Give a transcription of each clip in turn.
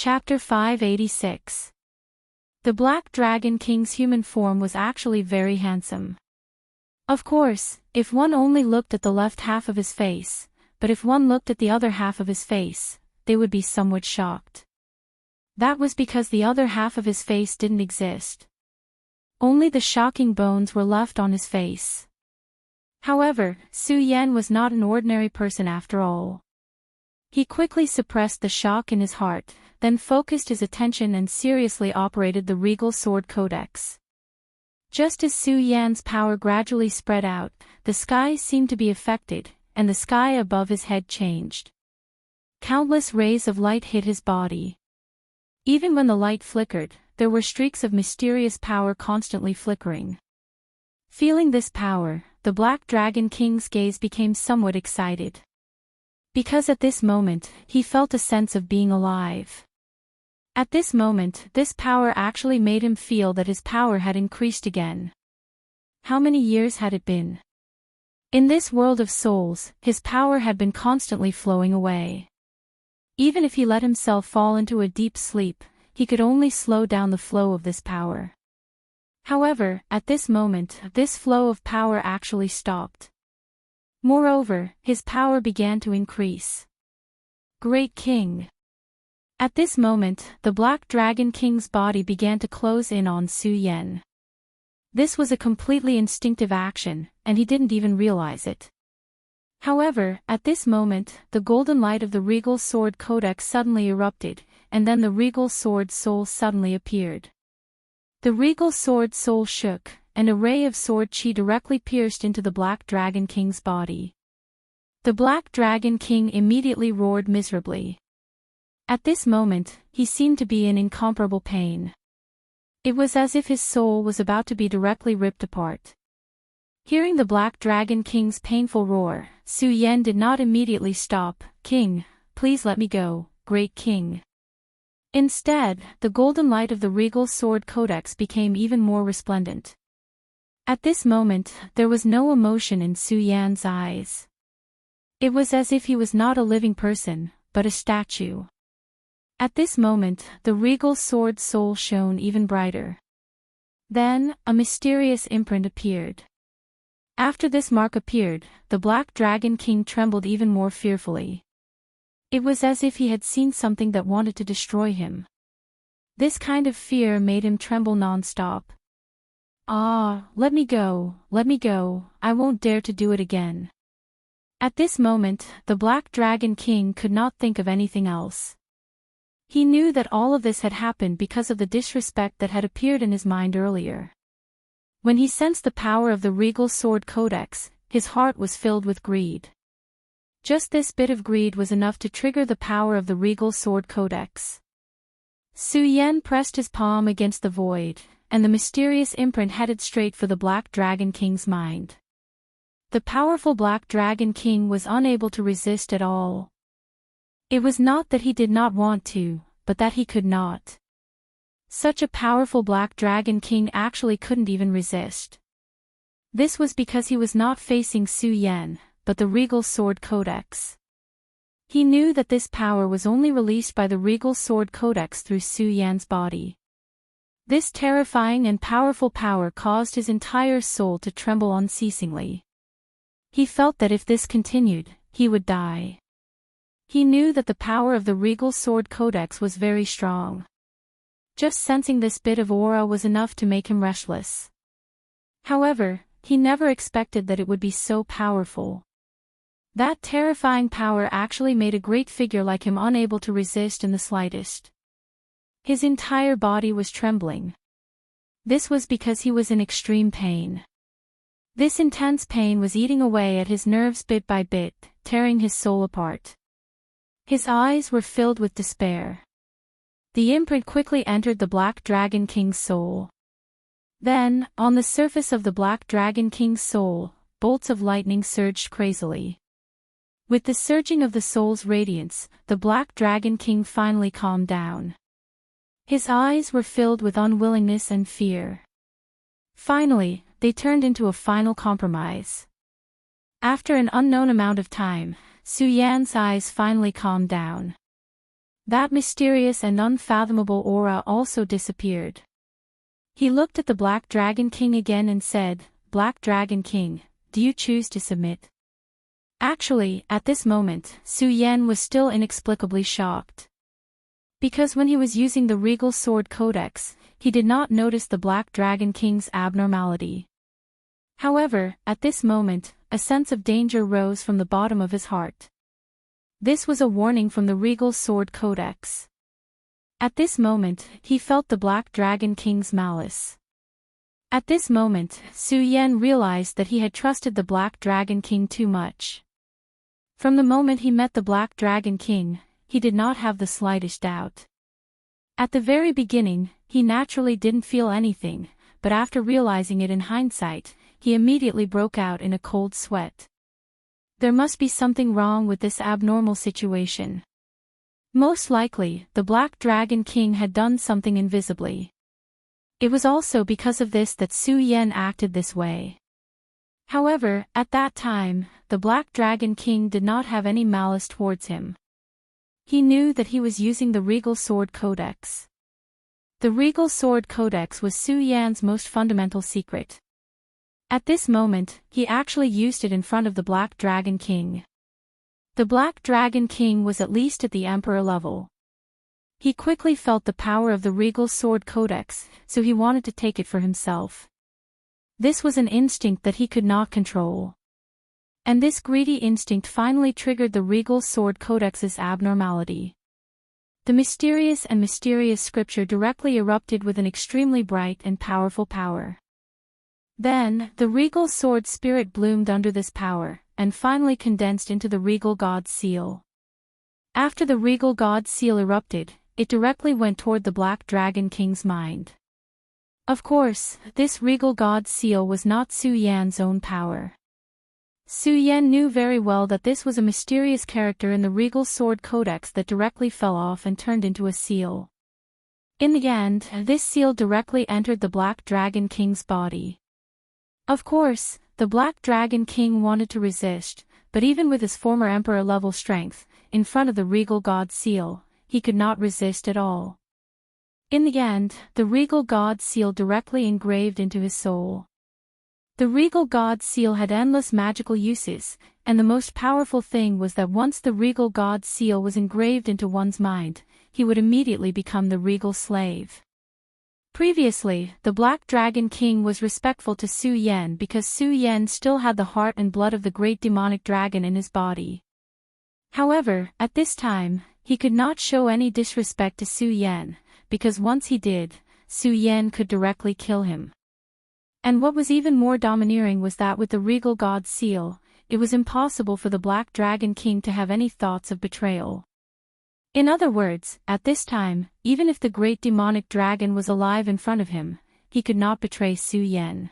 Chapter 586. The Black Dragon King's human form was actually very handsome. Of course, if one only looked at the left half of his face, but if one looked at the other half of his face, they would be somewhat shocked. That was because the other half of his face didn't exist. Only the shocking bones were left on his face. However, Su Yan was not an ordinary person after all. He quickly suppressed the shock in his heart, then focused his attention and seriously operated the Regal Sword Codex. Just as Su Yan's power gradually spread out, the sky seemed to be affected, and the sky above his head changed. Countless rays of light hit his body. Even when the light flickered, there were streaks of mysterious power constantly flickering. Feeling this power, the Black Dragon King's gaze became somewhat excited. Because at this moment, he felt a sense of being alive. At this moment, this power actually made him feel that his power had increased again. How many years had it been? In this world of souls, his power had been constantly flowing away. Even if he let himself fall into a deep sleep, he could only slow down the flow of this power. However, at this moment, this flow of power actually stopped. Moreover, his power began to increase. Great King. At this moment, the Black Dragon King's body began to close in on Su Yan. This was a completely instinctive action, and he didn't even realize it. However, at this moment, the golden light of the Regal Sword Codex suddenly erupted, and then the Regal Sword Soul suddenly appeared. The Regal Sword Soul shook, and a ray of sword chi directly pierced into the Black Dragon King's body. The Black Dragon King immediately roared miserably. At this moment, he seemed to be in incomparable pain. It was as if his soul was about to be directly ripped apart. Hearing the Black Dragon King's painful roar, Su Yan did not immediately stop. "King, please let me go, Great King." Instead, the golden light of the Regal Sword Codex became even more resplendent. At this moment, there was no emotion in Su Yan's eyes. It was as if he was not a living person, but a statue. At this moment, the Regal Sword Soul shone even brighter. Then, a mysterious imprint appeared. After this mark appeared, the Black Dragon King trembled even more fearfully. It was as if he had seen something that wanted to destroy him. This kind of fear made him tremble non-stop. "Ah, let me go, I won't dare to do it again." At this moment, the Black Dragon King could not think of anything else. He knew that all of this had happened because of the disrespect that had appeared in his mind earlier. When he sensed the power of the Regal Sword Codex, his heart was filled with greed. Just this bit of greed was enough to trigger the power of the Regal Sword Codex. Su Yan pressed his palm against the void, and the mysterious imprint headed straight for the Black Dragon King's mind. The powerful Black Dragon King was unable to resist at all. It was not that he did not want to, but that he could not. Such a powerful Black Dragon King actually couldn't even resist. This was because he was not facing Su Yan, but the Regal Sword Codex. He knew that this power was only released by the Regal Sword Codex through Su Yan's body. This terrifying and powerful power caused his entire soul to tremble unceasingly. He felt that if this continued, he would die. He knew that the power of the Regal Sword Codex was very strong. Just sensing this bit of aura was enough to make him restless. However, he never expected that it would be so powerful. That terrifying power actually made a great figure like him unable to resist in the slightest. His entire body was trembling. This was because he was in extreme pain. This intense pain was eating away at his nerves bit by bit, tearing his soul apart. His eyes were filled with despair. The imprint quickly entered the Black Dragon King's soul. Then, on the surface of the Black Dragon King's soul, bolts of lightning surged crazily. With the surging of the soul's radiance, the Black Dragon King finally calmed down. His eyes were filled with unwillingness and fear. Finally, they turned into a final compromise. After an unknown amount of time, Su Yan's eyes finally calmed down. That mysterious and unfathomable aura also disappeared. He looked at the Black Dragon King again and said, "Black Dragon King, do you choose to submit?" Actually, at this moment, Su Yan was still inexplicably shocked. Because when he was using the Regal Sword Codex, he did not notice the Black Dragon King's abnormality. However, at this moment, a sense of danger rose from the bottom of his heart. This was a warning from the Regal Sword Codex. At this moment, he felt the Black Dragon King's malice. At this moment, Su Yan realized that he had trusted the Black Dragon King too much. From the moment he met the Black Dragon King, he did not have the slightest doubt. At the very beginning, he naturally didn't feel anything, but after realizing it in hindsight, he immediately broke out in a cold sweat. There must be something wrong with this abnormal situation. Most likely, the Black Dragon King had done something invisibly. It was also because of this that Su Yan acted this way. However, at that time, the Black Dragon King did not have any malice towards him. He knew that he was using the Regal Sword Codex. The Regal Sword Codex was Su Yan's most fundamental secret. At this moment, he actually used it in front of the Black Dragon King. The Black Dragon King was at least at the Emperor level. He quickly felt the power of the Regal Sword Codex, so he wanted to take it for himself. This was an instinct that he could not control. And this greedy instinct finally triggered the Regal Sword Codex's abnormality. The mysterious scripture directly erupted with an extremely bright and powerful power. Then, the Regal Sword Spirit bloomed under this power, and finally condensed into the Regal God Seal. After the Regal God Seal erupted, it directly went toward the Black Dragon King's mind. Of course, this Regal God Seal was not Su Yan's own power. Su Yan knew very well that this was a mysterious character in the Regal Sword Codex that directly fell off and turned into a seal. In the end, this seal directly entered the Black Dragon King's body. Of course, the Black Dragon King wanted to resist, but even with his former Emperor-level strength, in front of the Regal God Seal, he could not resist at all. In the end, the Regal God Seal directly engraved into his soul. The Regal God Seal had endless magical uses, and the most powerful thing was that once the Regal God Seal was engraved into one's mind, he would immediately become the Regal Slave. Previously, the Black Dragon King was respectful to Su Yan because Su Yan still had the heart and blood of the great demonic dragon in his body. However, at this time, he could not show any disrespect to Su Yan, because once he did, Su Yan could directly kill him. And what was even more domineering was that with the Regal God Seal, it was impossible for the Black Dragon King to have any thoughts of betrayal. In other words, at this time, even if the great demonic dragon was alive in front of him, he could not betray Su Yan.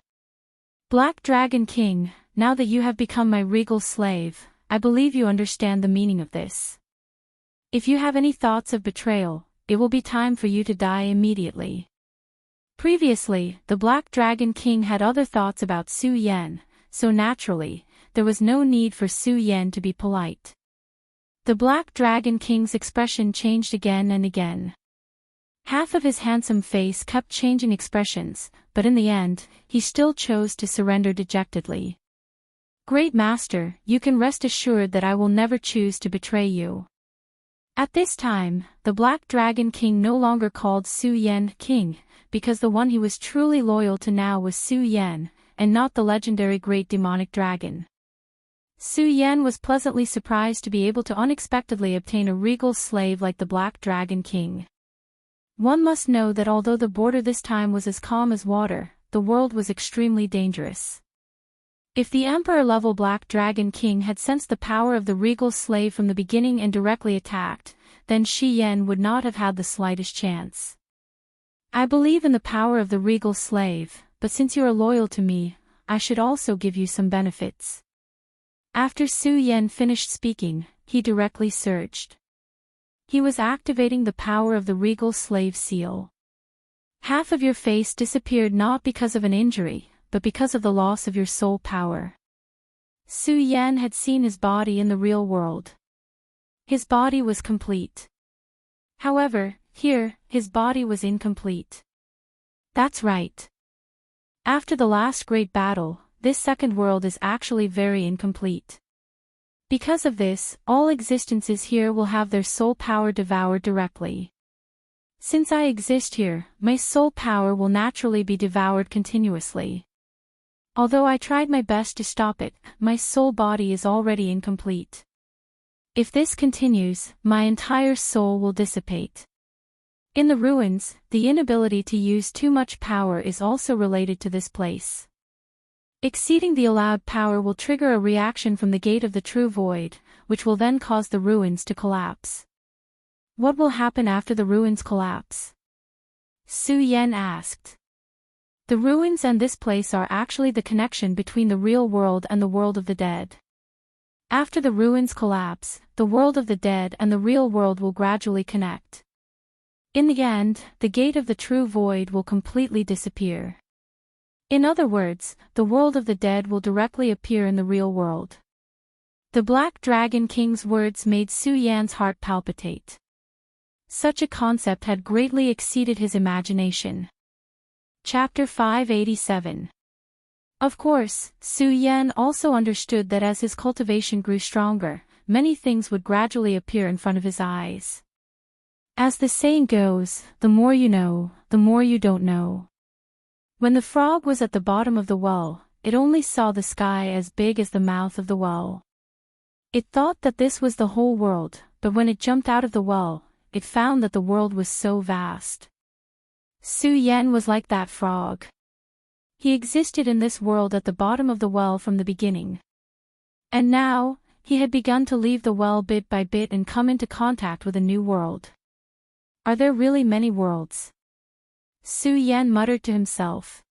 Black Dragon King, now that you have become my regal slave, I believe you understand the meaning of this. If you have any thoughts of betrayal, it will be time for you to die immediately. Previously, the Black Dragon King had other thoughts about Su Yan, so naturally, there was no need for Su Yan to be polite. The Black Dragon King's expression changed again and again. Half of his handsome face kept changing expressions, but in the end, he still chose to surrender dejectedly. Great Master, you can rest assured that I will never choose to betray you. At this time, the Black Dragon King no longer called Su Yan King, because the one he was truly loyal to now was Su Yan, and not the legendary great demonic dragon. Su Yan was pleasantly surprised to be able to unexpectedly obtain a regal slave like the Black Dragon King. One must know that although the border this time was as calm as water, the world was extremely dangerous. If the Emperor-level Black Dragon King had sensed the power of the regal slave from the beginning and directly attacked, then Shi Yan would not have had the slightest chance. I believe in the power of the regal slave, but since you are loyal to me, I should also give you some benefits. After Su Yan finished speaking, he directly surged. He was activating the power of the regal slave seal. Half of your face disappeared not because of an injury, but because of the loss of your soul power. Su Yan had seen his body in the real world. His body was complete. However, here, his body was incomplete. That's right. After the last great battle, this second world is actually very incomplete. Because of this, all existences here will have their soul power devoured directly. Since I exist here, my soul power will naturally be devoured continuously. Although I tried my best to stop it, my soul body is already incomplete. If this continues, my entire soul will dissipate. In the ruins, the inability to use too much power is also related to this place. Exceeding the allowed power will trigger a reaction from the gate of the true void, which will then cause the ruins to collapse. What will happen after the ruins collapse? Su Yan asked. The ruins and this place are actually the connection between the real world and the world of the dead. After the ruins collapse, the world of the dead and the real world will gradually connect. In the end, the gate of the true void will completely disappear. In other words, the world of the dead will directly appear in the real world. The Black Dragon King's words made Su Yan's heart palpitate. Such a concept had greatly exceeded his imagination. Chapter 587. Of course, Su Yan also understood that as his cultivation grew stronger, many things would gradually appear in front of his eyes. As the saying goes, the more you know, the more you don't know. When the frog was at the bottom of the well, it only saw the sky as big as the mouth of the well. It thought that this was the whole world, but when it jumped out of the well, it found that the world was so vast. Su Yan was like that frog. He existed in this world at the bottom of the well from the beginning. And now, he had begun to leave the well bit by bit and come into contact with a new world. Are there really many worlds? Su Yan muttered to himself.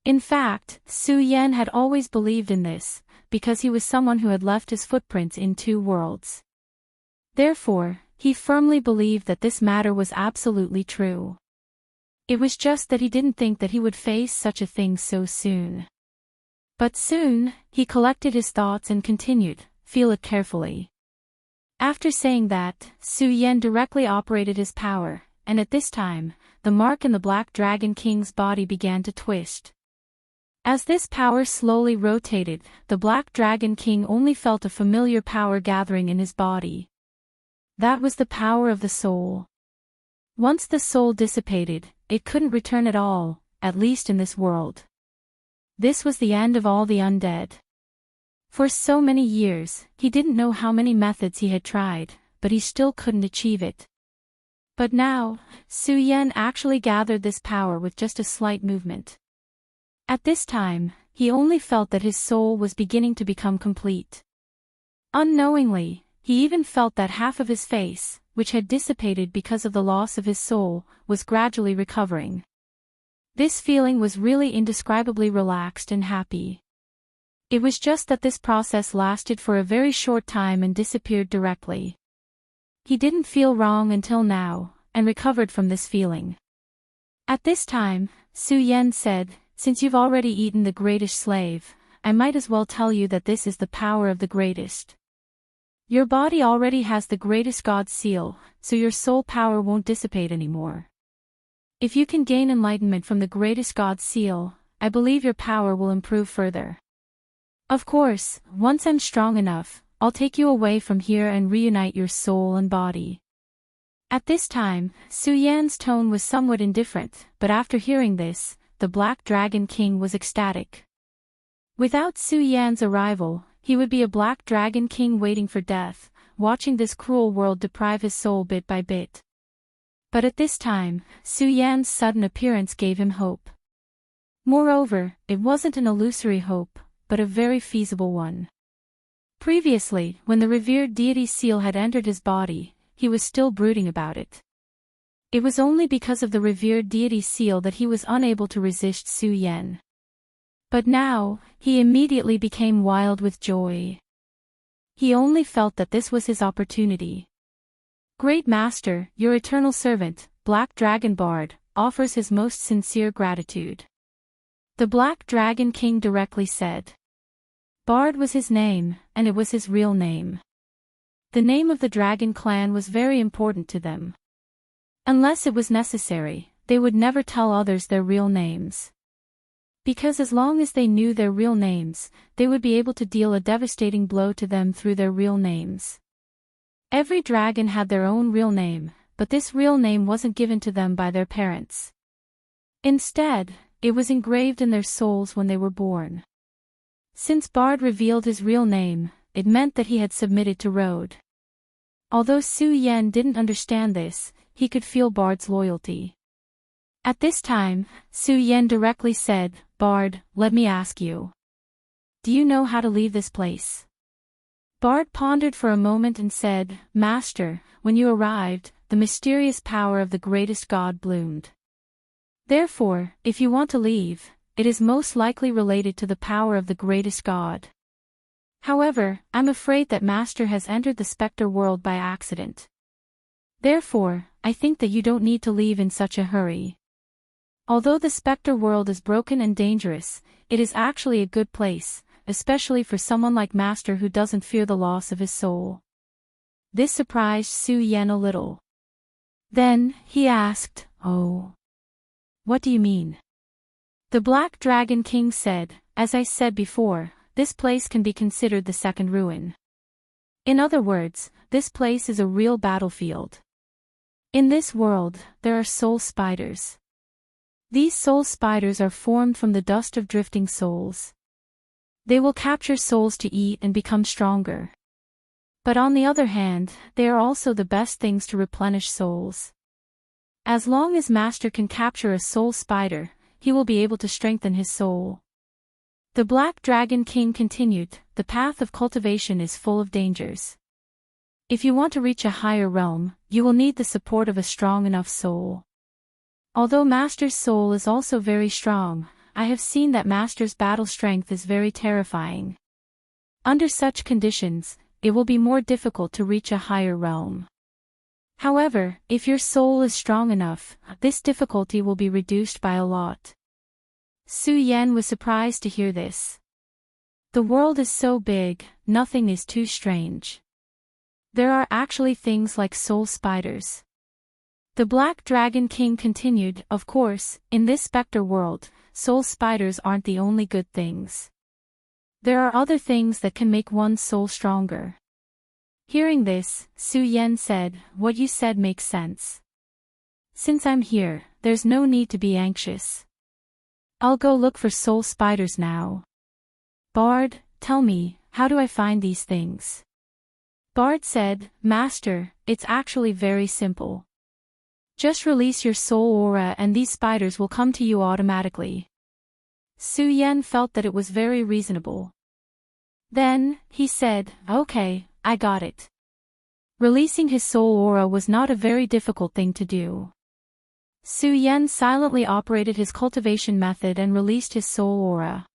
In fact, Su Yan had always believed in this, because he was someone who had left his footprints in 2 worlds. Therefore, he firmly believed that this matter was absolutely true. It was just that he didn't think that he would face such a thing so soon. But soon, he collected his thoughts and continued, "Feel it carefully." After saying that, Su Yan directly operated his power, and at this time, the mark in the Black Dragon King's body began to twist. As this power slowly rotated, the Black Dragon King only felt a familiar power gathering in his body. That was the power of the soul. Once the soul dissipated, it couldn't return at all, at least in this world. This was the end of all the undead. For so many years, he didn't know how many methods he had tried, but he still couldn't achieve it. But now, Su Yan actually gathered this power with just a slight movement. At this time, he only felt that his soul was beginning to become complete. Unknowingly, he even felt that half of his face, which had dissipated because of the loss of his soul, was gradually recovering. This feeling was really indescribably relaxed and happy. It was just that this process lasted for a very short time and disappeared directly. He didn't feel wrong until now, and recovered from this feeling. At this time, Su Yan said, "Since you've already eaten the greatest slave, I might as well tell you that this is the power of the greatest. Your body already has the greatest God's seal, so your soul power won't dissipate anymore. If you can gain enlightenment from the greatest God's seal, I believe your power will improve further. Of course, once I'm strong enough, I'll take you away from here and reunite your soul and body." At this time, Su Yan's tone was somewhat indifferent, but after hearing this, the Black Dragon King was ecstatic. Without Su Yan's arrival, he would be a Black Dragon King waiting for death, watching this cruel world deprive his soul bit by bit. But at this time, Su Yan's sudden appearance gave him hope. Moreover, it wasn't an illusory hope, but a very feasible one. Previously, when the revered deity's seal had entered his body, he was still brooding about it. It was only because of the revered deity's seal that he was unable to resist Su Yan. But now, he immediately became wild with joy. He only felt that this was his opportunity. "Great Master, your eternal servant, Black Dragon Bard, offers his most sincere gratitude," the Black Dragon King directly said. Bard was his name, and it was his real name. The name of the Dragon clan was very important to them. Unless it was necessary, they would never tell others their real names. Because as long as they knew their real names, they would be able to deal a devastating blow to them through their real names. Every dragon had their own real name, but this real name wasn't given to them by their parents. Instead, it was engraved in their souls when they were born. Since Bard revealed his real name, it meant that he had submitted to Road. Although Su Yen didn't understand this, he could feel Bard's loyalty. At this time, Su Yen directly said, "Bard, let me ask you. Do you know how to leave this place?" Bard pondered for a moment and said, "Master, when you arrived, the mysterious power of the greatest god bloomed. Therefore, if you want to leave, it is most likely related to the power of the greatest god. However, I'm afraid that Master has entered the Spectre world by accident. Therefore, I think that you don't need to leave in such a hurry. Although the Spectre world is broken and dangerous, it is actually a good place, especially for someone like Master who doesn't fear the loss of his soul." This surprised Su Yen a little. Then, he asked, "Oh. What do you mean?" The Black Dragon King said, "As I said before, this place can be considered the second ruin. In other words, this place is a real battlefield. In this world, there are soul spiders. These soul spiders are formed from the dust of drifting souls. They will capture souls to eat and become stronger. But on the other hand, they are also the best things to replenish souls. As long as Master can capture a soul spider, he will be able to strengthen his soul." The Black Dragon King continued, "The path of cultivation is full of dangers. If you want to reach a higher realm, you will need the support of a strong enough soul. Although Master's soul is also very strong, I have seen that Master's battle strength is very terrifying. Under such conditions, it will be more difficult to reach a higher realm. However, if your soul is strong enough, this difficulty will be reduced by a lot." Su Yen was surprised to hear this. The world is so big, nothing is too strange. There are actually things like soul spiders. The Black Dragon King continued, "Of course, in this Spectre world, soul spiders aren't the only good things. There are other things that can make one's soul stronger." Hearing this, Su Yen said, "What you said makes sense. Since I'm here, there's no need to be anxious. I'll go look for soul spiders now. Bard, tell me, how do I find these things?" Bard said, "Master, it's actually very simple. Just release your soul aura and these spiders will come to you automatically." Su Yen felt that it was very reasonable. Then, he said, "Okay, I got it." Releasing his soul aura was not a very difficult thing to do. Su Yen silently operated his cultivation method and released his soul aura.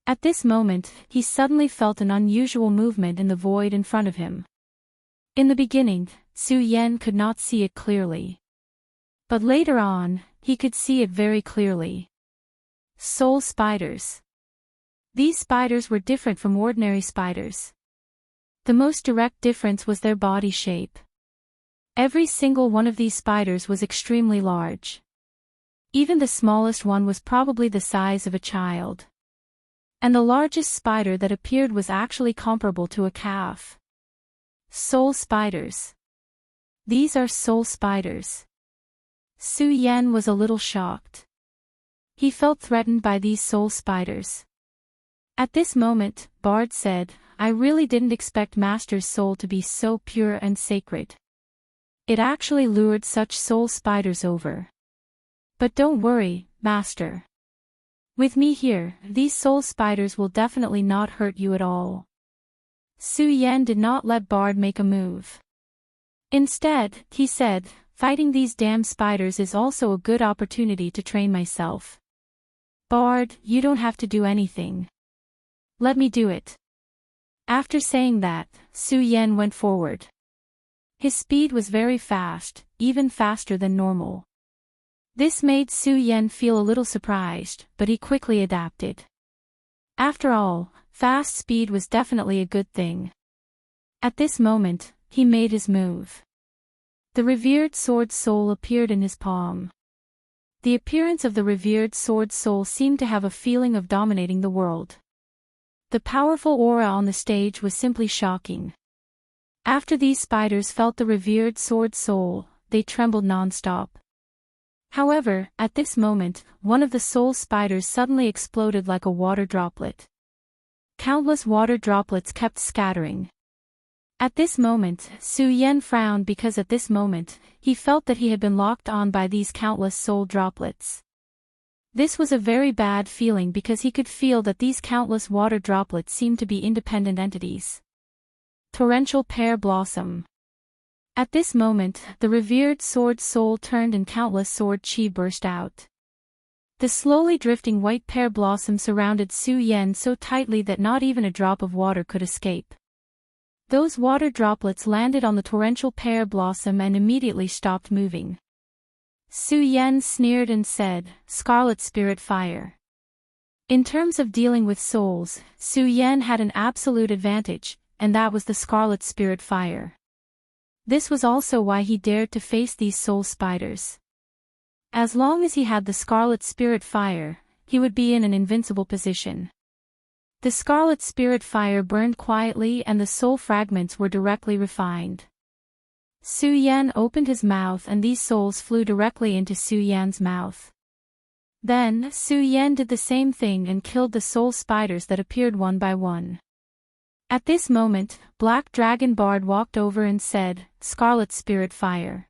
At this moment, he suddenly felt an unusual movement in the void in front of him. In the beginning, Su Yen could not see it clearly. But later on, he could see it very clearly. Soul spiders. These spiders were different from ordinary spiders. The most direct difference was their body shape. Every single one of these spiders was extremely large. Even the smallest one was probably the size of a child. And the largest spider that appeared was actually comparable to a calf. Soul spiders. These are soul spiders. Su Yen was a little shocked. He felt threatened by these soul spiders. At this moment, Bard said, "I really didn't expect Master's soul to be so pure and sacred. It actually lured such soul spiders over. But don't worry, Master. With me here, these soul spiders will definitely not hurt you at all." Su Yen did not let Bard make a move. Instead, he said, "Fighting these damn spiders is also a good opportunity to train myself. Bard, you don't have to do anything. Let me do it." After saying that, Su Yen went forward. His speed was very fast, even faster than normal. This made Su Yen feel a little surprised, but he quickly adapted. After all, fast speed was definitely a good thing. At this moment, he made his move. The revered sword soul appeared in his palm. The appearance of the revered sword soul seemed to have a feeling of dominating the world. The powerful aura on the stage was simply shocking. After these spiders felt the revered sword soul, they trembled non-stop. However, at this moment, one of the soul spiders suddenly exploded like a water droplet. Countless water droplets kept scattering. At this moment, Su Yan frowned because at this moment, he felt that he had been locked on by these countless soul droplets. This was a very bad feeling because he could feel that these countless water droplets seemed to be independent entities. Torrential pear blossom. At this moment, the revered sword soul turned and countless sword chi burst out. The slowly drifting white pear blossom surrounded Su Yan so tightly that not even a drop of water could escape. Those water droplets landed on the torrential pear blossom and immediately stopped moving. Su Yan sneered and said, "Scarlet Spirit Fire." In terms of dealing with souls, Su Yan had an absolute advantage, and that was the Scarlet Spirit Fire. This was also why he dared to face these soul spiders. As long as he had the Scarlet Spirit Fire, he would be in an invincible position. The Scarlet Spirit Fire burned quietly and the soul fragments were directly refined. Su Yan opened his mouth and these souls flew directly into Su Yan's mouth. Then, Su Yan did the same thing and killed the soul spiders that appeared one by one. At this moment, Black Dragon Bard walked over and said, "Scarlet Spirit Fire.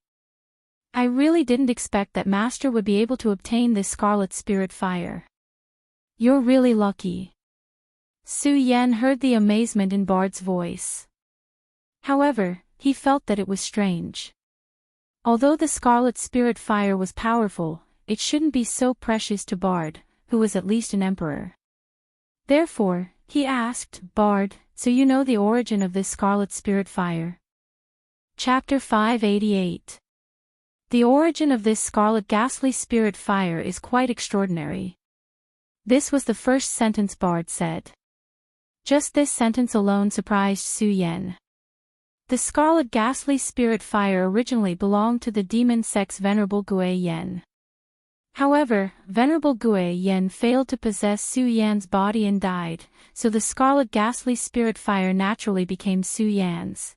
I really didn't expect that Master would be able to obtain this Scarlet Spirit Fire. You're really lucky." Su Yan heard the amazement in Bard's voice. However, he felt that it was strange. Although the Scarlet Spirit Fire was powerful, it shouldn't be so precious to Bard, who was at least an emperor. Therefore, he asked, "Bard, so you know the origin of this Scarlet Spirit Fire?" Chapter 588. The origin of this Scarlet Ghastly Spirit Fire is quite extraordinary. This was the first sentence Bard said. Just this sentence alone surprised Su Yan. The Scarlet Ghastly Spirit Fire originally belonged to the demon sex Venerable Gui Yen. However, Venerable Gui Yen failed to possess Su Yan's body and died, so the Scarlet Ghastly Spirit Fire naturally became Su Yan's.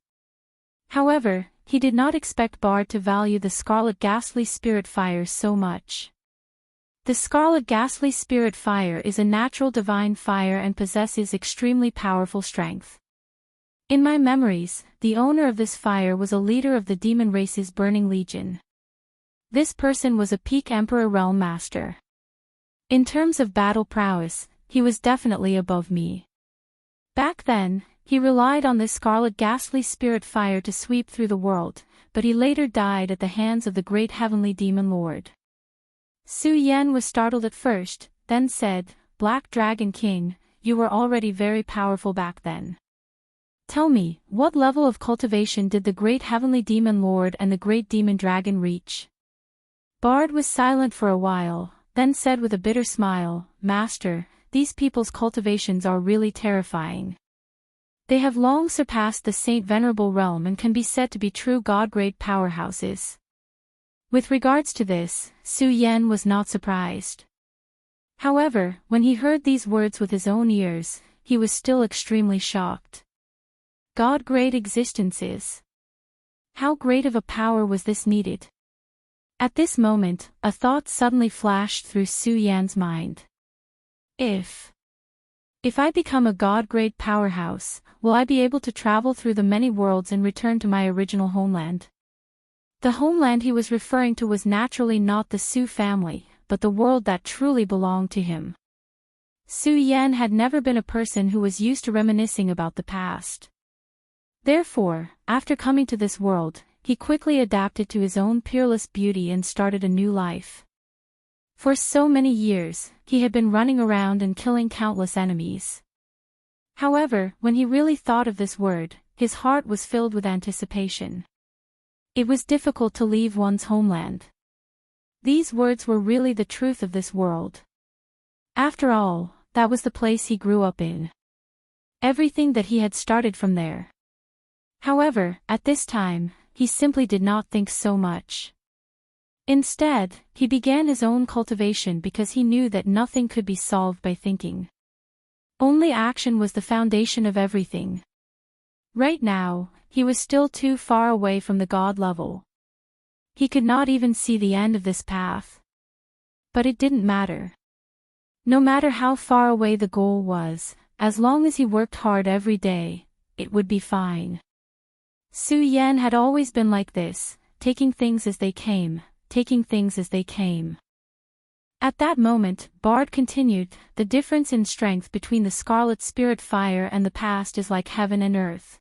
However, he did not expect Bard to value the Scarlet Ghastly Spirit Fire so much. The Scarlet Ghastly Spirit Fire is a natural divine fire and possesses extremely powerful strength. In my memories, the owner of this fire was a leader of the demon race's Burning Legion. This person was a peak Emperor Realm Master. In terms of battle prowess, he was definitely above me. Back then, he relied on this Scarlet Ghastly Spirit Fire to sweep through the world, but he later died at the hands of the great Heavenly Demon Lord. Su Yan was startled at first, then said, "Black Dragon King, you were already very powerful back then. Tell me, what level of cultivation did the great Heavenly Demon Lord and the great Demon Dragon reach?" Bard was silent for a while, then said with a bitter smile, "Master, these people's cultivations are really terrifying. They have long surpassed the Saint Venerable realm and can be said to be true god-grade powerhouses." With regards to this, Su Yan was not surprised. However, when he heard these words with his own ears, he was still extremely shocked. God-grade existences. How great of a power was this needed? At this moment, a thought suddenly flashed through Su Yan's mind. If I become a god-grade powerhouse, will I be able to travel through the many worlds and return to my original homeland? The homeland he was referring to was naturally not the Su family, but the world that truly belonged to him. Su Yan had never been a person who was used to reminiscing about the past. Therefore, after coming to this world, he quickly adapted to his own peerless beauty and started a new life. For so many years, he had been running around and killing countless enemies. However, when he really thought of this word, his heart was filled with anticipation. It was difficult to leave one's homeland. These words were really the truth of this world. After all, that was the place he grew up in. Everything that he had started from there. However, at this time, he simply did not think so much. Instead, he began his own cultivation because he knew that nothing could be solved by thinking. Only action was the foundation of everything. Right now, he was still too far away from the God level. He could not even see the end of this path. But it didn't matter. No matter how far away the goal was, as long as he worked hard every day, it would be fine. Su Yan had always been like this, taking things as they came, taking things as they came. At that moment, Bard continued, the difference in strength between the Scarlet Spirit Fire and the past is like heaven and earth.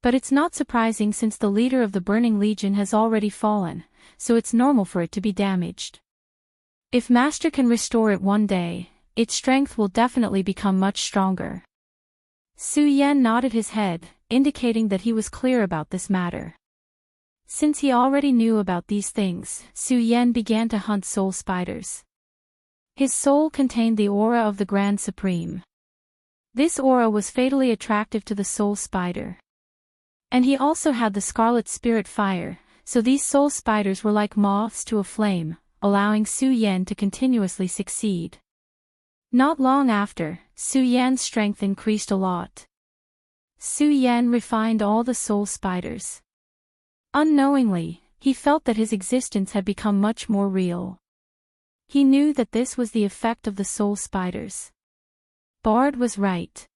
But it's not surprising since the leader of the Burning Legion has already fallen, so it's normal for it to be damaged. If Master can restore it one day, its strength will definitely become much stronger. Su Yan nodded his head, indicating that he was clear about this matter. Since he already knew about these things, Su Yan began to hunt soul spiders. His soul contained the aura of the Grand Supreme. This aura was fatally attractive to the soul spider. And he also had the Scarlet Spirit Fire, so these soul spiders were like moths to a flame, allowing Su Yan to continuously succeed. Not long after, Su Yan's strength increased a lot. Su Yan refined all the soul spiders. Unknowingly, he felt that his existence had become much more real. He knew that this was the effect of the soul spiders. Bard was right.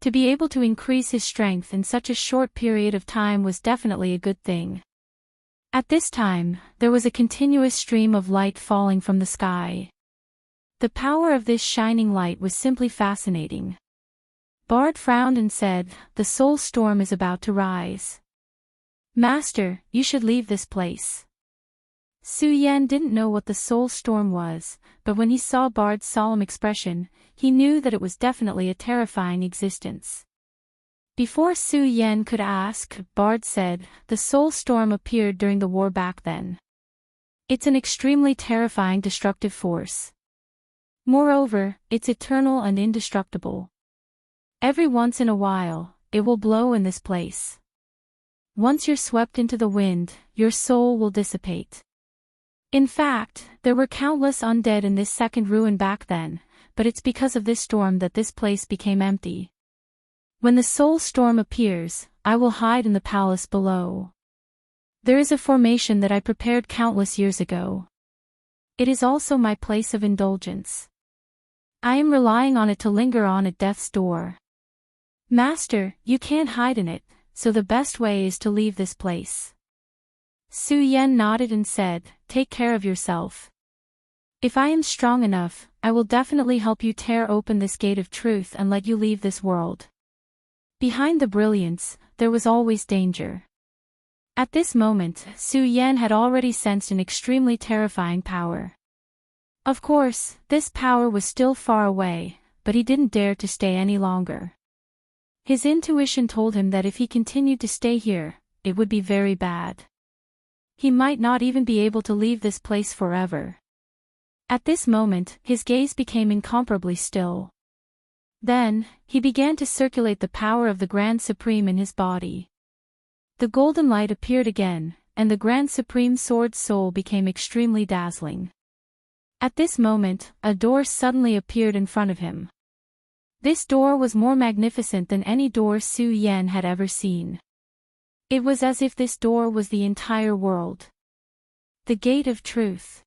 To be able to increase his strength in such a short period of time was definitely a good thing. At this time, there was a continuous stream of light falling from the sky. The power of this shining light was simply fascinating. Bard frowned and said, the soul storm is about to rise. Master, you should leave this place. Su Yan didn't know what the soul storm was, but when he saw Bard's solemn expression, he knew that it was definitely a terrifying existence. Before Su Yan could ask, Bard said, the soul storm appeared during the war back then. It's an extremely terrifying destructive force. Moreover, it's eternal and indestructible. Every once in a while, it will blow in this place. Once you're swept into the wind, your soul will dissipate. In fact, there were countless undead in this second ruin back then, but it's because of this storm that this place became empty. When the soul storm appears, I will hide in the palace below. There is a formation that I prepared countless years ago. It is also my place of indulgence. I am relying on it to linger on at death's door. Master, you can't hide in it, so the best way is to leave this place. Su Yan nodded and said, take care of yourself. If I am strong enough, I will definitely help you tear open this gate of truth and let you leave this world. Behind the brilliance, there was always danger. At this moment, Su Yan had already sensed an extremely terrifying power. Of course, this power was still far away, but he didn't dare to stay any longer. His intuition told him that if he continued to stay here, it would be very bad. He might not even be able to leave this place forever. At this moment, his gaze became incomparably still. Then, he began to circulate the power of the Grand Supreme in his body. The golden light appeared again, and the Grand Supreme Sword Soul became extremely dazzling. At this moment, a door suddenly appeared in front of him. This door was more magnificent than any door Su Yan had ever seen. It was as if this door was the entire world. The Gate of Truth.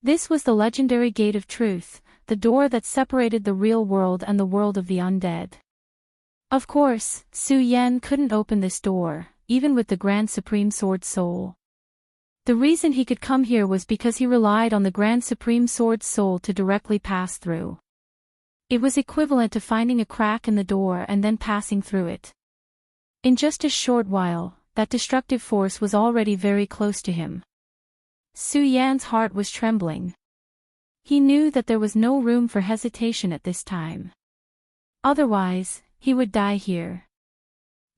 This was the legendary Gate of Truth, the door that separated the real world and the world of the undead. Of course, Su Yan couldn't open this door, even with the Grand Supreme Sword Soul. The reason he could come here was because he relied on the Grand Supreme Sword Soul to directly pass through. It was equivalent to finding a crack in the door and then passing through it. In just a short while, that destructive force was already very close to him. Su Yan's heart was trembling. He knew that there was no room for hesitation at this time. Otherwise, he would die here.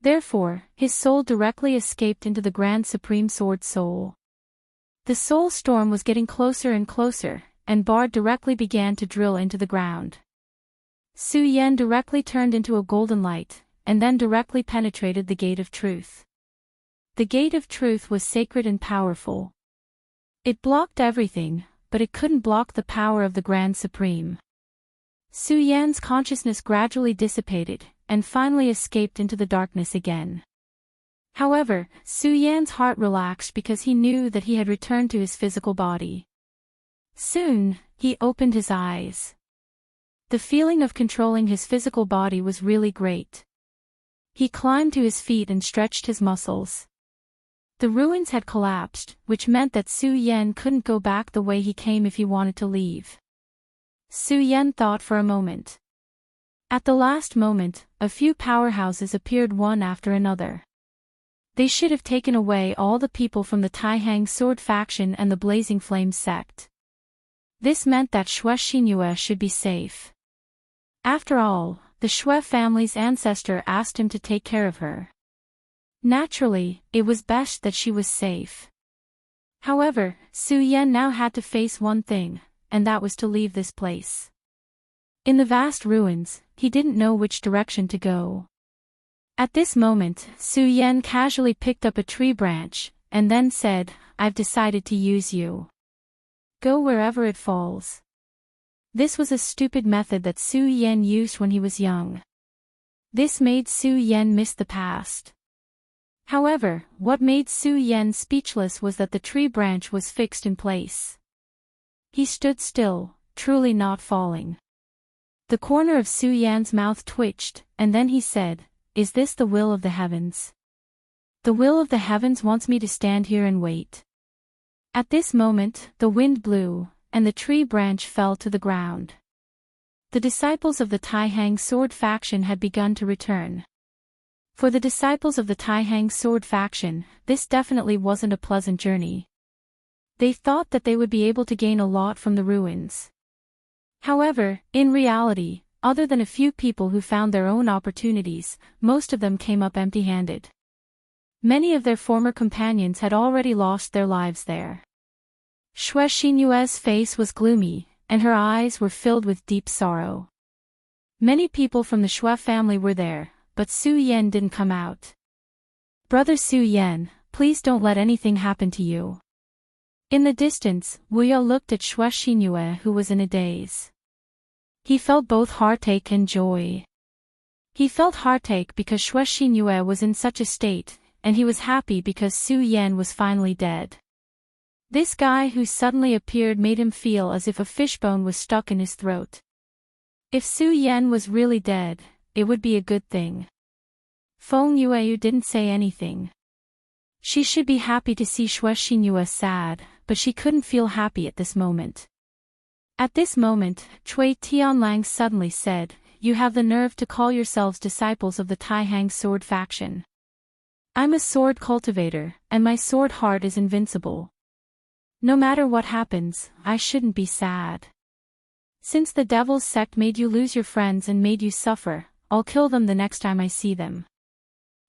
Therefore, his soul directly escaped into the Grand Supreme Sword Soul. The soul storm was getting closer and closer, and Bard directly began to drill into the ground. Su Yan directly turned into a golden light, and then directly penetrated the Gate of Truth. The gate of truth was sacred and powerful. It blocked everything, but it couldn't block the power of the Grand Supreme. Su Yan's consciousness gradually dissipated, and finally escaped into the darkness again. However, Su Yan's heart relaxed because he knew that he had returned to his physical body. Soon, he opened his eyes. The feeling of controlling his physical body was really great. He climbed to his feet and stretched his muscles. The ruins had collapsed, which meant that Su Yan couldn't go back the way he came if he wanted to leave. Su Yan thought for a moment. At the last moment, a few powerhouses appeared one after another. They should have taken away all the people from the Taihang Sword faction and the Blazing Flame sect. This meant that Xue Xinyue should be safe. After all, the Xue family's ancestor asked him to take care of her. Naturally, it was best that she was safe. However, Su Yan now had to face one thing, and that was to leave this place. In the vast ruins, he didn't know which direction to go. At this moment, Su Yan casually picked up a tree branch, and then said, "I've decided to use you. Go wherever it falls." This was a stupid method that Su Yan used when he was young. This made Su Yan miss the past. However, what made Su Yan speechless was that the tree branch was fixed in place. He stood still, truly not falling. The corner of Su Yan's mouth twitched, and then he said, "Is this the will of the heavens? The will of the heavens wants me to stand here and wait." At this moment, the wind blew, and the tree branch fell to the ground. The disciples of the Taihang Sword faction had begun to return. For the disciples of the Taihang Sword faction, this definitely wasn't a pleasant journey. They thought that they would be able to gain a lot from the ruins. However, in reality, other than a few people who found their own opportunities, most of them came up empty-handed. Many of their former companions had already lost their lives there. Xue Xinyue's face was gloomy, and her eyes were filled with deep sorrow. Many people from the Xue family were there, but Su Yan didn't come out. "Brother Su Yan, please don't let anything happen to you." In the distance, Wu Ya looked at Xue Xinyue, who was in a daze. He felt both heartache and joy. He felt heartache because Xue Xinyue was in such a state, and he was happy because Su Yan was finally dead. This guy who suddenly appeared made him feel as if a fishbone was stuck in his throat. If Su Yan was really dead, it would be a good thing. Feng Yueyu didn't say anything. She should be happy to see Xue Xinyue sad, but she couldn't feel happy at this moment. At this moment, Cui Tianlang suddenly said, "You have the nerve to call yourselves disciples of the Taihang Sword faction. I'm a sword cultivator, and my sword heart is invincible. No matter what happens, I shouldn't be sad. Since the devil's sect made you lose your friends and made you suffer, I'll kill them the next time I see them.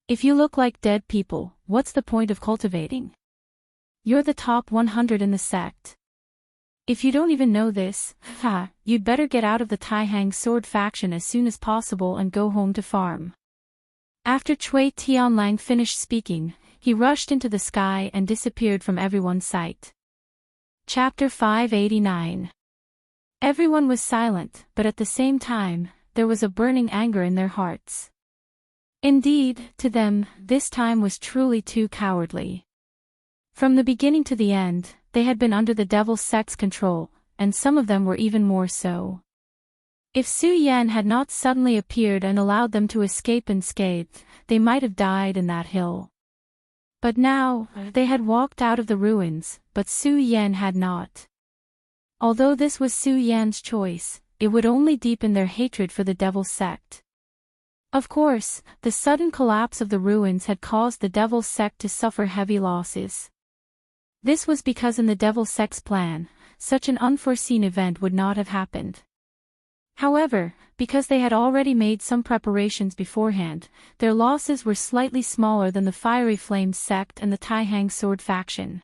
If you look like dead people, what's the point of cultivating? You're the top 100 in the sect. If you don't even know this, you'd better get out of the Taihang Sword faction as soon as possible and go home to farm." After Cui Tianlang finished speaking, he rushed into the sky and disappeared from everyone's sight. Chapter 589. Everyone was silent, but at the same time, there was a burning anger in their hearts. Indeed, to them, this time was truly too cowardly. From the beginning to the end, they had been under the devil's sect's control, and some of them were even more so. If Su Yan had not suddenly appeared and allowed them to escape unscathed, they might have died in that hill. But now, they had walked out of the ruins, but Su Yan had not. Although this was Su Yan's choice, it would only deepen their hatred for the devil's sect. Of course, the sudden collapse of the ruins had caused the devil's sect to suffer heavy losses. This was because in the devil's sect's plan, such an unforeseen event would not have happened. However, because they had already made some preparations beforehand, their losses were slightly smaller than the Fiery Flame sect and the Taihang Sword faction.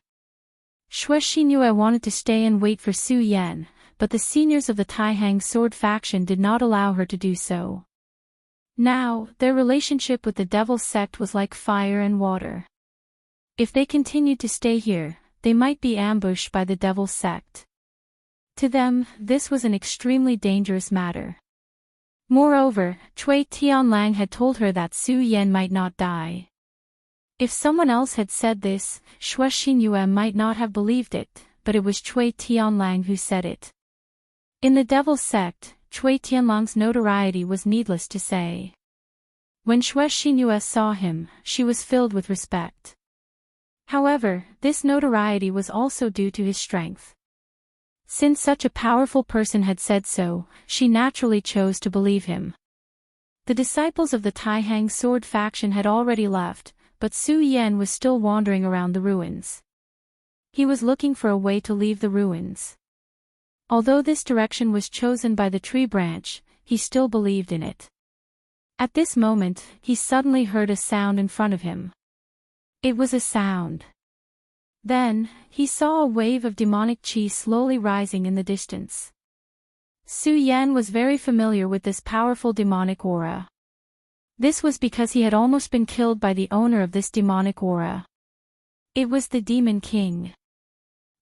Xue Xinyue wanted to stay and wait for Su Yan, but the seniors of the Taihang Sword faction did not allow her to do so. Now, their relationship with the devil's sect was like fire and water. If they continued to stay here, they might be ambushed by the Devil's Sect. To them, this was an extremely dangerous matter. Moreover, Cui Tianlang had told her that Su Yan might not die. If someone else had said this, Xue Xinyue might not have believed it, but it was Cui Tianlang who said it. In the Devil's Sect, Cui Tianlang's notoriety was needless to say. When Xue Xinyue saw him, she was filled with respect. However, this notoriety was also due to his strength. Since such a powerful person had said so, she naturally chose to believe him. The disciples of the Taihang sword faction had already left, but Su Yan was still wandering around the ruins. He was looking for a way to leave the ruins. Although this direction was chosen by the tree branch, he still believed in it. At this moment, he suddenly heard a sound in front of him. It was a sound. Then, he saw a wave of demonic chi slowly rising in the distance. Su Yan was very familiar with this powerful demonic aura. This was because he had almost been killed by the owner of this demonic aura. It was the Demon King.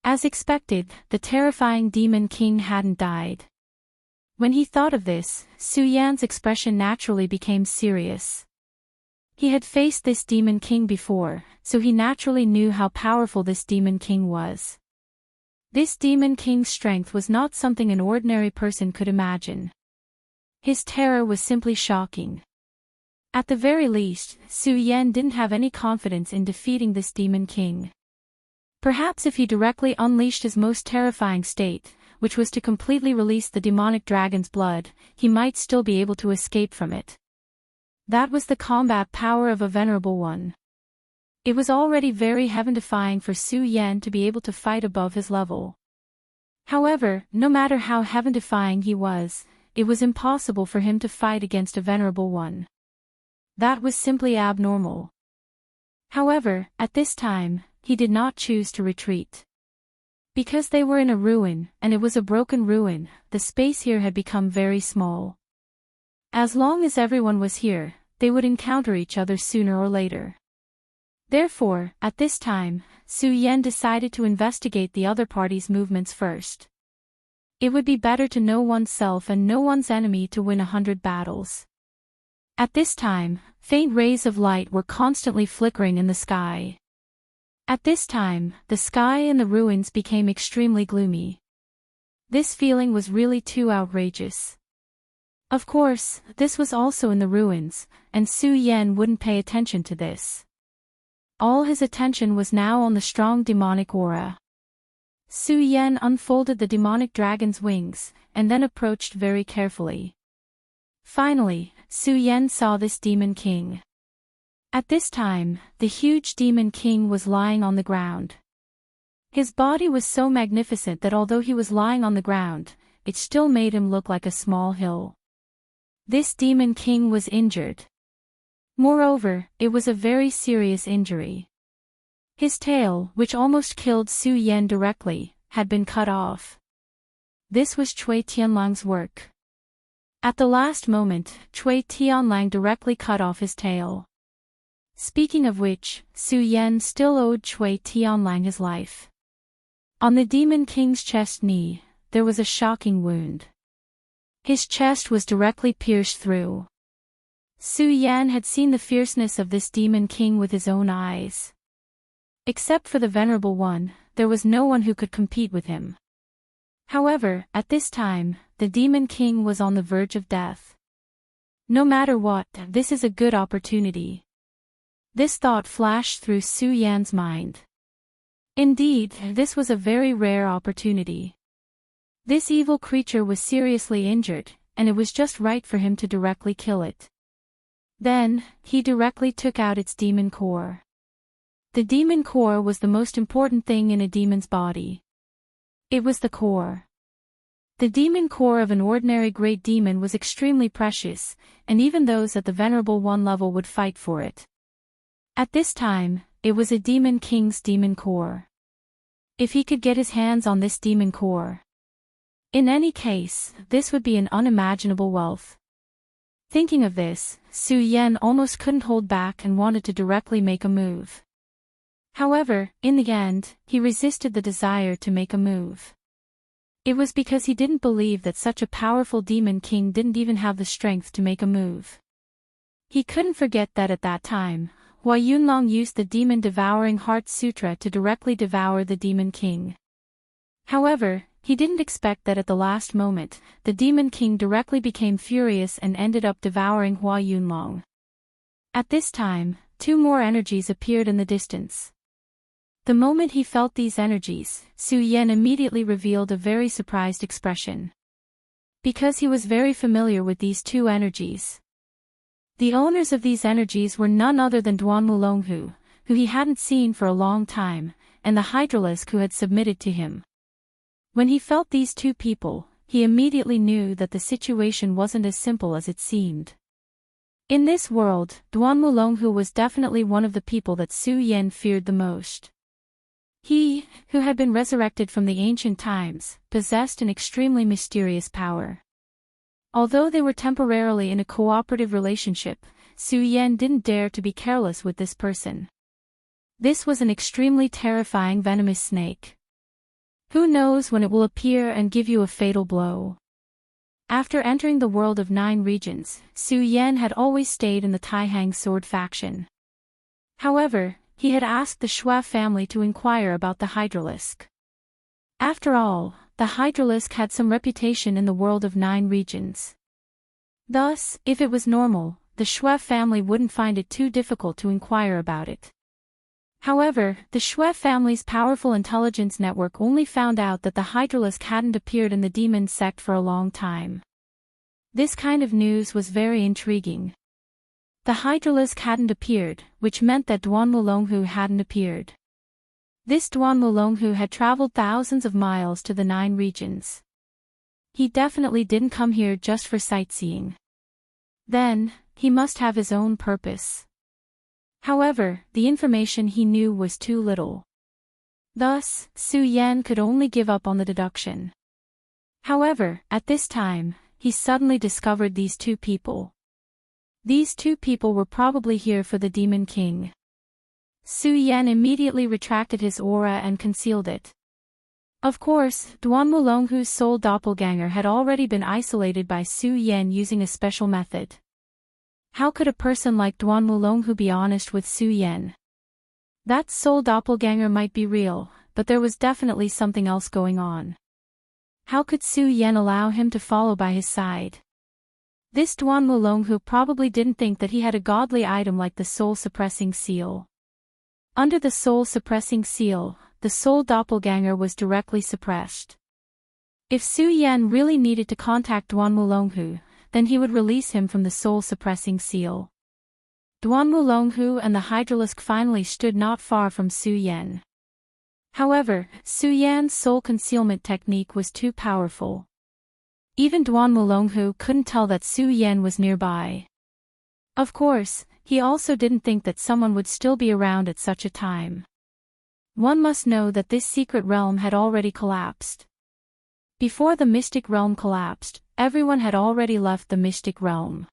As expected, the terrifying Demon King hadn't died. When he thought of this, Su Yan's expression naturally became serious. He had faced this Demon King before, so he naturally knew how powerful this Demon King was. This Demon King's strength was not something an ordinary person could imagine. His terror was simply shocking. At the very least, Su Yan didn't have any confidence in defeating this Demon King. Perhaps if he directly unleashed his most terrifying state, which was to completely release the demonic dragon's blood, he might still be able to escape from it. That was the combat power of a venerable one. It was already very heaven-defying for Su Yan to be able to fight above his level. However, no matter how heaven-defying he was, it was impossible for him to fight against a venerable one. That was simply abnormal. However, at this time, he did not choose to retreat. Because they were in a ruin, and it was a broken ruin, the space here had become very small. As long as everyone was here, they would encounter each other sooner or later. Therefore, at this time, Su Yan decided to investigate the other party's movements first. It would be better to know oneself and know one's enemy to win 100 battles. At this time, faint rays of light were constantly flickering in the sky. At this time, the sky in the ruins became extremely gloomy. This feeling was really too outrageous. Of course, this was also in the ruins, and Su Yan wouldn't pay attention to this. All his attention was now on the strong demonic aura. Su Yan unfolded the demonic dragon's wings, and then approached very carefully. Finally, Su Yan saw this Demon King. At this time, the huge Demon King was lying on the ground. His body was so magnificent that although he was lying on the ground, it still made him look like a small hill. This Demon King was injured. Moreover, it was a very serious injury. His tail, which almost killed Su Yan directly, had been cut off. This was Cui Tianlang's work. At the last moment, Cui Tianlang directly cut off his tail. Speaking of which, Su Yan still owed Cui Tianlang his life. On the Demon King's chest knee, there was a shocking wound. His chest was directly pierced through. Su Yan had seen the fierceness of this Demon King with his own eyes. Except for the Venerable One, there was no one who could compete with him. However, at this time, the Demon King was on the verge of death. No matter what, this is a good opportunity. This thought flashed through Su Yan's mind. Indeed, this was a very rare opportunity. This evil creature was seriously injured, and it was just right for him to directly kill it. Then, he directly took out its demon core. The demon core was the most important thing in a demon's body. It was the core. The demon core of an ordinary great demon was extremely precious, and even those at the Venerable One level would fight for it. At this time, it was a Demon King's demon core. If he could get his hands on this demon core. In any case, this would be an unimaginable wealth. Thinking of this, Su Yan almost couldn't hold back and wanted to directly make a move. However, in the end, he resisted the desire to make a move. It was because he didn't believe that such a powerful demon king didn't even have the strength to make a move. He couldn't forget that at that time, Hua Yunlong used the demon-devouring heart sutra to directly devour the demon king. However, he didn't expect that at the last moment, the demon king directly became furious and ended up devouring Hua Yunlong. At this time, two more energies appeared in the distance. The moment he felt these energies, Su Yan immediately revealed a very surprised expression. Because he was very familiar with these two energies. The owners of these energies were none other than Duan Mulonghu, who he hadn't seen for a long time, and the Hydralisk who had submitted to him. When he felt these two people, he immediately knew that the situation wasn't as simple as it seemed. In this world, Duan Mulonghu was definitely one of the people that Su Yan feared the most. He, who had been resurrected from the ancient times, possessed an extremely mysterious power. Although they were temporarily in a cooperative relationship, Su Yan didn't dare to be careless with this person. This was an extremely terrifying venomous snake. Who knows when it will appear and give you a fatal blow? After entering the world of 9 regions, Su Yan had always stayed in the Taihang sword faction. However, he had asked the Xue family to inquire about the Hydralisk. After all, the Hydralisk had some reputation in the world of 9 regions. Thus, if it was normal, the Xue family wouldn't find it too difficult to inquire about it. However, the Xue family's powerful intelligence network only found out that the Hydralisk hadn't appeared in the demon sect for a long time. This kind of news was very intriguing. The Hydralisk hadn't appeared, which meant that Duan Mulonghu hadn't appeared. This Duan Mulonghu had traveled thousands of miles to the 9 regions. He definitely didn't come here just for sightseeing. Then, he must have his own purpose. However, the information he knew was too little. Thus, Su Yan could only give up on the deduction. However, at this time, he suddenly discovered these two people. These two people were probably here for the Demon King. Su Yan immediately retracted his aura and concealed it. Of course, Duan Mulonghu's soul doppelganger had already been isolated by Su Yan using a special method. How could a person like Duan Mulonghu be honest with Su Yan? That soul doppelganger might be real, but there was definitely something else going on. How could Su Yan allow him to follow by his side? This Duan Mulonghu probably didn't think that he had a godly item like the soul-suppressing seal. Under the soul-suppressing seal, the soul doppelganger was directly suppressed. If Su Yan really needed to contact Duan Mulonghu, then he would release him from the soul-suppressing seal. Duan Mulonghu and the Hydralisk finally stood not far from Su Yan. However, Su Yan's soul concealment technique was too powerful. Even Duan Mulonghu couldn't tell that Su Yan was nearby. Of course, he also didn't think that someone would still be around at such a time. One must know that this secret realm had already collapsed. Before the mystic realm collapsed, everyone had already left the mystic realm.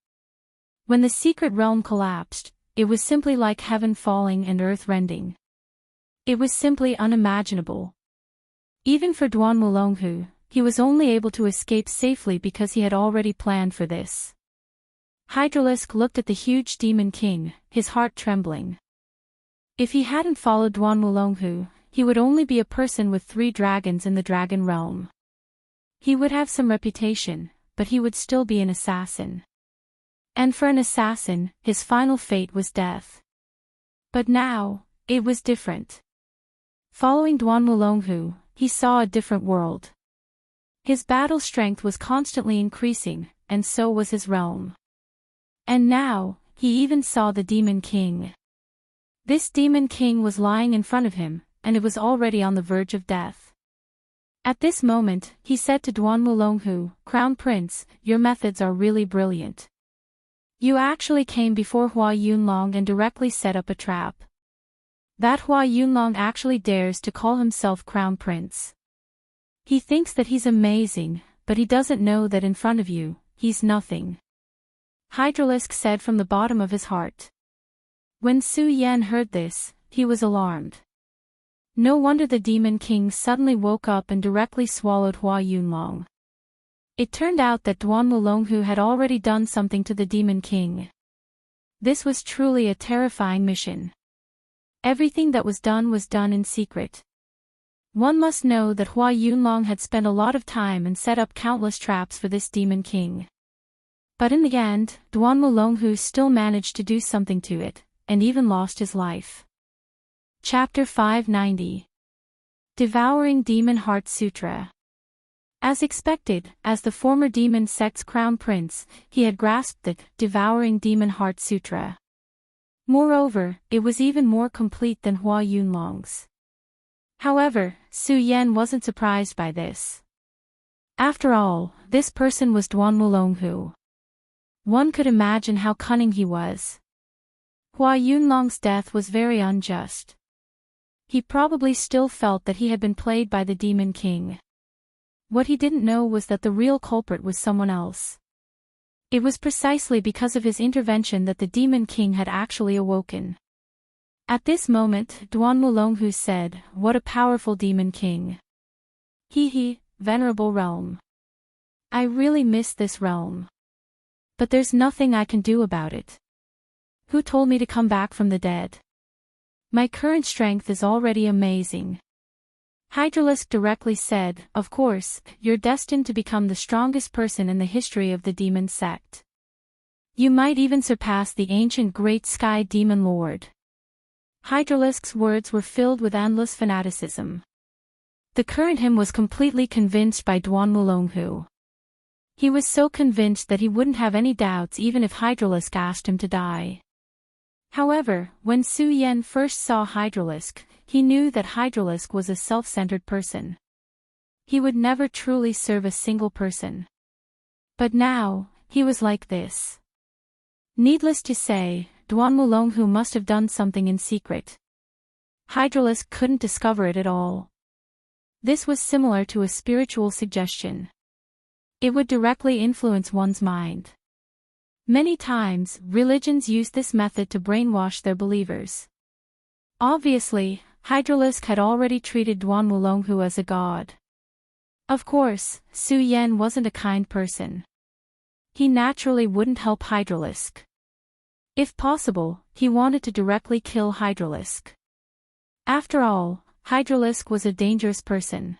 When the secret realm collapsed, it was simply like heaven falling and earth rending. It was simply unimaginable. Even for Duan Mulonghu, he was only able to escape safely because he had already planned for this. Hydralisk looked at the huge demon king, his heart trembling. If he hadn't followed Duan Mulonghu, he would only be a person with 3 dragons in the dragon realm. He would have some reputation, but he would still be an assassin. And for an assassin, his final fate was death. But now, it was different. Following Duan Mulonghu, he saw a different world. His battle strength was constantly increasing, and so was his realm. And now, he even saw the Demon King. This Demon King was lying in front of him, and it was already on the verge of death. At this moment, he said to Duan Mulonghu, "Crown Prince, your methods are really brilliant. You actually came before Hua Yunlong and directly set up a trap. That Hua Yunlong actually dares to call himself Crown Prince. He thinks that he's amazing, but he doesn't know that in front of you, he's nothing." Hydralisk said from the bottom of his heart. When Su Yan heard this, he was alarmed. No wonder the Demon King suddenly woke up and directly swallowed Hua Yunlong. It turned out that Duan Wulonghu had already done something to the Demon King. This was truly a terrifying mission. Everything that was done in secret. One must know that Hua Yunlong had spent a lot of time and set up countless traps for this Demon King. But in the end, Duan Wulonghu still managed to do something to it, and even lost his life. Chapter 590. Devouring Demon Heart Sutra. As expected, as the former demon sect's crown prince, he had grasped the Devouring Demon Heart Sutra. Moreover, it was even more complete than Hua Yunlong's. However, Su Yan wasn't surprised by this. After all, this person was Duan Wulonghu. One could imagine how cunning he was. Hua Yunlong's death was very unjust. He probably still felt that he had been played by the Demon King. What he didn't know was that the real culprit was someone else. It was precisely because of his intervention that the Demon King had actually awoken. At this moment, Duan Wulonghu said, "What a powerful Demon King. He, venerable realm. I really miss this realm. But there's nothing I can do about it. Who told me to come back from the dead? My current strength is already amazing." Hydralisk directly said, "Of course, you're destined to become the strongest person in the history of the demon sect. You might even surpass the ancient Great Sky Demon Lord." Hydralisk's words were filled with endless fanaticism. The current him was completely convinced by Duan Wulonghu. He was so convinced that he wouldn't have any doubts even if Hydralisk asked him to die. However, when Su Yan first saw Hydralisk, he knew that Hydralisk was a self-centered person. He would never truly serve a single person. But now, he was like this. Needless to say, Duan Wulonghu must have done something in secret. Hydralisk couldn't discover it at all. This was similar to a spiritual suggestion. It would directly influence one's mind. Many times, religions use this method to brainwash their believers. Obviously, Hydralisk had already treated Duan Wulonghu as a god. Of course, Su Yan wasn't a kind person. He naturally wouldn't help Hydralisk. If possible, he wanted to directly kill Hydralisk. After all, Hydralisk was a dangerous person.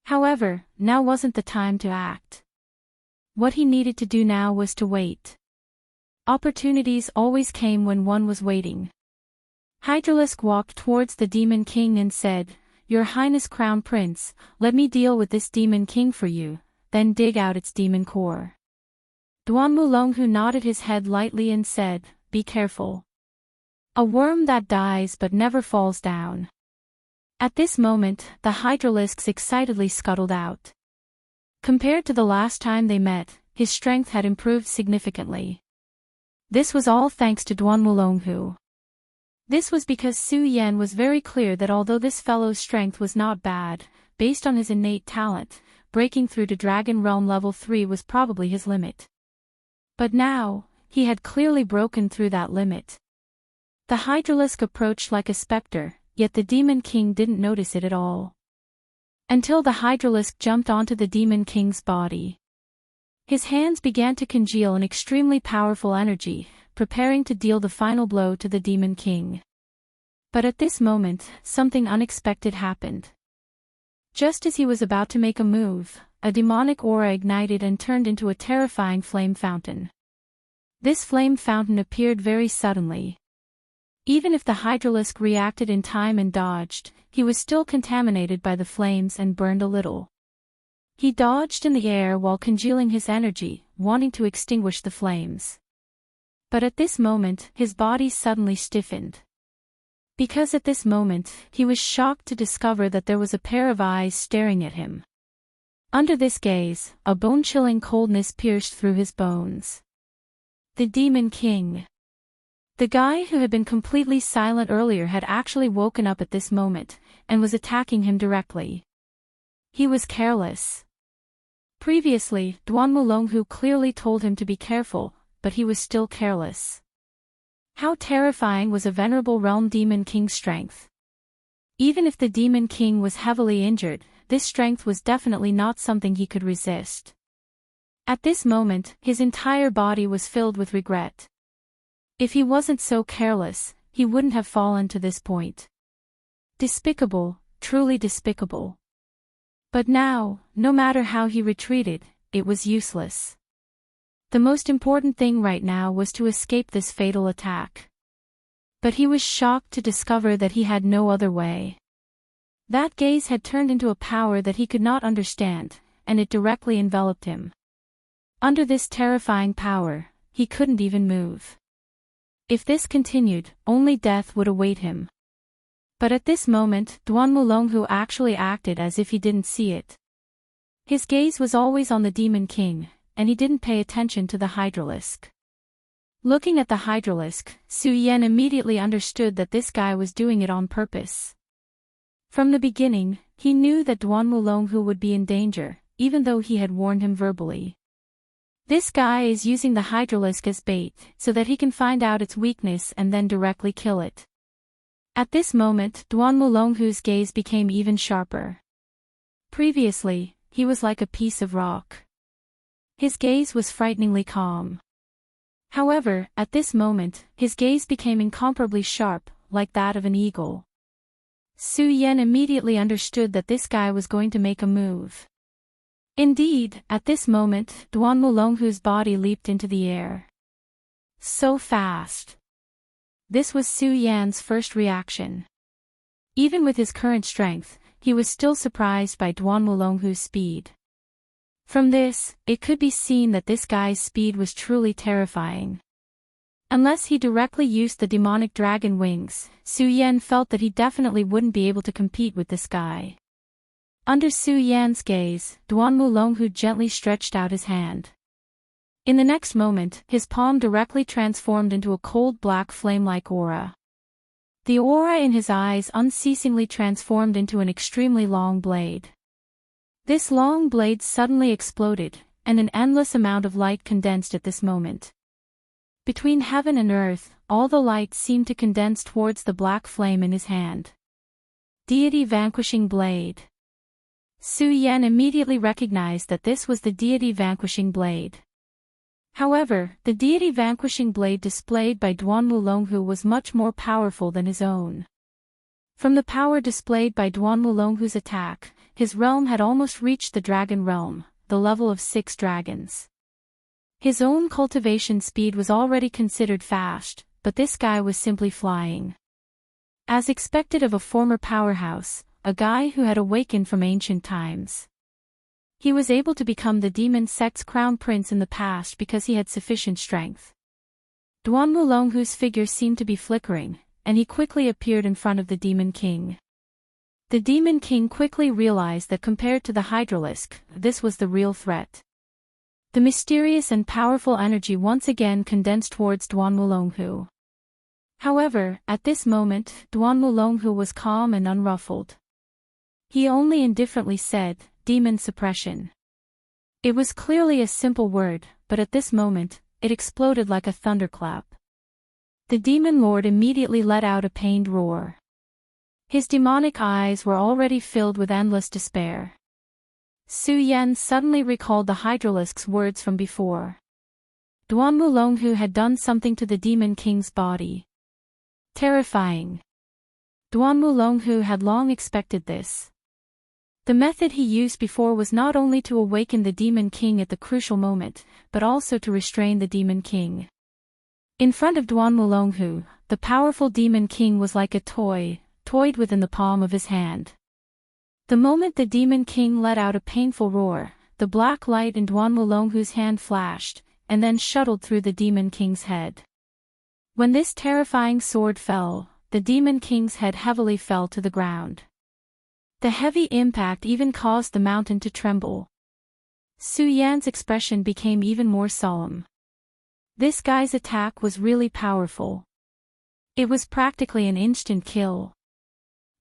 However, now wasn't the time to act. What he needed to do now was to wait. Opportunities always came when one was waiting. Hydralisk walked towards the Demon King and said, "Your Highness Crown Prince, let me deal with this Demon King for you, then dig out its demon core." Duan Wulonghu nodded his head lightly and said, "Be careful. A worm that dies but never falls down." At this moment, the Hydralisks excitedly scuttled out. Compared to the last time they met, his strength had improved significantly. This was all thanks to Duan Wulonghu. This was because Su Yan was very clear that although this fellow's strength was not bad, based on his innate talent, breaking through to Dragon Realm level 3 was probably his limit. But now, he had clearly broken through that limit. The Hydralisk approached like a specter, yet the Demon King didn't notice it at all. Until the Hydralisk jumped onto the Demon King's body. His hands began to congeal an extremely powerful energy, preparing to deal the final blow to the Demon King. But at this moment, something unexpected happened. Just as he was about to make a move, a demonic aura ignited and turned into a terrifying flame fountain. This flame fountain appeared very suddenly. Even if the Hydralisk reacted in time and dodged, he was still contaminated by the flames and burned a little. He dodged in the air while congealing his energy, wanting to extinguish the flames. But at this moment, his body suddenly stiffened. Because at this moment, he was shocked to discover that there was a pair of eyes staring at him. Under this gaze, a bone-chilling coldness pierced through his bones. The Demon King. The guy who had been completely silent earlier had actually woken up at this moment, and was attacking him directly. He was careless. Previously, Duan Wulonghu clearly told him to be careful, but he was still careless. How terrifying was a venerable realm Demon King's strength. Even if the Demon King was heavily injured, this strength was definitely not something he could resist. At this moment, his entire body was filled with regret. If he wasn't so careless, he wouldn't have fallen to this point. Despicable, truly despicable. But now, no matter how he retreated, it was useless. The most important thing right now was to escape this fatal attack. But he was shocked to discover that he had no other way. That gaze had turned into a power that he could not understand, and it directly enveloped him. Under this terrifying power, he couldn't even move. If this continued, only death would await him. But at this moment, Duan Mulonghu actually acted as if he didn't see it. His gaze was always on the Demon King, and he didn't pay attention to the Hydralisk. Looking at the Hydralisk, Su Yan immediately understood that this guy was doing it on purpose. From the beginning, he knew that Duan Mulonghu would be in danger, even though he had warned him verbally. This guy is using the Hydralisk as bait, so that he can find out its weakness and then directly kill it. At this moment, Duan Mulonghu's gaze became even sharper. Previously, he was like a piece of rock. His gaze was frighteningly calm. However, at this moment, his gaze became incomparably sharp, like that of an eagle. Su Yan immediately understood that this guy was going to make a move. Indeed, at this moment, Duan Mulonghu's body leaped into the air. So fast. This was Su Yan's first reaction. Even with his current strength, he was still surprised by Duan Mulonghu's speed. From this, it could be seen that this guy's speed was truly terrifying. Unless he directly used the demonic dragon wings, Su Yan felt that he definitely wouldn't be able to compete with this guy. Under Su Yan's gaze, Duan Mulonghu gently stretched out his hand. In the next moment, his palm directly transformed into a cold black flame-like aura. The aura in his eyes unceasingly transformed into an extremely long blade. This long blade suddenly exploded, and an endless amount of light condensed at this moment. Between heaven and earth, all the light seemed to condense towards the black flame in his hand. Deity Vanquishing Blade. Su Yan immediately recognized that this was the Deity Vanquishing Blade. However, the Deity Vanquishing Blade displayed by Duan Mulonghu was much more powerful than his own. From the power displayed by Duan Mulonghu's attack, his realm had almost reached the dragon realm, the level of 6 dragons. His own cultivation speed was already considered fast, but this guy was simply flying. As expected of a former powerhouse, a guy who had awakened from ancient times. He was able to become the demon sect's crown prince in the past because he had sufficient strength. Duan Mulonghu's figure seemed to be flickering, and he quickly appeared in front of the Demon King. The Demon King quickly realized that compared to the Hydralisk, this was the real threat. The mysterious and powerful energy once again condensed towards Duan Mulonghu. However, at this moment, Duan Mulonghu was calm and unruffled. He only indifferently said, "Demon suppression." It was clearly a simple word, but at this moment, it exploded like a thunderclap. The Demon Lord immediately let out a pained roar. His demonic eyes were already filled with endless despair. Su Yan suddenly recalled the Hydralisk's words from before. Duan Mulonghu had done something to the Demon King's body. Terrifying. Duan Mulonghu had long expected this. The method he used before was not only to awaken the Demon King at the crucial moment, but also to restrain the Demon King. In front of Duan Mulonghu, the powerful Demon King was like a toy, toyed within the palm of his hand. The moment the Demon King let out a painful roar, the black light in Duan Mulonghu's hand flashed, and then shuttled through the Demon King's head. When this terrifying sword fell, the Demon King's head heavily fell to the ground. The heavy impact even caused the mountain to tremble. Su Yan's expression became even more solemn. This guy's attack was really powerful. It was practically an instant kill.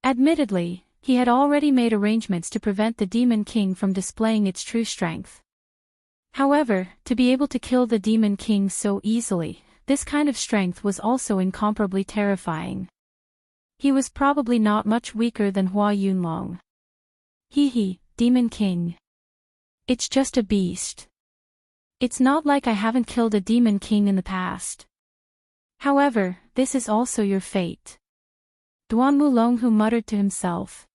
Admittedly, he had already made arrangements to prevent the Demon King from displaying its true strength. However, to be able to kill the Demon King so easily, this kind of strength was also incomparably terrifying. He was probably not much weaker than Hua Yunlong. Hee, Demon King. It's just a beast. It's not like I haven't killed a Demon King in the past. However, this is also your fate. Duan Wulonghu muttered to himself.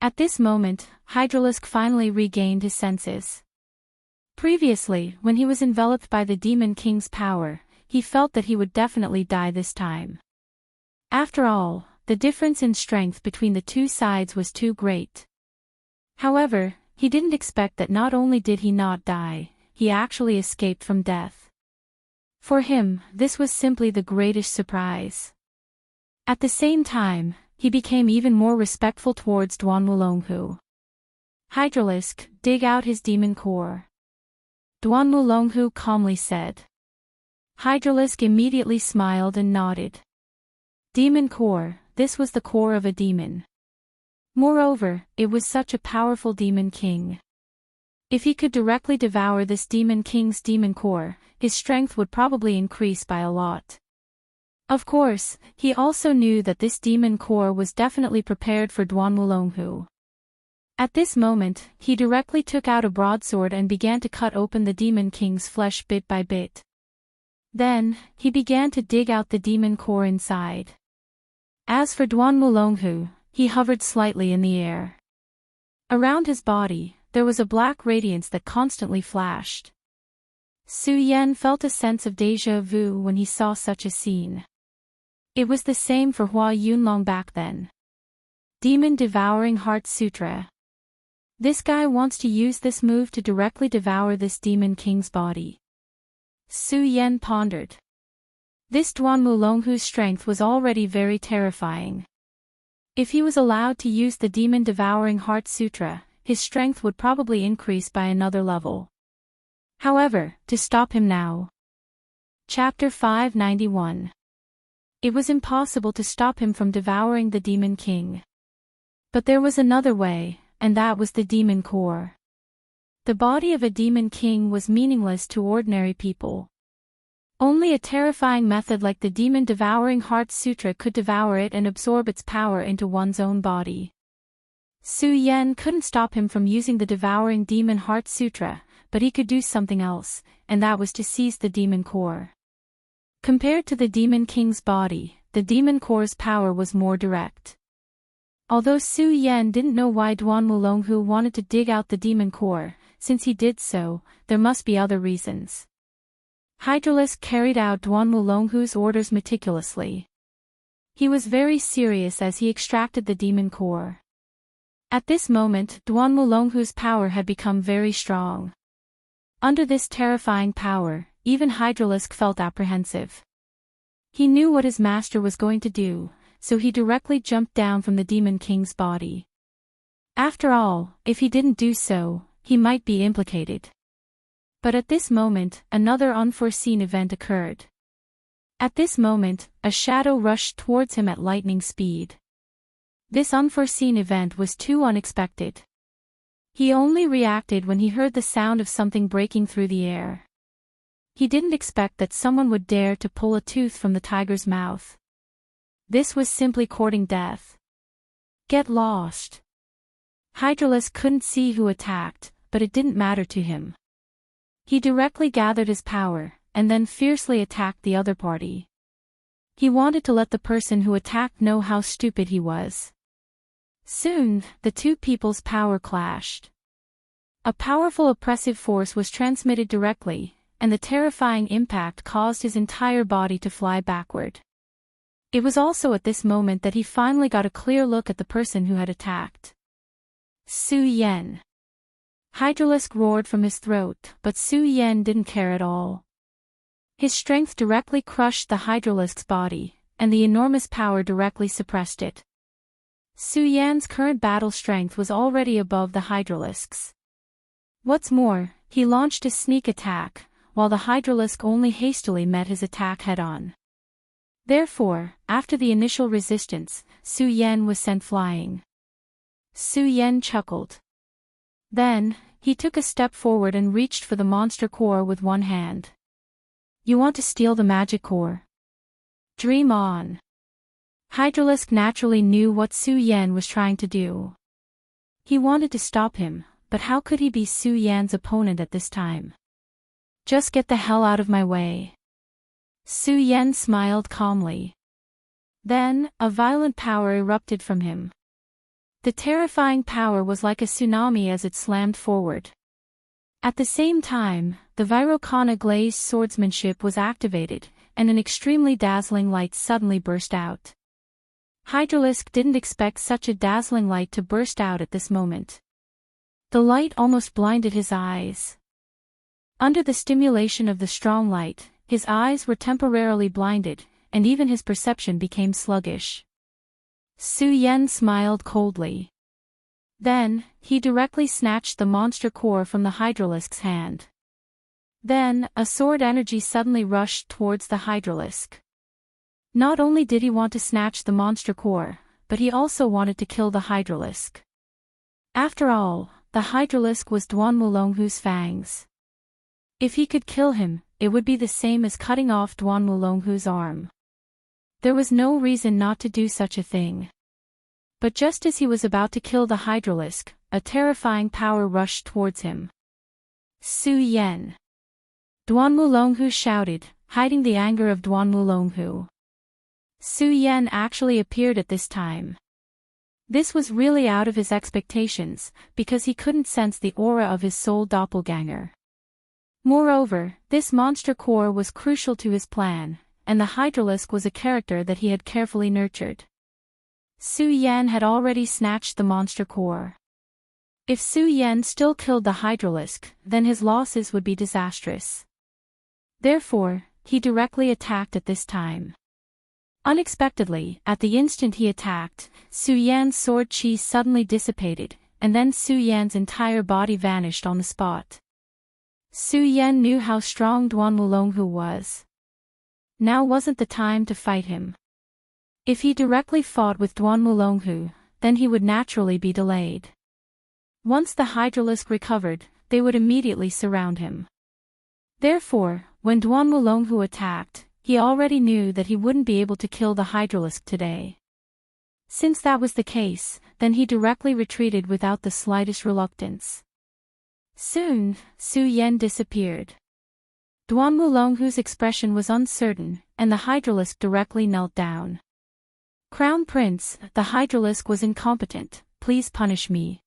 At this moment, Hydralisk finally regained his senses. Previously, when he was enveloped by the Demon King's power, he felt that he would definitely die this time. After all, the difference in strength between the two sides was too great. However, he didn't expect that not only did he not die, he actually escaped from death. For him, this was simply the greatest surprise. At the same time, he became even more respectful towards Duan Wulonghu. Hydralisk, dig out his demon core. Duan Wulonghu calmly said. Hydralisk immediately smiled and nodded. Demon core, this was the core of a demon. Moreover, it was such a powerful demon king. If he could directly devour this demon king's demon core, his strength would probably increase by a lot. Of course, he also knew that this demon core was definitely prepared for Duan Wulonghu. At this moment, he directly took out a broadsword and began to cut open the demon king's flesh bit by bit. Then, he began to dig out the demon core inside. As for Duan Wulonghu, he hovered slightly in the air. Around his body, there was a black radiance that constantly flashed. Su Yan felt a sense of déjà vu when he saw such a scene. It was the same for Hua Yunlong back then. Demon Devouring Heart Sutra. This guy wants to use this move to directly devour this demon king's body. Su Yan pondered. This Duan Wulonghu's strength was already very terrifying. If he was allowed to use the Demon Devouring Heart Sutra, his strength would probably increase by another level. However, to stop him now. Chapter 591. It was impossible to stop him from devouring the Demon King. But there was another way, and that was the Demon Core. The body of a Demon King was meaningless to ordinary people. Only a terrifying method like the Demon Devouring Heart Sutra could devour it and absorb its power into one's own body. Su Yan couldn't stop him from using the Devouring Demon Heart Sutra, but he could do something else, and that was to seize the Demon Core. Compared to the Demon King's body, the Demon Core's power was more direct. Although Su Yan didn't know why Duan Wulonghu wanted to dig out the Demon Core, since he did so, there must be other reasons. Hydralisk carried out Duan Wulonghu's orders meticulously. He was very serious as he extracted the demon core. At this moment, Duan Wulonghu's power had become very strong. Under this terrifying power, even Hydralisk felt apprehensive. He knew what his master was going to do, so he directly jumped down from the Demon King's body. After all, if he didn't do so, he might be implicated. But at this moment, another unforeseen event occurred. At this moment, a shadow rushed towards him at lightning speed. This unforeseen event was too unexpected. He only reacted when he heard the sound of something breaking through the air. He didn't expect that someone would dare to pull a tooth from the tiger's mouth. This was simply courting death. Get lost. Hydralisk couldn't see who attacked, but it didn't matter to him. He directly gathered his power, and then fiercely attacked the other party. He wanted to let the person who attacked know how stupid he was. Soon, the two people's power clashed. A powerful oppressive force was transmitted directly, and the terrifying impact caused his entire body to fly backward. It was also at this moment that he finally got a clear look at the person who had attacked. Su Yan. Hydralisk roared from his throat, but Su Yan didn't care at all. His strength directly crushed the Hydralisk's body, and the enormous power directly suppressed it. Su Yan's current battle strength was already above the Hydralisk's. What's more, he launched a sneak attack, while the Hydralisk only hastily met his attack head-on. Therefore, after the initial resistance, Su Yan was sent flying. Su Yan chuckled. Then, he took a step forward and reached for the monster core with one hand. You want to steal the magic core? Dream on. Hydralisk naturally knew what Su Yan was trying to do. He wanted to stop him, but how could he be Su Yan's opponent at this time? Just get the hell out of my way. Su Yan smiled calmly. Then, a violent power erupted from him. The terrifying power was like a tsunami as it slammed forward. At the same time, the Virokana glazed swordsmanship was activated, and an extremely dazzling light suddenly burst out. Hydralisk didn't expect such a dazzling light to burst out at this moment. The light almost blinded his eyes. Under the stimulation of the strong light, his eyes were temporarily blinded, and even his perception became sluggish. Su Yan smiled coldly. Then, he directly snatched the monster core from the Hydralisk's hand. Then, a sword energy suddenly rushed towards the Hydralisk. Not only did he want to snatch the monster core, but he also wanted to kill the Hydralisk. After all, the Hydralisk was Duan Wulonghu's fangs. If he could kill him, it would be the same as cutting off Duan Wulonghu's arm. There was no reason not to do such a thing. But just as he was about to kill the Hydralisk, a terrifying power rushed towards him. Su Yan. Duan Wulonghu shouted, hiding the anger of Duan Wulonghu. Su Yan actually appeared at this time. This was really out of his expectations, because he couldn't sense the aura of his soul doppelganger. Moreover, this monster core was crucial to his plan, and the Hydralisk was a character that he had carefully nurtured. Su Yan had already snatched the monster core. If Su Yan still killed the Hydralisk, then his losses would be disastrous. Therefore, he directly attacked at this time. Unexpectedly, at the instant he attacked, Su Yan's sword chi suddenly dissipated, and then Su Yan's entire body vanished on the spot. Su Yan knew how strong Duan Wulonghu was. Now wasn't the time to fight him. If he directly fought with Duan Wulonghu, then he would naturally be delayed. Once the Hydralisk recovered, they would immediately surround him. Therefore, when Duan Wulonghu attacked, he already knew that he wouldn't be able to kill the Hydralisk today. Since that was the case, then he directly retreated without the slightest reluctance. Soon, Su Yan disappeared. Duan Wulonghu's expression was uncertain, and the Hydralisk directly knelt down. Crown Prince, the Hydralisk was incompetent, please punish me.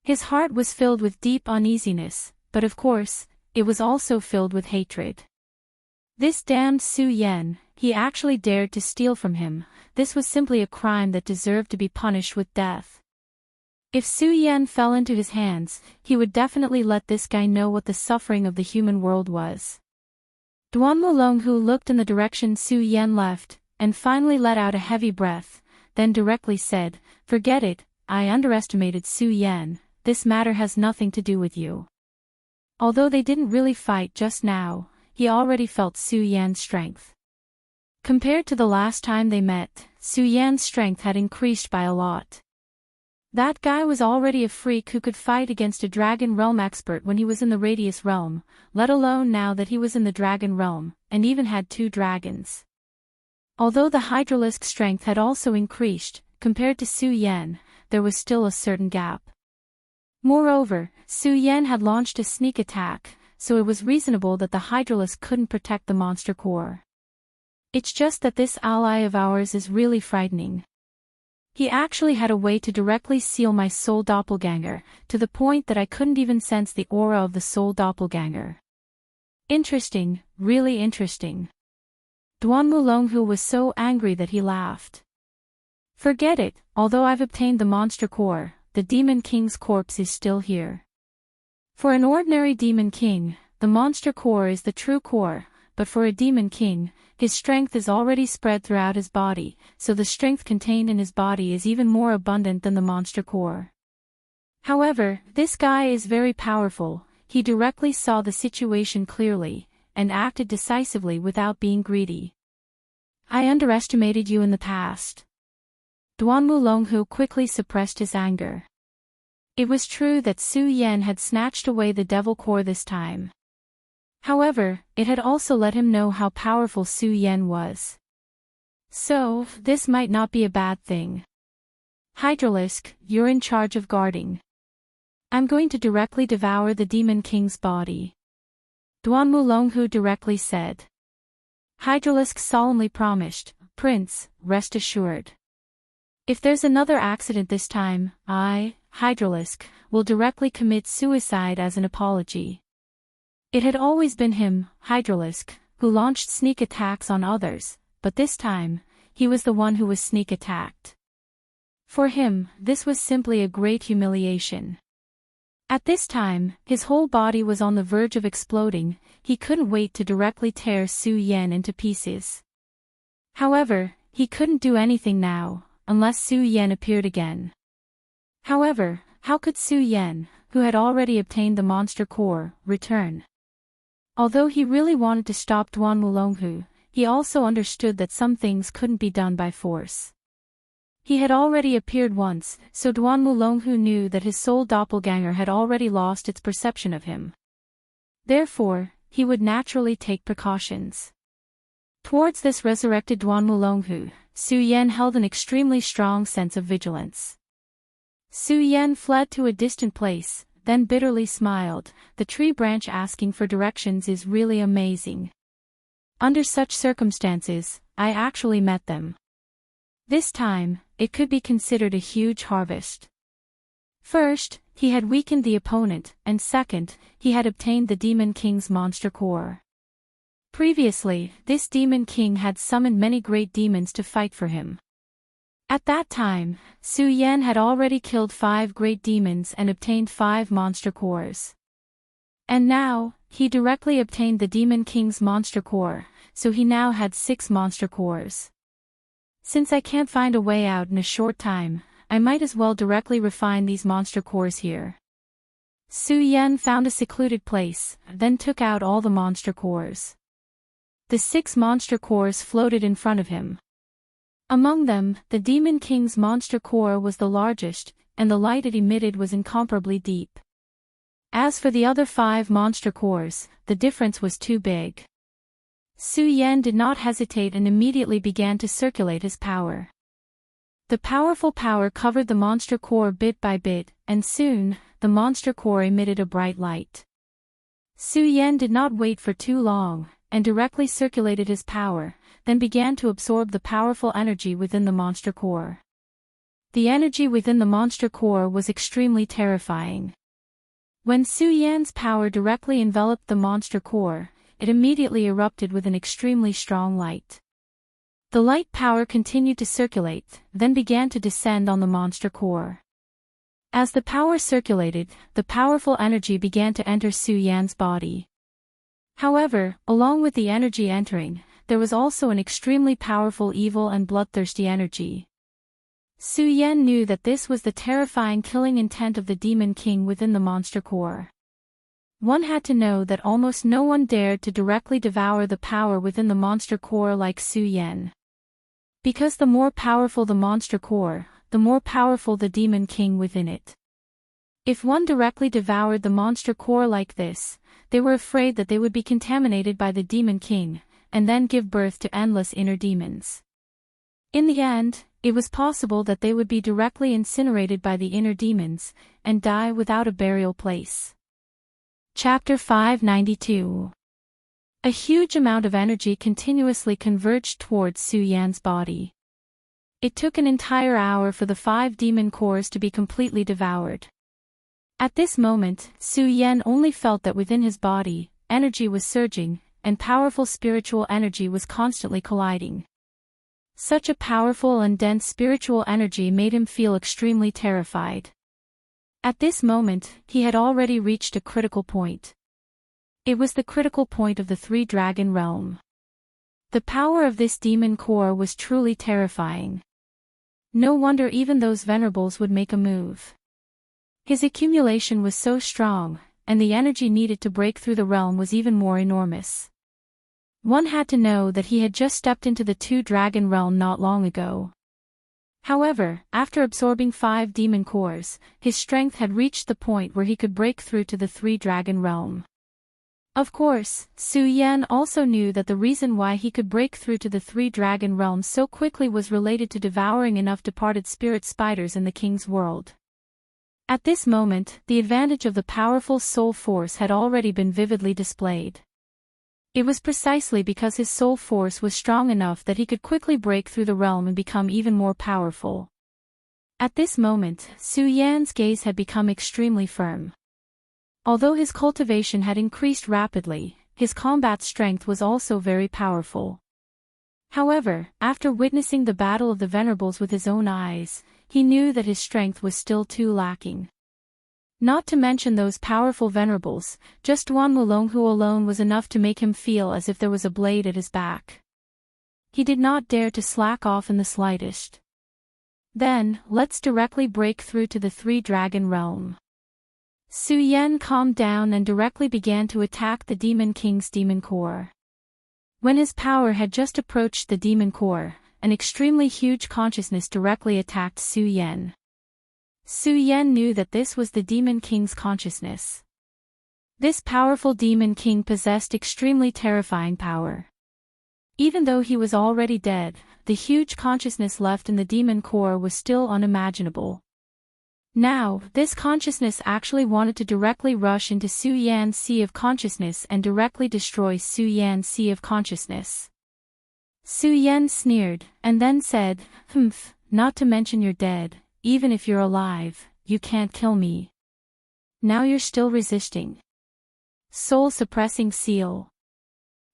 His heart was filled with deep uneasiness, but of course, it was also filled with hatred. This damned Su Yan, he actually dared to steal from him. This was simply a crime that deserved to be punished with death. If Su Yan fell into his hands, he would definitely let this guy know what the suffering of the human world was. Duan Wulonghu looked in the direction Su Yan left, and finally let out a heavy breath, then directly said, "Forget it, I underestimated Su Yan, this matter has nothing to do with you." Although they didn't really fight just now, he already felt Su Yan's strength. Compared to the last time they met, Su Yan's strength had increased by a lot. That guy was already a freak who could fight against a Dragon Realm expert when he was in the Radius Realm, let alone now that he was in the Dragon Realm, and even had 2 dragons. Although the Hydralisk's strength had also increased, compared to Su Yan, there was still a certain gap. Moreover, Su Yan had launched a sneak attack, so it was reasonable that the Hydralisk couldn't protect the monster core. It's just that this ally of ours is really frightening. He actually had a way to directly seal my soul doppelganger, to the point that I couldn't even sense the aura of the soul doppelganger. Interesting, really interesting. Duan Wulonghu was so angry that he laughed. Forget it, although I've obtained the monster core, the Demon King's corpse is still here. For an ordinary Demon King, the monster core is the true core, but for a Demon King, his strength is already spread throughout his body, so the strength contained in his body is even more abundant than the monster core. However, this guy is very powerful, he directly saw the situation clearly, and acted decisively without being greedy. I underestimated you in the past. Duan Wulonghu quickly suppressed his anger. It was true that Su Yan had snatched away the devil core this time. However, it had also let him know how powerful Su Yan was. So, this might not be a bad thing. Hydralisk, you're in charge of guarding. I'm going to directly devour the Demon King's body. Duan Mulonghu directly said. Hydralisk solemnly promised, Prince, rest assured. If there's another accident this time, I, Hydralisk, will directly commit suicide as an apology. It had always been him, Hydralisk, who launched sneak attacks on others, but this time, he was the one who was sneak attacked. For him, this was simply a great humiliation. At this time, his whole body was on the verge of exploding, he couldn't wait to directly tear Su Yan into pieces. However, he couldn't do anything now, unless Su Yan appeared again. However, how could Su Yan, who had already obtained the monster core, return? Although he really wanted to stop Duan Mulonghu, he also understood that some things couldn't be done by force. He had already appeared once, so Duan Mulonghu knew that his soul doppelganger had already lost its perception of him. Therefore, he would naturally take precautions. Towards this resurrected Duan Mulonghu, Su Yan held an extremely strong sense of vigilance. Su Yan fled to a distant place, then bitterly smiled, the tree branch asking for directions is really amazing. Under such circumstances, I actually met them. This time, it could be considered a huge harvest. First, he had weakened the opponent, and second, he had obtained the Demon King's monster core. Previously, this Demon King had summoned many great demons to fight for him. At that time, Su Yan had already killed 5 great demons and obtained 5 monster cores. And now, he directly obtained the Demon King's monster core, so he now had 6 monster cores. Since I can't find a way out in a short time, I might as well directly refine these monster cores here. Su Yan found a secluded place, then took out all the monster cores. The 6 monster cores floated in front of him. Among them, the Demon King's monster core was the largest, and the light it emitted was incomparably deep. As for the other 5 monster cores, the difference was too big. Su Yan did not hesitate and immediately began to circulate his power. The powerful power covered the monster core bit by bit, and soon, the monster core emitted a bright light. Su Yan did not wait for too long, and directly circulated his power, then began to absorb the powerful energy within the monster core. The energy within the monster core was extremely terrifying. When Su Yan's power directly enveloped the monster core, it immediately erupted with an extremely strong light. The light power continued to circulate, then began to descend on the monster core. As the power circulated, the powerful energy began to enter Su Yan's body. However, along with the energy entering, there was also an extremely powerful evil and bloodthirsty energy. Su Yan knew that this was the terrifying killing intent of the Demon King within the monster core. One had to know that almost no one dared to directly devour the power within the monster core like Su Yan. Because the more powerful the monster core, the more powerful the Demon King within it. If one directly devoured the monster core like this, they were afraid that they would be contaminated by the Demon King, and then give birth to endless inner demons. In the end, it was possible that they would be directly incinerated by the inner demons, and die without a burial place. Chapter 592. A huge amount of energy continuously converged towards Su Yan's body. It took an entire hour for the 5 demon cores to be completely devoured. At this moment, Su Yan only felt that within his body, energy was surging, and powerful spiritual energy was constantly colliding. Such a powerful and dense spiritual energy made him feel extremely terrified. At this moment, he had already reached a critical point. It was the critical point of the 3-dragon realm. The power of this demon core was truly terrifying. No wonder even those venerables would make a move. His accumulation was so strong, and the energy needed to break through the realm was even more enormous. One had to know that he had just stepped into the 2-dragon realm not long ago. However, after absorbing 5 demon cores, his strength had reached the point where he could break through to the 3-dragon realm. Of course, Su Yan also knew that the reason why he could break through to the three dragon realms so quickly was related to devouring enough departed spirit spiders in the king's world. At this moment, the advantage of the powerful soul force had already been vividly displayed. It was precisely because his soul force was strong enough that he could quickly break through the realm and become even more powerful. At this moment, Su Yan's gaze had become extremely firm. Although his cultivation had increased rapidly, his combat strength was also very powerful. However, after witnessing the battle of the Venerables with his own eyes, he knew that his strength was still too lacking. Not to mention those powerful Venerables, just one Wulong who alone was enough to make him feel as if there was a blade at his back. He did not dare to slack off in the slightest. Then, let's directly break through to the three dragon realm. Su Yan calmed down and directly began to attack the Demon King's demon core. When his power had just approached the demon core, an extremely huge consciousness directly attacked Su Yan. Su Yan knew that this was the Demon King's consciousness. This powerful Demon King possessed extremely terrifying power. Even though he was already dead, the huge consciousness left in the demon core was still unimaginable. Now, this consciousness actually wanted to directly rush into Su Yan's Sea of Consciousness and directly destroy Su Yan's Sea of Consciousness. Su Yan sneered, and then said, "Humph, not to mention you're dead, even if you're alive, you can't kill me. Now you're still resisting." Soul-suppressing seal.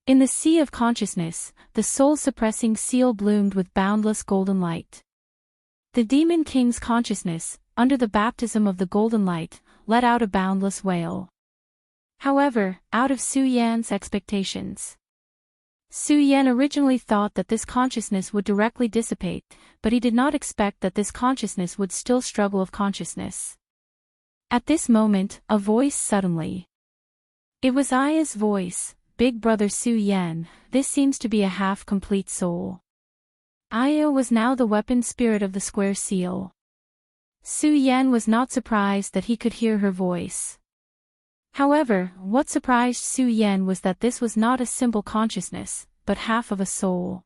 In the Sea of Consciousness, the soul-suppressing seal bloomed with boundless golden light. The Demon King's consciousness, under the baptism of the golden light, let out a boundless wail. However, out of Su Yan's expectations. Su Yan originally thought that this consciousness would directly dissipate, but he did not expect that this consciousness would still struggle of consciousness. At this moment, a voice suddenly. It was Aya's voice, "Big brother Su Yan, this seems to be a half-complete soul." Aya was now the weapon spirit of the square seal. Su Yan was not surprised that he could hear her voice. However, what surprised Su Yan was that this was not a simple consciousness, but half of a soul.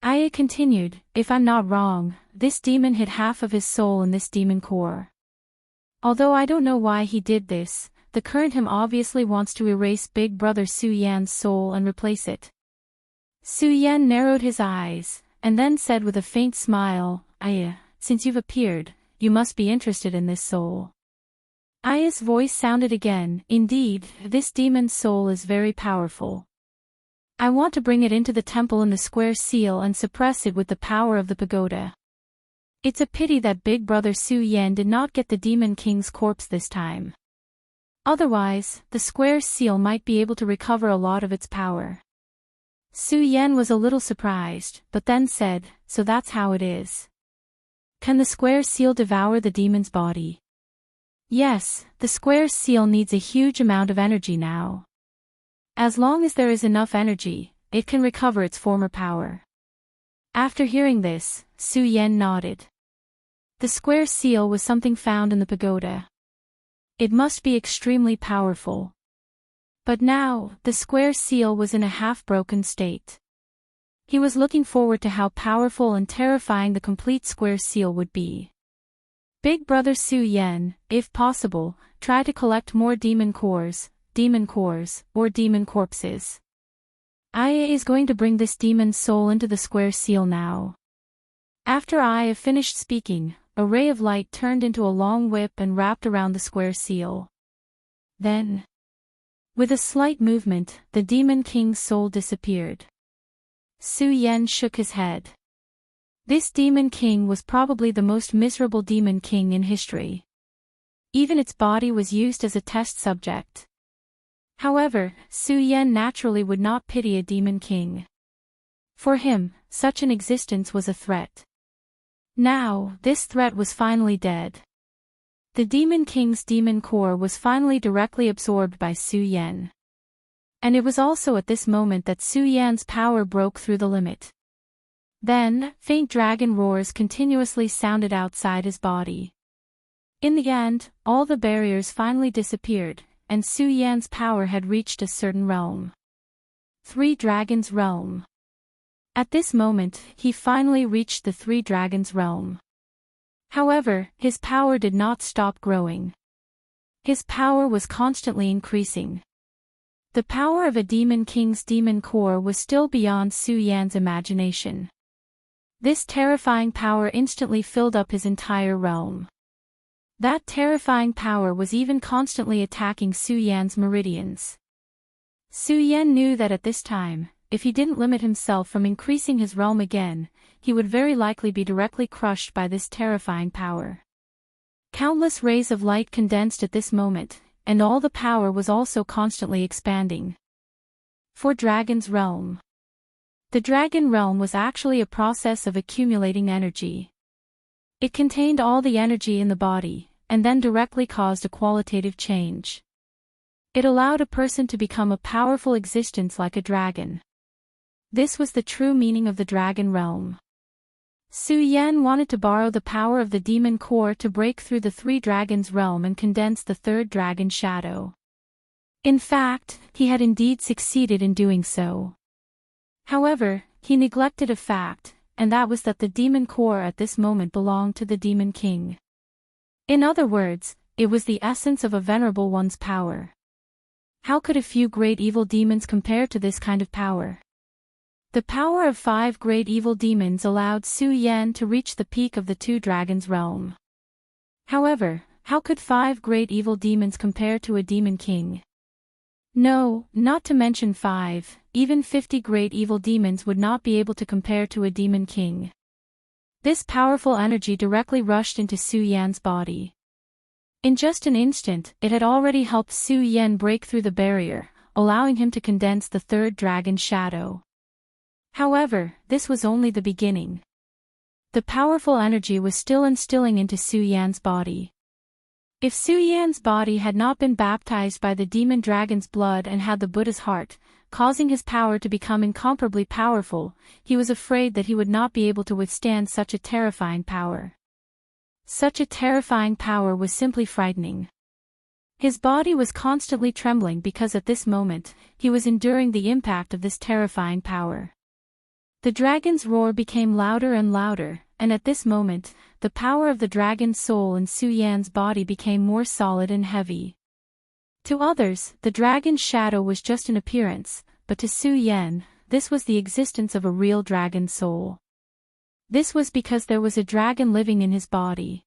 Aya continued, "If I'm not wrong, this demon hid half of his soul in this demon core. Although I don't know why he did this, the current him obviously wants to erase Big Brother Su Yan's soul and replace it." Su Yan narrowed his eyes, and then said with a faint smile, "Aya, since you've appeared, you must be interested in this soul." Aya's voice sounded again, "Indeed, this demon's soul is very powerful. I want to bring it into the temple in the square seal and suppress it with the power of the pagoda. It's a pity that Big Brother Su Yan did not get the Demon King's corpse this time. Otherwise, the square seal might be able to recover a lot of its power." Su Yan was a little surprised, but then said, "So that's how it is. Can the square seal devour the demon's body?" "Yes, the square seal needs a huge amount of energy now. As long as there is enough energy, it can recover its former power." After hearing this, Su Yan nodded. The square seal was something found in the pagoda. It must be extremely powerful. But now, the square seal was in a half-broken state. He was looking forward to how powerful and terrifying the complete square seal would be. "Big brother Su Yan, if possible, try to collect more demon cores, or demon corpses. Aya is going to bring this demon's soul into the square seal now." After Aya finished speaking, a ray of light turned into a long whip and wrapped around the square seal. Then, with a slight movement, the Demon King's soul disappeared. Su Yan shook his head. This Demon King was probably the most miserable Demon King in history. Even its body was used as a test subject. However, Su Yan naturally would not pity a Demon King. For him, such an existence was a threat. Now, this threat was finally dead. The Demon King's demon core was finally directly absorbed by Su Yan. And it was also at this moment that Su Yan's power broke through the limit. Then, faint dragon roars continuously sounded outside his body. In the end, all the barriers finally disappeared, and Su Yan's power had reached a certain realm. 3 Dragons Realm. At this moment, he finally reached the 3 Dragons Realm. However, his power did not stop growing. His power was constantly increasing. The power of a Demon King's demon core was still beyond Su Yan's imagination. This terrifying power instantly filled up his entire realm. That terrifying power was even constantly attacking Su Yan's meridians. Su Yan knew that at this time, if he didn't limit himself from increasing his realm again, he would very likely be directly crushed by this terrifying power. Countless rays of light condensed at this moment, and all the power was also constantly expanding. 4 Dragon's Realm. The Dragon Realm was actually a process of accumulating energy. It contained all the energy in the body, and then directly caused a qualitative change. It allowed a person to become a powerful existence like a dragon. This was the true meaning of the Dragon Realm. Su Yan wanted to borrow the power of the demon core to break through the 3 Dragons Realm and condense the 3rd dragon shadow. In fact, he had indeed succeeded in doing so. However, he neglected a fact, and that was that the demon core at this moment belonged to the Demon King. In other words, it was the essence of a venerable one's power. How could a few great evil demons compare to this kind of power? The power of 5 great evil demons allowed Su Yan to reach the peak of the 2 Dragons Realm. However, how could 5 great evil demons compare to a Demon King? No, not to mention 5, even 50 great evil demons would not be able to compare to a Demon King. This powerful energy directly rushed into Su Yan's body. In just an instant, it had already helped Su Yan break through the barrier, allowing him to condense the 3rd dragon shadow. However, this was only the beginning. The powerful energy was still instilling into Su Yan's body. If Su Yan's body had not been baptized by the demon dragon's blood and had the Buddha's heart, causing his power to become incomparably powerful, he was afraid that he would not be able to withstand such a terrifying power. Such a terrifying power was simply frightening. His body was constantly trembling because at this moment, he was enduring the impact of this terrifying power. The dragon's roar became louder and louder, and at this moment, the power of the dragon's soul in Su Yan's body became more solid and heavy. To others, the dragon's shadow was just an appearance, but to Su Yan, this was the existence of a real dragon's soul. This was because there was a dragon living in his body.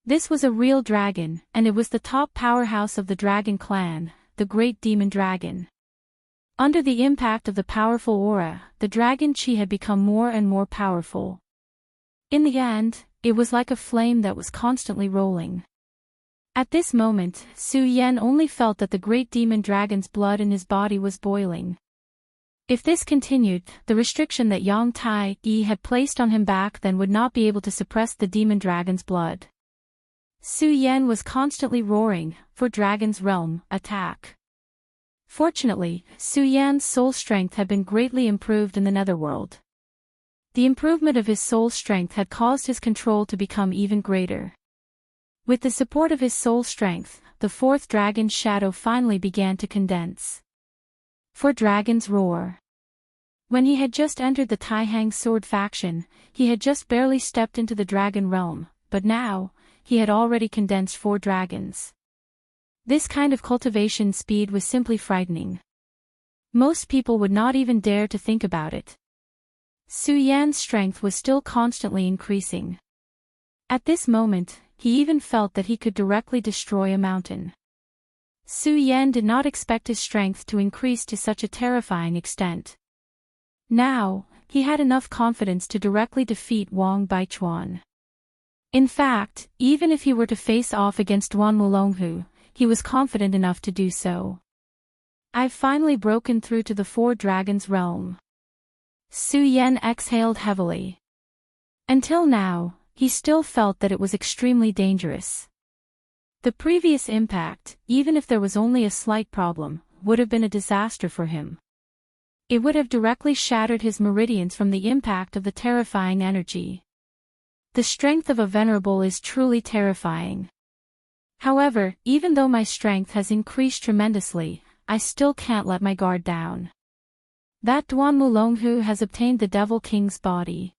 This was a real dragon, and it was the top powerhouse of the dragon clan, the great demon dragon. Under the impact of the powerful aura, the dragon chi had become more and more powerful. In the end, it was like a flame that was constantly rolling. At this moment, Su Yan only felt that the great demon dragon's blood in his body was boiling. If this continued, the restriction that Yang Tai Yi had placed on him back then would not be able to suppress the demon dragon's blood. Su Yan was constantly roaring, "For Dragon's Realm, attack!" Fortunately, Su Yan's soul strength had been greatly improved in the netherworld. The improvement of his soul strength had caused his control to become even greater. With the support of his soul strength, the 4th dragon's shadow finally began to condense. For Dragon's Roar. When he had just entered the Taihang sword faction, he had just barely stepped into the dragon realm, but now, he had already condensed 4 dragons. This kind of cultivation speed was simply frightening. Most people would not even dare to think about it. Su Yan's strength was still constantly increasing. At this moment, he even felt that he could directly destroy a mountain. Su Yan did not expect his strength to increase to such a terrifying extent. Now, he had enough confidence to directly defeat Wang Baichuan. In fact, even if he were to face off against Wan Wulonghu, he was confident enough to do so. "I've finally broken through to the 4 Dragons Realm." Su Yan exhaled heavily. Until now, he still felt that it was extremely dangerous. The previous impact, even if there was only a slight problem, would have been a disaster for him. It would have directly shattered his meridians from the impact of the terrifying energy. The strength of a venerable is truly terrifying. However, even though my strength has increased tremendously, I still can't let my guard down. That Duan Mulonghu has obtained the Devil King's body.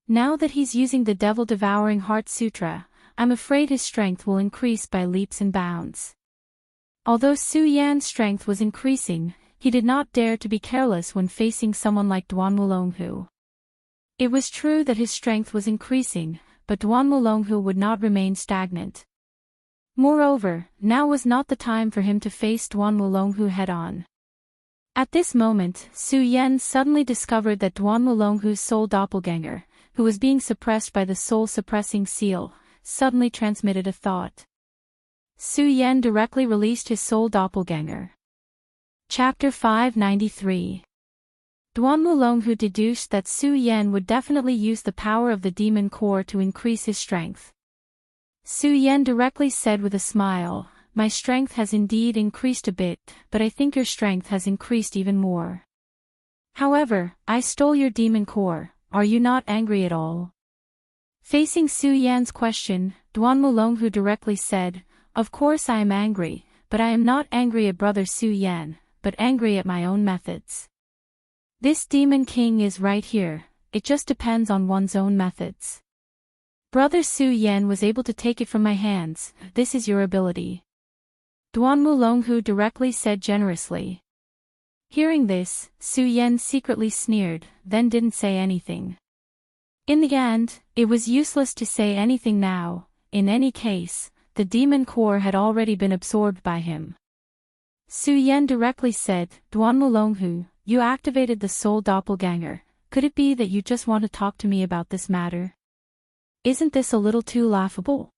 Now that he's using the Devil-Devouring Heart Sutra, I'm afraid his strength will increase by leaps and bounds. Although Su Yan's strength was increasing, he did not dare to be careless when facing someone like Duan Mulonghu. It was true that his strength was increasing, but Duan Mulonghu would not remain stagnant. Moreover, now was not the time for him to face Duan Mulonghu head-on. At this moment, Su Yan suddenly discovered that Duan Mulonghu's soul doppelganger, who was being suppressed by the soul-suppressing seal, suddenly transmitted a thought. Su Yan directly released his soul doppelganger. Chapter 593. Duan Mulonghu deduced that Su Yan would definitely use the power of the demon core to increase his strength. Su Yan directly said with a smile, "My strength has indeed increased a bit, but I think your strength has increased even more. However, I stole your demon core, are you not angry at all?" Facing Su Yan's question, Duan Mulonghu directly said, "Of course I am angry, but I am not angry at brother Su Yan, but angry at my own methods. This demon king is right here, it just depends on one's own methods. Brother Su Yan was able to take it from my hands, this is your ability." Duan Mulonghu directly said generously. Hearing this, Su Yan secretly sneered, then didn't say anything. In the end, it was useless to say anything now. In any case, the demon core had already been absorbed by him. Su Yan directly said, "Duan Mulonghu, you activated the soul doppelganger, could it be that you just want to talk to me about this matter? Isn't this a little too laughable?"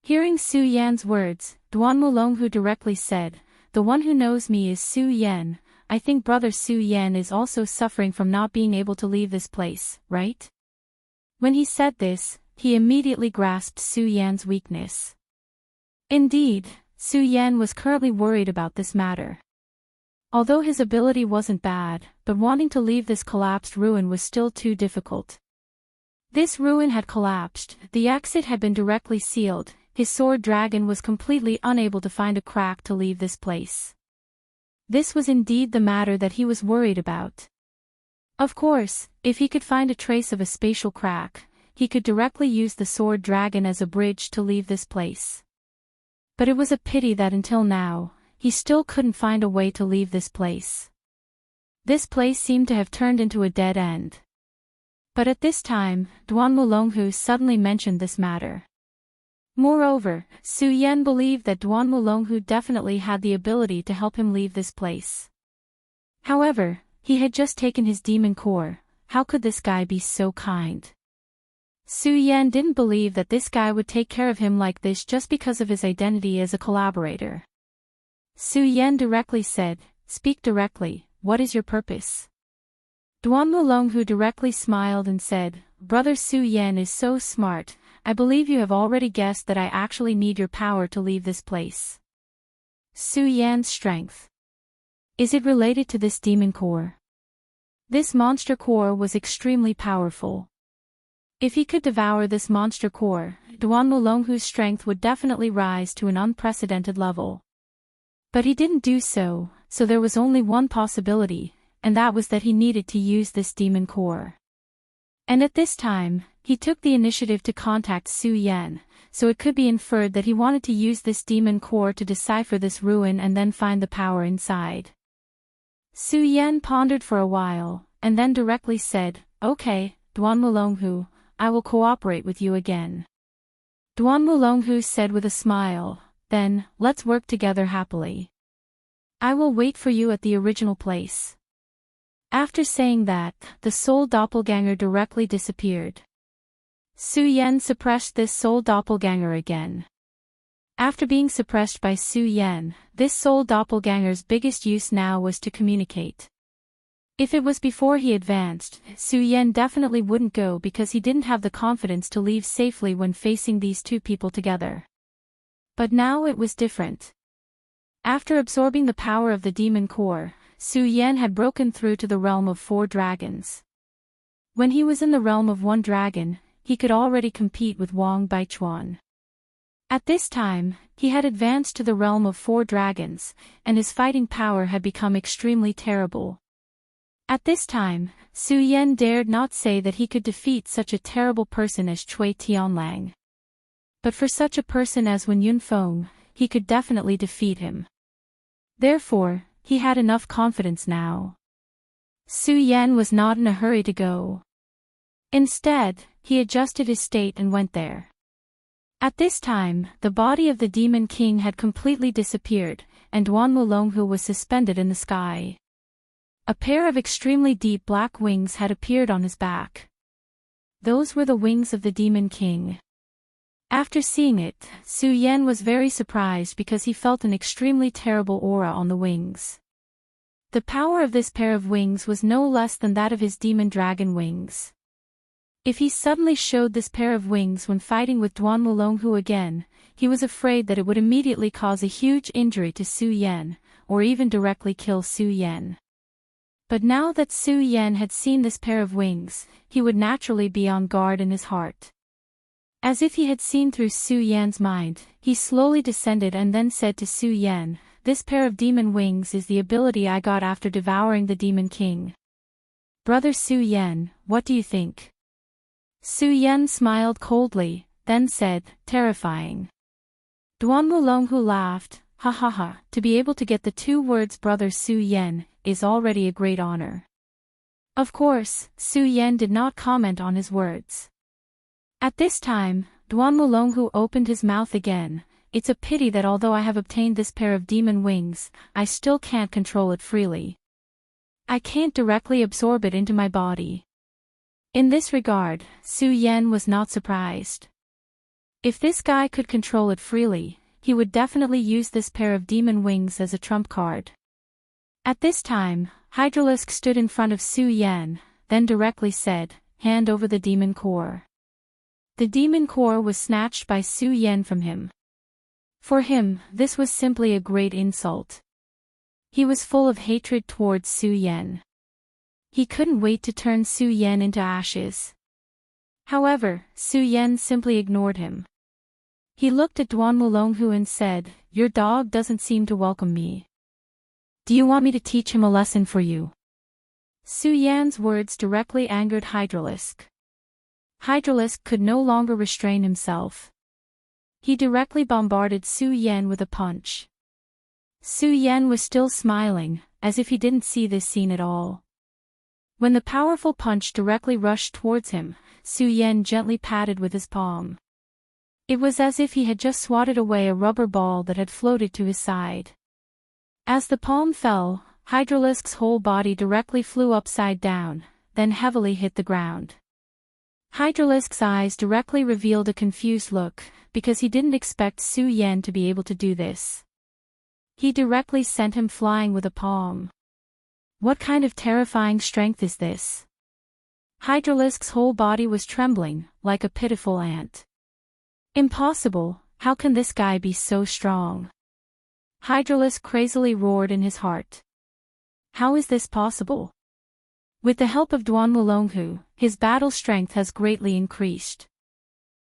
Hearing Su Yan's words, Duan Mulonghu directly said, "The one who knows me is Su Yan. I think brother Su Yan is also suffering from not being able to leave this place, right?" When he said this, he immediately grasped Su Yan's weakness. Indeed, Su Yan was currently worried about this matter. Although his ability wasn't bad, but wanting to leave this collapsed ruin was still too difficult. This ruin had collapsed, the exit had been directly sealed, his sword dragon was completely unable to find a crack to leave this place. This was indeed the matter that he was worried about. Of course, if he could find a trace of a spatial crack, he could directly use the sword dragon as a bridge to leave this place. But it was a pity that until now, he still couldn't find a way to leave this place. This place seemed to have turned into a dead end. But at this time, Duan Mulonghu suddenly mentioned this matter. Moreover, Su Yan believed that Duan Mulonghu definitely had the ability to help him leave this place. However, he had just taken his demon core, how could this guy be so kind? Su Yan didn't believe that this guy would take care of him like this just because of his identity as a collaborator. Su Yan directly said, "Speak directly, what is your purpose?" Duan Mulonghu directly smiled and said, "Brother Su Yan is so smart, I believe you have already guessed that I actually need your power to leave this place." Su Yan's strength. Is it related to this demon core? This monster core was extremely powerful. If he could devour this monster core, Duan Mulonghu's strength would definitely rise to an unprecedented level. But he didn't do so, so there was only one possibility, and that was that he needed to use this demon core. And at this time, he took the initiative to contact Su Yan, so it could be inferred that he wanted to use this demon core to decipher this ruin and then find the power inside. Su Yan pondered for a while, and then directly said, "Okay, Duan Mulonghu, I will cooperate with you again." Duan Mulonghu said with a smile, "Then, let's work together happily. I will wait for you at the original place." After saying that, the soul doppelganger directly disappeared. Su Yan suppressed this soul doppelganger again. After being suppressed by Su Yan, this soul doppelganger's biggest use now was to communicate. If it was before he advanced, Su Yan definitely wouldn't go because he didn't have the confidence to leave safely when facing these two people together. But now it was different. After absorbing the power of the demon core, Su Yan had broken through to the realm of 4 dragons. When he was in the realm of 1 dragon, he could already compete with Wang Baichuan. At this time, he had advanced to the realm of 4 dragons, and his fighting power had become extremely terrible. At this time, Su Yan dared not say that he could defeat such a terrible person as Cui Tianlang. But for such a person as Wen Yunfeng, he could definitely defeat him. Therefore, he had enough confidence now. Su Yan was not in a hurry to go. Instead, he adjusted his state and went there. At this time, the body of the Demon King had completely disappeared, and Duan Mulonghu was suspended in the sky. A pair of extremely deep black wings had appeared on his back. Those were the wings of the Demon King. After seeing it, Su Yan was very surprised because he felt an extremely terrible aura on the wings. The power of this pair of wings was no less than that of his demon dragon wings. If he suddenly showed this pair of wings when fighting with Duan Mulonghu again, he was afraid that it would immediately cause a huge injury to Su Yan, or even directly kill Su Yan. But now that Su Yan had seen this pair of wings, he would naturally be on guard in his heart. As if he had seen through Su Yan's mind, he slowly descended and then said to Su Yan, "This pair of demon wings is the ability I got after devouring the Demon King. Brother Su Yan, what do you think?" Su Yan smiled coldly, then said, "Terrifying." Duan Mulonghu laughed, "Ha ha ha, to be able to get the 2 words Brother Su Yan is already a great honor." Of course, Su Yan did not comment on his words. At this time, Duan Mulonghu opened his mouth again. "It's a pity that although I have obtained this pair of demon wings, I still can't control it freely. I can't directly absorb it into my body." In this regard, Su Yan was not surprised. If this guy could control it freely, he would definitely use this pair of demon wings as a trump card. At this time, Hydralisk stood in front of Su Yan, then directly said, "Hand over the demon core." The demon core was snatched by Su Yan from him. For him, this was simply a great insult. He was full of hatred towards Su Yan. He couldn't wait to turn Su Yan into ashes. However, Su Yan simply ignored him. He looked at Duan Mulonghu and said, "Your dog doesn't seem to welcome me. Do you want me to teach him a lesson for you?" Su Yan's words directly angered Hydralisk. Hydralisk could no longer restrain himself. He directly bombarded Su Yan with a punch. Su Yan was still smiling, as if he didn't see this scene at all. When the powerful punch directly rushed towards him, Su Yan gently patted with his palm. It was as if he had just swatted away a rubber ball that had floated to his side. As the palm fell, Hydralisk's whole body directly flew upside down, then heavily hit the ground. Hydralisk's eyes directly revealed a confused look, because he didn't expect Su Yan to be able to do this. He directly sent him flying with a palm. What kind of terrifying strength is this? Hydralisk's whole body was trembling, like a pitiful ant. Impossible, how can this guy be so strong? Hydralisk crazily roared in his heart. How is this possible? With the help of Duan Mulonghu, his battle strength has greatly increased.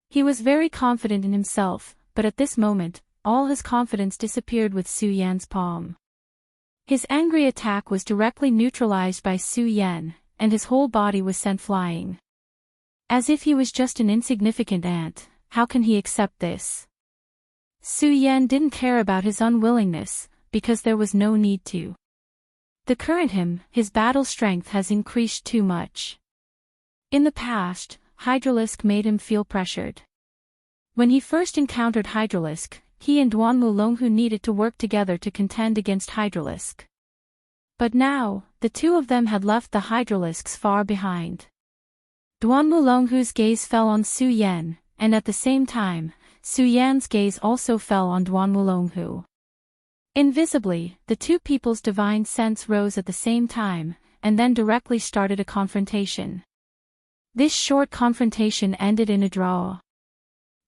He was very confident in himself, but at this moment, all his confidence disappeared with Su Yan's palm. His angry attack was directly neutralized by Su Yan, and his whole body was sent flying. As if he was just an insignificant ant, how can he accept this? Su Yan didn't care about his unwillingness, because there was no need to. The current him, his battle strength has increased too much. In the past, Hydralisk made him feel pressured. When he first encountered Hydralisk, he and Duan Mulonghu needed to work together to contend against Hydralisk. But now, the two of them had left the Hydralisks far behind. Duan Mulonghu's gaze fell on Su Yan, and at the same time, Su Yan's gaze also fell on Duan Mulonghu. Invisibly, the two people's divine sense rose at the same time, and then directly started a confrontation. This short confrontation ended in a draw.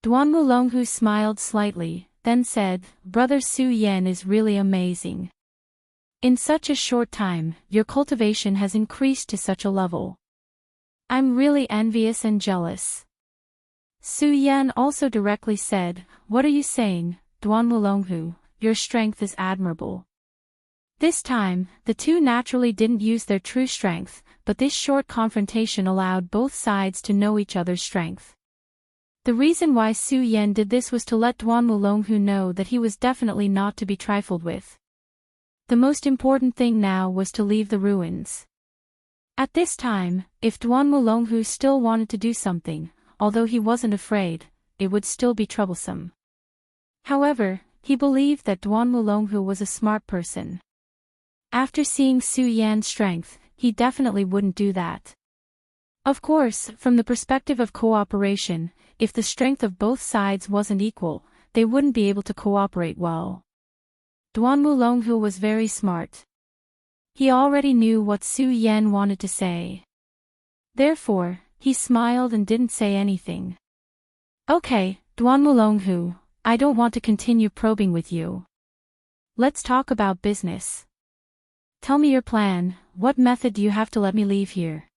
Duan Mulonghu smiled slightly, then said, "Brother Su Yan is really amazing. In such a short time, your cultivation has increased to such a level. I'm really envious and jealous." Su Yan also directly said, "What are you saying, Duan Wulonghu? Your strength is admirable." This time, the two naturally didn't use their true strength, but this short confrontation allowed both sides to know each other's strength. The reason why Su Yan did this was to let Duan Wulonghu know that he was definitely not to be trifled with. The most important thing now was to leave the ruins. At this time, if Duan Wulonghu still wanted to do something, although he wasn't afraid, it would still be troublesome. However, he believed that Duan Wulonghu was a smart person. After seeing Su Yan's strength, he definitely wouldn't do that. Of course, from the perspective of cooperation, if the strength of both sides wasn't equal, they wouldn't be able to cooperate well. Duan Wulonghu was very smart. He already knew what Su Yan wanted to say. Therefore, he smiled and didn't say anything. "Okay, Duan Wulonghu, I don't want to continue probing with you. Let's talk about business. Tell me your plan. What method do you have to let me leave here?"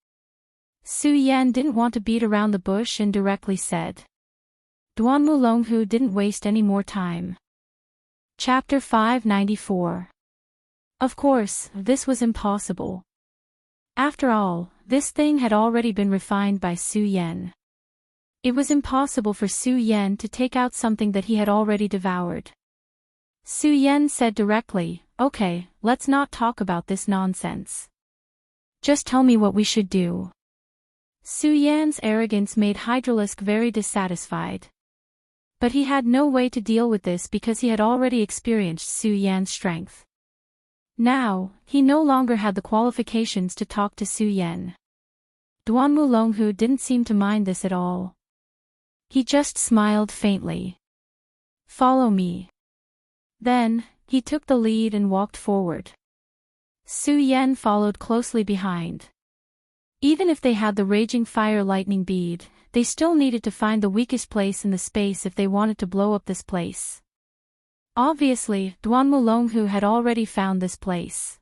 Su Yan didn't want to beat around the bush and directly said. Duan Wulonghu didn't waste any more time. Chapter 594. Of course, this was impossible. After all, this thing had already been refined by Su Yan. It was impossible for Su Yan to take out something that he had already devoured. Su Yan said directly, "Okay, let's not talk about this nonsense. Just tell me what we should do." Su Yan's arrogance made Hydralisk very dissatisfied. But he had no way to deal with this because he had already experienced Su Yan's strength. Now, he no longer had the qualifications to talk to Su Yan. Duan Wulonghu didn't seem to mind this at all. He just smiled faintly. "Follow me." Then, he took the lead and walked forward. Su Yan followed closely behind. Even if they had the raging fire lightning bead, they still needed to find the weakest place in the space if they wanted to blow up this place. Obviously, Duan Wulonghu had already found this place.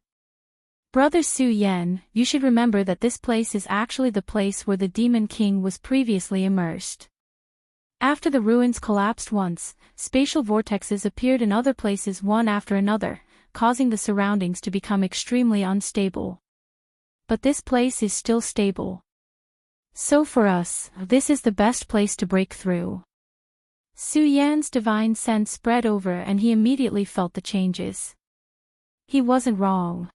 "Brother Su Yan, you should remember that this place is actually the place where the Demon King was previously immersed. After the ruins collapsed once, spatial vortexes appeared in other places one after another, causing the surroundings to become extremely unstable. But this place is still stable. So for us, this is the best place to break through." Su Yan's divine sense spread over and he immediately felt the changes. He wasn't wrong.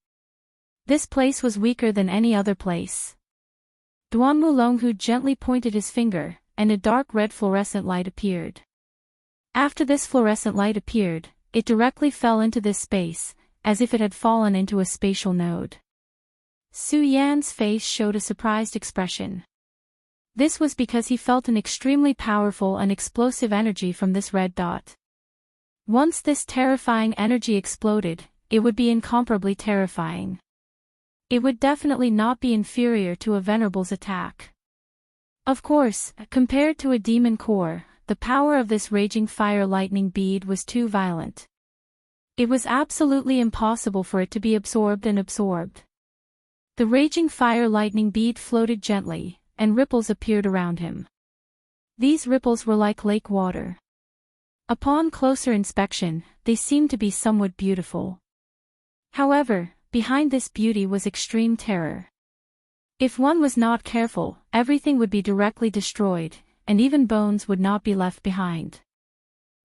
This place was weaker than any other place. Duan Wulonghu gently pointed his finger, and a dark red fluorescent light appeared. After this fluorescent light appeared, it directly fell into this space, as if it had fallen into a spatial node. Su Yan's face showed a surprised expression. This was because he felt an extremely powerful and explosive energy from this red dot. Once this terrifying energy exploded, it would be incomparably terrifying. It would definitely not be inferior to a Venerable's attack. Of course, compared to a demon core, the power of this raging fire lightning bead was too violent. It was absolutely impossible for it to be absorbed and absorbed. The raging fire lightning bead floated gently, and ripples appeared around him. These ripples were like lake water. Upon closer inspection, they seemed to be somewhat beautiful. However, behind this beauty was extreme terror. If one was not careful, everything would be directly destroyed, and even bones would not be left behind.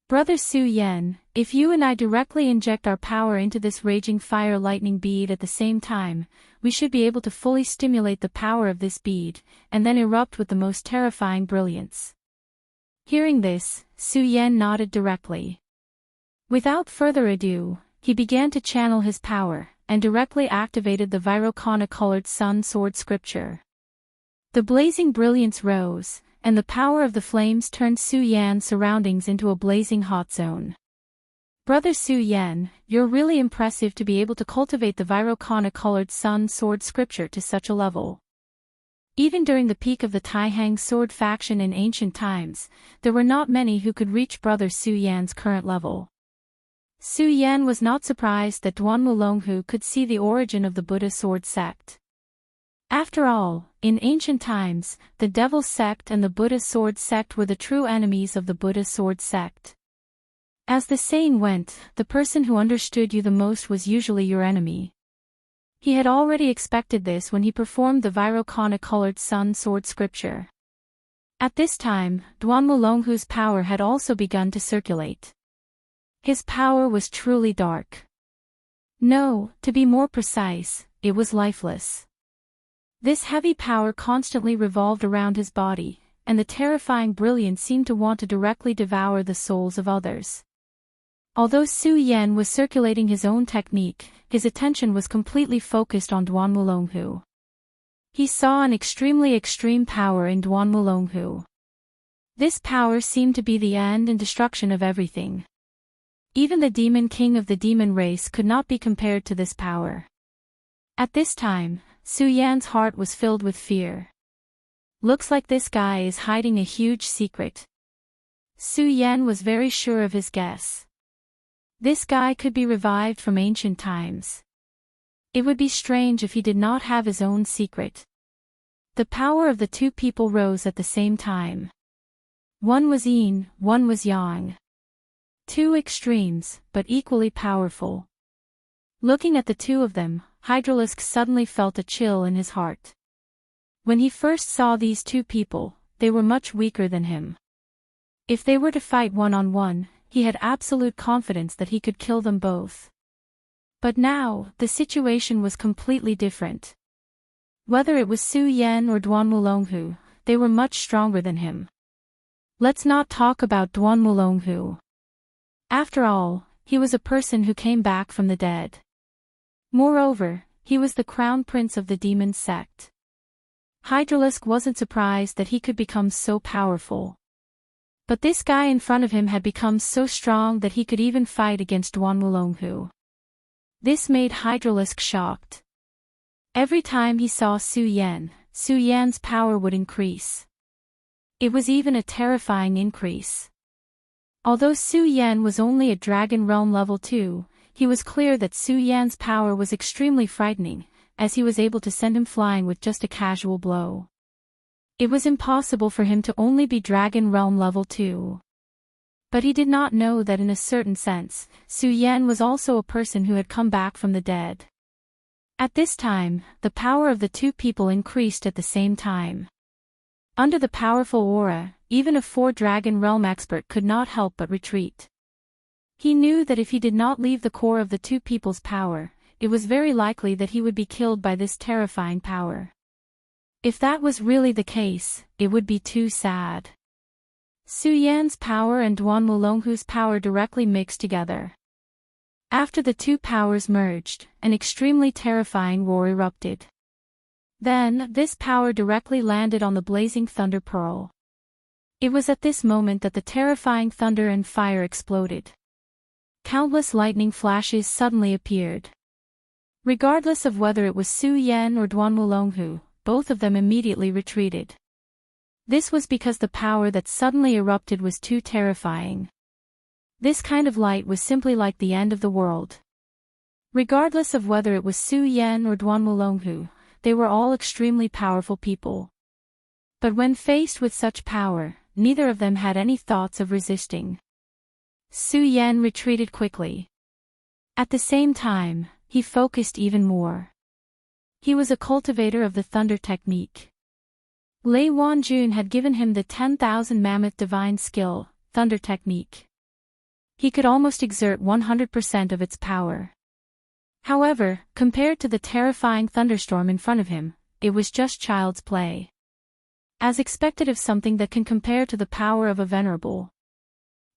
"Brother Su Yan, if you and I directly inject our power into this raging fire lightning bead at the same time, we should be able to fully stimulate the power of this bead, and then erupt with the most terrifying brilliance." Hearing this, Su Yan nodded directly. Without further ado, he began to channel his power, and directly activated the Virokana-colored sun sword scripture. The blazing brilliance rose, and the power of the flames turned Su Yan's surroundings into a blazing hot zone. "Brother Su Yan, you're really impressive to be able to cultivate the Virokana-colored sun sword scripture to such a level. Even during the peak of the Taihang sword faction in ancient times, there were not many who could reach Brother Su Yan's current level." Su Yan was not surprised that Duan Wulonghu could see the origin of the Buddha sword sect. After all, In ancient times, the Devil's Sect and the Buddha's Sword Sect were the true enemies of the Buddha's Sword Sect. As the saying went, the person who understood you the most was usually your enemy. He had already expected this when he performed the Virokana-colored sun sword scripture. At this time, Duanmulonghu's power had also begun to circulate. His power was truly dark. No, to be more precise, it was lifeless. This heavy power constantly revolved around his body, and the terrifying brilliance seemed to want to directly devour the souls of others. Although Su Yan was circulating his own technique, his attention was completely focused on Duanmulonghu. He saw an extremely extreme power in Duanmulonghu. This power seemed to be the end and destruction of everything. Even the demon king of the demon race could not be compared to this power. At this time, Su Yan's heart was filled with fear. Looks like this guy is hiding a huge secret. Su Yan was very sure of his guess. This guy could be revived from ancient times. It would be strange if he did not have his own secret. The power of the two people rose at the same time. One was yin, one was yang. Two extremes, but equally powerful. Looking at the two of them, Hydralisk suddenly felt a chill in his heart. When he first saw these two people, they were much weaker than him. If they were to fight one-on-one, he had absolute confidence that he could kill them both. But now, the situation was completely different. Whether it was Su Yan or Duanmulonghu, they were much stronger than him. Let's not talk about Duanmulonghu. After all, he was a person who came back from the dead. Moreover, he was the crown prince of the demon sect. Hydralisk wasn't surprised that he could become so powerful. But this guy in front of him had become so strong that he could even fight against Duanmulonghu. This made Hydralisk shocked. Every time he saw Su Yan's power would increase. It was even a terrifying increase. Although Su Yan was only at Dragon Realm level 2, he was clear that Su Yan's power was extremely frightening, as he was able to send him flying with just a casual blow. It was impossible for him to only be Dragon Realm level 2. But he did not know that in a certain sense, Su Yan was also a person who had come back from the dead. At this time, the power of the two people increased at the same time. Under the powerful aura, even a 4-Dragon Realm expert could not help but retreat. He knew that if he did not leave the core of the two people's power, it was very likely that he would be killed by this terrifying power. If that was really the case, it would be too sad. Su Yan's power and Duanmulonghu's power directly mixed together. After the two powers merged, an extremely terrifying roar erupted. Then, this power directly landed on the blazing thunder pearl. It was at this moment that the terrifying thunder and fire exploded. Countless lightning flashes suddenly appeared. Regardless of whether it was Su Yan or Duanmulonghu, both of them immediately retreated. This was because the power that suddenly erupted was too terrifying. This kind of light was simply like the end of the world. Regardless of whether it was Su Yan or Duanmulonghu, they were all extremely powerful people. But when faced with such power, neither of them had any thoughts of resisting. Su Yan retreated quickly. At the same time, he focused even more. He was a cultivator of the thunder technique. Lei Wanjun had given him the 10,000 mammoth divine skill, thunder technique. He could almost exert 100% of its power. However, compared to the terrifying thunderstorm in front of him, it was just child's play. As expected of something that can compare to the power of a venerable.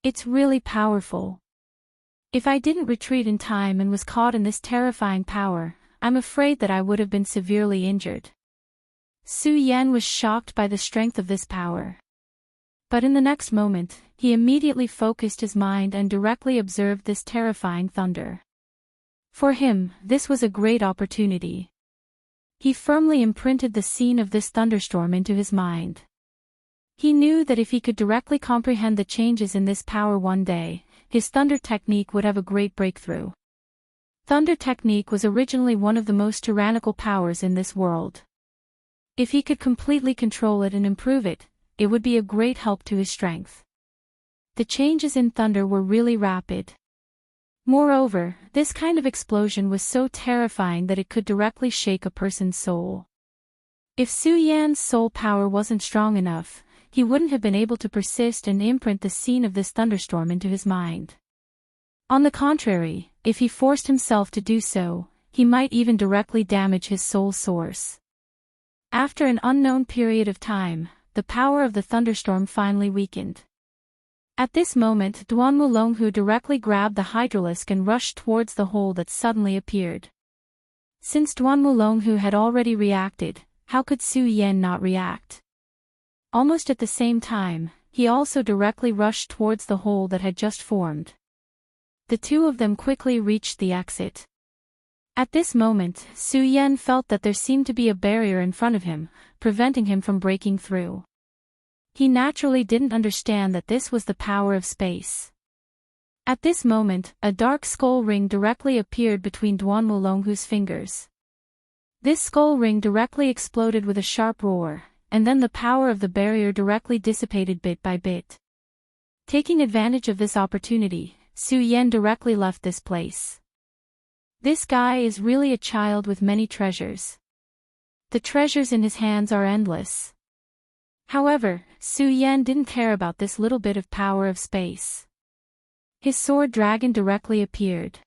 It's really powerful. If I didn't retreat in time and was caught in this terrifying power, I'm afraid that I would have been severely injured. Su Yan was shocked by the strength of this power. But in the next moment, he immediately focused his mind and directly observed this terrifying thunder. For him, this was a great opportunity. He firmly imprinted the scene of this thunderstorm into his mind. He knew that if he could directly comprehend the changes in this power one day, his thunder technique would have a great breakthrough. Thunder technique was originally one of the most tyrannical powers in this world. If he could completely control it and improve it, it would be a great help to his strength. The changes in thunder were really rapid. Moreover, this kind of explosion was so terrifying that it could directly shake a person's soul. If Su Yan's soul power wasn't strong enough, he wouldn't have been able to persist and imprint the scene of this thunderstorm into his mind. On the contrary, if he forced himself to do so, he might even directly damage his soul source. After an unknown period of time, the power of the thunderstorm finally weakened. At this moment Duan Wulonghu directly grabbed the hydralisk and rushed towards the hole that suddenly appeared. Since Duan Wulonghu had already reacted, how could Su Yan not react? Almost at the same time, he also directly rushed towards the hole that had just formed. The two of them quickly reached the exit. At this moment, Su Yan felt that there seemed to be a barrier in front of him, preventing him from breaking through. He naturally didn't understand that this was the power of space. At this moment, a dark skull ring directly appeared between Duan Wulonghu's fingers. This skull ring directly exploded with a sharp roar, and then the power of the barrier directly dissipated bit by bit. Taking advantage of this opportunity, Su Yan directly left this place. This guy is really a child with many treasures. The treasures in his hands are endless. However, Su Yan didn't care about this little bit of power of space. His sword dragon directly appeared.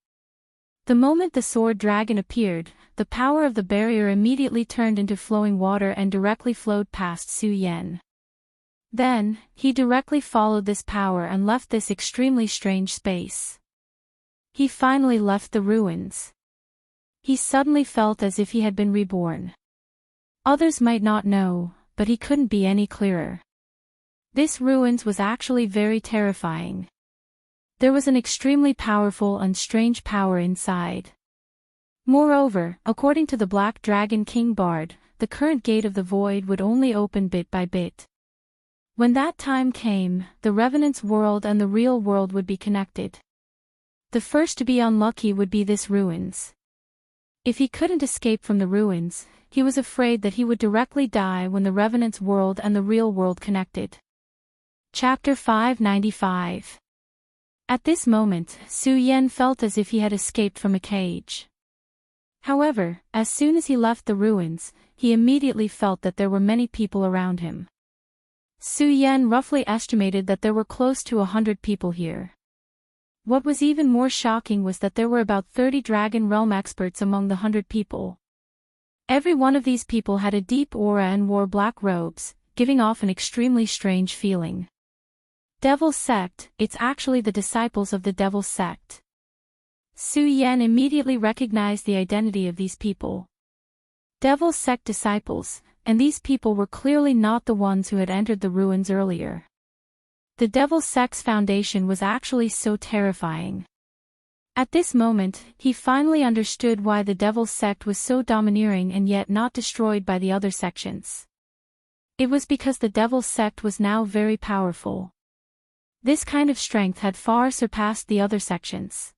The moment the sword dragon appeared, the power of the barrier immediately turned into flowing water and directly flowed past Su Yan. Then, he directly followed this power and left this extremely strange space. He finally left the ruins. He suddenly felt as if he had been reborn. Others might not know, but he couldn't be any clearer. This ruins was actually very terrifying. There was an extremely powerful and strange power inside. Moreover, according to the Black Dragon King Bard, the current gate of the void would only open bit by bit. When that time came, the Revenant's world and the real world would be connected. The first to be unlucky would be this ruins. If he couldn't escape from the ruins, he was afraid that he would directly die when the Revenant's world and the real world connected. Chapter 595. At this moment, Su Yan felt as if he had escaped from a cage. However, as soon as he left the ruins, he immediately felt that there were many people around him. Su Yan roughly estimated that there were close to 100 people here. What was even more shocking was that there were about 30 Dragon Realm experts among the 100 people. Every one of these people had a deep aura and wore black robes, giving off an extremely strange feeling. Devil's Sect, it's actually the disciples of the Devil's Sect. Su Yan immediately recognized the identity of these people. Devil's Sect disciples, and these people were clearly not the ones who had entered the ruins earlier. The Devil's Sect's foundation was actually so terrifying. At this moment, he finally understood why the Devil's Sect was so domineering and yet not destroyed by the other sections. It was because the Devil's Sect was now very powerful. This kind of strength had far surpassed the other sections.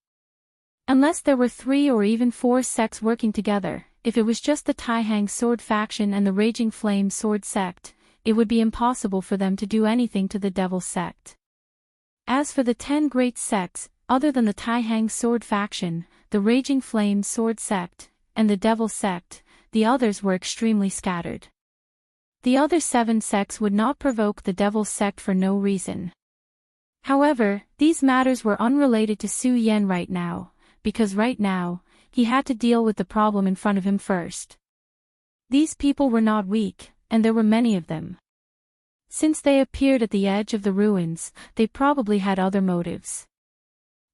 Unless there were 3 or even 4 sects working together, if it was just the Taihang Sword faction and the Raging Flame Sword sect, it would be impossible for them to do anything to the Devil's Sect. As for the 10 great sects, other than the Taihang Sword faction, the Raging Flame Sword sect, and the Devil's Sect, the others were extremely scattered. The other 7 sects would not provoke the Devil's Sect for no reason. However, these matters were unrelated to Su Yan right now, because right now, he had to deal with the problem in front of him first. These people were not weak, and there were many of them. Since they appeared at the edge of the ruins, they probably had other motives.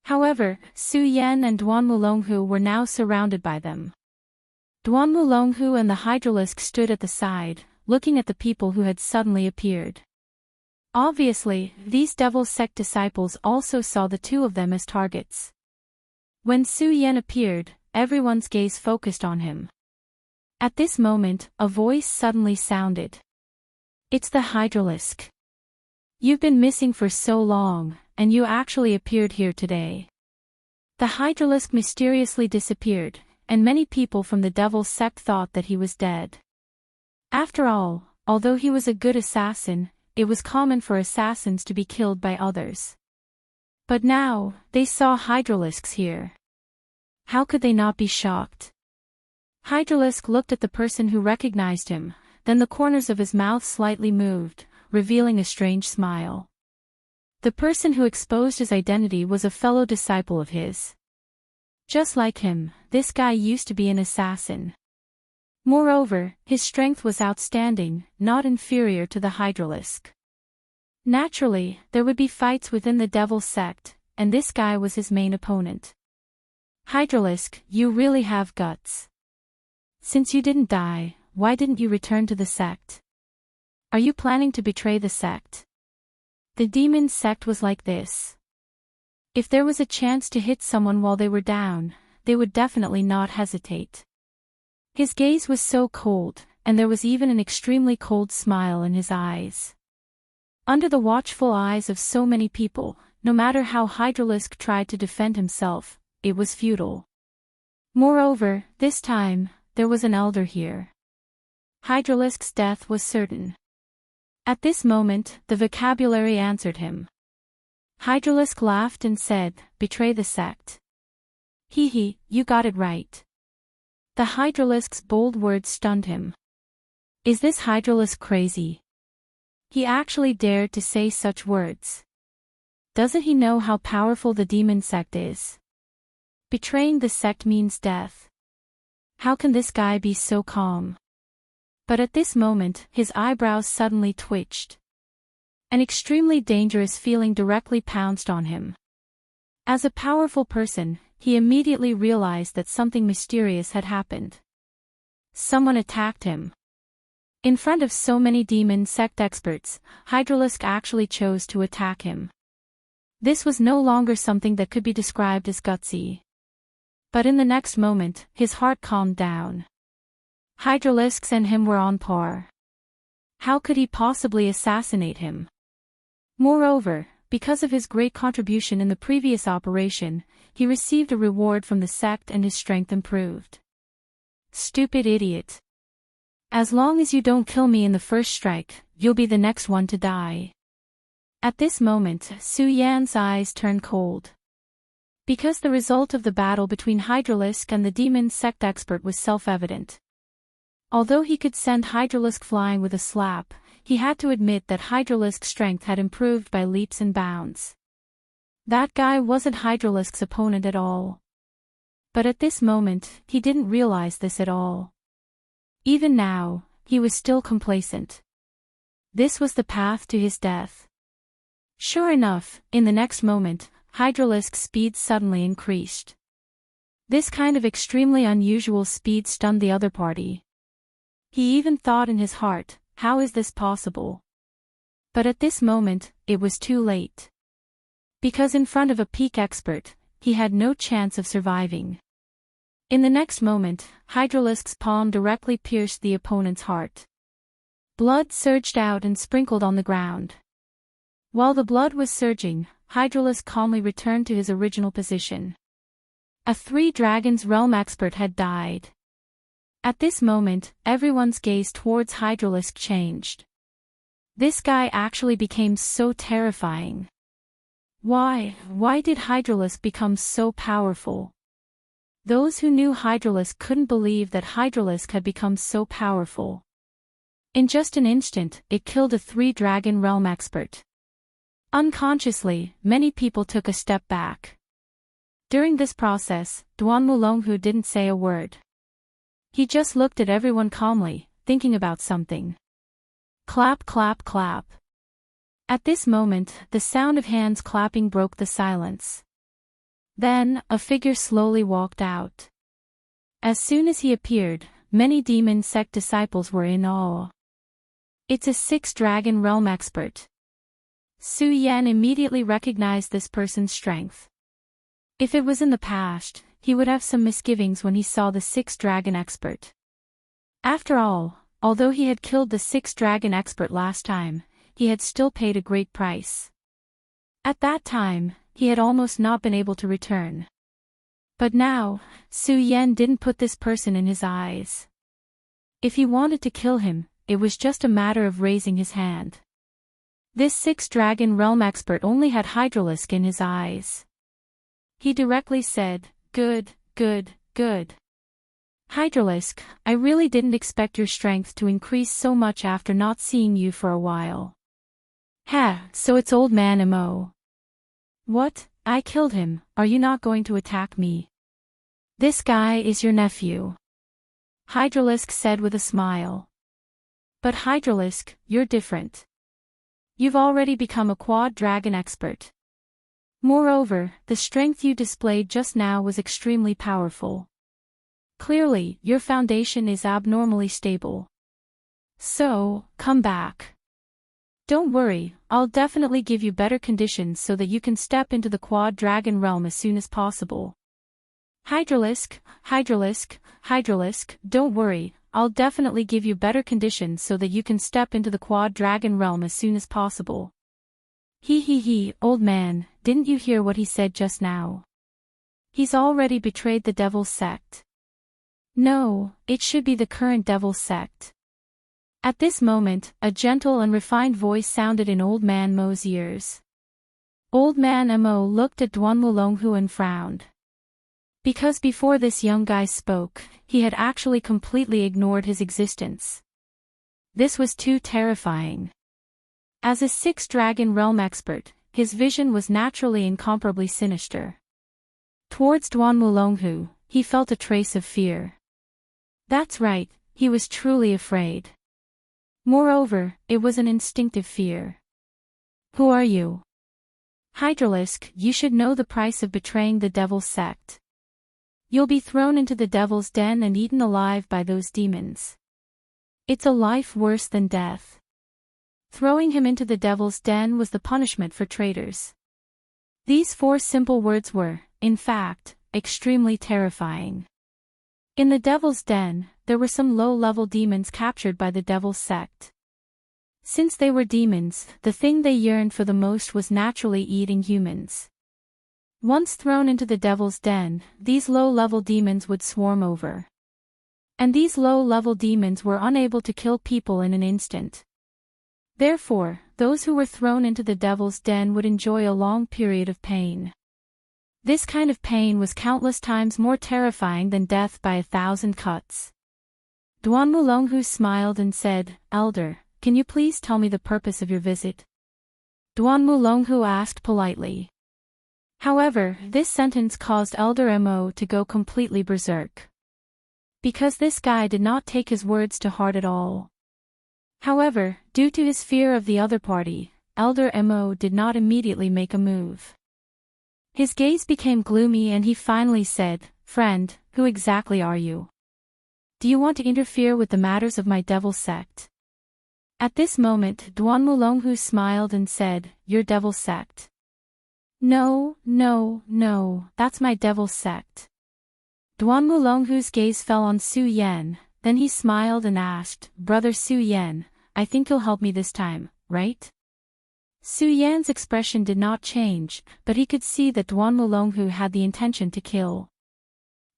However, Su Yan and Duan Wulonghu were now surrounded by them. Duan Wulonghu and the Hydralisk stood at the side, looking at the people who had suddenly appeared. Obviously, these Devil's Sect disciples also saw the two of them as targets. When Su Yan appeared, everyone's gaze focused on him. At this moment, a voice suddenly sounded. It's the Hydralisk. You've been missing for so long, and you actually appeared here today. The Hydralisk mysteriously disappeared, and many people from the Devil's Sect thought that he was dead. After all, although he was a good assassin, it was common for assassins to be killed by others. But now, they saw Hydralisks here. How could they not be shocked? Hydralisk looked at the person who recognized him, then the corners of his mouth slightly moved, revealing a strange smile. The person who exposed his identity was a fellow disciple of his. Just like him, this guy used to be an assassin. Moreover, his strength was outstanding, not inferior to the Hydralisk. Naturally, there would be fights within the Devil sect, and this guy was his main opponent. Hydralisk, you really have guts. Since you didn't die, why didn't you return to the sect? Are you planning to betray the sect? The demon sect was like this. If there was a chance to hit someone while they were down, they would definitely not hesitate. His gaze was so cold, and there was even an extremely cold smile in his eyes. Under the watchful eyes of so many people, no matter how Hydralisk tried to defend himself, it was futile. Moreover, this time, there was an elder here. Hydralisk's death was certain. At this moment, the vocabulary answered him. Hydralisk laughed and said, "Betray the sect." Hee, you got it right. The Hydralisk's bold words stunned him. Is this Hydralisk crazy? He actually dared to say such words. Doesn't he know how powerful the demon sect is? Betraying the sect means death. How can this guy be so calm? But at this moment, his eyebrows suddenly twitched. An extremely dangerous feeling directly pounced on him. As a powerful person, he immediately realized that something mysterious had happened. Someone attacked him. In front of so many demon sect experts, Hydralisk actually chose to attack him. This was no longer something that could be described as gutsy. But in the next moment, his heart calmed down. Hydralisk and him were on par. How could he possibly assassinate him? Moreover, because of his great contribution in the previous operation, he received a reward from the sect and his strength improved. Stupid idiot. As long as you don't kill me in the first strike, you'll be the next one to die. At this moment, Su Yan's eyes turned cold. Because the result of the battle between Hydralisk and the demon sect expert was self-evident. Although he could send Hydralisk flying with a slap, he had to admit that Hydralisk's strength had improved by leaps and bounds. That guy wasn't Hydralisk's opponent at all. But at this moment, he didn't realize this at all. Even now, he was still complacent. This was the path to his death. Sure enough, in the next moment, Hydralisk's speed suddenly increased. This kind of extremely unusual speed stunned the other party. He even thought in his heart, how is this possible? But at this moment, it was too late. Because in front of a peak expert, he had no chance of surviving. In the next moment, Hydralisk's palm directly pierced the opponent's heart. Blood surged out and sprinkled on the ground. While the blood was surging, Hydralisk calmly returned to his original position. A Three Dragons Realm expert had died. At this moment, everyone's gaze towards Hydralisk changed. This guy actually became so terrifying. Why did Hydralisk become so powerful? Those who knew Hydralisk couldn't believe that Hydralisk had become so powerful. In just an instant, it killed a Three-Dragon Realm expert. Unconsciously, many people took a step back. During this process, Duan Mulonghu didn't say a word. He just looked at everyone calmly, thinking about something. Clap, clap, clap. At this moment, the sound of hands clapping broke the silence. Then, a figure slowly walked out. As soon as he appeared, many demon sect disciples were in awe. It's a Six-Dragon Realm expert. Su Yan immediately recognized this person's strength. If it was in the past, he would have some misgivings when he saw the Six-Dragon expert. After all, although he had killed the Six-Dragon expert last time, he had still paid a great price. At that time, he had almost not been able to return. But now, Su Yan didn't put this person in his eyes. If he wanted to kill him, it was just a matter of raising his hand. This six-dragon realm expert only had Hydralisk in his eyes. He directly said, "Good, good, good. Hydralisk, I really didn't expect your strength to increase so much after not seeing you for a while." "Ha, so it's old man Mo. What, I killed him, are you not going to attack me? This guy is your nephew," Hydralisk said with a smile. "But Hydralisk, you're different. You've already become a quad dragon expert. Moreover, the strength you displayed just now was extremely powerful. Clearly, your foundation is abnormally stable. So, come back. Don't worry, I'll definitely give you better conditions so that you can step into the quad dragon realm as soon as possible. Hydralisk, Hydralisk, Hydralisk, don't worry, I'll definitely give you better conditions so that you can step into the quad dragon realm as soon as possible." He, old man, didn't you hear what he said just now? He's already betrayed the devil's sect. No, it should be the current devil's sect. At this moment, a gentle and refined voice sounded in Old Man Mo's ears. Old Man Mo looked at Duan Wulonghu and frowned. Because before this young guy spoke, he had actually completely ignored his existence. This was too terrifying. As a six-dragon realm expert, his vision was naturally incomparably sinister. Towards Duan Wulonghu, he felt a trace of fear. That's right, he was truly afraid. Moreover, it was an instinctive fear. "Who are you?" "Hydralisk, you should know the price of betraying the devil's sect. You'll be thrown into the devil's den and eaten alive by those demons. It's a life worse than death." Throwing him into the devil's den was the punishment for traitors. These four simple words were, in fact, extremely terrifying. In the devil's den, there were some low-level demons captured by the devil's sect. Since they were demons, the thing they yearned for the most was naturally eating humans. Once thrown into the devil's den, these low-level demons would swarm over. And these low-level demons were unable to kill people in an instant. Therefore, those who were thrown into the devil's den would enjoy a long period of pain. This kind of pain was countless times more terrifying than death by 1,000 cuts. Duan Wulonghu smiled and said, "Elder, can you please tell me the purpose of your visit?" Duan Wulonghu asked politely. However, this sentence caused Elder Mo to go completely berserk. Because this guy did not take his words to heart at all. However, due to his fear of the other party, Elder Mo did not immediately make a move. His gaze became gloomy and he finally said, "Friend, who exactly are you? Do you want to interfere with the matters of my devil sect?" At this moment, Duan Wulonghu smiled and said, "Your devil sect?" No, that's my devil sect." Duan Wulonghu's gaze fell on Su Yan, then he smiled and asked, "Brother Su Yan, I think you'll help me this time, right?" Su Yan's expression did not change, but he could see that Duan Wulonghu had the intention to kill.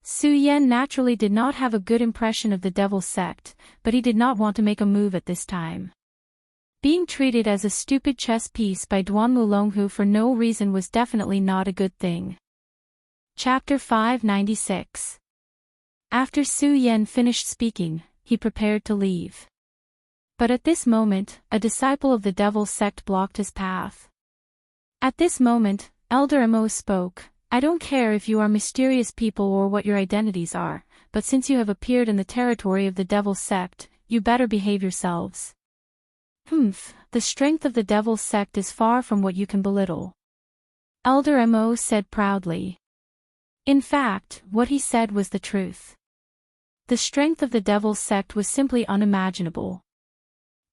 Su Yan naturally did not have a good impression of the devil sect, but he did not want to make a move at this time. Being treated as a stupid chess piece by Duan Wulonghu for no reason was definitely not a good thing. Chapter 596. After Su Yan finished speaking, he prepared to leave. But at this moment, a disciple of the devil's sect blocked his path. At this moment, Elder Mo spoke, "I don't care if you are mysterious people or what your identities are, but since you have appeared in the territory of the devil's sect, you better behave yourselves." The strength of the devil's sect is far from what you can belittle," Elder Mo said proudly. In fact, what he said was the truth. The strength of the devil's sect was simply unimaginable.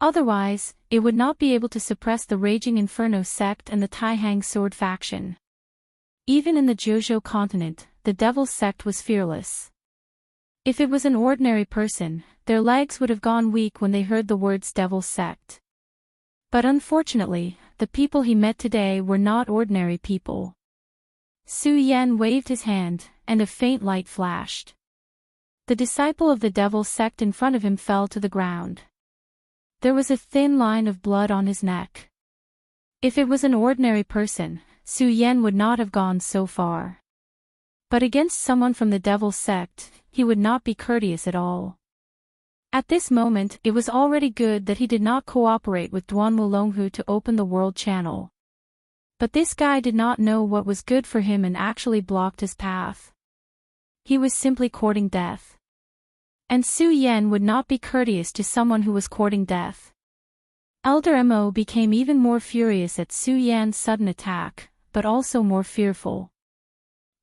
Otherwise, it would not be able to suppress the Raging Inferno sect and the Taihang Sword faction. Even in the Jiuzhou continent, the devil's sect was fearless. If it was an ordinary person, their legs would have gone weak when they heard the words devil's sect. But unfortunately, the people he met today were not ordinary people. Su Yan waved his hand, and a faint light flashed. The disciple of the devil's sect in front of him fell to the ground. there was a thin line of blood on his neck. If it was an ordinary person, Su Yan would not have gone so far. But against someone from the Devil Sect, he would not be courteous at all. At this moment, it was already good that he did not cooperate with Duan Wulonghu to open the world channel. But this guy did not know what was good for him and actually blocked his path. He was simply courting death. And Su Yan would not be courteous to someone who was courting death. Elder Mo became even more furious at Su Yan's sudden attack, but also more fearful.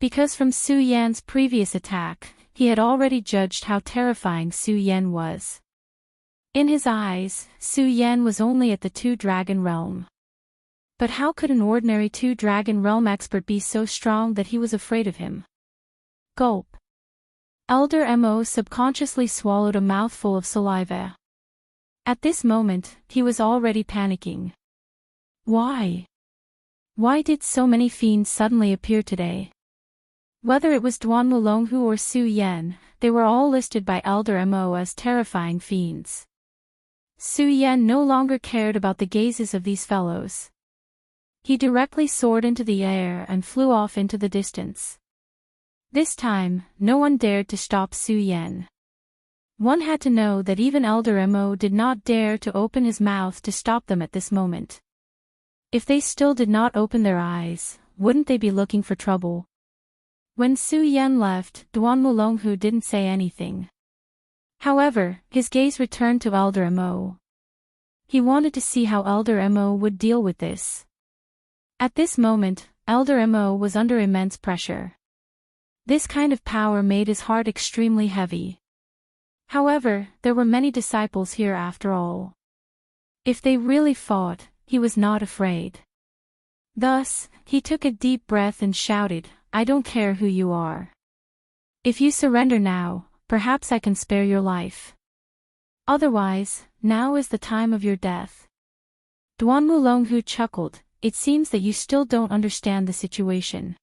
Because from Su Yan's previous attack, he had already judged how terrifying Su Yan was. In his eyes, Su Yan was only at the Two-Dragon realm. But how could an ordinary Two-Dragon realm expert be so strong that he was afraid of him? Gulp. Elder Mo subconsciously swallowed a mouthful of saliva. At this moment, he was already panicking. Why? Why did so many fiends suddenly appear today? Whether it was Duan Wulonghu or Su Yan, they were all listed by Elder Mo as terrifying fiends. Su Yan no longer cared about the gazes of these fellows. He directly soared into the air and flew off into the distance. This time, no one dared to stop Su Yan. One had to know that even Elder Mo did not dare to open his mouth to stop them at this moment. If they still did not open their eyes, wouldn't they be looking for trouble? When Su Yan left, Duan Wulonghu didn't say anything. However, his gaze returned to Elder Mo. He wanted to see how Elder Mo would deal with this. At this moment, Elder Mo was under immense pressure. This kind of power made his heart extremely heavy. However, there were many disciples here after all. If they really fought, he was not afraid. Thus, he took a deep breath and shouted, "I don't care who you are. If you surrender now, perhaps I can spare your life. Otherwise, now is the time of your death." Duan Wulonghu chuckled, "It seems that you still don't understand the situation.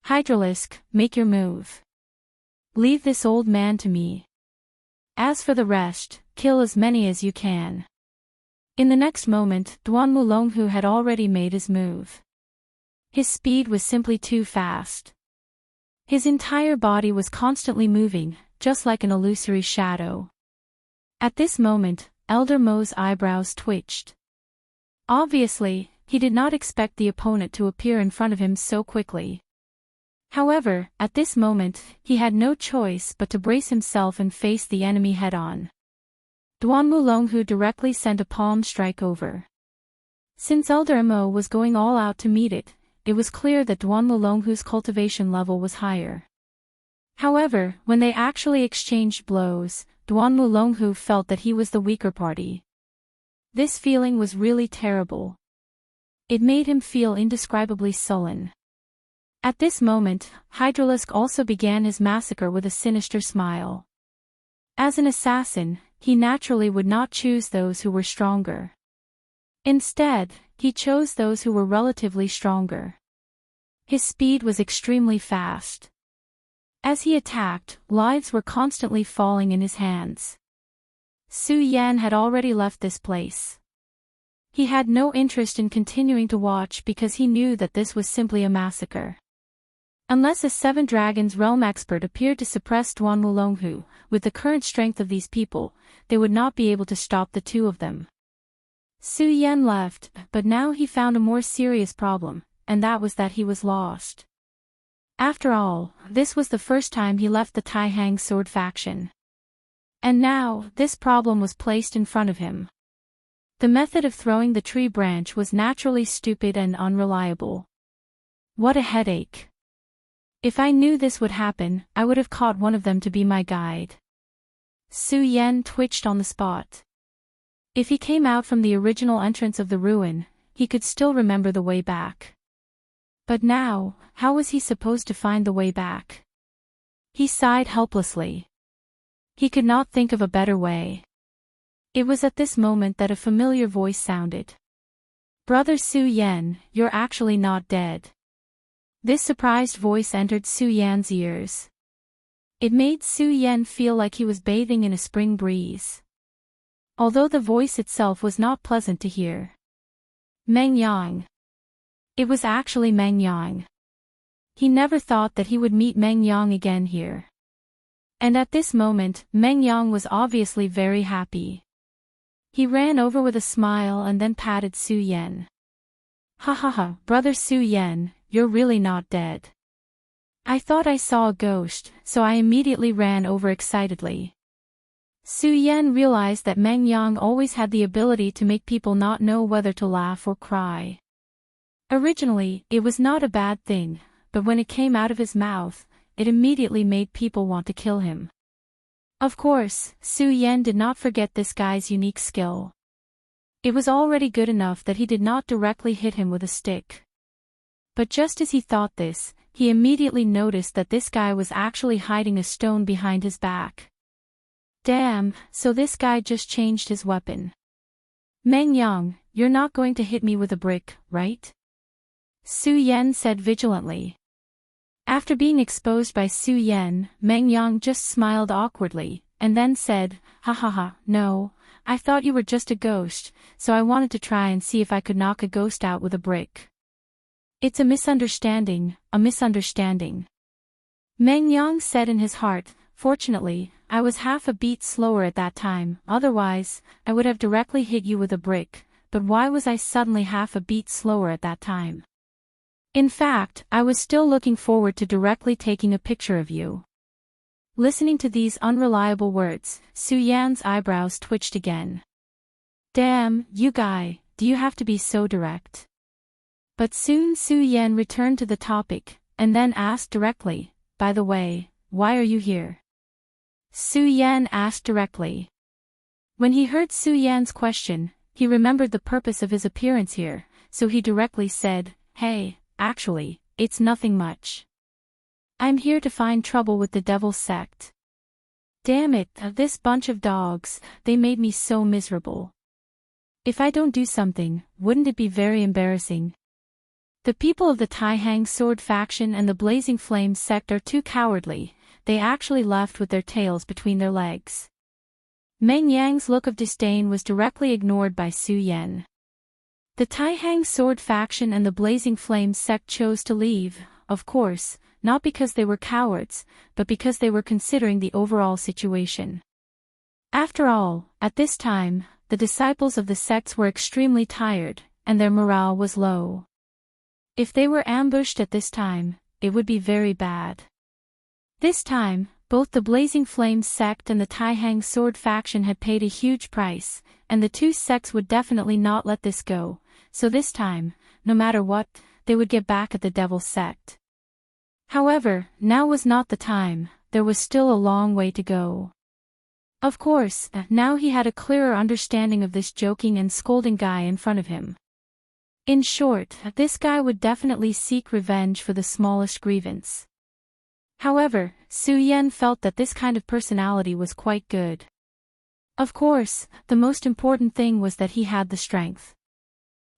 Hydralisk, make your move. Leave this old man to me. As for the rest, kill as many as you can." In the next moment, Duan Wulonghu had already made his move. His speed was simply too fast. His entire body was constantly moving, just like an illusory shadow. At this moment, Elder Mo's eyebrows twitched. Obviously, he did not expect the opponent to appear in front of him so quickly. However, at this moment, he had no choice but to brace himself and face the enemy head-on. Duan Wulonghu directly sent a palm strike over. Since Elder Mo was going all out to meet it, it was clear that Duan Wulonghu's cultivation level was higher. However, when they actually exchanged blows, Duan Wulonghu felt that he was the weaker party. This feeling was really terrible. It made him feel indescribably sullen. At this moment, Hydralisk also began his massacre with a sinister smile. As an assassin, he naturally would not choose those who were stronger. Instead, he chose those who were relatively stronger. His speed was extremely fast. As he attacked, lives were constantly falling in his hands. Su Yan had already left this place. He had no interest in continuing to watch because he knew that this was simply a massacre. Unless a Seven Dragons realm expert appeared to suppress Duan Wulonghu, with the current strength of these people, they would not be able to stop the two of them. Su Yan left, but now he found a more serious problem, and that was that he was lost. After all, this was the first time he left the Tai Hang Sword faction. And now, this problem was placed in front of him. The method of throwing the tree branch was naturally stupid and unreliable. What a headache. If I knew this would happen, I would have caught one of them to be my guide. Su Yan twitched on the spot. If he came out from the original entrance of the ruin, he could still remember the way back. But now, how was he supposed to find the way back? He sighed helplessly. He could not think of a better way. It was at this moment that a familiar voice sounded. "Brother Su Yan, you're actually not dead." This surprised voice entered Su Yan's ears. It made Su Yan feel like he was bathing in a spring breeze. although the voice itself was not pleasant to hear. Meng Yang. It was actually Meng Yang. He never thought that he would meet Meng Yang again here. And at this moment, Meng Yang was obviously very happy. He ran over with a smile and then patted Su Yan. Ha ha ha, brother Su Yan, you're really not dead. I thought I saw a ghost, so I immediately ran over excitedly. Su Yan realized that Meng Yang always had the ability to make people not know whether to laugh or cry. Originally, it was not a bad thing, but when it came out of his mouth, it immediately made people want to kill him. Of course, Su Yan did not forget this guy's unique skill. It was already good enough that he did not directly hit him with a stick. But just as he thought this, he immediately noticed that this guy was actually hiding a stone behind his back. Damn, so this guy just changed his weapon. Meng Yang, you're not going to hit me with a brick, right? Su Yan said vigilantly. After being exposed by Su Yan, Meng Yang just smiled awkwardly, and then said, ha ha ha, no, I thought you were just a ghost, so I wanted to try and see if I could knock a ghost out with a brick. It's a misunderstanding, a misunderstanding. Meng Yang said in his heart, fortunately, I was half a beat slower at that time, otherwise, I would have directly hit you with a brick, but why was I suddenly half a beat slower at that time? In fact, I was still looking forward to directly taking a picture of you. Listening to these unreliable words, Su Yan's eyebrows twitched again. Damn, you guy, do you have to be so direct? But soon Su Yan returned to the topic, and then asked directly, by the way, why are you here? Su Yan asked directly. When he heard Su Yan's question, he remembered the purpose of his appearance here, so he directly said, hey, actually, it's nothing much. I'm here to find trouble with the Devil's Sect. Damn it, this bunch of dogs, they made me so miserable. If I don't do something, wouldn't it be very embarrassing? The people of the Taihang Sword faction and the Blazing Flames sect are too cowardly, they actually left with their tails between their legs. Meng Yang's look of disdain was directly ignored by Su Yan. The Taihang Sword faction and the Blazing Flames sect chose to leave, of course, not because they were cowards, but because they were considering the overall situation. After all, at this time, the disciples of the sects were extremely tired, and their morale was low. If they were ambushed at this time, it would be very bad. This time, both the Blazing Flames sect and the Taihang Sword faction had paid a huge price, and the two sects would definitely not let this go, so this time, no matter what, they would get back at the Devil's Sect. However, now was not the time, there was still a long way to go. Of course, now he had a clearer understanding of this joking and scolding guy in front of him. In short, this guy would definitely seek revenge for the smallest grievance. However, Su Yan felt that this kind of personality was quite good. Of course, the most important thing was that he had the strength.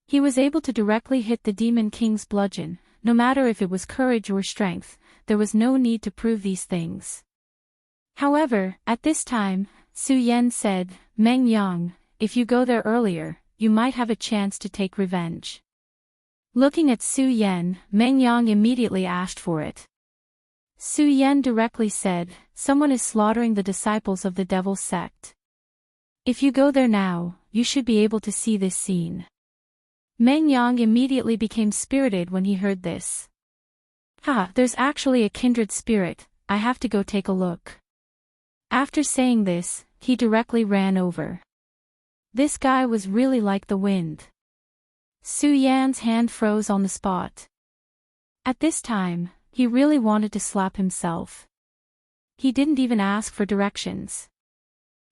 He was able to directly hit the Demon King's bludgeon, no matter if it was courage or strength, there was no need to prove these things. However, at this time, Su Yan said, Meng Yang, if you go there earlier, you might have a chance to take revenge. Looking at Su Yan, Meng Yang immediately asked for it. Su Yan directly said, someone is slaughtering the disciples of the Devil's Sect. If you go there now, you should be able to see this scene. Meng Yang immediately became spirited when he heard this. There's actually a kindred spirit, I have to go take a look. After saying this, he directly ran over. This guy was really like the wind. Su Yan's hand froze on the spot. At this time, he really wanted to slap himself. He didn't even ask for directions.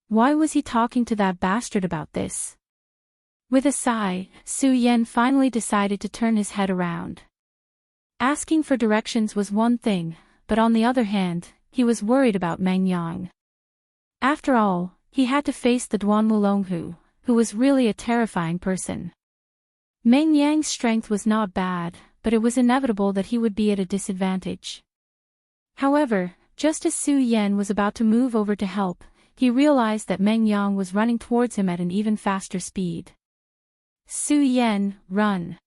Why was he talking to that bastard about this? With a sigh, Su Yan finally decided to turn his head around. Asking for directions was one thing, but on the other hand, he was worried about Meng Yang. After all, he had to face the Duan Wulonghu, who was really a terrifying person. Meng Yang's strength was not bad, but it was inevitable that he would be at a disadvantage. However, just as Su Yan was about to move over to help, he realized that Meng Yang was running towards him at an even faster speed. Su Yan, run!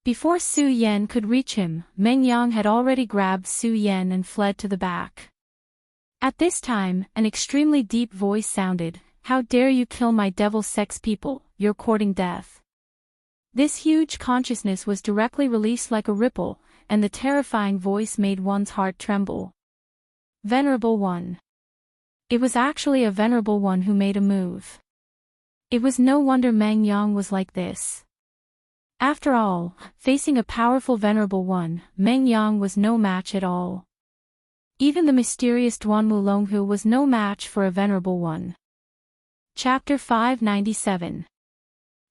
Before Su Yan could reach him, Meng Yang had already grabbed Su Yan and fled to the back. At this time, an extremely deep voice sounded, "How dare you kill my devil sex people, you're courting death." This huge consciousness was directly released like a ripple, and the terrifying voice made one's heart tremble. Venerable One. It was actually a Venerable One who made a move. It was no wonder Meng Yang was like this. After all, facing a powerful Venerable One, Meng Yang was no match at all. Even the mysterious Duan Wulonghu was no match for a Venerable One. Chapter 597.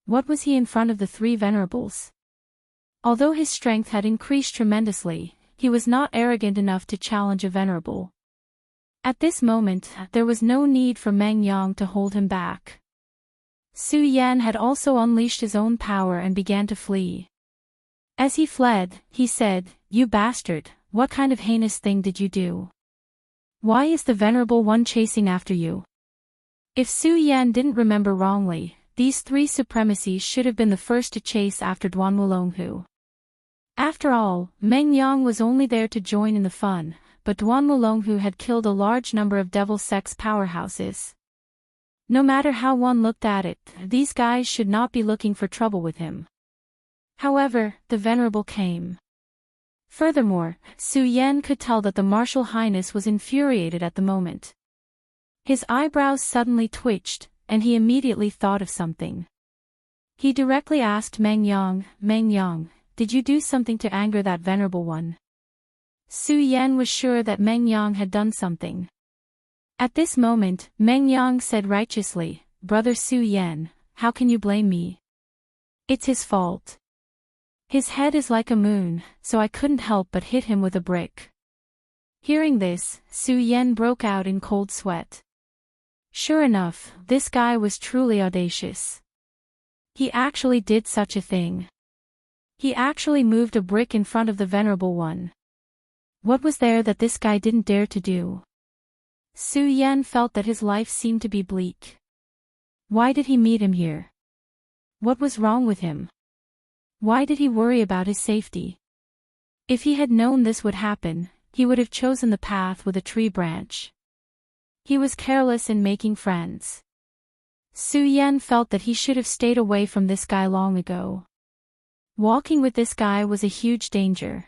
What was he in front of the three Venerables? Although his strength had increased tremendously, he was not arrogant enough to challenge a Venerable. At this moment, there was no need for Meng Yang to hold him back. Su Yan had also unleashed his own power and began to flee. As he fled, he said, "You bastard, what kind of heinous thing did you do? Why is the Venerable One chasing after you?" If Su Yan didn't remember wrongly, these three supremacies should have been the first to chase after Duan Wulonghu. After all, Meng Yang was only there to join in the fun, but Duan Wulonghu had killed a large number of devil sex powerhouses. No matter how one looked at it, these guys should not be looking for trouble with him. However, the Venerable came. Furthermore, Su Yan could tell that the Martial Highness was infuriated at the moment. His eyebrows suddenly twitched, and he immediately thought of something. He directly asked Meng Yang, "Meng Yang, did you do something to anger that Venerable One?" Su Yan was sure that Meng Yang had done something. At this moment, Meng Yang said righteously, "Brother Su Yan, how can you blame me? It's his fault. His head is like a moon, so I couldn't help but hit him with a brick." Hearing this, Su Yan broke out in cold sweat. Sure enough, this guy was truly audacious. He actually did such a thing. He actually moved a brick in front of the Venerable One. What was there that this guy didn't dare to do? Su Yan felt that his life seemed to be bleak. Why did he meet him here? What was wrong with him? Why did he worry about his safety? If he had known this would happen, he would have chosen the path with a tree branch. He was careless in making friends. Su Yan felt that he should have stayed away from this guy long ago. Walking with this guy was a huge danger.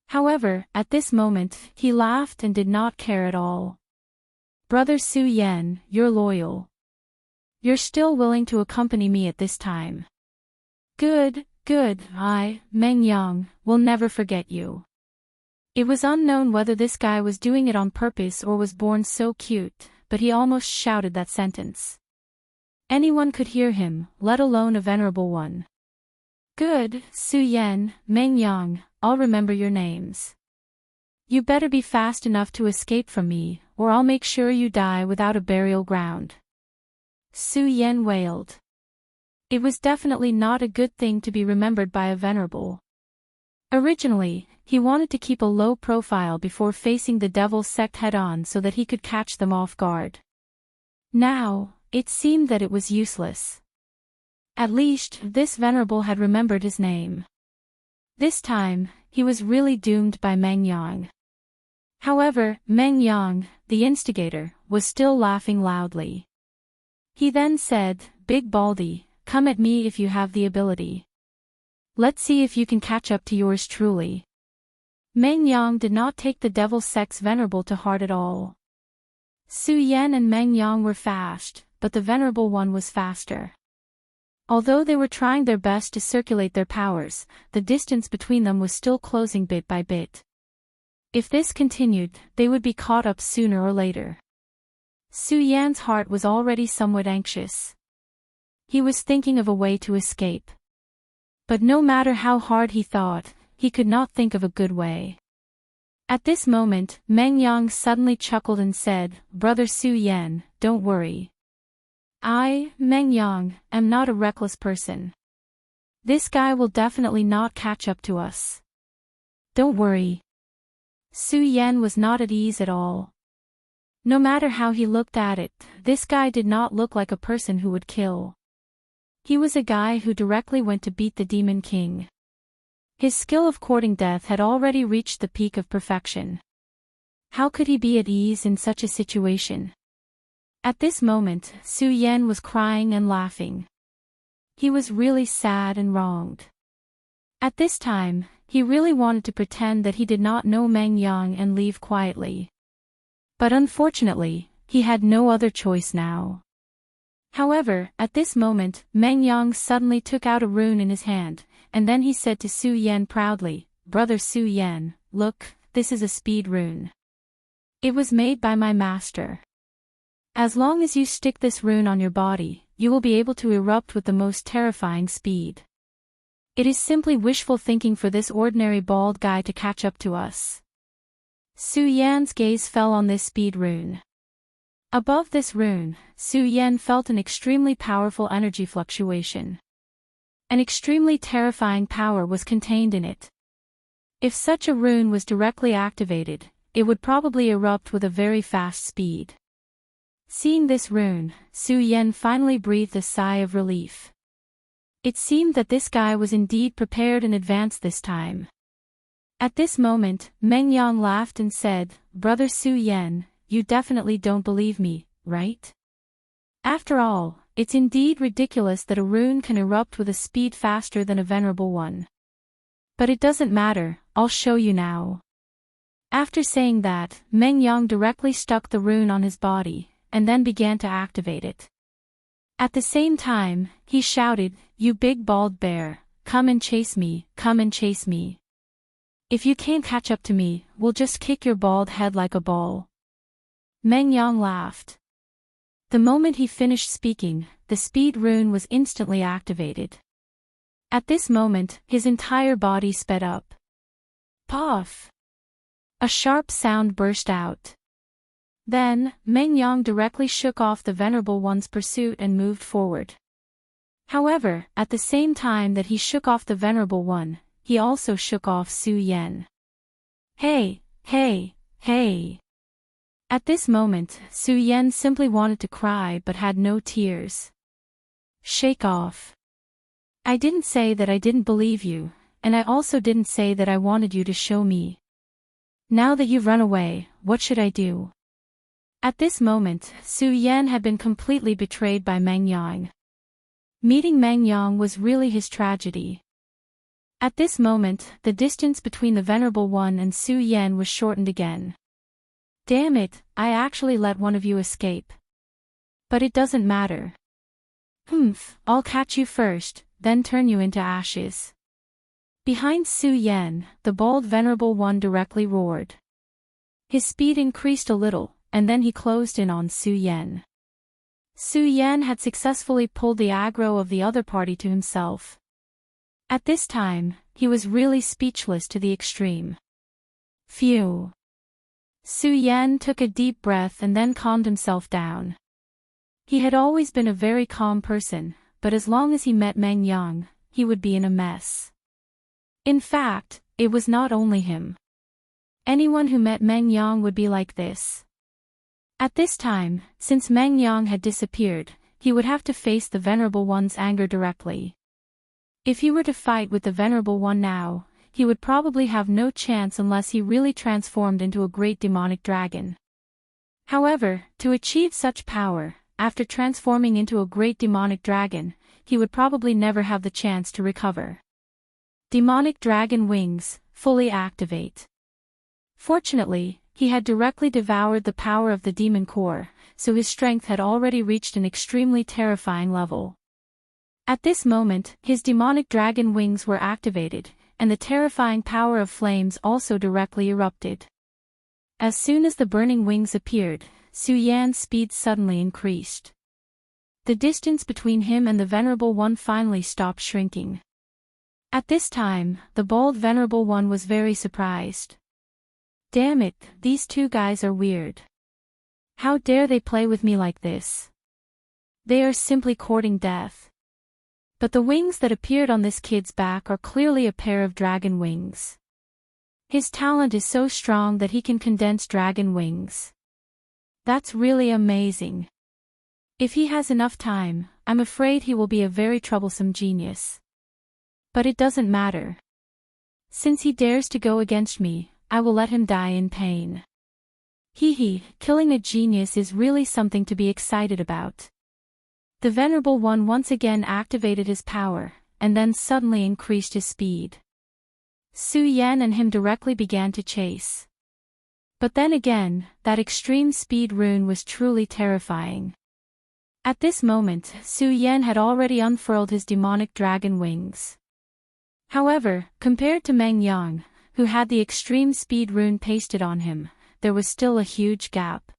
However, at this moment, he laughed and did not care at all. "Brother Su Yan, you're loyal. You're still willing to accompany me at this time. Good, good, Meng Yang, will never forget you." It was unknown whether this guy was doing it on purpose or was born so cute, but he almost shouted that sentence. Anyone could hear him, let alone a Venerable One. "Good, Su Yan, Meng Yang, I'll remember your names. You better be fast enough to escape from me, or I'll make sure you die without a burial ground." Su Yan wailed. It was definitely not a good thing to be remembered by a Venerable. Originally, he wanted to keep a low profile before facing the Devil sect head-on so that he could catch them off guard. Now, it seemed that it was useless. At least, this Venerable had remembered his name. This time, he was really doomed by Meng Yang. However, Meng Yang, the instigator, was still laughing loudly. He then said, "Big Baldy, come at me if you have the ability. Let's see if you can catch up to yours truly." Meng Yang did not take the Devil Sect's Venerable to heart at all. Su Yan and Meng Yang were fast, but the Venerable One was faster. Although they were trying their best to circulate their powers, the distance between them was still closing bit by bit. If this continued, they would be caught up sooner or later. Su Yan's heart was already somewhat anxious. He was thinking of a way to escape. But no matter how hard he thought, he could not think of a good way. At this moment, Meng Yang suddenly chuckled and said, "Brother Su Yan, don't worry. I, Meng Yang, am not a reckless person. This guy will definitely not catch up to us. Don't worry." Su Yan was not at ease at all. No matter how he looked at it, this guy did not look like a person who would kill. He was a guy who directly went to beat the Demon King. His skill of courting death had already reached the peak of perfection. How could he be at ease in such a situation? At this moment, Su Yan was crying and laughing. He was really sad and wronged. At this time, he really wanted to pretend that he did not know Meng Yang and leave quietly. But unfortunately, he had no other choice now. However, at this moment, Meng Yang suddenly took out a rune in his hand, and then he said to Su Yan proudly, "Brother Su Yan, look, this is a speed rune. It was made by my master. As long as you stick this rune on your body, you will be able to erupt with the most terrifying speed. It is simply wishful thinking for this ordinary bald guy to catch up to us." Su Yan's gaze fell on this speed rune. Above this rune, Su Yan felt an extremely powerful energy fluctuation. An extremely terrifying power was contained in it. If such a rune was directly activated, it would probably erupt with a very fast speed. Seeing this rune, Su Yan finally breathed a sigh of relief. It seemed that this guy was indeed prepared in advance this time. At this moment, Meng Yang laughed and said, "Brother Su Yan, you definitely don't believe me, right? After all, it's indeed ridiculous that a rune can erupt with a speed faster than a venerable one. But it doesn't matter, I'll show you now." After saying that, Meng Yang directly stuck the rune on his body, and then began to activate it. At the same time, he shouted, "You big bald bear, come and chase me, come and chase me. If you can't catch up to me, we'll just kick your bald head like a ball." Meng Yang laughed. The moment he finished speaking, the speed rune was instantly activated. At this moment, his entire body sped up. Puff! A sharp sound burst out. Then, Meng Yang directly shook off the Venerable One's pursuit and moved forward. However, at the same time that he shook off the Venerable One, he also shook off Su Yan. Hey, hey, hey! At this moment, Su Yan simply wanted to cry but had no tears. Shake off. I didn't say that I didn't believe you, and I also didn't say that I wanted you to show me. Now that you've run away, what should I do? At this moment, Su Yan had been completely betrayed by Meng Yang. Meeting Meng Yang was really his tragedy. At this moment, the distance between the Venerable One and Su Yan was shortened again. Damn it, I actually let one of you escape. But it doesn't matter. I'll catch you first, then turn you into ashes. Behind Su Yan, the bald Venerable One directly roared. His speed increased a little, and then he closed in on Su Yan. Su Yan had successfully pulled the aggro of the other party to himself. At this time, he was really speechless to the extreme. Phew! Su Yan took a deep breath and then calmed himself down. He had always been a very calm person, but as long as he met Meng Yang, he would be in a mess. In fact, it was not only him. Anyone who met Meng Yang would be like this. At this time, since Meng Yang had disappeared, he would have to face the Venerable One's anger directly. If he were to fight with the Venerable One now, he would probably have no chance unless he really transformed into a great demonic dragon. However, to achieve such power, after transforming into a great demonic dragon, he would probably never have the chance to recover. Demonic dragon wings, fully activate. Fortunately, he had directly devoured the power of the demon core, so his strength had already reached an extremely terrifying level. At this moment, his demonic dragon wings were activated, and the terrifying power of flames also directly erupted. As soon as the burning wings appeared, Su Yan's speed suddenly increased. The distance between him and the Venerable One finally stopped shrinking. At this time, the bald Venerable One was very surprised. Damn it, these two guys are weird. How dare they play with me like this? They are simply courting death. But the wings that appeared on this kid's back are clearly a pair of dragon wings. His talent is so strong that he can condense dragon wings. That's really amazing. If he has enough time, I'm afraid he will be a very troublesome genius. But it doesn't matter. Since he dares to go against me, I will let him die in pain. Hee, killing a genius is really something to be excited about. The Venerable One once again activated his power, and then suddenly increased his speed. Su Yan and him directly began to chase. But then again, that extreme speed rune was truly terrifying. At this moment, Su Yan had already unfurled his demonic dragon wings. However, compared to Meng Yang, who had the extreme speed rune pasted on him, there was still a huge gap.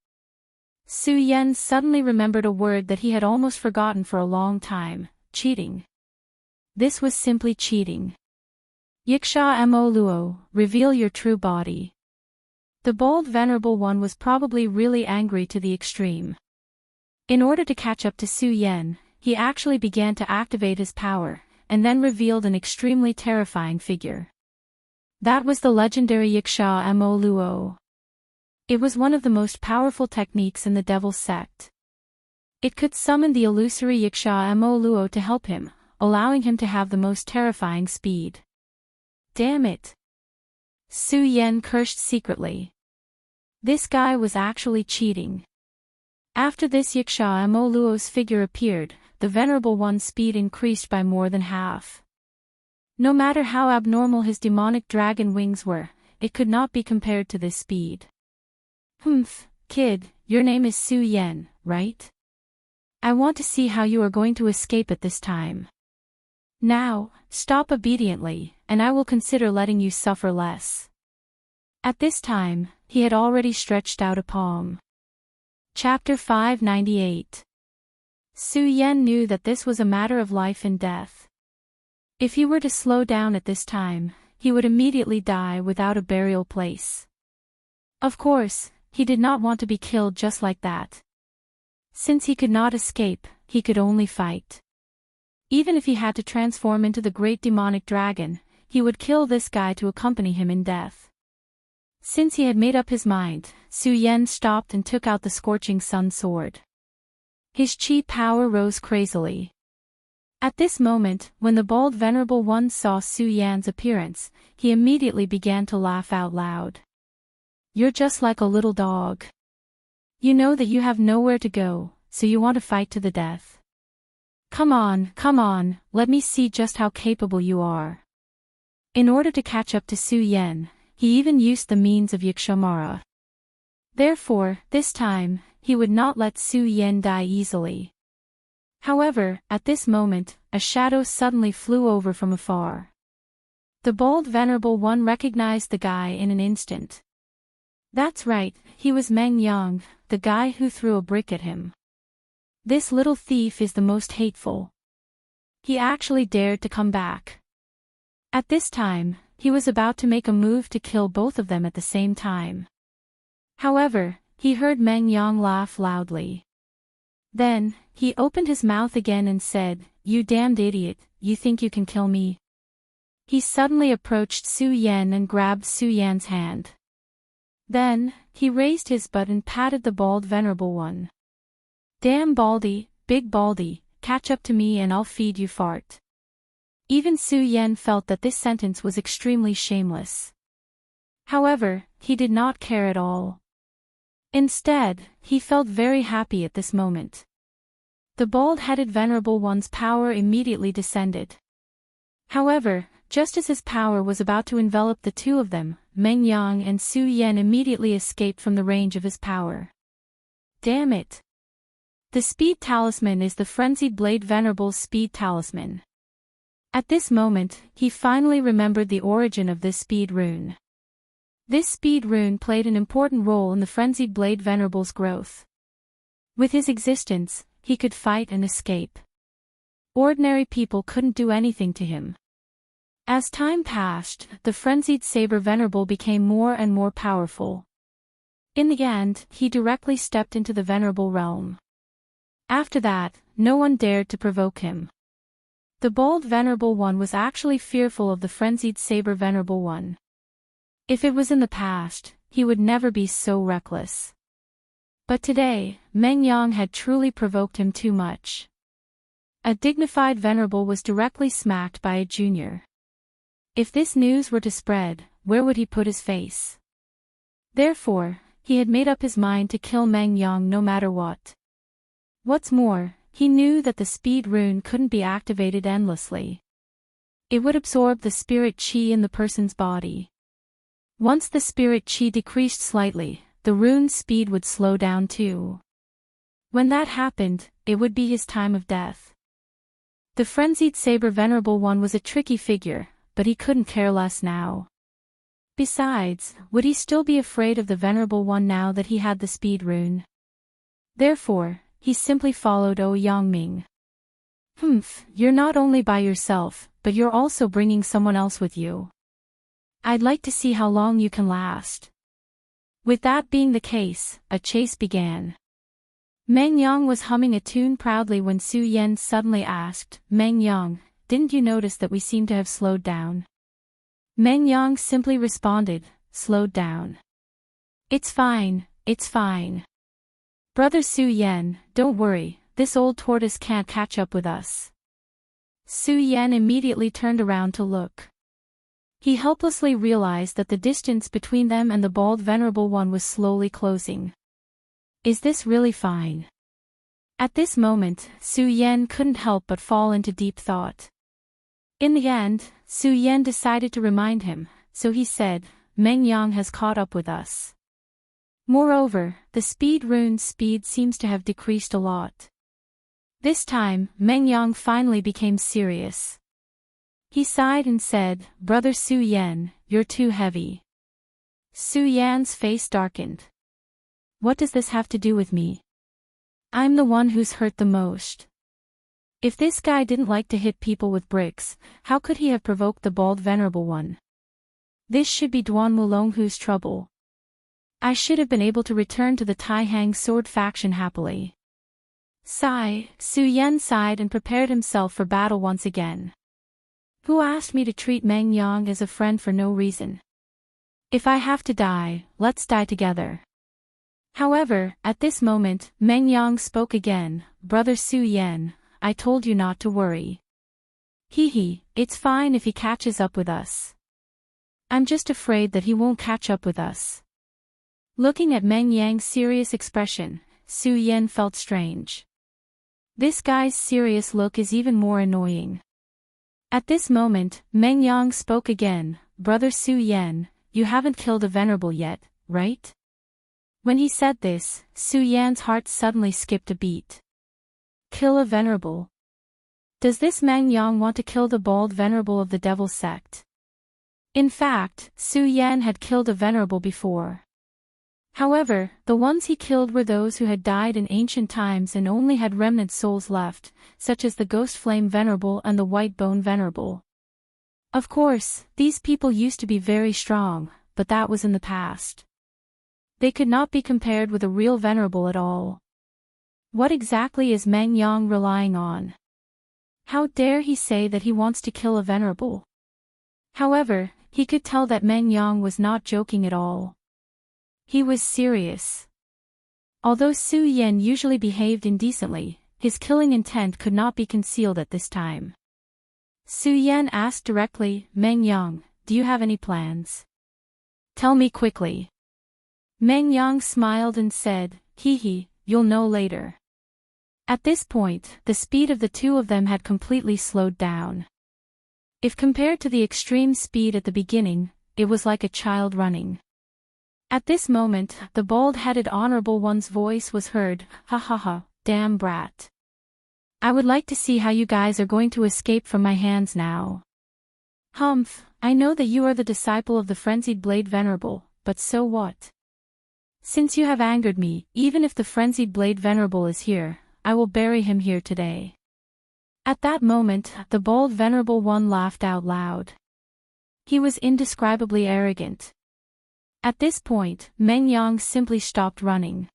Su Yan suddenly remembered a word that he had almost forgotten for a long time: cheating. This was simply cheating. Yiksha Mo Luo, reveal your true body. The bold Venerable One was probably really angry to the extreme. In order to catch up to Su Yan, he actually began to activate his power, and then revealed an extremely terrifying figure. That was the legendary Yiksha Mo Luo. It was one of the most powerful techniques in the Devil's Sect. It could summon the illusory Yiksha Mo Luo to help him, allowing him to have the most terrifying speed. Damn it! Su Yan cursed secretly. This guy was actually cheating. After this Yiksha Mo Luo's figure appeared, the Venerable One's speed increased by more than half. No matter how abnormal his demonic dragon wings were, it could not be compared to this speed. Kid, your name is Su Yan, right? I want to see how you are going to escape at this time. Now, stop obediently, and I will consider letting you suffer less. At this time, he had already stretched out a palm. Chapter 598. Su Yan knew that this was a matter of life and death. If he were to slow down at this time, he would immediately die without a burial place. Of course, he did not want to be killed just like that. Since he could not escape, he could only fight. Even if he had to transform into the great demonic dragon, he would kill this guy to accompany him in death. Since he had made up his mind, Su Yan stopped and took out the scorching sun sword. His chi power rose crazily. At this moment, when the bald Venerable One saw Su Yan's appearance, he immediately began to laugh out loud. You're just like a little dog. You know that you have nowhere to go, so you want to fight to the death. Come on, let me see just how capable you are. In order to catch up to Su Yan, he even used the means of Yikshamara. Therefore, this time, he would not let Su Yan die easily. However, at this moment, a shadow suddenly flew over from afar. The bold Venerable One recognized the guy in an instant. That's right, he was Meng Yang, the guy who threw a brick at him. This little thief is the most hateful. He actually dared to come back. At this time, he was about to make a move to kill both of them at the same time. However, he heard Meng Yang laugh loudly. Then, he opened his mouth again and said, "You damned idiot, you think you can kill me?" He suddenly approached Su Yan and grabbed Su Yan's hand. Then, he raised his butt and patted the bald Venerable One. "Damn Baldy, big Baldy, catch up to me and I'll feed you fart." Even Su Yan felt that this sentence was extremely shameless. However, he did not care at all. Instead, he felt very happy at this moment. The bald-headed Venerable One's power immediately descended. However, just as his power was about to envelop the two of them, Meng Yang and Su Yan immediately escaped from the range of his power. Damn it! The Speed Talisman is the Frenzied Blade Venerable's Speed Talisman. At this moment, he finally remembered the origin of this speed rune. This speed rune played an important role in the Frenzied Blade Venerable's growth. With his existence, he could fight and escape. Ordinary people couldn't do anything to him. As time passed, the Frenzied Saber Venerable became more and more powerful. In the end, he directly stepped into the Venerable realm. After that, no one dared to provoke him. The bold Venerable One was actually fearful of the Frenzied Saber Venerable One. If it was in the past, he would never be so reckless. But today, Meng Yang had truly provoked him too much. A dignified venerable was directly smacked by a junior. If this news were to spread, where would he put his face? Therefore, he had made up his mind to kill Meng Yang no matter what. What's more, he knew that the speed rune couldn't be activated endlessly. It would absorb the spirit chi in the person's body. Once the spirit chi decreased slightly, the rune's speed would slow down too. When that happened, it would be his time of death. The frenzied saber venerable one was a tricky figure, but he couldn't care less now. Besides, would he still be afraid of the venerable one now that he had the speed rune? Therefore, he simply followed Yangming. You're not only by yourself, but you're also bringing someone else with you. I'd like to see how long you can last. With that being the case, a chase began. Meng Yang was humming a tune proudly when Su Yan suddenly asked, "Meng Yang, didn't you notice that we seem to have slowed down?" Meng Yang simply responded, "Slowed down. It's fine, it's fine. Brother Su Yan, don't worry, this old tortoise can't catch up with us." Su Yan immediately turned around to look. He helplessly realized that the distance between them and the bald venerable one was slowly closing. Is this really fine? At this moment, Su Yan couldn't help but fall into deep thought. In the end, Su Yan decided to remind him, so he said, "Meng Yang has caught up with us. Moreover, the speed rune's speed seems to have decreased a lot." This time, Meng Yang finally became serious. He sighed and said, "Brother Su Yan, you're too heavy." Su Yan's face darkened. What does this have to do with me? I'm the one who's hurt the most. If this guy didn't like to hit people with bricks, how could he have provoked the bald venerable one? This should be Duan Wulonghu's trouble. I should have been able to return to the Tai Hang sword faction happily. Sigh, Su Yan sighed and prepared himself for battle once again. Who asked me to treat Meng Yang as a friend for no reason? If I have to die, let's die together. However, at this moment, Meng Yang spoke again, "Brother Su Yan, I told you not to worry. It's fine if he catches up with us. I'm just afraid that he won't catch up with us." Looking at Meng Yang's serious expression, Su Yan felt strange. This guy's serious look is even more annoying. At this moment, Meng Yang spoke again, "Brother Su Yan, you haven't killed a venerable yet, right?" When he said this, Su Yan's heart suddenly skipped a beat. Kill a venerable? Does this Meng Yang want to kill the bald venerable of the devil sect? In fact, Su Yan had killed a venerable before. However, the ones he killed were those who had died in ancient times and only had remnant souls left, such as the Ghost Flame Venerable and the White Bone Venerable. Of course, these people used to be very strong, but that was in the past. They could not be compared with a real venerable at all. What exactly is Meng Yang relying on? How dare he say that he wants to kill a venerable? However, he could tell that Meng Yang was not joking at all. He was serious. Although Su Yan usually behaved indecently, his killing intent could not be concealed at this time. Su Yan asked directly, "Meng Yang, do you have any plans? Tell me quickly." Meng Yang smiled and said, You'll know later." At this point, the speed of the two of them had completely slowed down. If compared to the extreme speed at the beginning, it was like a child running. At this moment, the bald-headed honorable one's voice was heard, "Ha, damn brat. I would like to see how you guys are going to escape from my hands now. I know that you are the disciple of the Frenzied Blade Venerable, but so what? Since you have angered me, even if the Frenzied Blade Venerable is here, I will bury him here today." At that moment, the bald venerable one laughed out loud. He was indescribably arrogant. At this point, Meng Yang simply stopped running.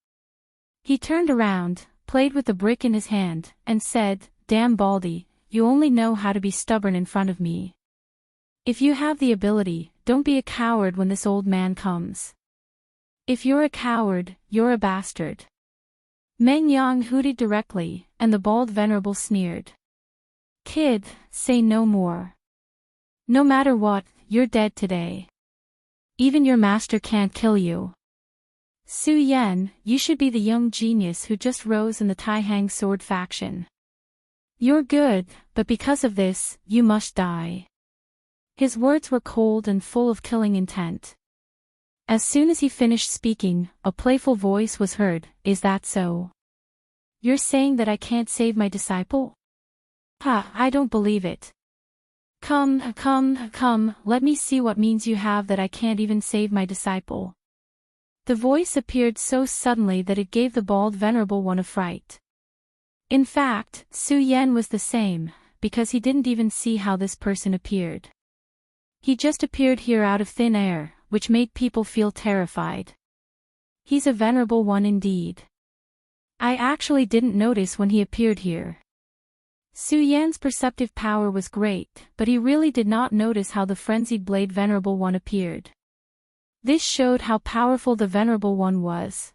He turned around, played with the brick in his hand, and said, "Damn Baldy, you only know how to be stubborn in front of me. If you have the ability, don't be a coward when this old man comes. If you're a coward, you're a bastard." Meng Yang hooted directly, and the bald venerable sneered. Kid, say no more. No matter what, you're dead today. Even your master can't kill you. Su Yan, you should be the young genius who just rose in the Tai Hang sword faction. You're good, but because of this, you must die. His words were cold and full of killing intent. As soon as he finished speaking, a playful voice was heard, is that so? You're saying that I can't save my disciple? Ha, I don't believe it. Come, let me see what means you have that I can't even save my disciple. The voice appeared so suddenly that it gave the bald venerable one a fright. In fact, Su Yan was the same, because he didn't even see how this person appeared. He just appeared here out of thin air, which made people feel terrified. He's a venerable one indeed. I actually didn't notice when he appeared here. Su Yan's perceptive power was great, but he really did not notice how the frenzied blade venerable one appeared. This showed how powerful the venerable one was.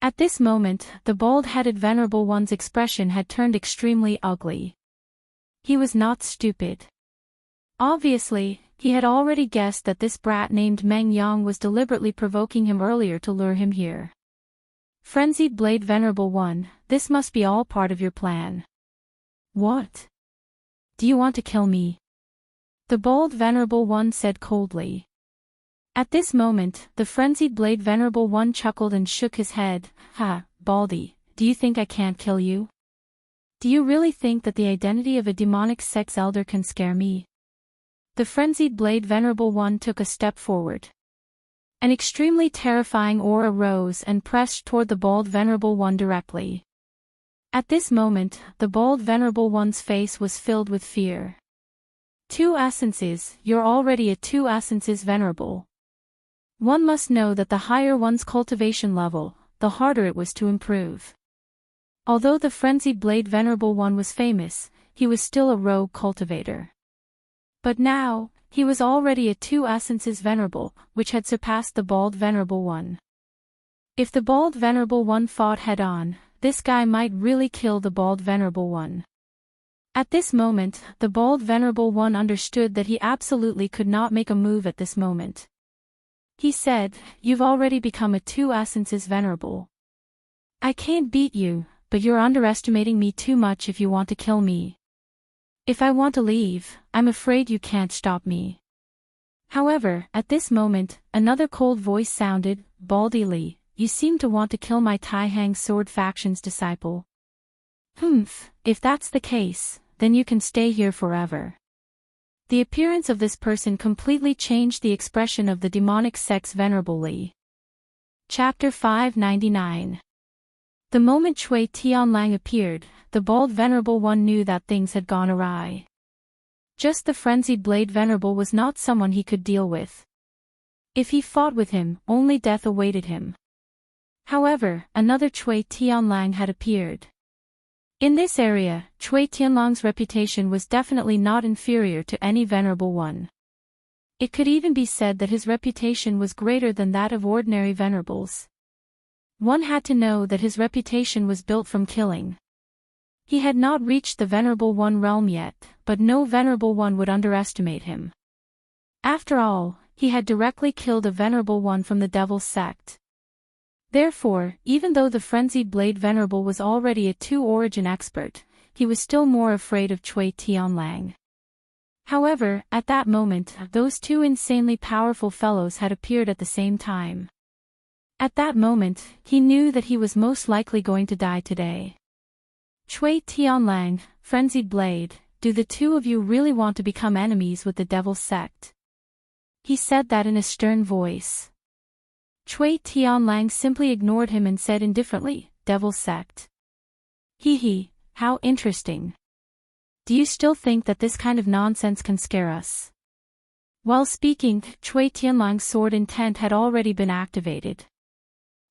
At this moment, the bald-headed venerable one's expression had turned extremely ugly. He was not stupid. Obviously, he had already guessed that this brat named Meng Yang was deliberately provoking him earlier to lure him here. Frenzied blade venerable one, this must be all part of your plan. What? Do you want to kill me? The bald venerable one said coldly. At this moment, the frenzied blade venerable one chuckled and shook his head. Ha, Baldy, do you think I can't kill you? Do you really think that the identity of a demonic sex elder can scare me? The frenzied blade venerable one took a step forward. An extremely terrifying aura rose and pressed toward the bald venerable one directly. At this moment, the bald venerable one's face was filled with fear. 2 essences, you're already at 2 essences venerable. One must know that the higher one's cultivation level, the harder it was to improve. Although the frenzied blade venerable one was famous, he was still a rogue cultivator. But now, he was already at 2 essences venerable, which had surpassed the bald venerable one. If the bald venerable one fought head-on, this guy might really kill the bald venerable one. At this moment, the bald venerable one understood that he absolutely could not make a move at this moment. He said, you've already become a 2 essences venerable. I can't beat you, but you're underestimating me too much if you want to kill me. If I want to leave, I'm afraid you can't stop me. However, at this moment, another cold voice sounded, Baldy Lee, you seem to want to kill my Tai Hang sword faction's disciple. If that's the case, then you can stay here forever. The appearance of this person completely changed the expression of the demonic sex venerable Li. Chapter 599. The moment Cui Tianlang appeared, the bald venerable one knew that things had gone awry. Just the frenzied blade venerable was not someone he could deal with. If he fought with him, only death awaited him. However, another Cui Tianlang had appeared. In this area, Cui Tianlang's reputation was definitely not inferior to any venerable one. It could even be said that his reputation was greater than that of ordinary venerables. One had to know that his reputation was built from killing. He had not reached the venerable one realm yet, but no venerable one would underestimate him. After all, he had directly killed a venerable one from the Devil's Sect. Therefore, even though the frenzied blade venerable was already a 2 origin expert, he was still more afraid of Cui Tianlang. However, at that moment, those 2 insanely powerful fellows had appeared at the same time. At that moment, he knew that he was most likely going to die today. Cui Tianlang, frenzied blade, do the 2 of you really want to become enemies with the Devil's Sect? He said that in a stern voice. Cui Tianlang simply ignored him and said indifferently, Devil's Sect. Hee, how interesting. Do you still think that this kind of nonsense can scare us? While speaking, Cui Tianlang's sword intent had already been activated.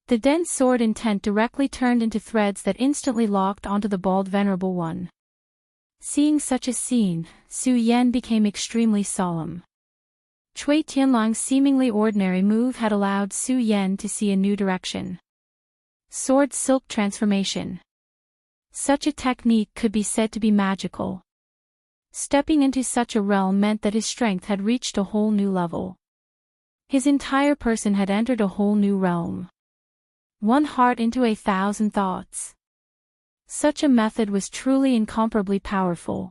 The dense sword intent directly turned into threads that instantly locked onto the bald venerable one. Seeing such a scene, Su Yan became extremely solemn. Cui Tianlang's seemingly ordinary move had allowed Su Yan to see a new direction. Sword Silk Transformation. Such a technique could be said to be magical. Stepping into such a realm meant that his strength had reached a whole new level. His entire person had entered a whole new realm. One heart into 1,000 thoughts. Such a method was truly incomparably powerful.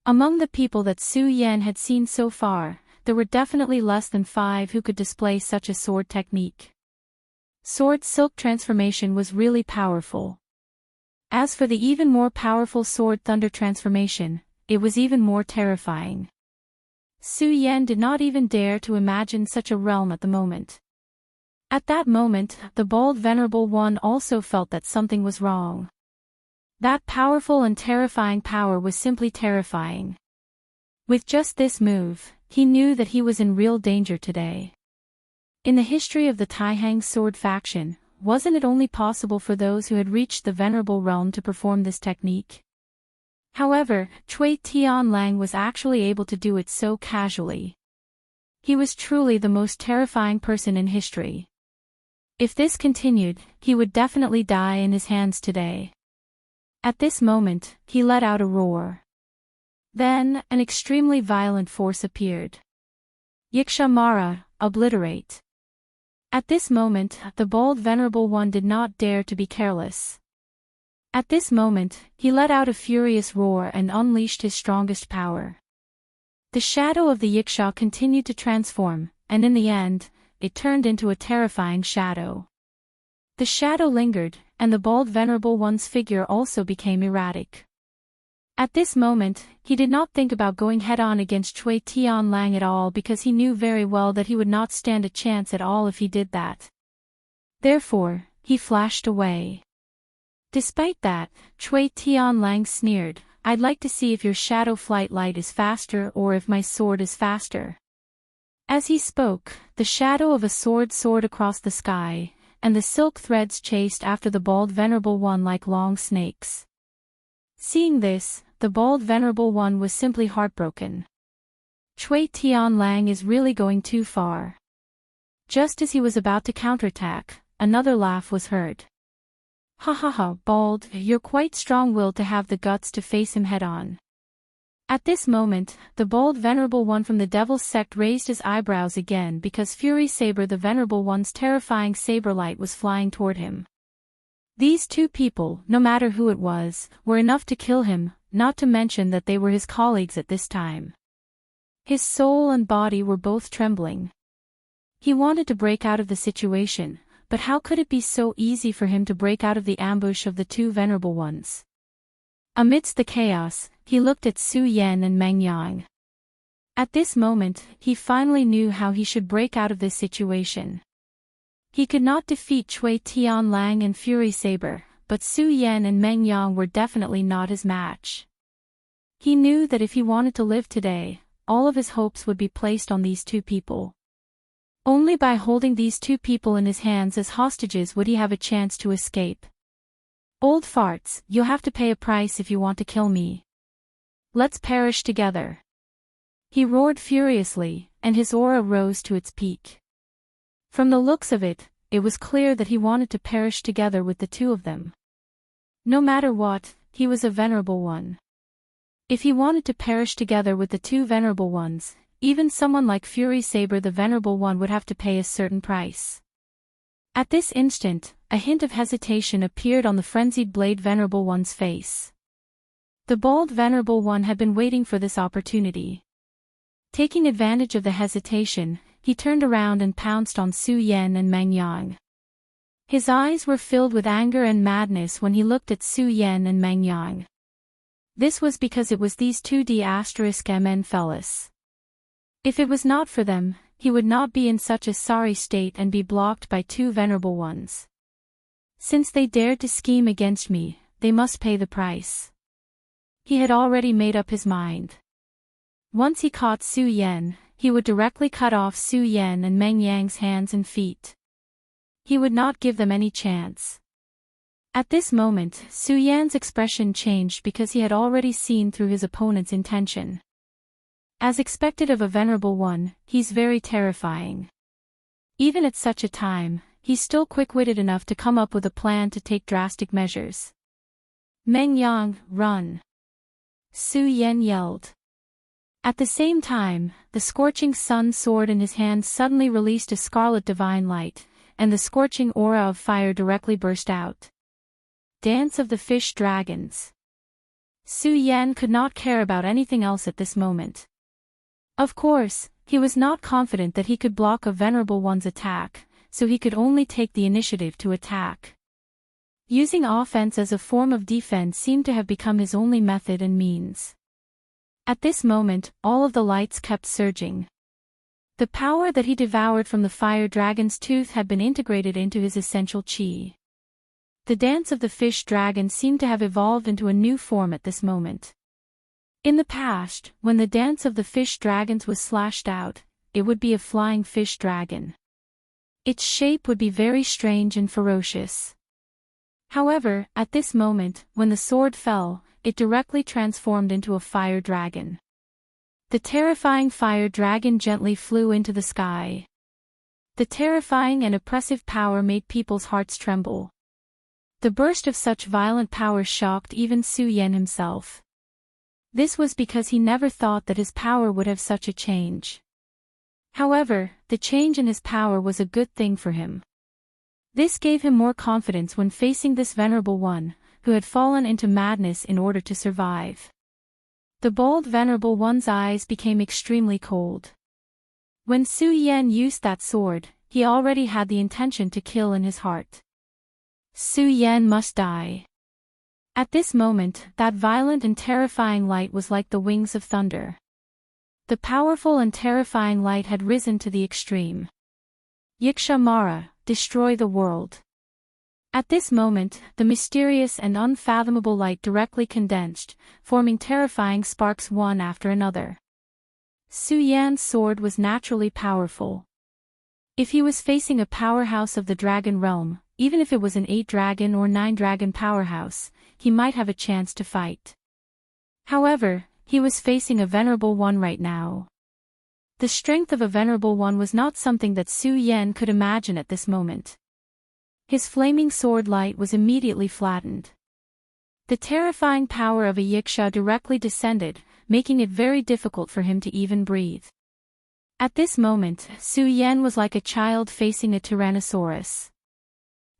Among the people that Su Yan had seen so far, there were definitely less than 5 who could display such a sword technique. Sword Silk Transformation was really powerful. As for the even more powerful Sword Thunder Transformation, it was even more terrifying. Su Yan did not even dare to imagine such a realm at the moment. At that moment, the bald Venerable One also felt that something was wrong. That powerful and terrifying power was simply terrifying. With just this move, he knew that he was in real danger today. In the history of the Taihang sword faction, wasn't it only possible for those who had reached the Venerable Realm to perform this technique? However, Cui Tianlang was actually able to do it so casually. He was truly the most terrifying person in history. If this continued, he would definitely die in his hands today. At this moment, he let out a roar. Then, an extremely violent force appeared. Yiksha Mara, obliterate. At this moment, the bold Venerable One did not dare to be careless. At this moment, he let out a furious roar and unleashed his strongest power. The shadow of the Yiksha continued to transform, and in the end, it turned into a terrifying shadow. The shadow lingered, and the bald Venerable One's figure also became erratic. At this moment, he did not think about going head-on against Cui Tianlang at all because he knew very well that he would not stand a chance at all if he did that. Therefore, he flashed away. Despite that, Cui Tianlang sneered, "I'd like to see if your shadow flight light is faster or if my sword is faster." As he spoke, the shadow of a sword soared across the sky, and the silk threads chased after the bald Venerable One like long snakes. Seeing this, the bald Venerable One was simply heartbroken. Cui Tianlang is really going too far. Just as he was about to counterattack, another laugh was heard. "Ha ha ha, Bald, you're quite strong-willed to have the guts to face him head-on." At this moment, the bald Venerable One from the Devil's Sect raised his eyebrows again because Fury Saber the Venerable One's terrifying saber light was flying toward him. These two people, no matter who it was, were enough to kill him, not to mention that they were his colleagues at this time. His soul and body were both trembling. He wanted to break out of the situation, but how could it be so easy for him to break out of the ambush of the two Venerable Ones? Amidst the chaos, he looked at Su Yan and Meng Yang. At this moment, he finally knew how he should break out of this situation. He could not defeat Cui Tianlang and Fury Saber, but Su Yan and Meng Yang were definitely not his match. He knew that if he wanted to live today, all of his hopes would be placed on these two people. Only by holding these two people in his hands as hostages would he have a chance to escape. "Old farts, you'll have to pay a price if you want to kill me. Let's perish together." He roared furiously, and his aura rose to its peak. From the looks of it, it was clear that he wanted to perish together with the two of them. No matter what, he was a Venerable One. If he wanted to perish together with the two Venerable Ones, even someone like Fury Saber the Venerable One would have to pay a certain price. At this instant, a hint of hesitation appeared on the frenzied Blade Venerable One's face. The bald Venerable One had been waiting for this opportunity. Taking advantage of the hesitation, he turned around and pounced on Su Yan and Meng Yang. His eyes were filled with anger and madness when he looked at Su Yan and Meng Yang. This was because it was these two D*MN fellas. If it was not for them, he would not be in such a sorry state and be blocked by two Venerable Ones. Since they dared to scheme against me, they must pay the price. He had already made up his mind. Once he caught Su Yan, he would directly cut off Su Yan and Meng Yang's hands and feet. He would not give them any chance. At this moment, Su Yan's expression changed because he had already seen through his opponent's intention. As expected of a Venerable One, he's very terrifying. Even at such a time, he's still quick-witted enough to come up with a plan to take drastic measures. Meng Yang, run! Su Yan yelled. At the same time, the scorching sun sword in his hand suddenly released a scarlet divine light, and the scorching aura of fire directly burst out. Dance of the Fish Dragons. Su Yan could not care about anything else at this moment. Of course, he was not confident that he could block a Venerable One's attack, so he could only take the initiative to attack. Using offense as a form of defense seemed to have become his only method and means. At this moment, all of the lights kept surging. The power that he devoured from the fire dragon's tooth had been integrated into his essential chi. The dance of the fish dragon seemed to have evolved into a new form at this moment. In the past, when the dance of the fish dragons was slashed out, it would be a flying fish dragon. Its shape would be very strange and ferocious. However, at this moment, when the sword fell, it directly transformed into a fire dragon. The terrifying fire dragon gently flew into the sky. The terrifying and oppressive power made people's hearts tremble. The burst of such violent power shocked even Su Yan himself. This was because he never thought that his power would have such a change. However, the change in his power was a good thing for him. This gave him more confidence when facing this Venerable One, who had fallen into madness in order to survive. The bold Venerable One's eyes became extremely cold. When Su Yan used that sword, he already had the intention to kill in his heart. Su Yan must die. At this moment, that violent and terrifying light was like the wings of thunder. The powerful and terrifying light had risen to the extreme. Yiksha Mara, destroy the world. At this moment, the mysterious and unfathomable light directly condensed, forming terrifying sparks one after another. Su Yan's sword was naturally powerful. If he was facing a powerhouse of the dragon realm, even if it was an 8-dragon or 9-dragon powerhouse, he might have a chance to fight. However, he was facing a Venerable One right now. The strength of a Venerable One was not something that Su Yan could imagine at this moment. His flaming sword light was immediately flattened. The terrifying power of a Yiksha directly descended, making it very difficult for him to even breathe. At this moment, Su Yan was like a child facing a Tyrannosaurus.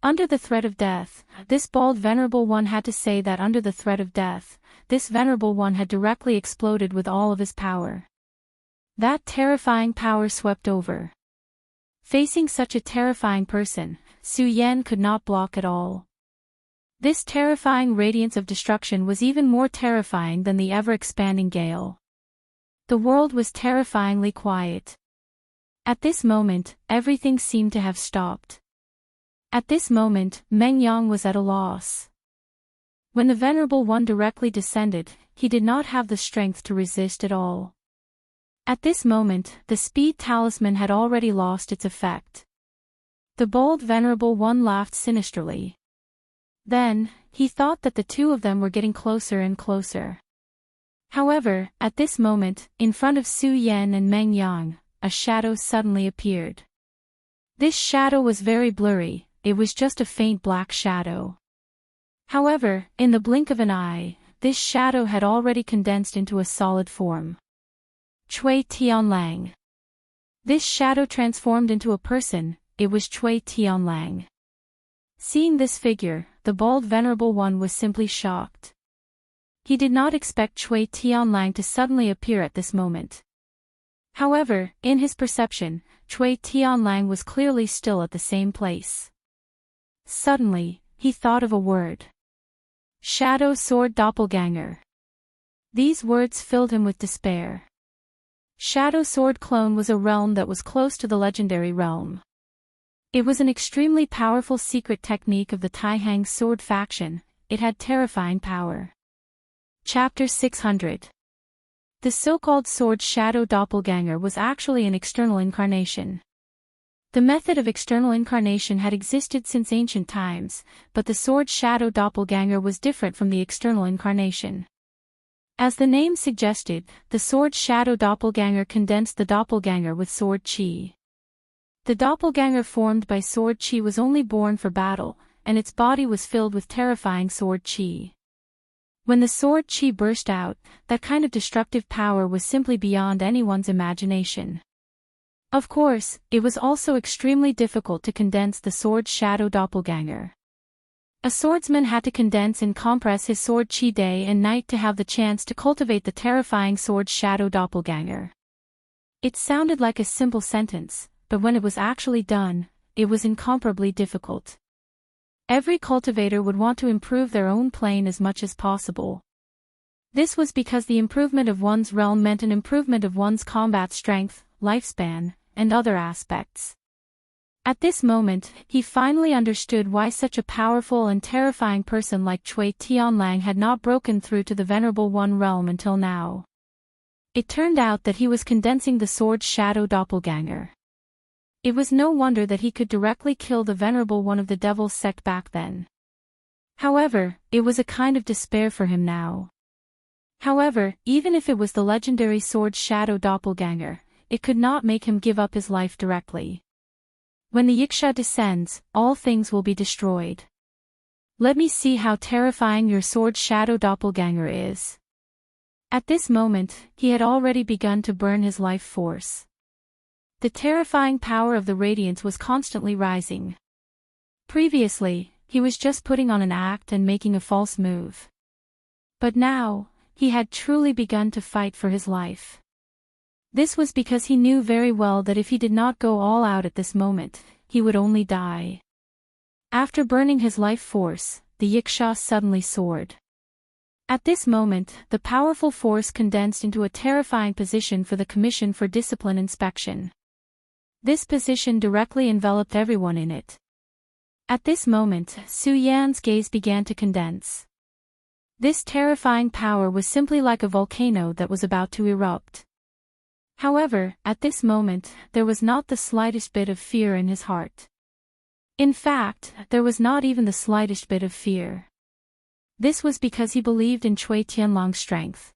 Under the threat of death, this bald Venerable One had to say that under the threat of death, this Venerable One had directly exploded with all of his power. That terrifying power swept over. Facing such a terrifying person, Su Yan could not block at all. This terrifying radiance of destruction was even more terrifying than the ever-expanding gale. The world was terrifyingly quiet. At this moment, everything seemed to have stopped. At this moment, Meng Yang was at a loss. When the Venerable One directly descended, he did not have the strength to resist at all. At this moment, the speed talisman had already lost its effect. The bold Venerable One laughed sinisterly. Then, he thought that the two of them were getting closer and closer. However, at this moment, in front of Su Yan and Meng Yang, a shadow suddenly appeared. This shadow was very blurry, it was just a faint black shadow. However, in the blink of an eye, this shadow had already condensed into a solid form. Cui Tianlang. This shadow transformed into a person, it was Cui Tianlang. Seeing this figure, the bald Venerable One was simply shocked. He did not expect Cui Tianlang to suddenly appear at this moment. However, in his perception, Cui Tianlang was clearly still at the same place. Suddenly, he thought of a word. Shadow Sword Doppelganger. These words filled him with despair. Shadow Sword Clone was a realm that was close to the legendary realm. It was an extremely powerful secret technique of the Taihang sword faction, it had terrifying power. Chapter 600. The so-called sword Shadow Doppelganger was actually an external incarnation. The method of external incarnation had existed since ancient times, but the sword Shadow Doppelganger was different from the external incarnation. As the name suggested, the sword Shadow Doppelganger condensed the doppelganger with sword chi. The doppelganger formed by sword chi was only born for battle, and its body was filled with terrifying sword chi. When the sword chi burst out, that kind of destructive power was simply beyond anyone's imagination. Of course, it was also extremely difficult to condense the sword shadow doppelganger. A swordsman had to condense and compress his sword chi day and night to have the chance to cultivate the terrifying sword shadow doppelganger. It sounded like a simple sentence, but when it was actually done, it was incomparably difficult. Every cultivator would want to improve their own plane as much as possible. This was because the improvement of one's realm meant an improvement of one's combat strength, lifespan, and other aspects. At this moment, he finally understood why such a powerful and terrifying person like Cui Tianlang had not broken through to the Venerable One realm until now. It turned out that he was condensing the sword shadow doppelganger. It was no wonder that he could directly kill the Venerable One of the Devil's sect back then. However, it was a kind of despair for him now. However, even if it was the legendary sword shadow doppelganger, it could not make him give up his life directly. When the Yiksha descends, all things will be destroyed. Let me see how terrifying your sword shadow doppelganger is. At this moment, he had already begun to burn his life force. The terrifying power of the radiance was constantly rising. Previously, he was just putting on an act and making a false move. But now, he had truly begun to fight for his life. This was because he knew very well that if he did not go all out at this moment, he would only die. After burning his life force, the Yiksha suddenly soared. At this moment, the powerful force condensed into a terrifying position for the Commission for Discipline Inspection. This position directly enveloped everyone in it. At this moment, Su Yan's gaze began to condense. This terrifying power was simply like a volcano that was about to erupt. However, at this moment, there was not the slightest bit of fear in his heart. In fact, there was not even the slightest bit of fear. This was because he believed in Cui Tianlang's strength.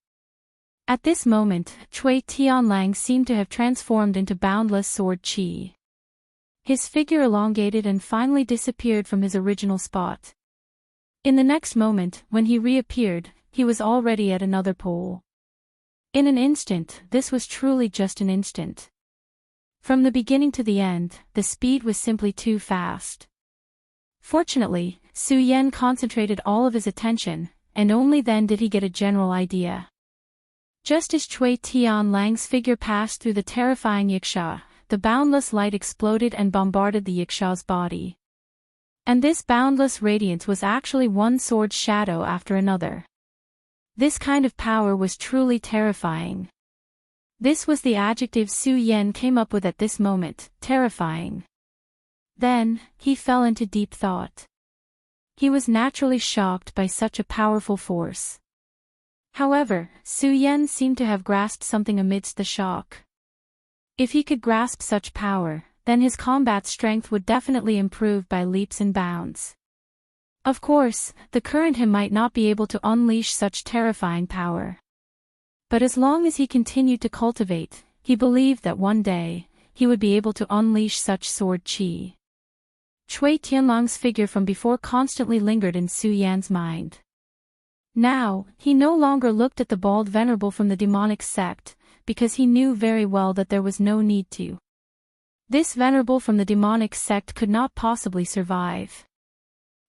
At this moment, Cui Tianlang seemed to have transformed into boundless sword chi. His figure elongated and finally disappeared from his original spot. In the next moment, when he reappeared, he was already at another pole. In an instant, this was truly just an instant. From the beginning to the end, the speed was simply too fast. Fortunately, Su Yan concentrated all of his attention, and only then did he get a general idea. Just as Cui Tianlang's figure passed through the terrifying Yiksha, the boundless light exploded and bombarded the Yiksha's body. And this boundless radiance was actually one sword shadow after another. This kind of power was truly terrifying. This was the adjective Su Yan came up with at this moment, terrifying. Then, he fell into deep thought. He was naturally shocked by such a powerful force. However, Su Yan seemed to have grasped something amidst the shock. If he could grasp such power, then his combat strength would definitely improve by leaps and bounds. Of course, the current him might not be able to unleash such terrifying power. But as long as he continued to cultivate, he believed that one day, he would be able to unleash such sword chi. Cui Tianlang's figure from before constantly lingered in Su Yan's mind. Now, he no longer looked at the bald venerable from the demonic sect, because he knew very well that there was no need to. This venerable from the demonic sect could not possibly survive.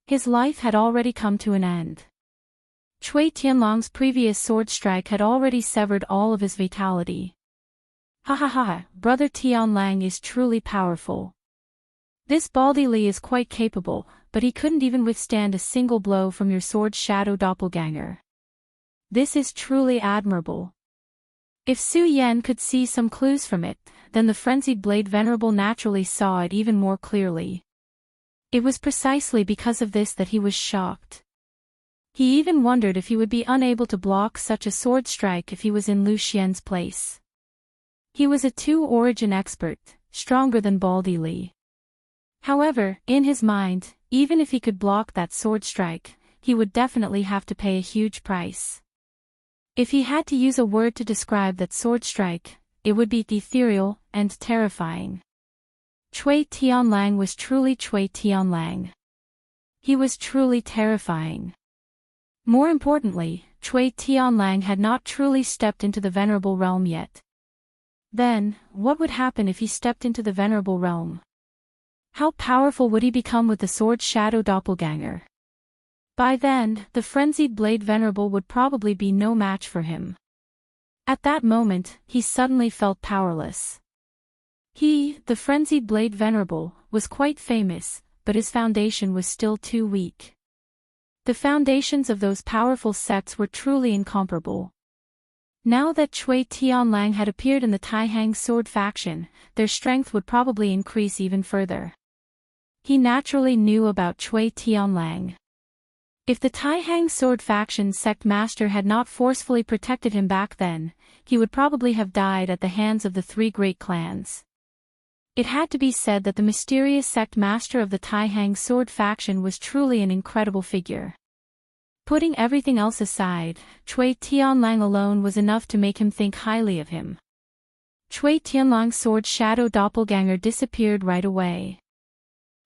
His life had already come to an end. Cui Tianlang's previous sword strike had already severed all of his vitality. Ha ha ha, Brother Tianlang is truly powerful. This Baldy Li is quite capable, but he couldn't even withstand a single blow from your sword shadow doppelganger. This is truly admirable. If Su Yan could see some clues from it, then the frenzied blade venerable naturally saw it even more clearly. It was precisely because of this that he was shocked. He even wondered if he would be unable to block such a sword strike if he was in Lu Xian's place. He was a two-origin expert, stronger than Baldy Li. However, in his mind, even if he could block that sword strike, he would definitely have to pay a huge price. If he had to use a word to describe that sword strike, it would be ethereal and terrifying. Cui Tianlang was truly Cui Tianlang. He was truly terrifying. More importantly, Cui Tianlang had not truly stepped into the Venerable Realm yet. Then, what would happen if he stepped into the Venerable Realm? How powerful would he become with the sword Shadow Doppelganger? By then, the Frenzied Blade Venerable would probably be no match for him. At that moment, he suddenly felt powerless. He, the Frenzied Blade Venerable, was quite famous, but his foundation was still too weak. The foundations of those powerful sects were truly incomparable. Now that Cui Tianlang had appeared in the Taihang Sword faction, their strength would probably increase even further. He naturally knew about Cui Tianlang. If the Taihang Sword faction sect master had not forcefully protected him back then, he would probably have died at the hands of the three great clans. It had to be said that the mysterious sect master of the Taihang Sword faction was truly an incredible figure. Putting everything else aside, Cui Tianlang alone was enough to make him think highly of him. Cui Tianlang's sword Shadow Doppelganger disappeared right away.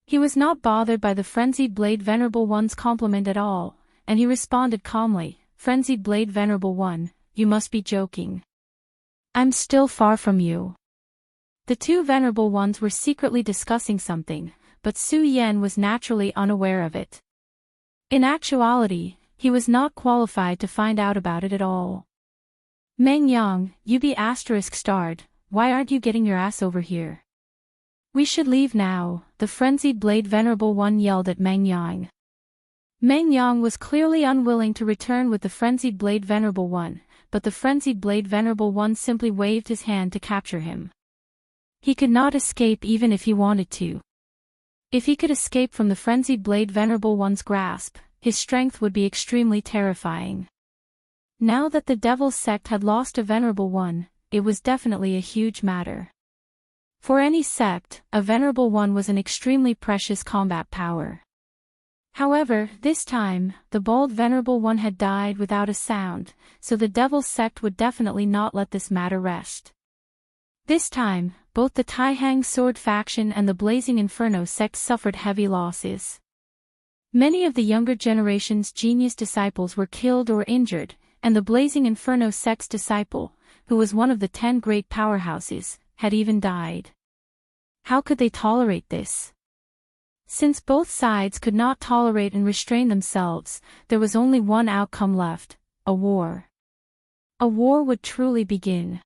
He was not bothered by the Frenzied Blade Venerable One's compliment at all, and he responded calmly, "Frenzied Blade Venerable One, you must be joking. I'm still far from you." The two Venerable Ones were secretly discussing something, but Su Yan was naturally unaware of it. In actuality, he was not qualified to find out about it at all. "Meng Yang, you be **starred, why aren't you getting your ass over here? We should leave now," the Frenzied Blade Venerable One yelled at Meng Yang. Meng Yang was clearly unwilling to return with the Frenzied Blade Venerable One, but the Frenzied Blade Venerable One simply waved his hand to capture him. He could not escape even if he wanted to. If he could escape from the Frenzied Blade Venerable One's grasp, his strength would be extremely terrifying. Now that the Devil's Sect had lost a Venerable One, it was definitely a huge matter. For any sect, a Venerable One was an extremely precious combat power. However, this time, the bald Venerable One had died without a sound, so the Devil's Sect would definitely not let this matter rest. This time, both the Taihang Sword faction and the Blazing Inferno sect suffered heavy losses. Many of the younger generation's genius disciples were killed or injured, and the Blazing Inferno sect's disciple, who was one of the 10 great powerhouses, had even died. How could they tolerate this? Since both sides could not tolerate and restrain themselves, there was only one outcome left: a war. A war would truly begin.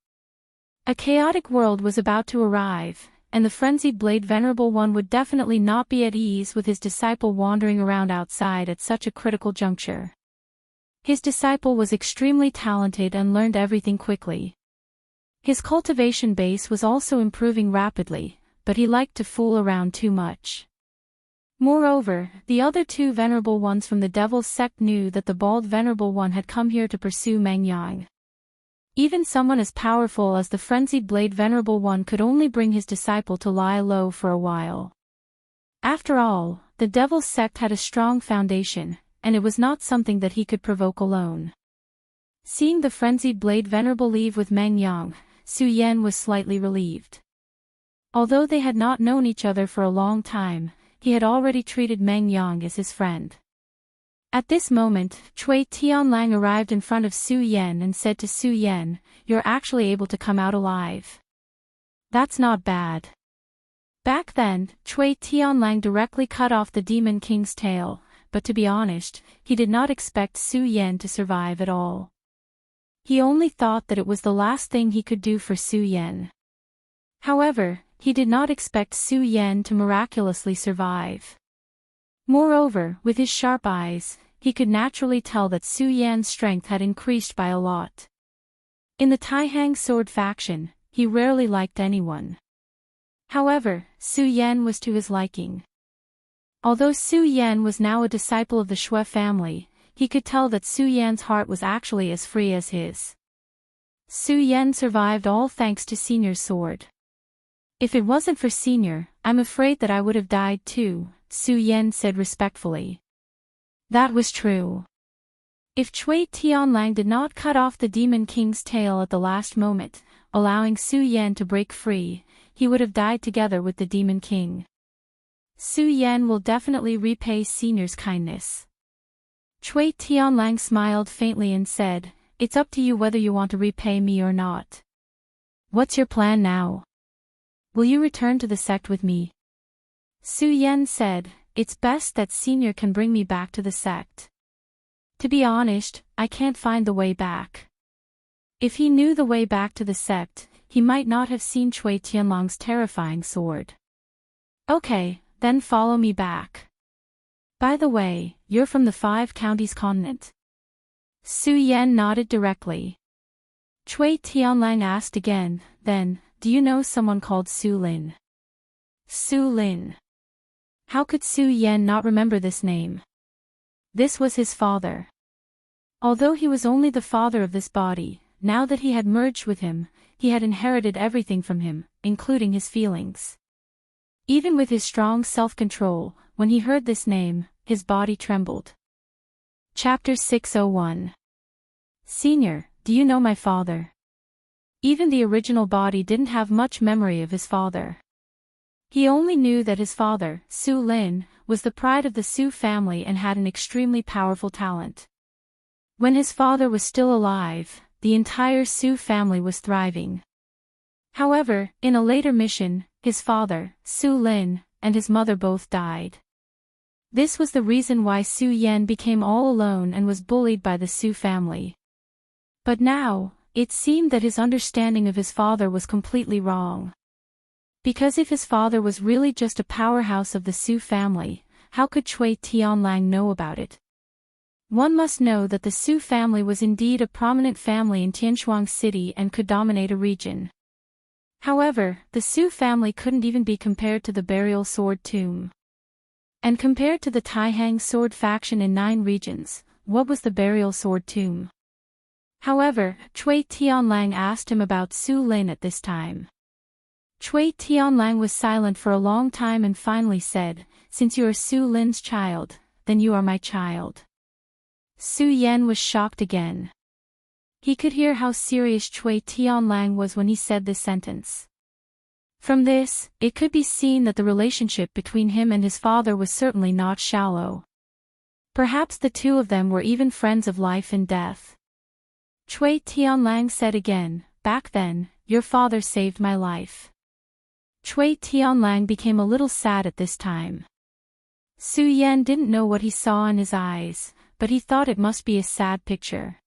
A chaotic world was about to arrive, and the Frenzied Blade Venerable One would definitely not be at ease with his disciple wandering around outside at such a critical juncture. His disciple was extremely talented and learned everything quickly. His cultivation base was also improving rapidly, but he liked to fool around too much. Moreover, the other two Venerable Ones from the Devil's Sect knew that the bald Venerable One had come here to pursue Meng Yang. Even someone as powerful as the Frenzied Blade Venerable One could only bring his disciple to lie low for a while. After all, the Devil's Sect had a strong foundation, and it was not something that he could provoke alone. Seeing the Frenzied Blade Venerable leave with Meng Yang, Su Yan was slightly relieved. Although they had not known each other for a long time, he had already treated Meng Yang as his friend. At this moment, Cui Tianlang arrived in front of Su Yan and said to Su Yan, "You're actually able to come out alive. That's not bad." Back then, Cui Tianlang directly cut off the Demon King's tail, but to be honest, he did not expect Su Yan to survive at all. He only thought that it was the last thing he could do for Su Yan. However, he did not expect Su Yan to miraculously survive. Moreover, with his sharp eyes, he could naturally tell that Su Yan's strength had increased by a lot. In the Taihang Sword faction, he rarely liked anyone. However, Su Yan was to his liking. Although Su Yan was now a disciple of the Shui family, he could tell that Su Yan's heart was actually as free as his. Su Yan survived all thanks to Senior's sword. "If it wasn't for Senior, I'm afraid that I would have died too," Su Yan said respectfully. That was true. If Cui Tianlang did not cut off the Demon King's tail at the last moment, allowing Su Yan to break free, he would have died together with the Demon King. Su Yan will definitely repay Senior's kindness. Cui Tianlang smiled faintly and said, "It's up to you whether you want to repay me or not. What's your plan now? Will you return to the sect with me?" Su Yan said, "It's best that Senior can bring me back to the sect. To be honest, I can't find the way back." If he knew the way back to the sect, he might not have seen Cui Tianlang's terrifying sword. "Okay, then follow me back. By the way, you're from the 5 counties continent?" Su Yan nodded directly. Cui Tianlang asked again, then, "Do you know someone called Su Lin?" Su Lin. How could Su Yan not remember this name? This was his father. Although he was only the father of this body, now that he had merged with him, he had inherited everything from him, including his feelings. Even with his strong self-control, when he heard this name, his body trembled. Chapter 601. Senior, do you know my father? Even the original body didn't have much memory of his father. He only knew that his father, Su Lin, was the pride of the Su family and had an extremely powerful talent. When his father was still alive, the entire Su family was thriving. However, in a later mission, his father, Su Lin, and his mother both died. This was the reason why Su Yan became all alone and was bullied by the Su family. But now, it seemed that his understanding of his father was completely wrong. Because if his father was really just a powerhouse of the Su family, how could Cui Tianlang know about it? One must know that the Su family was indeed a prominent family in Tianshuang City and could dominate a region. However, the Su family couldn't even be compared to the Burial Sword Tomb. And compared to the Taihang Sword faction in 9 regions, what was the Burial Sword Tomb? However, Cui Tianlang asked him about Su Lin at this time. Cui Tianlang was silent for a long time and finally said, "Since you are Su Lin's child, then you are my child." Su Yan was shocked again. He could hear how serious Cui Tianlang was when he said this sentence. From this, it could be seen that the relationship between him and his father was certainly not shallow. Perhaps the two of them were even friends of life and death. Cui Tianlang said again, "Back then, your father saved my life." Cui Tianlang became a little sad at this time. Su Yan didn't know what he saw in his eyes, but he thought it must be a sad picture.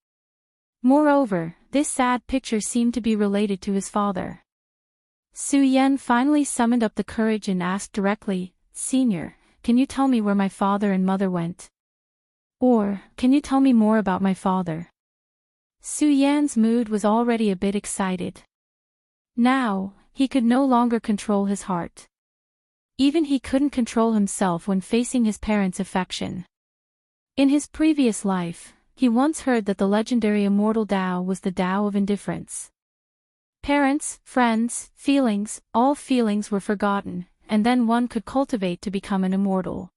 Moreover, this sad picture seemed to be related to his father. Su Yan finally summoned up the courage and asked directly, "Senior, can you tell me where my father and mother went? Or, can you tell me more about my father?" Su Yan's mood was already a bit excited. Now, he could no longer control his heart. Even he couldn't control himself when facing his parents' affection. In his previous life, he once heard that the legendary Immortal Tao was the Tao of indifference. Parents, friends, feelings, all feelings were forgotten, and then one could cultivate to become an immortal.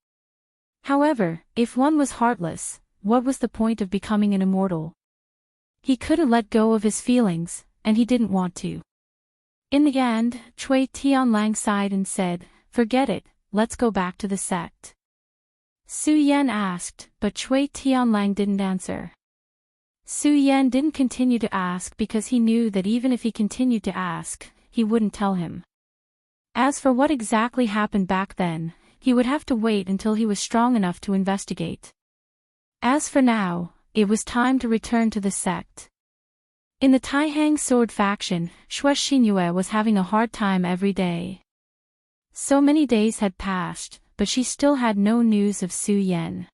However, if one was heartless, what was the point of becoming an immortal? He couldn't let go of his feelings, and he didn't want to. In the end, Cui Tianlang sighed and said, "Forget it, let's go back to the sect." Su Yan asked, but Cui Tianlang didn't answer. Su Yan didn't continue to ask because he knew that even if he continued to ask, he wouldn't tell him. As for what exactly happened back then, he would have to wait until he was strong enough to investigate. As for now, it was time to return to the sect. In the Taihang Sword faction, Xue Xinyue was having a hard time every day. So many days had passed, but she still had no news of Su Yan.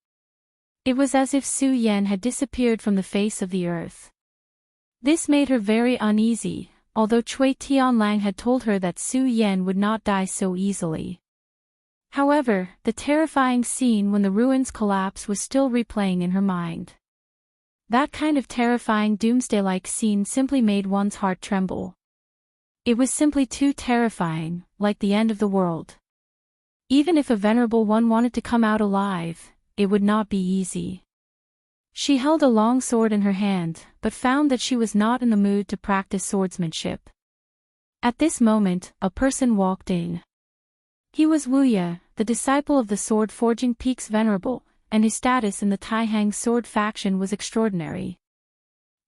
It was as if Su Yan had disappeared from the face of the earth. This made her very uneasy, although Cui Tianlang had told her that Su Yan would not die so easily. However, the terrifying scene when the ruins collapsed was still replaying in her mind. That kind of terrifying doomsday-like scene simply made one's heart tremble. It was simply too terrifying, like the end of the world. Even if a venerable one wanted to come out alive, it would not be easy. She held a long sword in her hand, but found that she was not in the mood to practice swordsmanship. At this moment, a person walked in. He was Wuya, the disciple of the sword-forging peaks Venerable, and his status in the Taihang sword faction was extraordinary.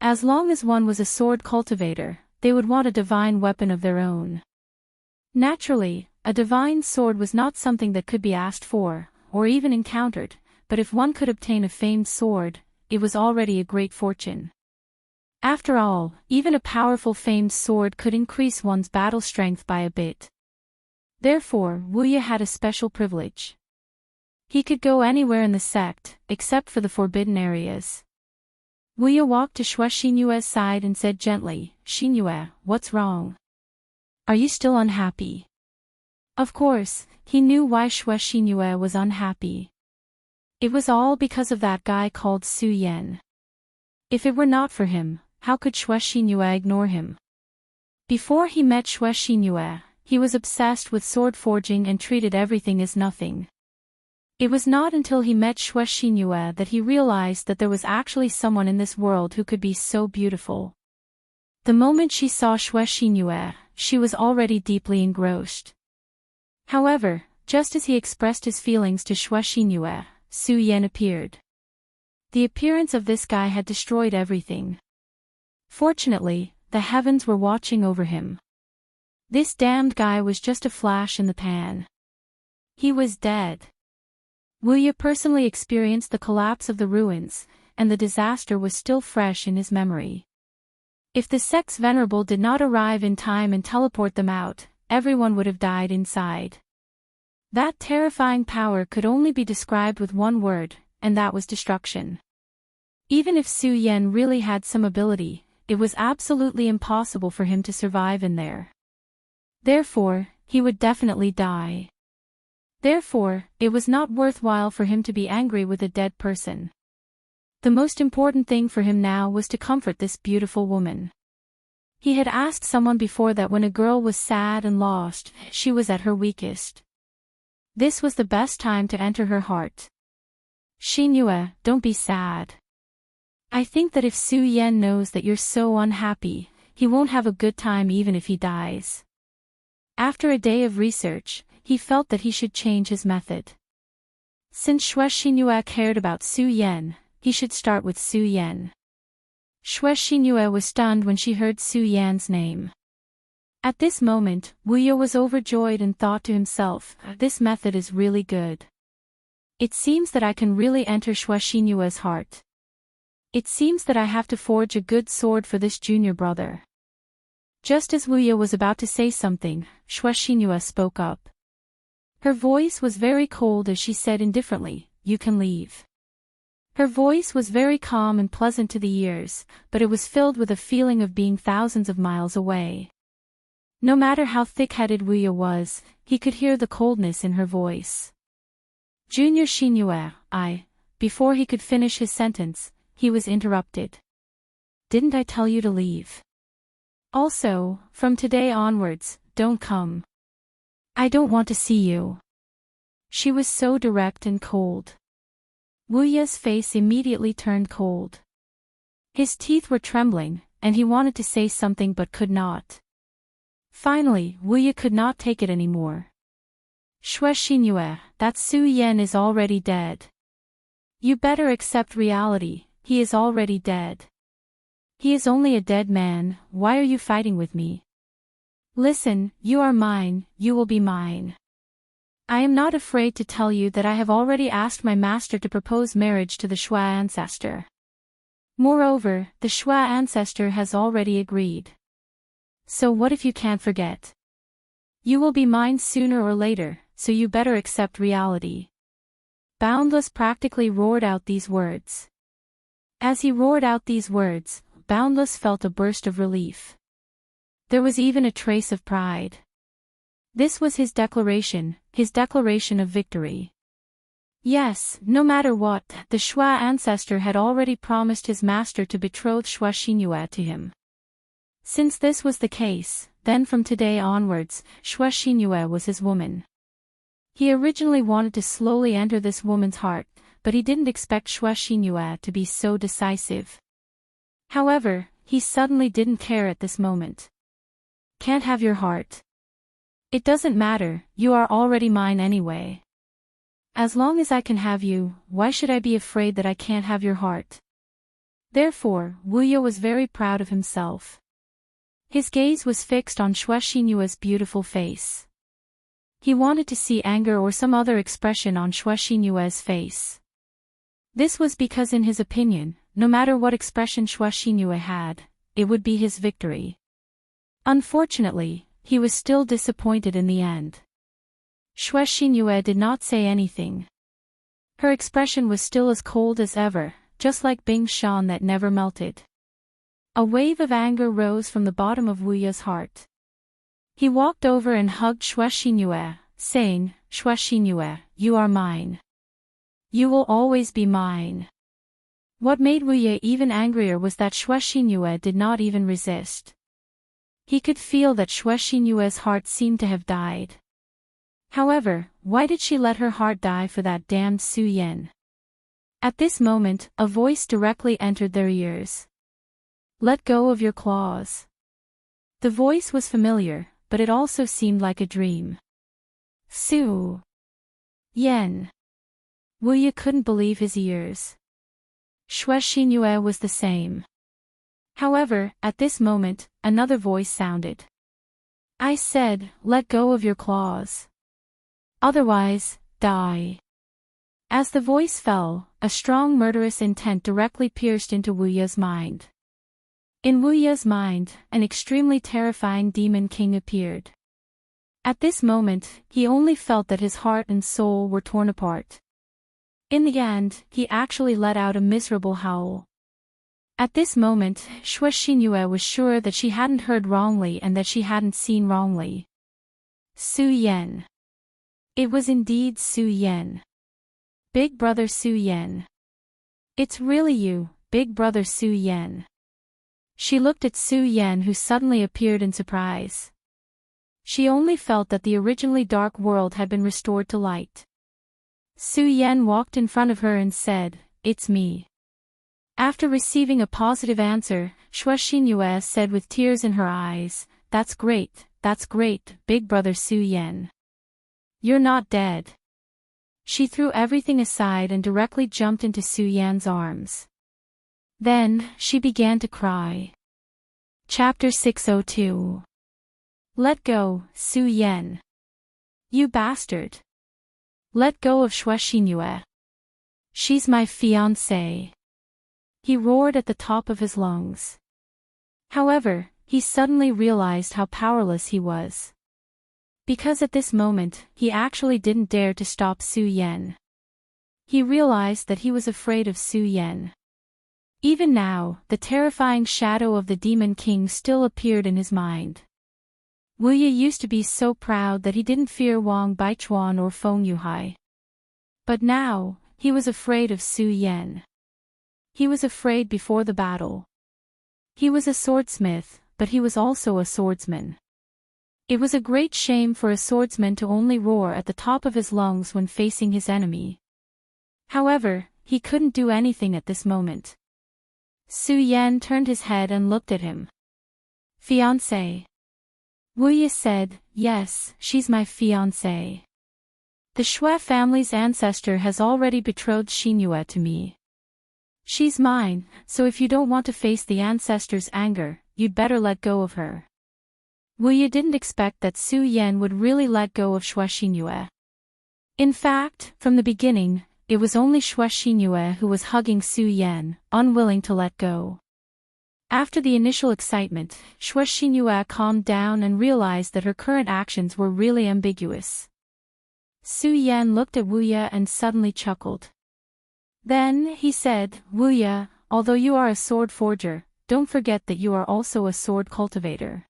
As long as one was a sword cultivator, they would want a divine weapon of their own. Naturally, a divine sword was not something that could be asked for, or even encountered, but if one could obtain a famed sword, it was already a great fortune. After all, even a powerful famed sword could increase one's battle strength by a bit. Therefore, Wuya had a special privilege. He could go anywhere in the sect, except for the forbidden areas. Wuya walked to Xue Xinyue's side and said gently, "Xinyue, what's wrong? Are you still unhappy?" Of course, he knew why Xue Xinyue was unhappy. It was all because of that guy called Su Yan. If it were not for him, how could Xue Xinyue ignore him? Before he met Xue Xinyue, he was obsessed with sword forging and treated everything as nothing. It was not until he met Xue Xinyue that he realized that there was actually someone in this world who could be so beautiful. The moment she saw Xue Xinyue, she was already deeply engrossed. However, just as he expressed his feelings to Xue Xinyue, Su Yan appeared. The appearance of this guy had destroyed everything. Fortunately, the heavens were watching over him. This damned guy was just a flash in the pan. He was dead. Wuya personally experienced the collapse of the ruins, and the disaster was still fresh in his memory. If the sect's Venerable did not arrive in time and teleport them out, everyone would have died inside. That terrifying power could only be described with one word, and that was destruction. Even if Su Yan really had some ability, it was absolutely impossible for him to survive in there. Therefore, he would definitely die. Therefore, it was not worthwhile for him to be angry with a dead person. The most important thing for him now was to comfort this beautiful woman. He had asked someone before that when a girl was sad and lost, she was at her weakest. This was the best time to enter her heart. "Xinyue, don't be sad. I think that if Su Yan knows that you're so unhappy, he won't have a good time even if he dies." After a day of research, he felt that he should change his method. Since Xue Xinyue cared about Su Yan, he should start with Su Yan. Xue Xinyue was stunned when she heard Su Yan's name. At this moment, Wuya was overjoyed and thought to himself, "This method is really good. It seems that I can really enter Xue Xinyue's heart. It seems that I have to forge a good sword for this junior brother." Just as Wuya was about to say something, Xue Xinyue spoke up. Her voice was very cold as she said indifferently, "You can leave." Her voice was very calm and pleasant to the ears, but it was filled with a feeling of being thousands of miles away. No matter how thick-headed Wuya was, he could hear the coldness in her voice. "Junior Xinyue, Before he could finish his sentence, he was interrupted. "Didn't I tell you to leave? Also, from today onwards, don't come. I don't want to see you." She was so direct and cold. Wuya's face immediately turned cold. His teeth were trembling, and he wanted to say something but could not. Finally, Wuya could not take it anymore. "Xue Xinyue, that Su Yan is already dead. You better accept reality, he is already dead. He is only a dead man, why are you fighting with me? Listen, you are mine, you will be mine. I am not afraid to tell you that I have already asked my master to propose marriage to the Xue ancestor. Moreover, the Xue ancestor has already agreed. So what if you can't forget? You will be mine sooner or later, so you better accept reality." Boundless practically roared out these words. As he roared out these words, Boundless felt a burst of relief. There was even a trace of pride. This was his declaration of victory. Yes, no matter what, the Xue ancestor had already promised his master to betroth Xue Xinyue to him. Since this was the case, then from today onwards, Xue Xinyue was his woman. He originally wanted to slowly enter this woman's heart, but he didn't expect Xue Xinyue to be so decisive. However, he suddenly didn't care at this moment. can't have your heart. It doesn't matter, you are already mine anyway. As long as I can have you, why should I be afraid that I can't have your heart? Therefore, Wuya was very proud of himself. His gaze was fixed on Xue Xinyue's beautiful face. He wanted to see anger or some other expression on Xue Xinyue's face. This was because in his opinion, no matter what expression Xue Xinyue had, it would be his victory. Unfortunately, he was still disappointed in the end. Xue Xinyue did not say anything. Her expression was still as cold as ever, just like Bing Shan that never melted. A wave of anger rose from the bottom of Wuya's heart. He walked over and hugged Xue Xinyue, saying, Xue Xinyue, you are mine. You will always be mine. What made Wuya even angrier was that Xue Xinyue did not even resist. He could feel that Xue Xinyue's heart seemed to have died. However, why did she let her heart die for that damned Su Yen? At this moment, a voice directly entered their ears. Let go of your claws. The voice was familiar, but it also seemed like a dream. Su Yen. Wuya couldn't believe his ears. Xue Xinyue was the same. However, at this moment, another voice sounded. I said, let go of your claws. Otherwise, die. As the voice fell, a strong murderous intent directly pierced into Wuya's mind. In Wuya's mind, an extremely terrifying demon king appeared. At this moment, he only felt that his heart and soul were torn apart. In the end, he actually let out a miserable howl. At this moment, Xue Xinyue was sure that she hadn't heard wrongly and that she hadn't seen wrongly. Su Yen. It was indeed Su Yen. Big brother Su Yen. It's really you, big brother Su Yen. She looked at Su Yen, who suddenly appeared in surprise. She only felt that the originally dark world had been restored to light. Su Yen walked in front of her and said, It's me. After receiving a positive answer, Xue Xinyue said with tears in her eyes, that's great, big brother Su Yen. You're not dead. She threw everything aside and directly jumped into Su Yan's arms. Then, she began to cry. Chapter 602. Let go, Su Yen. You bastard. Let go of Xue Xinyue. She's my fiancée. He roared at the top of his lungs. However, he suddenly realized how powerless he was. Because at this moment, he actually didn't dare to stop Su Yen. He realized that he was afraid of Su Yen. Even now, the terrifying shadow of the Demon King still appeared in his mind. Wuya used to be so proud that he didn't fear Wang Baichuan or Feng Yuhai. But now, he was afraid of Su Yen. He was afraid before the battle. He was a swordsmith, but he was also a swordsman. It was a great shame for a swordsman to only roar at the top of his lungs when facing his enemy. However, he couldn't do anything at this moment. Su Yen turned his head and looked at him. Fiancé. Wuya said, yes, she's my fiancé. The Xue family's ancestor has already betrothed Xinyue to me. She's mine, so if you don't want to face the ancestor's anger, you'd better let go of her. Wuya didn't expect that Su Yen would really let go of Xue Xinyue. In fact, from the beginning, it was only Xue Xinyue who was hugging Su Yen, unwilling to let go. After the initial excitement, Xue Xinyue calmed down and realized that her current actions were really ambiguous. Su Yen looked at Wuya and suddenly chuckled. Then, he said, Wuya, although you are a sword forger, don't forget that you are also a sword cultivator.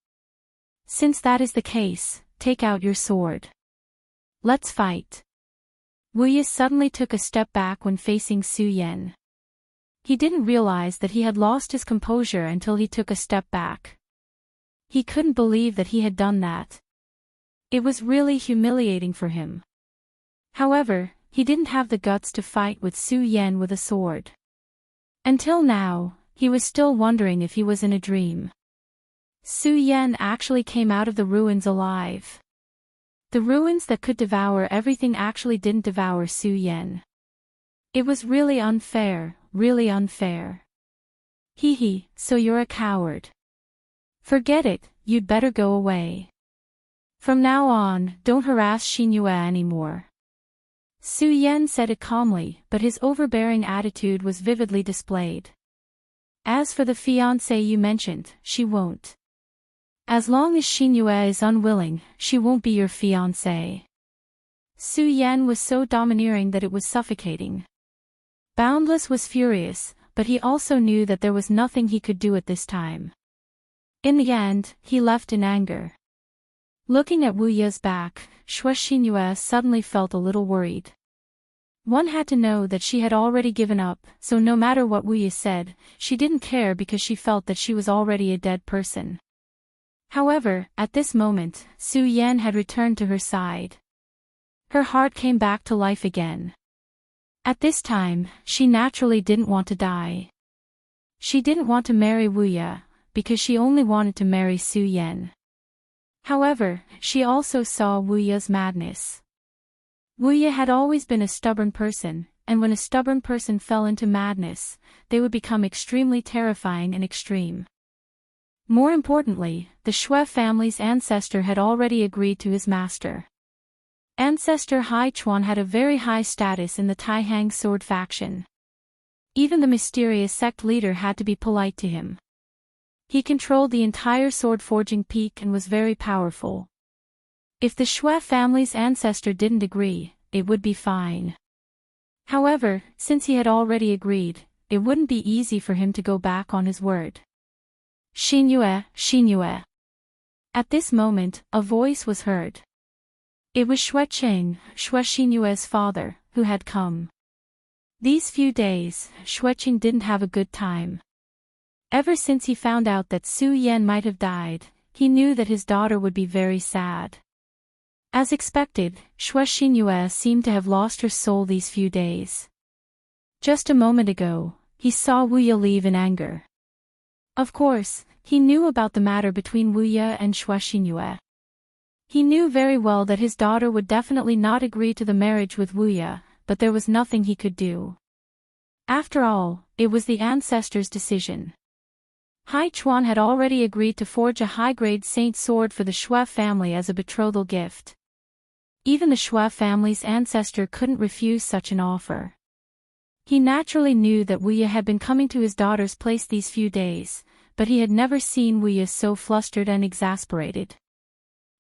Since that is the case, take out your sword. Let's fight. Wuya suddenly took a step back when facing Su Yen. He didn't realize that he had lost his composure until he took a step back. He couldn't believe that he had done that. It was really humiliating for him. However, he didn't have the guts to fight with Su Yen with a sword. Until now, he was still wondering if he was in a dream. Su Yan actually came out of the ruins alive. The ruins that could devour everything actually didn't devour Su Yan. It was really unfair, really unfair. Hee hee, so you're a coward. Forget it, you'd better go away. From now on, don't harass Xinyue anymore. Su Yan said it calmly, but his overbearing attitude was vividly displayed. As for the fiancée you mentioned, she won't. As long as Xinyue is unwilling, she won't be your fiancée. Su Yan was so domineering that it was suffocating. Boundless was furious, but he also knew that there was nothing he could do at this time. In the end, he left in anger. Looking at Wu Ye's back, Xinyue suddenly felt a little worried. One had to know that she had already given up, so no matter what Wu Ye said, she didn't care because she felt that she was already a dead person. However, at this moment, Su Yan had returned to her side. Her heart came back to life again. At this time, she naturally didn't want to die. She didn't want to marry Wu Ye, because she only wanted to marry Su Yan. However, she also saw Wu Ye's madness. Wu Ye had always been a stubborn person, and when a stubborn person fell into madness, they would become extremely terrifying and extreme. More importantly, the Xue family's ancestor had already agreed to his master. Ancestor Hai Chuan had a very high status in the Taihang sword faction. Even the mysterious sect leader had to be polite to him. He controlled the entire sword-forging peak and was very powerful. If the Xue family's ancestor didn't agree, it would be fine. However, since he had already agreed, it wouldn't be easy for him to go back on his word. Xinyue, Xinyue. At this moment, a voice was heard. It was Xuecheng, Xinyue's father, who had come. These few days, Xuecheng didn't have a good time. Ever since he found out that Su Yan might have died, he knew that his daughter would be very sad. As expected, Xinyue seemed to have lost her soul these few days. Just a moment ago, he saw Wu Ye leave in anger. Of course, he knew about the matter between Wu Ye and Xinyue. He knew very well that his daughter would definitely not agree to the marriage with Wu Ye, but there was nothing he could do. After all, it was the ancestors' decision. Hai Chuan had already agreed to forge a high-grade saint sword for the Xue family as a betrothal gift. Even the Xue family's ancestor couldn't refuse such an offer. He naturally knew that Wu Ye had been coming to his daughter's place these few days, but he had never seen Wu Ye so flustered and exasperated.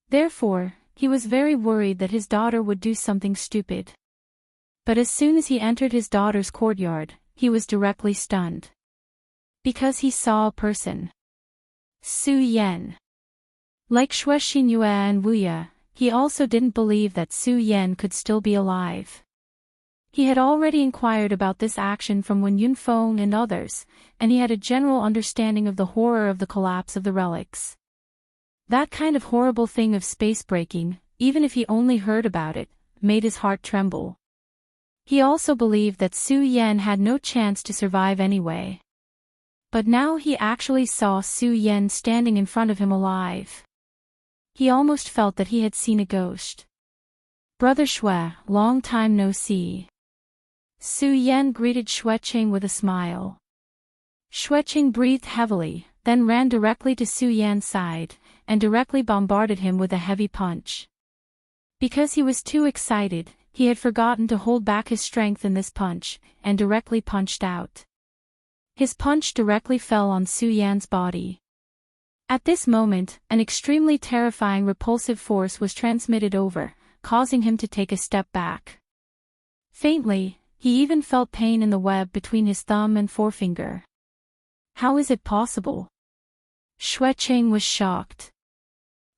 Therefore, he was very worried that his daughter would do something stupid. But as soon as he entered his daughter's courtyard, he was directly stunned. Because he saw a person. Su Yan. Like Xinyue and Wu Ye, he also didn't believe that Su Yan could still be alive. He had already inquired about this action from Wen Yunfeng and others, and he had a general understanding of the horror of the collapse of the relics. That kind of horrible thing of space breaking, even if he only heard about it, made his heart tremble. He also believed that Su Yan had no chance to survive anyway. But now he actually saw Su Yan standing in front of him alive. He almost felt that he had seen a ghost. Brother Xue, long time no see. Su Yan greeted Xuecheng with a smile. Xuecheng breathed heavily, then ran directly to Su Yan's side, and directly bombarded him with a heavy punch. Because he was too excited, he had forgotten to hold back his strength in this punch, and directly punched out. His punch directly fell on Su Yan's body. At this moment, an extremely terrifying repulsive force was transmitted over, causing him to take a step back. Faintly, he even felt pain in the web between his thumb and forefinger. How is it possible? Xuecheng was shocked.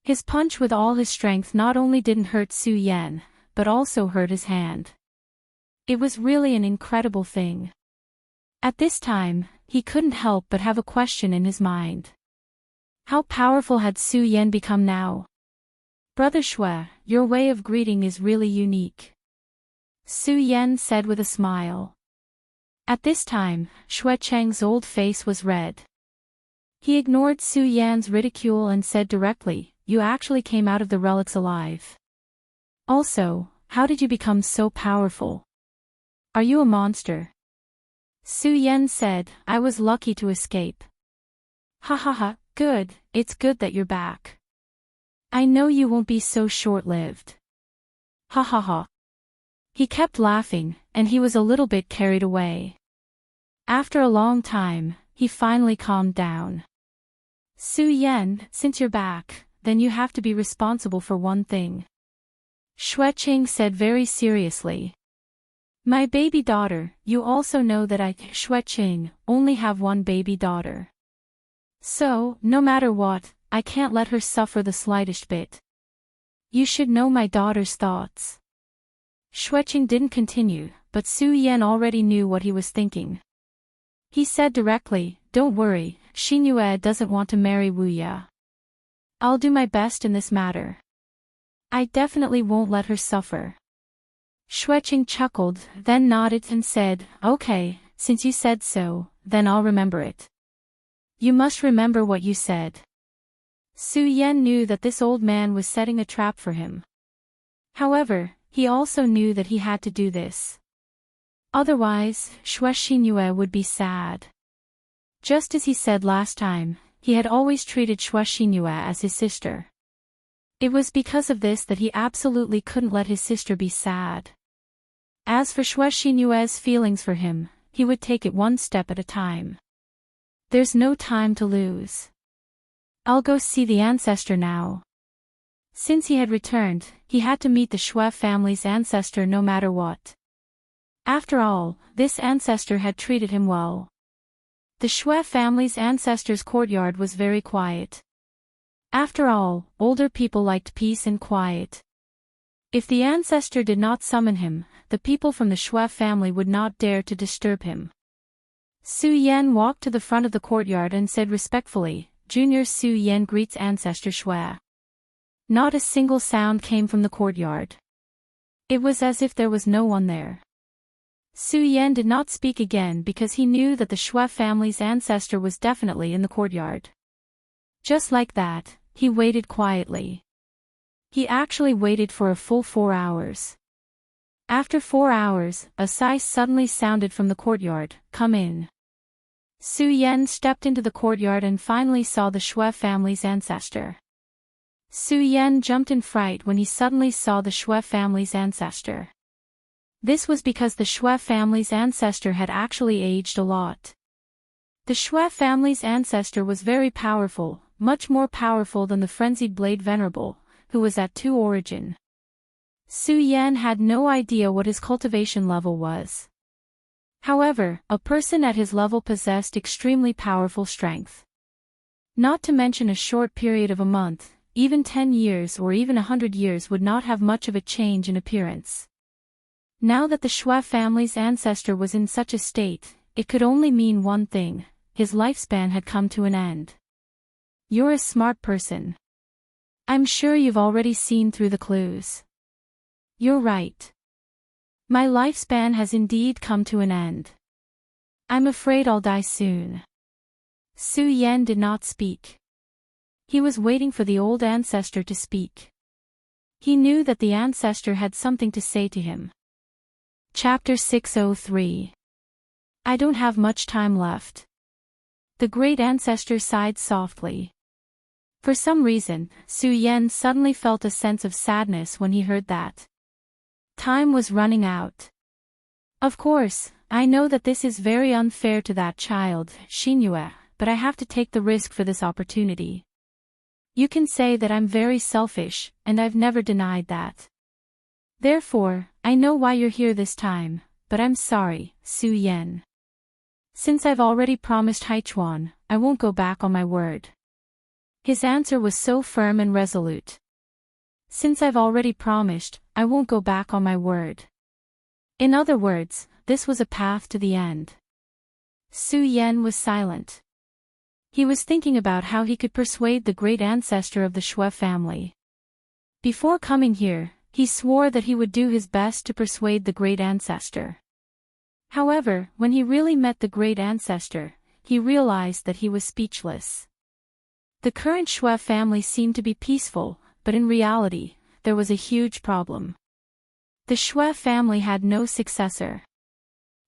His punch with all his strength not only didn't hurt Su Yan, but also hurt his hand. It was really an incredible thing. At this time, he couldn't help but have a question in his mind. How powerful had Su Yan become now? Brother Xue, your way of greeting is really unique. Su Yan said with a smile. At this time, Xuecheng's old face was red. He ignored Su Yan's ridicule and said directly, "You actually came out of the relics alive. Also, how did you become so powerful? Are you a monster?" Su Yan said, "I was lucky to escape." "Ha ha ha, good, it's good that you're back. I know you won't be so short-lived. Ha ha ha." He kept laughing, and he was a little bit carried away. After a long time, he finally calmed down. "Su Yan, since you're back, then you have to be responsible for one thing," Xueqing said very seriously. "My baby daughter, you also know that I, Xueqing, only have one baby daughter. So, no matter what, I can't let her suffer the slightest bit. You should know my daughter's thoughts." Xueqing didn't continue, but Su Yan already knew what he was thinking. He said directly, "Don't worry, Xinyue doesn't want to marry Wu Ya. I'll do my best in this matter. I definitely won't let her suffer." Xueqing chuckled, then nodded and said, "Okay, since you said so, then I'll remember it." "You must remember what you said." Su Yan knew that this old man was setting a trap for him. However, he also knew that he had to do this. Otherwise, Xinyue would be sad. Just as he said last time, he had always treated Xinyue as his sister. It was because of this that he absolutely couldn't let his sister be sad. As for Xinyue's feelings for him, he would take it one step at a time. There's no time to lose. I'll go see the ancestor now. Since he had returned, he had to meet the Xue family's ancestor no matter what. After all, this ancestor had treated him well. The Xue family's ancestor's courtyard was very quiet. After all, older people liked peace and quiet. If the ancestor did not summon him, the people from the Xue family would not dare to disturb him. Su Yan walked to the front of the courtyard and said respectfully, "Junior Su Yan greets Ancestor Xue." Not a single sound came from the courtyard. It was as if there was no one there. Su Yan did not speak again because he knew that the Xue family's ancestor was definitely in the courtyard. Just like that, he waited quietly. He actually waited for a full 4 hours. After 4 hours, a sigh suddenly sounded from the courtyard, "Come in." Su Yan stepped into the courtyard and finally saw the Xue family's ancestor. Su Yan jumped in fright when he suddenly saw the Xue family's ancestor. This was because the Xue family's ancestor had actually aged a lot. The Xue family's ancestor was very powerful, much more powerful than the frenzied Blade Venerable, who was at 2 origin. Su Yan had no idea what his cultivation level was. However, a person at his level possessed extremely powerful strength. Not to mention a short period of a month, even 10 years or even 100 years would not have much of a change in appearance. Now that the Xue family's ancestor was in such a state, it could only mean one thing: his lifespan had come to an end. You're a smart person. I'm sure you've already seen through the clues. You're right. My lifespan has indeed come to an end. I'm afraid I'll die soon. Su Yan did not speak. He was waiting for the old ancestor to speak. He knew that the ancestor had something to say to him. Chapter 603. I don't have much time left. The great ancestor sighed softly. For some reason, Su Yan suddenly felt a sense of sadness when he heard that. Time was running out. Of course, I know that this is very unfair to that child, Xinyue, but I have to take the risk for this opportunity. You can say that I'm very selfish, and I've never denied that. Therefore, I know why you're here this time, but I'm sorry, Su Yan. Since I've already promised Haichuan, I won't go back on my word. His answer was so firm and resolute. Since I've already promised, I won't go back on my word. In other words, this was a path to the end. Su Yan was silent. He was thinking about how he could persuade the great ancestor of the Xue family. Before coming here, he swore that he would do his best to persuade the great ancestor. However, when he really met the great ancestor, he realized that he was speechless. The current Shui family seemed to be peaceful, but in reality, there was a huge problem. The Shui family had no successor.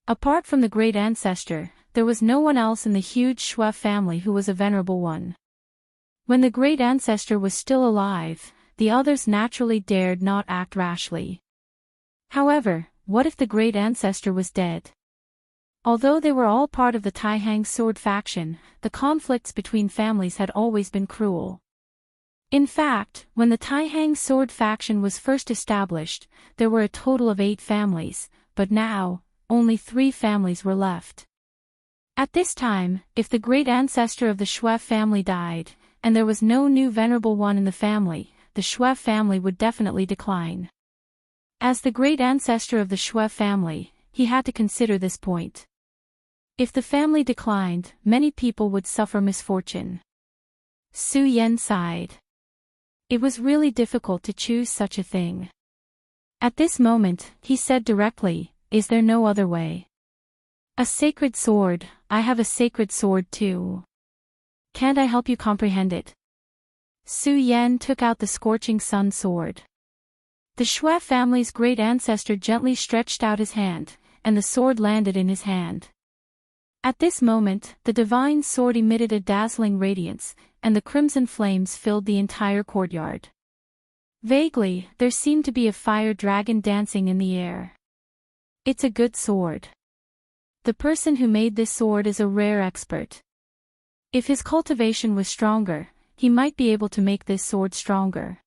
Apart from the great ancestor, there was no one else in the huge Shui family who was a venerable one. When the great ancestor was still alive, the others naturally dared not act rashly. However, what if the great ancestor was dead? Although they were all part of the Taihang sword faction, the conflicts between families had always been cruel. In fact, when the Taihang sword faction was first established, there were a total of 8 families, but now, only 3 families were left. At this time, if the great ancestor of the Shui family died, and there was no new venerable one in the family, the Shui family would definitely decline. As the great ancestor of the Shui family, he had to consider this point. If the family declined, many people would suffer misfortune. Su Yan sighed. It was really difficult to choose such a thing. At this moment, he said directly, "Is there no other way?" "A sacred sword, I have a sacred sword too. Can't I help you comprehend it?" Su Yan took out the scorching sun sword. The Shui family's great ancestor gently stretched out his hand, and the sword landed in his hand. At this moment, the divine sword emitted a dazzling radiance, and the crimson flames filled the entire courtyard. Vaguely, there seemed to be a fire dragon dancing in the air. It's a good sword. The person who made this sword is a rare expert. If his cultivation was stronger, he might be able to make this sword stronger.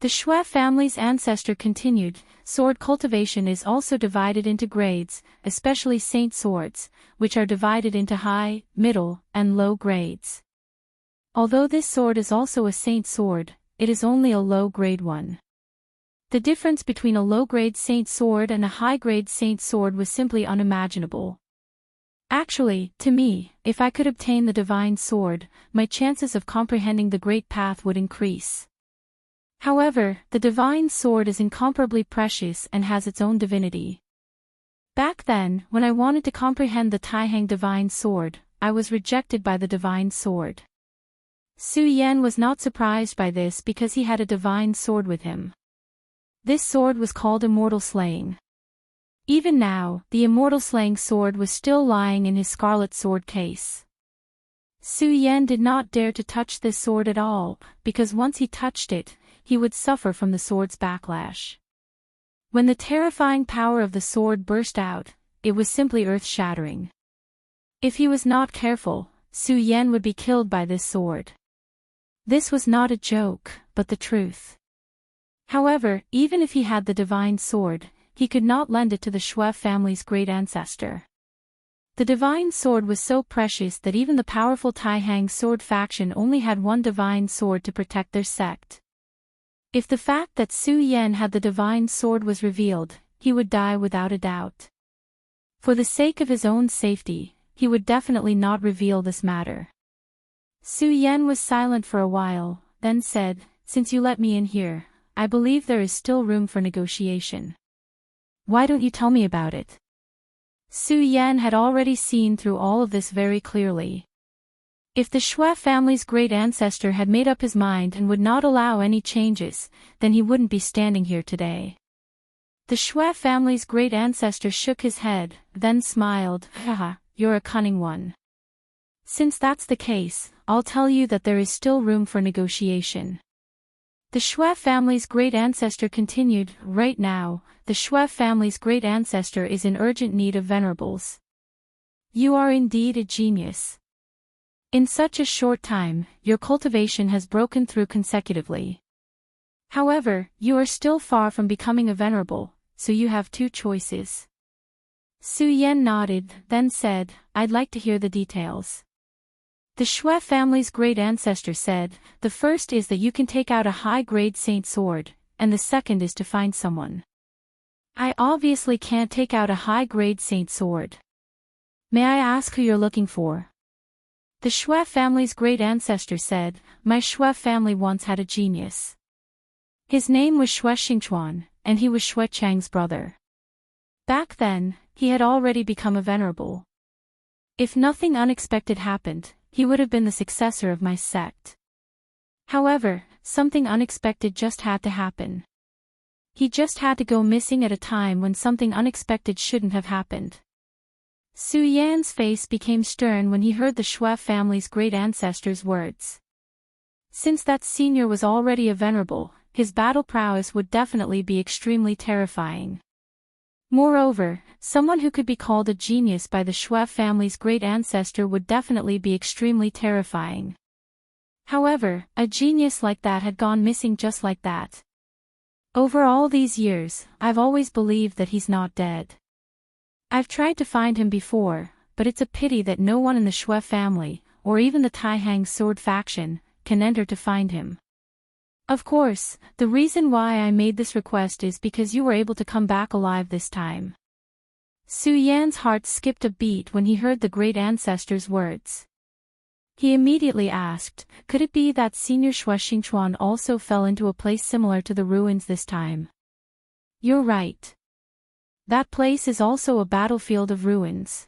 The Shui family's ancestor continued, sword cultivation is also divided into grades, especially saint swords, which are divided into high, middle, and low grades. Although this sword is also a saint sword, it is only a low-grade one. The difference between a low-grade saint sword and a high-grade saint sword was simply unimaginable. Actually, to me, if I could obtain the divine sword, my chances of comprehending the great path would increase. However, the divine sword is incomparably precious and has its own divinity. Back then, when I wanted to comprehend the Taihang divine sword, I was rejected by the divine sword. Su Yan was not surprised by this because he had a divine sword with him. This sword was called Immortal Slaying. Even now, the Immortal Slaying sword was still lying in his scarlet sword case. Su Yan did not dare to touch this sword at all, because once he touched it, he would suffer from the sword's backlash. When the terrifying power of the sword burst out, it was simply earth-shattering. If he was not careful, Su Yan would be killed by this sword. This was not a joke, but the truth. However, even if he had the divine sword, he could not lend it to the Shui family's great ancestor. The divine sword was so precious that even the powerful Taihang sword faction only had one divine sword to protect their sect. If the fact that Su Yan had the divine sword was revealed, he would die without a doubt. For the sake of his own safety, he would definitely not reveal this matter. Su Yan was silent for a while, then said, "Since you let me in here, I believe there is still room for negotiation. Why don't you tell me about it?" Su Yan had already seen through all of this very clearly. If the Shui family's great ancestor had made up his mind and would not allow any changes, then he wouldn't be standing here today. The Shui family's great ancestor shook his head, then smiled, "Haha, you're a cunning one. Since that's the case, I'll tell you that there is still room for negotiation." The Shui family's great ancestor continued, "Right now, the Shui family's great ancestor is in urgent need of venerables. You are indeed a genius. In such a short time, your cultivation has broken through consecutively. However, you are still far from becoming a venerable, so you have 2 choices." Su Yan nodded, then said, "I'd like to hear the details." The Shui family's great ancestor said, "The first is that you can take out a high-grade saint sword, and the second is to find someone." "I obviously can't take out a high-grade saint sword. May I ask who you're looking for?" The Shui family's great ancestor said, "My Shui family once had a genius. His name was Shui Xingchuan, and he was Shui Chang's brother. Back then, he had already become a venerable. If nothing unexpected happened, he would have been the successor of my sect. However, something unexpected just had to happen. He just had to go missing at a time when something unexpected shouldn't have happened. Su Yan's face became stern when he heard the Shui family's great ancestor's words. Since that senior was already a venerable, his battle prowess would definitely be extremely terrifying. Moreover, someone who could be called a genius by the Shui family's great ancestor would definitely be extremely terrifying. However, a genius like that had gone missing just like that. Over all these years, I've always believed that he's not dead. I've tried to find him before, but it's a pity that no one in the Shui family, or even the Taihang sword faction, can enter to find him. Of course, the reason why I made this request is because you were able to come back alive this time. Su Yan's heart skipped a beat when he heard the great ancestor's words. He immediately asked, could it be that Senior Shui Xingchuan also fell into a place similar to the ruins this time? You're right. That place is also a battlefield of ruins.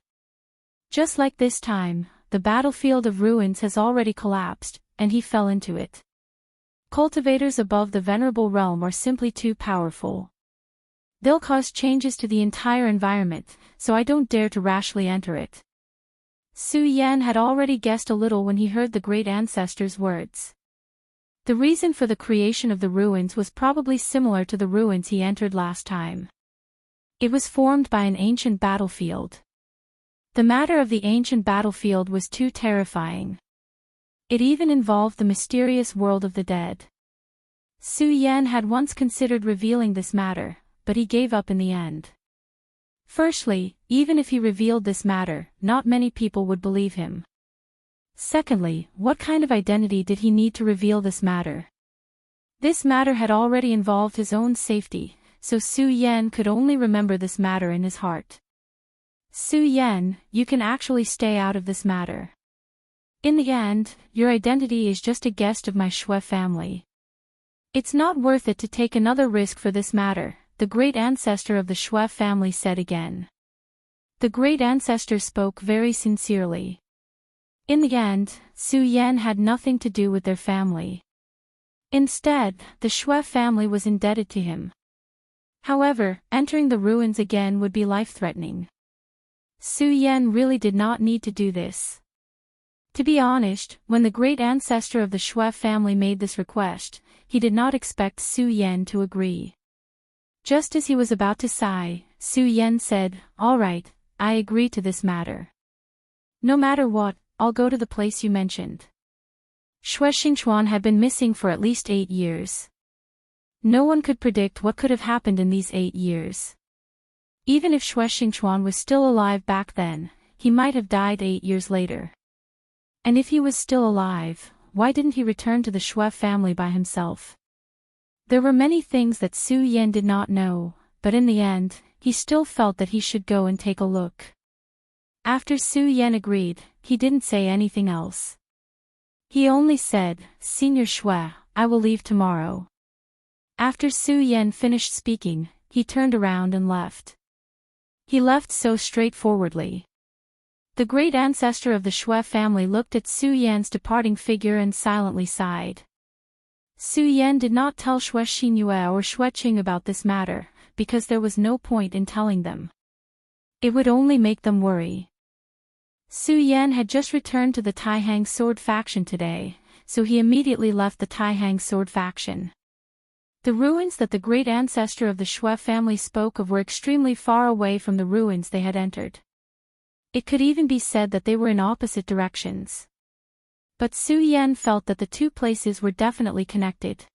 Just like this time, the battlefield of ruins has already collapsed, and he fell into it. Cultivators above the venerable realm are simply too powerful. They'll cause changes to the entire environment, so I don't dare to rashly enter it. Su Yan had already guessed a little when he heard the great ancestor's words. The reason for the creation of the ruins was probably similar to the ruins he entered last time. It was formed by an ancient battlefield. The matter of the ancient battlefield was too terrifying. It even involved the mysterious world of the dead. Su Yan had once considered revealing this matter, but he gave up in the end. Firstly, even if he revealed this matter, not many people would believe him. Secondly, what kind of identity did he need to reveal this matter? This matter had already involved his own safety, so Su Yan could only remember this matter in his heart. Su Yan, you can actually stay out of this matter. In the end, your identity is just a guest of my Shui family. It's not worth it to take another risk for this matter, the great ancestor of the Shui family said again. The great ancestor spoke very sincerely. In the end, Su Yan had nothing to do with their family. Instead, the Shui family was indebted to him. However, entering the ruins again would be life-threatening. Su Yan really did not need to do this. To be honest, when the great ancestor of the Shui family made this request, he did not expect Su Yan to agree. Just as he was about to sigh, Su Yan said, "All right, I agree to this matter. No matter what, I'll go to the place you mentioned." Shui Xingchuan had been missing for at least 8 years. No one could predict what could have happened in these 8 years. Even if Shui Xingchuan was still alive back then, he might have died 8 years later. And if he was still alive, why didn't he return to the Shui family by himself? There were many things that Su Yan did not know, but in the end, he still felt that he should go and take a look. After Su Yan agreed, he didn't say anything else. He only said, "Senior Shui, I will leave tomorrow." After Su Yan finished speaking, he turned around and left. He left so straightforwardly. The great ancestor of the Shui family looked at Su Yan's departing figure and silently sighed. Su Yan did not tell Shui Xinyue or Shui Qing about this matter, because there was no point in telling them. It would only make them worry. Su Yan had just returned to the Taihang sword faction today, so he immediately left the Taihang sword faction. The ruins that the great ancestor of the Shui family spoke of were extremely far away from the ruins they had entered. It could even be said that they were in opposite directions. But Su Yan felt that the two places were definitely connected.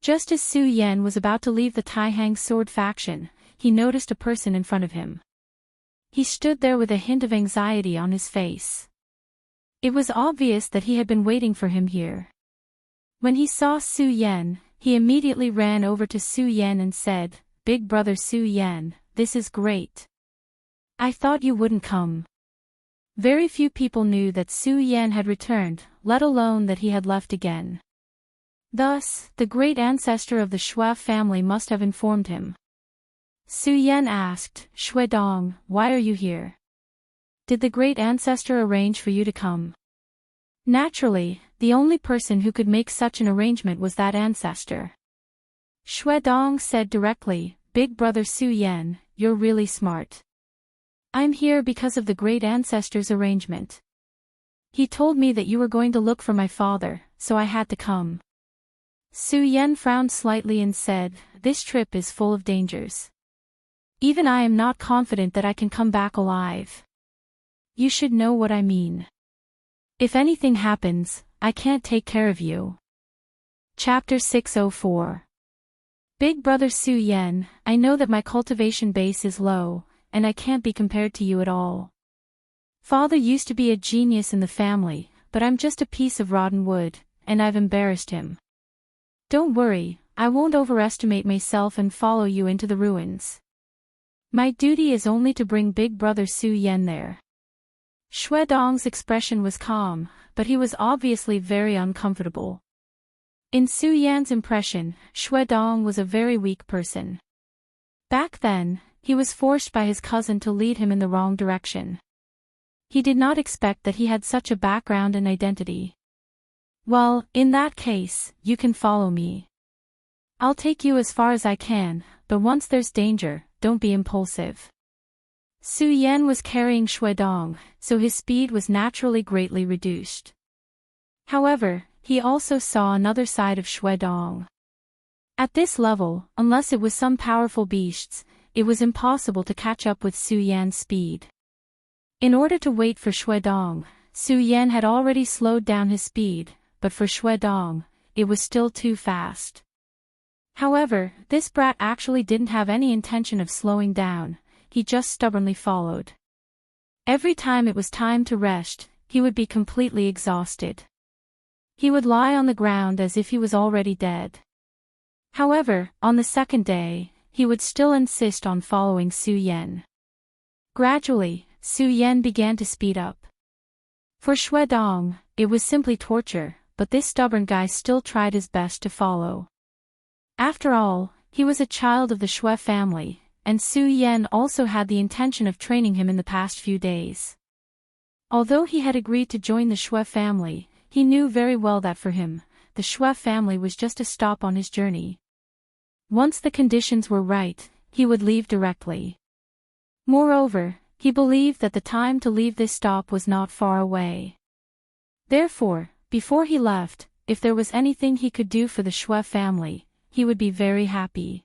Just as Su Yan was about to leave the Taihang sword faction, he noticed a person in front of him. He stood there with a hint of anxiety on his face. It was obvious that he had been waiting for him here. When he saw Su Yan, he immediately ran over to Su Yan and said, "Big brother Su Yan, this is great. I thought you wouldn't come." Very few people knew that Su Yan had returned, let alone that he had left again. Thus, the great ancestor of the Shui family must have informed him. Su Yan asked, "Shui Dong, why are you here? Did the great ancestor arrange for you to come?" Naturally, the only person who could make such an arrangement was that ancestor. Shuedong said directly, "Big brother Su Yan, you're really smart. I'm here because of the great ancestor's arrangement. He told me that you were going to look for my father, so I had to come." Su Yan frowned slightly and said, "This trip is full of dangers. Even I am not confident that I can come back alive. You should know what I mean. If anything happens, I can't take care of you." Chapter 604. Big brother Su Yan, I know that my cultivation base is low, and I can't be compared to you at all. Father used to be a genius in the family, but I'm just a piece of rotten wood, and I've embarrassed him. Don't worry, I won't overestimate myself and follow you into the ruins. My duty is only to bring big brother Su Yan there. Shuedong's expression was calm, but he was obviously very uncomfortable. In Su Yan's impression, Shuedong was a very weak person. Back then, he was forced by his cousin to lead him in the wrong direction. He did not expect that he had such a background and identity. Well, in that case, you can follow me. I'll take you as far as I can, but once there's danger, don't be impulsive. Su Yan was carrying Shuedong, so his speed was naturally greatly reduced. However, he also saw another side of Shuedong. At this level, unless it was some powerful beasts, it was impossible to catch up with Su Yan's speed. In order to wait for Shuedong, Su Yan had already slowed down his speed, but for Shuedong, it was still too fast. However, this brat actually didn't have any intention of slowing down, he just stubbornly followed. Every time it was time to rest, he would be completely exhausted. He would lie on the ground as if he was already dead. However, on the second day, he would still insist on following Su Yan. Gradually, Su Yan began to speed up. For Shuedong, it was simply torture, but this stubborn guy still tried his best to follow. After all, he was a child of the Shui family, and Su Yan also had the intention of training him in the past few days. Although he had agreed to join the Shui family, he knew very well that for him, the Shui family was just a stop on his journey. Once the conditions were right, he would leave directly. Moreover, he believed that the time to leave this stop was not far away. Therefore, before he left, if there was anything he could do for the Shui family, he would be very happy.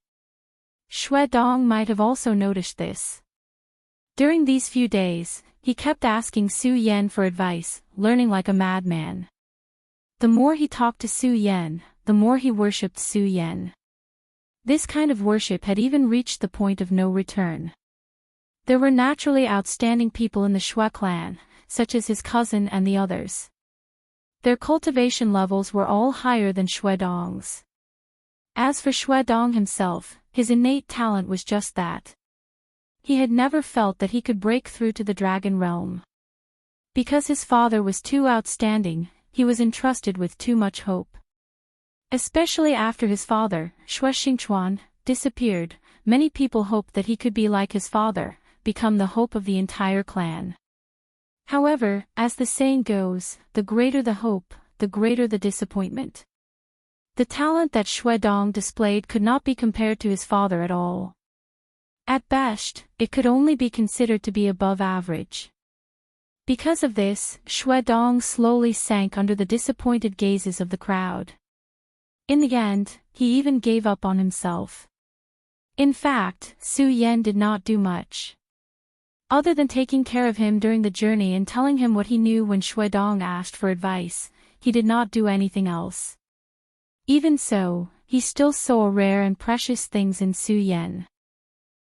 Shuedong might have also noticed this. During these few days, he kept asking Su Yan for advice, learning like a madman. The more he talked to Su Yan, the more he worshipped Su Yan. This kind of worship had even reached the point of no return. There were naturally outstanding people in the Shui clan, such as his cousin and the others. Their cultivation levels were all higher than Shuedong's. As for Shuedong himself, his innate talent was just that. He had never felt that he could break through to the dragon realm. Because his father was too outstanding, he was entrusted with too much hope. Especially after his father, Shui Xingchuan, disappeared, many people hoped that he could be like his father, become the hope of the entire clan. However, as the saying goes, the greater the hope, the greater the disappointment. The talent that Shuedong displayed could not be compared to his father at all. At best, it could only be considered to be above average. Because of this, Shuedong slowly sank under the disappointed gazes of the crowd. In the end, he even gave up on himself. In fact, Su Yan did not do much. Other than taking care of him during the journey and telling him what he knew when Shuedong asked for advice, he did not do anything else. Even so, he still saw rare and precious things in Su Yan.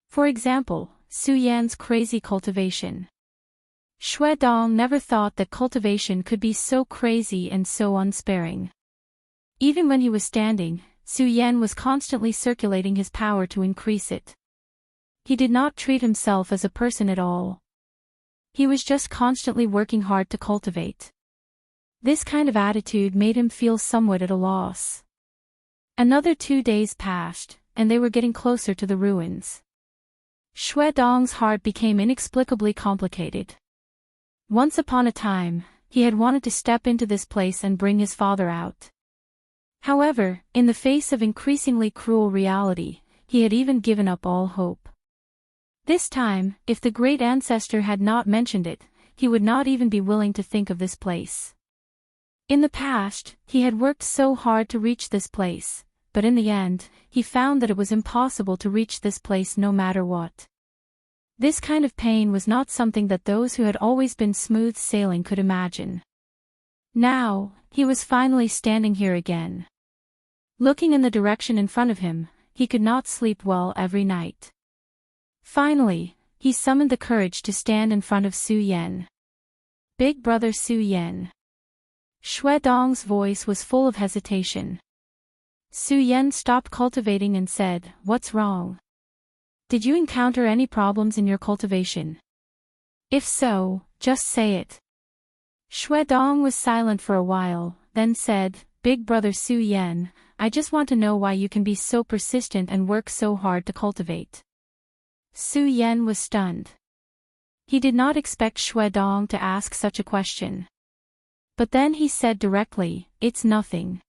For example, Su Yan's crazy cultivation. Shuedong never thought that cultivation could be so crazy and so unsparing. Even when he was standing, Su Yan was constantly circulating his power to increase it. He did not treat himself as a person at all. He was just constantly working hard to cultivate. This kind of attitude made him feel somewhat at a loss. Another 2 days passed, and they were getting closer to the ruins. Shuedong's heart became inexplicably complicated. Once upon a time, he had wanted to step into this place and bring his father out. However, in the face of increasingly cruel reality, he had even given up all hope. This time, if the great ancestor had not mentioned it, he would not even be willing to think of this place. In the past, he had worked so hard to reach this place, but in the end, he found that it was impossible to reach this place no matter what. This kind of pain was not something that those who had always been smooth sailing could imagine. Now, he was finally standing here again. Looking in the direction in front of him, he could not sleep well every night. Finally, he summoned the courage to stand in front of Su Yan. Big brother Su Yan. Shui Dong's voice was full of hesitation. Su Yan stopped cultivating and said, "What's wrong? Did you encounter any problems in your cultivation? If so, just say it." Shui Dong was silent for a while, then said, "Big brother Su Yan, I just want to know why you can be so persistent and work so hard to cultivate." Su Yan was stunned. He did not expect Shui Dong to ask such a question. But then he said directly, "It's nothing.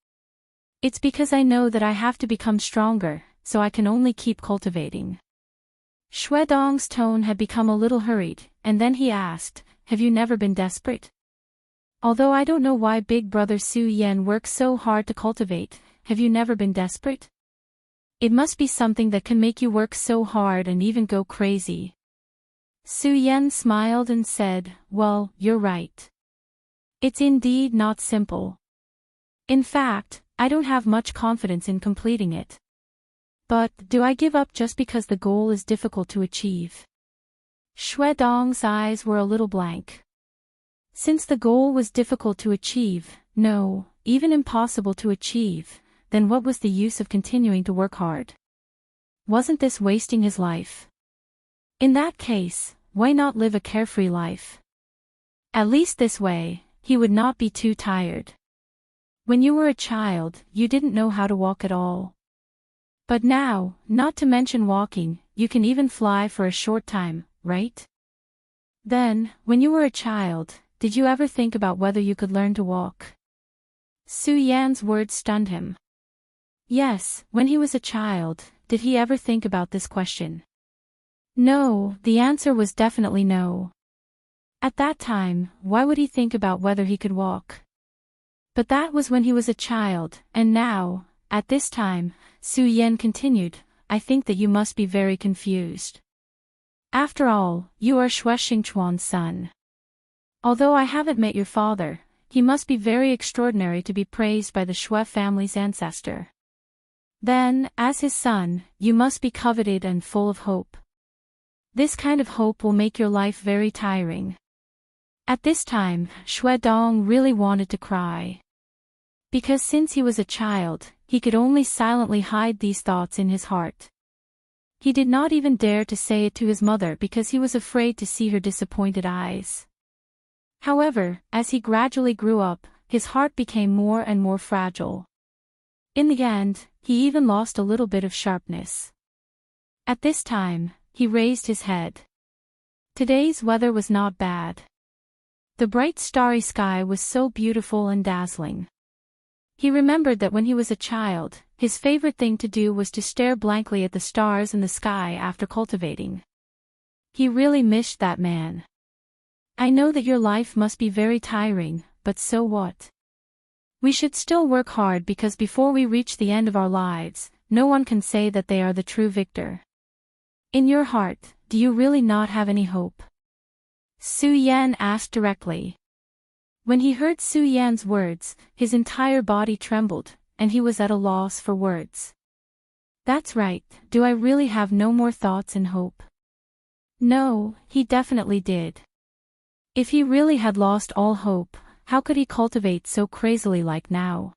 It's because I know that I have to become stronger, so I can only keep cultivating." Shui Dong's tone had become a little hurried, and then he asked, "Have you never been desperate? Although I don't know why big brother Su Yan works so hard to cultivate, have you never been desperate? It must be something that can make you work so hard and even go crazy." Su Yan smiled and said, "Well, you're right. It's indeed not simple. In fact, I don't have much confidence in completing it. But, do I give up just because the goal is difficult to achieve?" Shui Dong's eyes were a little blank. Since the goal was difficult to achieve, no, even impossible to achieve, then what was the use of continuing to work hard? Wasn't this wasting his life? In that case, why not live a carefree life? At least this way, he would not be too tired. When you were a child, you didn't know how to walk at all. But now, not to mention walking, you can even fly for a short time, right? Then, when you were a child, did you ever think about whether you could learn to walk? Su Yan's words stunned him. Yes, when he was a child, did he ever think about this question? No, the answer was definitely no. At that time, why would he think about whether he could walk? But that was when he was a child, and now, at this time, Su Yan continued, "I think that you must be very confused. After all, you are Shui Xingchuan's son. Although I haven't met your father, he must be very extraordinary to be praised by the Shui family's ancestor. Then, as his son, you must be coveted and full of hope. This kind of hope will make your life very tiring." At this time, Shui Dong really wanted to cry. Because since he was a child, he could only silently hide these thoughts in his heart. He did not even dare to say it to his mother because he was afraid to see her disappointed eyes. However, as he gradually grew up, his heart became more and more fragile. In the end, he even lost a little bit of sharpness. At this time, he raised his head. Today's weather was not bad. The bright starry sky was so beautiful and dazzling. He remembered that when he was a child, his favorite thing to do was to stare blankly at the stars in the sky after cultivating. He really missed that man. "I know that your life must be very tiring, but so what? We should still work hard because before we reach the end of our lives, no one can say that they are the true victor. In your heart, do you really not have any hope?" Su Yan asked directly. When he heard Su Yan's words, his entire body trembled, and he was at a loss for words. That's right, do I really have no more thoughts and hope? No, he definitely did. If he really had lost all hope, how could he cultivate so crazily like now?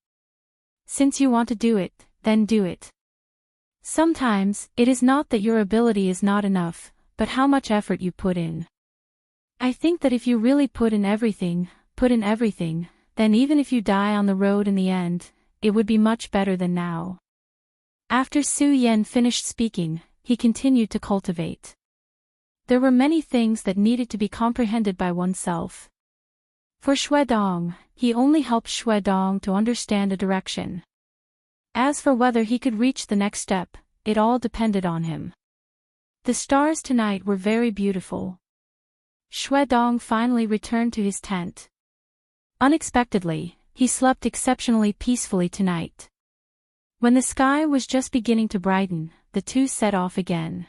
Since you want to do it, then do it. Sometimes, it is not that your ability is not enough, but how much effort you put in. I think that if you really put in everything, then even if you die on the road in the end, it would be much better than now. After Su Yan finished speaking, he continued to cultivate. There were many things that needed to be comprehended by oneself. For Dong, he only helped Dong to understand a direction. As for whether he could reach the next step, it all depended on him. The stars tonight were very beautiful. Dong finally returned to his tent. Unexpectedly, he slept exceptionally peacefully tonight. When the sky was just beginning to brighten, the two set off again.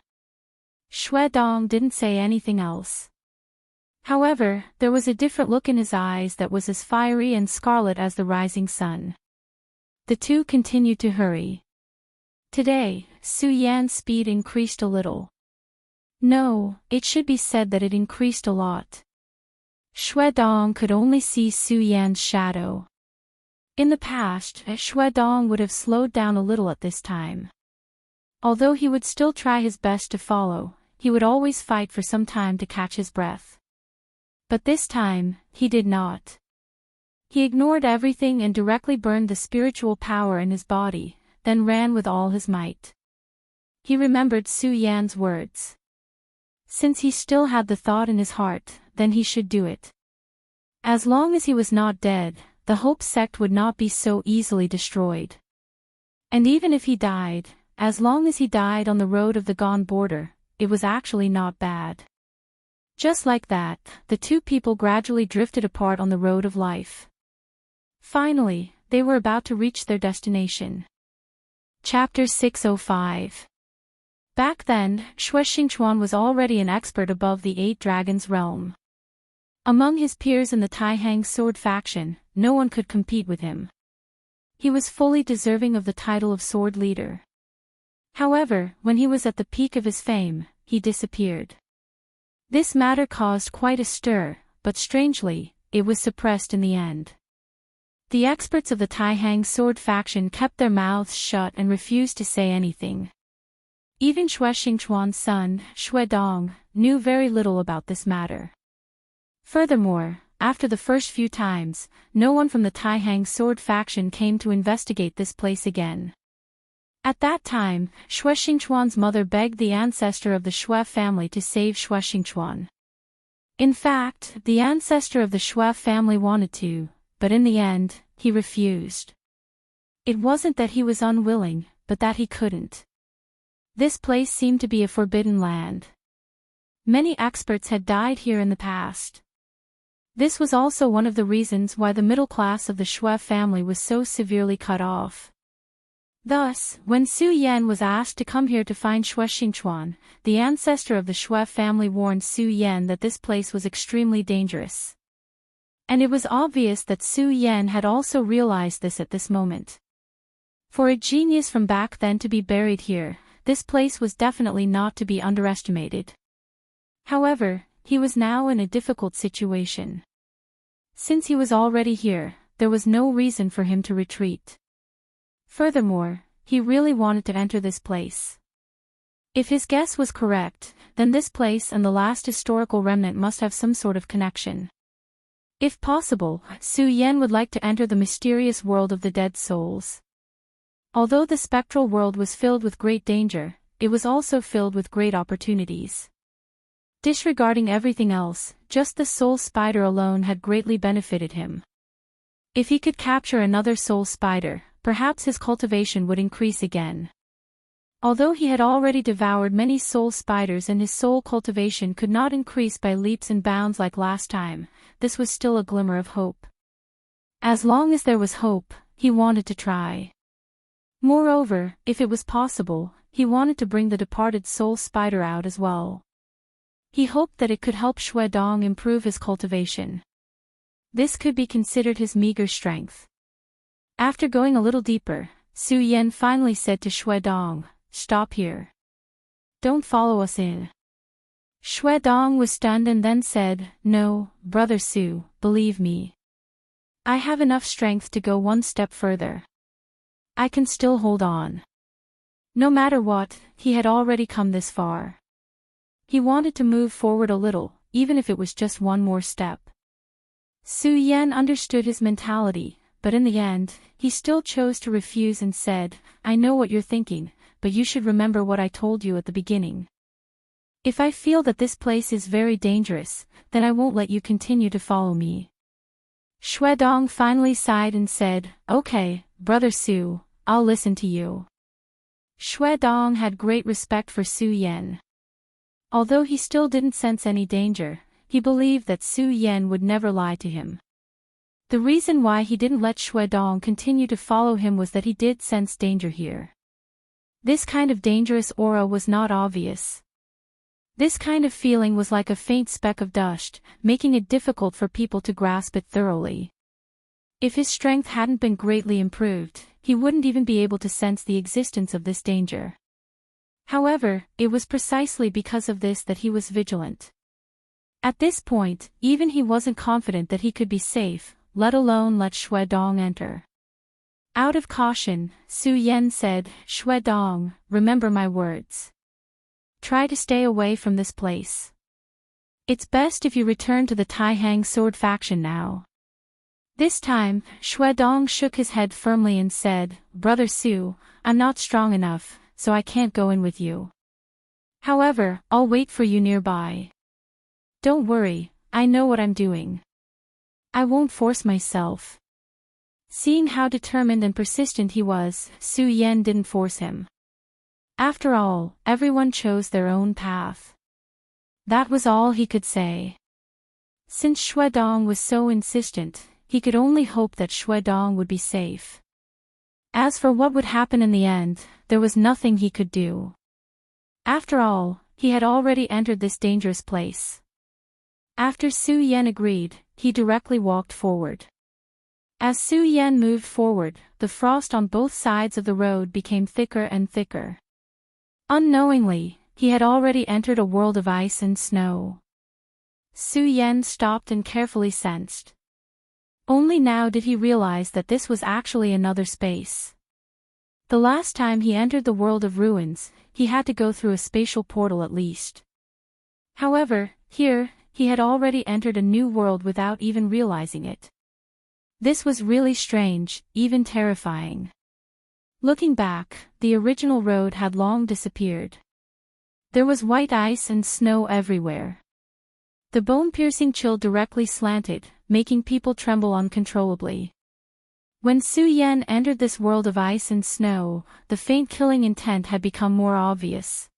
Dong didn't say anything else. However, there was a different look in his eyes that was as fiery and scarlet as the rising sun. The two continued to hurry. Today, Su Yan's speed increased a little. No, it should be said that it increased a lot. Dong could only see Su Yan's shadow. In the past, Dong would have slowed down a little at this time. Although he would still try his best to follow, he would always fight for some time to catch his breath. But this time, he did not. He ignored everything and directly burned the spiritual power in his body, then ran with all his might. He remembered Su Yan's words. Since he still had the thought in his heart, then he should do it. As long as he was not dead, the Hope sect would not be so easily destroyed. And even if he died, as long as he died on the road of the gone border, it was actually not bad. Just like that, the two people gradually drifted apart on the road of life. Finally, they were about to reach their destination. Chapter 605. Back then, Xingchuan was already an expert above the 8 Dragons realm. Among his peers in the Taihang sword faction, no one could compete with him. He was fully deserving of the title of sword leader. However, when he was at the peak of his fame, he disappeared. This matter caused quite a stir, but strangely, it was suppressed in the end. The experts of the Taihang sword faction kept their mouths shut and refused to say anything. Even Xingchuan's son, Dong, knew very little about this matter. Furthermore, after the first few times, no one from the Taihang sword faction came to investigate this place again. At that time, Xingchuan's mother begged the ancestor of the Xue family to save Xingchuan. In fact, the ancestor of the Xue family wanted to, but in the end, he refused. It wasn't that he was unwilling, but that he couldn't. This place seemed to be a forbidden land. Many experts had died here in the past. This was also one of the reasons why the middle class of the Xue family was so severely cut off. Thus, when Su Yan was asked to come here to find Xingchuan, the ancestor of the Xue family warned Su Yan that this place was extremely dangerous. And it was obvious that Su Yan had also realized this at this moment. For a genius from back then to be buried here, this place was definitely not to be underestimated. However, he was now in a difficult situation. Since he was already here, there was no reason for him to retreat. Furthermore, he really wanted to enter this place. If his guess was correct, then this place and the last historical remnant must have some sort of connection. If possible, Su Yan would like to enter the mysterious world of the dead souls. Although the spectral world was filled with great danger, it was also filled with great opportunities. Disregarding everything else, just the soul spider alone had greatly benefited him. If he could capture another soul spider, perhaps his cultivation would increase again. Although he had already devoured many soul spiders and his soul cultivation could not increase by leaps and bounds like last time, this was still a glimmer of hope. As long as there was hope, he wanted to try. Moreover, if it was possible, he wanted to bring the departed soul spider out as well. He hoped that it could help Dong improve his cultivation. This could be considered his meager strength. After going a little deeper, Su Yan finally said to Dong, "Stop here. Don't follow us in." Dong was stunned and then said, "No, Brother Su, believe me. I have enough strength to go one step further. I can still hold on." No matter what, he had already come this far. He wanted to move forward a little, even if it was just one more step. Su Yan understood his mentality, but in the end, he still chose to refuse and said, "I know what you're thinking, but you should remember what I told you at the beginning. If I feel that this place is very dangerous, then I won't let you continue to follow me. Dong finally sighed and said, "Okay, Brother Su, I'll listen to you." Dong had great respect for Su Yan. Although he still didn't sense any danger, he believed that Su Yan would never lie to him. The reason why he didn't let Dong continue to follow him was that he did sense danger here. This kind of dangerous aura was not obvious. This kind of feeling was like a faint speck of dust, making it difficult for people to grasp it thoroughly. If his strength hadn't been greatly improved, he wouldn't even be able to sense the existence of this danger. However, it was precisely because of this that he was vigilant. At this point, even he wasn't confident that he could be safe, let alone let Dong enter. Out of caution, Su Yan said, "Dong, remember my words. Try to stay away from this place. It's best if you return to the Taihang sword faction now." This time, Dong shook his head firmly and said, "Brother Su, I'm not strong enough, so I can't go in with you. However, I'll wait for you nearby. Don't worry, I know what I'm doing. I won't force myself." Seeing how determined and persistent he was, Su Yan didn't force him. After all, everyone chose their own path. That was all he could say. Since Dong was so insistent, he could only hope that Dong would be safe. As for what would happen in the end, there was nothing he could do. After all, he had already entered this dangerous place. After Su Yan agreed, he directly walked forward. As Su Yan moved forward, the frost on both sides of the road became thicker and thicker. Unknowingly, he had already entered a world of ice and snow. Su Yan stopped and carefully sensed. Only now did he realize that this was actually another space. The last time he entered the world of ruins, he had to go through a spatial portal at least. However, here, he had already entered a new world without even realizing it. This was really strange, even terrifying. Looking back, the original road had long disappeared. There was white ice and snow everywhere. The bone-piercing chill directly slanted, making people tremble uncontrollably. When Su Yan entered this world of ice and snow, the faint killing intent had become more obvious.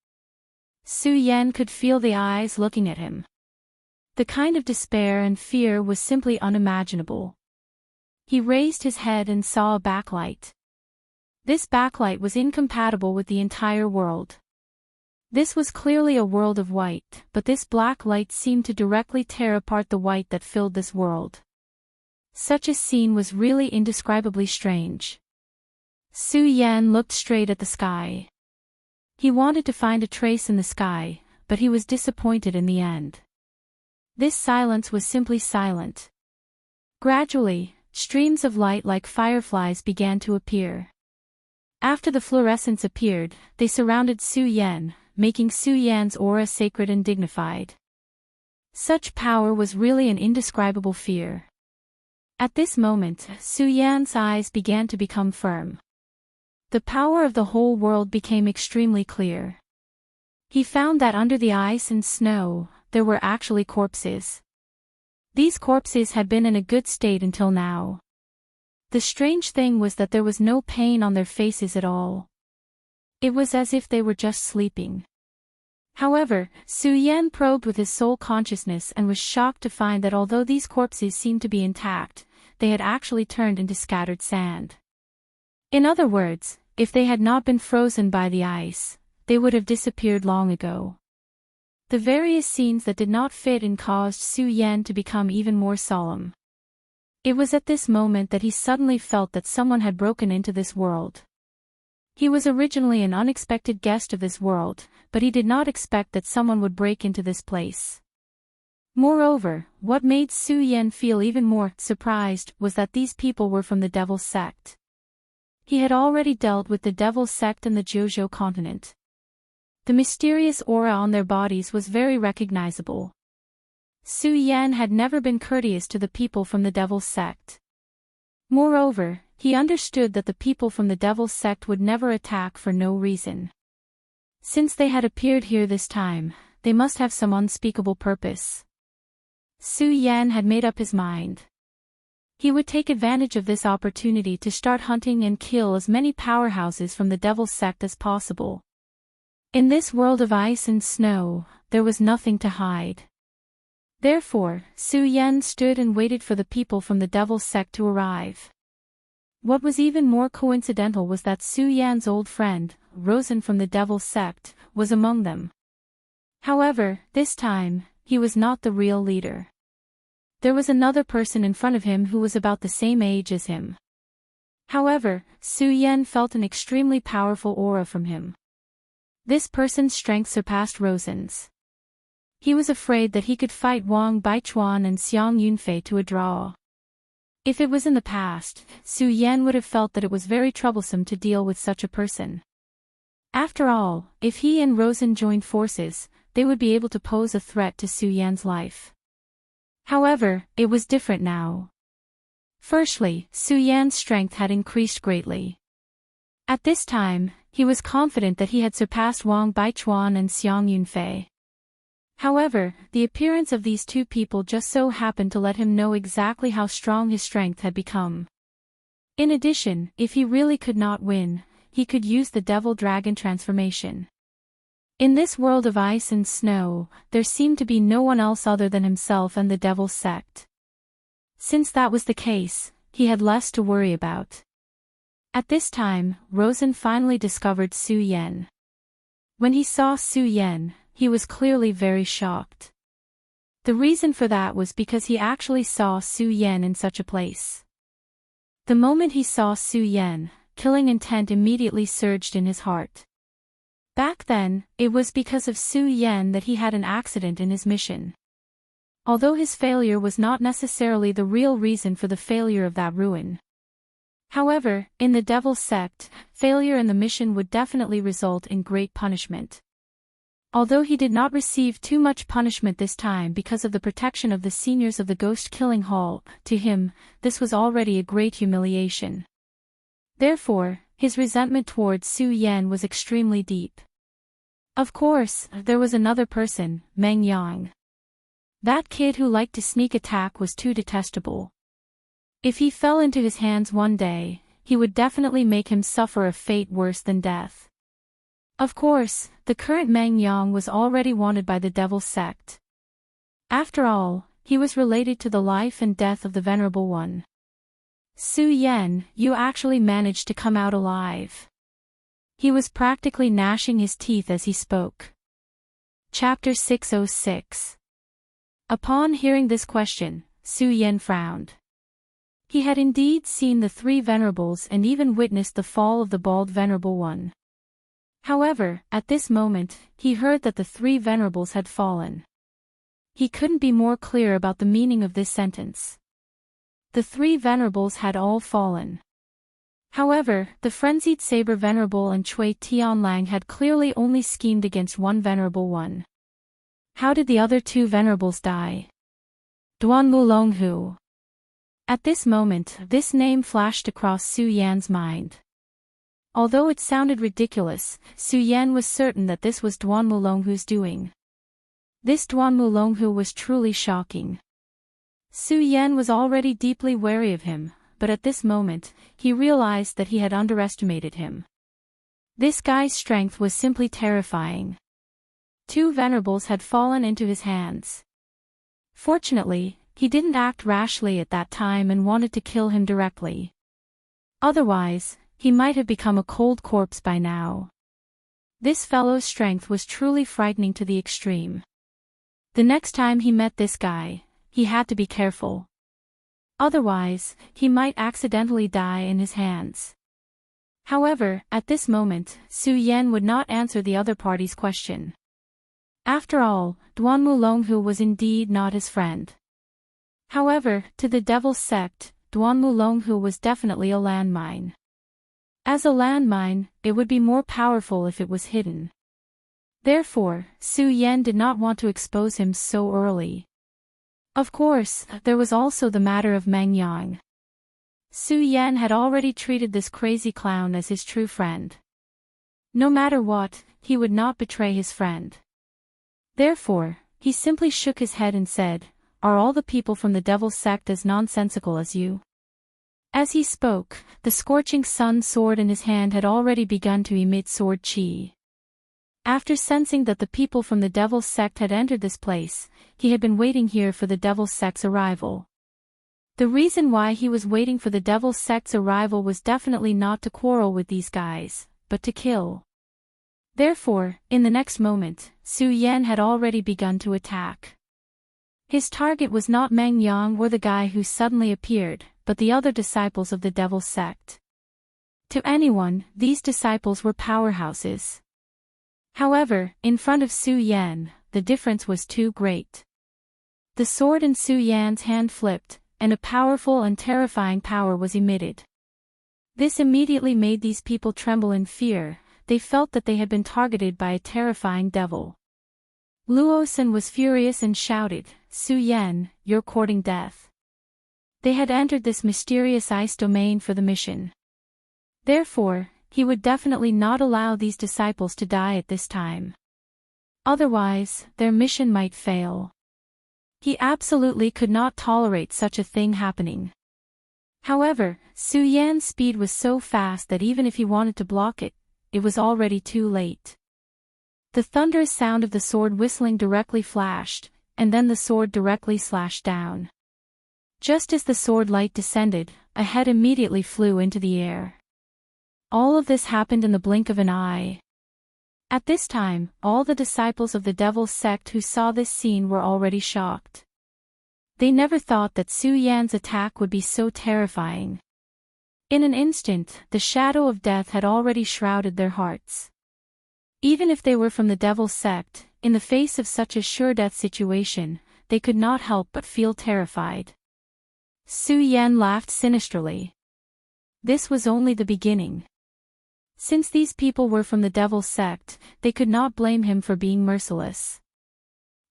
Su Yan could feel the eyes looking at him. The kind of despair and fear was simply unimaginable. He raised his head and saw a backlight. This backlight was incompatible with the entire world. This was clearly a world of white, but this black light seemed to directly tear apart the white that filled this world. Such a scene was really indescribably strange. Su Yan looked straight at the sky. He wanted to find a trace in the sky, but he was disappointed in the end. This silence was simply silent. Gradually, streams of light like fireflies began to appear. After the fluorescence appeared, they surrounded Su Yan, making Su Yan's aura sacred and dignified. Such power was really an indescribable fear. At this moment, Su Yan's eyes began to become firm. The power of the whole world became extremely clear. He found that under the ice and snow, there were actually corpses. These corpses had been in a good state until now. The strange thing was that there was no pain on their faces at all. It was as if they were just sleeping. However, Su Yan probed with his soul consciousness and was shocked to find that although these corpses seemed to be intact, they had actually turned into scattered sand. In other words, if they had not been frozen by the ice, they would have disappeared long ago. The various scenes that did not fit in caused Su Yan to become even more solemn. It was at this moment that he suddenly felt that someone had broken into this world. He was originally an unexpected guest of this world, but he did not expect that someone would break into this place. Moreover, what made Su Yan feel even more surprised was that these people were from the Devil's Sect. He had already dealt with the Devil's Sect in the Jojo continent. The mysterious aura on their bodies was very recognizable. Su Yan had never been courteous to the people from the Devil's Sect. Moreover, he understood that the people from the Devil's Sect would never attack for no reason. Since they had appeared here this time, they must have some unspeakable purpose. Su Yan had made up his mind. He would take advantage of this opportunity to start hunting and kill as many powerhouses from the Devil's sect as possible. In this world of ice and snow, there was nothing to hide. Therefore, Su Yan stood and waited for the people from the Devil's sect to arrive. What was even more coincidental was that Su Yan's old friend, Rosen from the Devil's sect, was among them. However, this time, he was not the real leader. There was another person in front of him who was about the same age as him. However, Su Yan felt an extremely powerful aura from him. This person's strength surpassed Rosen's. He was afraid that he could fight Wang Baichuan and Xiang Yunfei to a draw. If it was in the past, Su Yan would have felt that it was very troublesome to deal with such a person. After all, if he and Rosen joined forces, they would be able to pose a threat to Su Yan's life. However, it was different now. Firstly, Su Yan's strength had increased greatly. At this time, he was confident that he had surpassed Wang Baichuan and Xiang Yunfei. However, the appearance of these two people just so happened to let him know exactly how strong his strength had become. In addition, if he really could not win, he could use the devil-dragon transformation. In this world of ice and snow, there seemed to be no one else other than himself and the Devil's sect. Since that was the case, he had less to worry about. At this time, Rosen finally discovered Su Yan. When he saw Su Yan, he was clearly very shocked. The reason for that was because he actually saw Su Yan in such a place. The moment he saw Su Yan, killing intent immediately surged in his heart. Back then, it was because of Su Yan that he had an accident in his mission. Although his failure was not necessarily the real reason for the failure of that ruin. However, in the Devil's sect, failure in the mission would definitely result in great punishment. Although he did not receive too much punishment this time because of the protection of the seniors of the Ghost Killing Hall, to him, this was already a great humiliation. Therefore, his resentment towards Su Yan was extremely deep. Of course, there was another person, Meng Yang. That kid who liked to sneak attack was too detestable. If he fell into his hands one day, he would definitely make him suffer a fate worse than death. Of course, the current Meng Yang was already wanted by the Devil's sect. After all, he was related to the life and death of the Venerable One. Su Yan, you actually managed to come out alive. He was practically gnashing his teeth as he spoke. Chapter 606. Upon hearing this question, Su Yan frowned. He had indeed seen the three Venerables and even witnessed the fall of the bald Venerable One. However, at this moment, he heard that the three Venerables had fallen. He couldn't be more clear about the meaning of this sentence. The three Venerables had all fallen. However, the frenzied Saber Venerable and Cui Tianlang had clearly only schemed against one Venerable One. How did the other two Venerables die? Duan Mulonghu. At this moment, this name flashed across Su Yan's mind. Although it sounded ridiculous, Su Yan was certain that this was Duan Mulonghu's doing. This Duan Mulonghu was truly shocking. Su Yan was already deeply wary of him, but at this moment, he realized that he had underestimated him. This guy's strength was simply terrifying. Two Venerables had fallen into his hands. Fortunately, he didn't act rashly at that time and wanted to kill him directly. Otherwise, he might have become a cold corpse by now. This fellow's strength was truly frightening to the extreme. The next time he met this guy, he had to be careful. Otherwise, he might accidentally die in his hands. However, at this moment, Su Yan would not answer the other party's question. After all, Duan Mulonghu was indeed not his friend. However, to the Devil's sect, Duan Mulonghu was definitely a landmine. As a landmine, it would be more powerful if it was hidden. Therefore, Su Yan did not want to expose him so early. Of course, there was also the matter of Meng Yang. Su Yan had already treated this crazy clown as his true friend. No matter what, he would not betray his friend. Therefore, he simply shook his head and said, are all the people from the devil's sect as nonsensical as you? As he spoke, the scorching sun sword in his hand had already begun to emit sword chi. After sensing that the people from the devil's sect had entered this place, he had been waiting here for the devil's sect's arrival. The reason why he was waiting for the devil's sect's arrival was definitely not to quarrel with these guys, but to kill. Therefore, in the next moment, Su Yan had already begun to attack. His target was not Meng Yang or the guy who suddenly appeared, but the other disciples of the devil's sect. To anyone, these disciples were powerhouses. However, in front of Su Yan, the difference was too great. The sword in Su Yan's hand flipped, and a powerful and terrifying power was emitted. This immediately made these people tremble in fear. They felt that they had been targeted by a terrifying devil. Luosan was furious and shouted, "Su Yan, you're courting death." They had entered this mysterious ice domain for the mission. Therefore, he would definitely not allow these disciples to die at this time. Otherwise, their mission might fail. He absolutely could not tolerate such a thing happening. However, Su Yan's speed was so fast that even if he wanted to block it, it was already too late. The thunderous sound of the sword whistling directly flashed, and then the sword directly slashed down. Just as the sword light descended, a head immediately flew into the air. All of this happened in the blink of an eye. At this time, all the disciples of the devil's sect who saw this scene were already shocked. They never thought that Su Yan's attack would be so terrifying. In an instant, the shadow of death had already shrouded their hearts. Even if they were from the devil's sect, in the face of such a sure-death situation, they could not help but feel terrified. Su Yan laughed sinisterly. This was only the beginning. Since these people were from the devil's sect, they could not blame him for being merciless.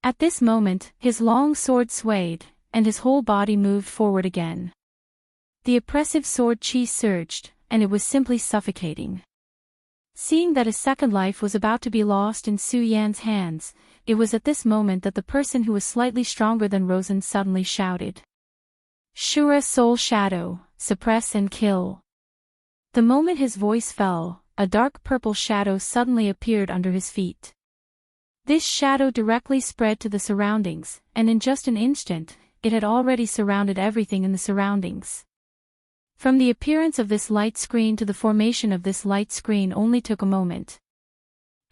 At this moment, his long sword swayed, and his whole body moved forward again. The oppressive sword chi surged, and it was simply suffocating. Seeing that a second life was about to be lost in Su Yan's hands, it was at this moment that the person who was slightly stronger than Rosen suddenly shouted, "Shura Soul Shadow, suppress and kill." The moment his voice fell, a dark purple shadow suddenly appeared under his feet. This shadow directly spread to the surroundings, and in just an instant, it had already surrounded everything in the surroundings. From the appearance of this light screen to the formation of this light screen only took a moment.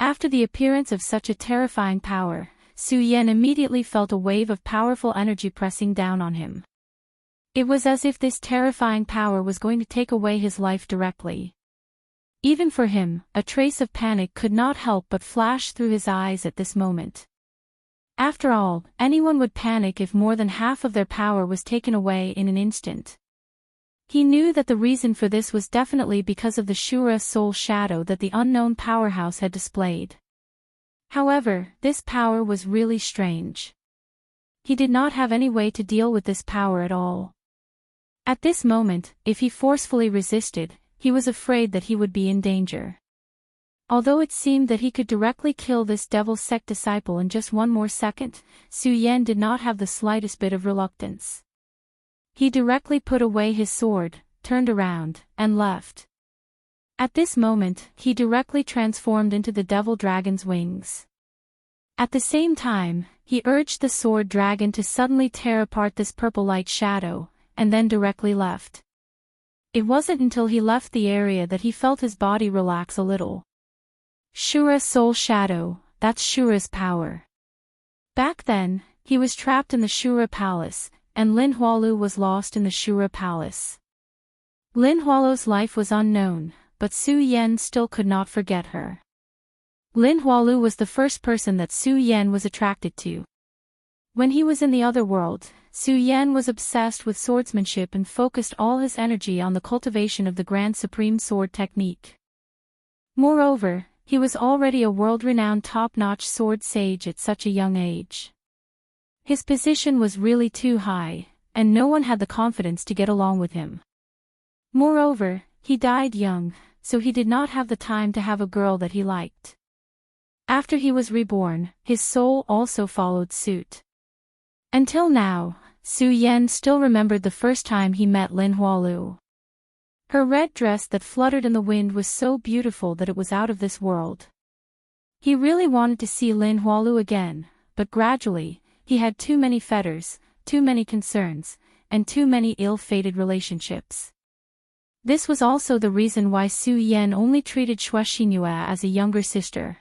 After the appearance of such a terrifying power, Su Yan immediately felt a wave of powerful energy pressing down on him. It was as if this terrifying power was going to take away his life directly. Even for him, a trace of panic could not help but flash through his eyes at this moment. After all, anyone would panic if more than half of their power was taken away in an instant. He knew that the reason for this was definitely because of the Shura Soul Shadow that the unknown powerhouse had displayed. However, this power was really strange. He did not have any way to deal with this power at all. At this moment, if he forcefully resisted, he was afraid that he would be in danger. Although it seemed that he could directly kill this devil's sect disciple in just one more second, Su Yan did not have the slightest bit of reluctance. He directly put away his sword, turned around, and left. At this moment, he directly transformed into the devil dragon's wings. At the same time, he urged the sword dragon to suddenly tear apart this purple light shadow, and then directly left. It wasn't until he left the area that he felt his body relax a little. Shura Soul Shadow, that's Shura's power. Back then, he was trapped in the Shura Palace, and Lin Hualu was lost in the Shura Palace. Lin Hualu's life was unknown, but Su Yan still could not forget her. Lin Hualu was the first person that Su Yan was attracted to. When he was in the other world, Su Yan was obsessed with swordsmanship and focused all his energy on the cultivation of the Grand Supreme Sword technique. Moreover, he was already a world-renowned top-notch sword sage at such a young age. His position was really too high, and no one had the confidence to get along with him. Moreover, he died young, so he did not have the time to have a girl that he liked. After he was reborn, his soul also followed suit. Until now, Su Yan still remembered the first time he met Lin Hualu. Her red dress that fluttered in the wind was so beautiful that it was out of this world. He really wanted to see Lin Hualu again, but gradually, he had too many fetters, too many concerns, and too many ill-fated relationships. This was also the reason why Su Yan only treated Xue Xinhua as a younger sister.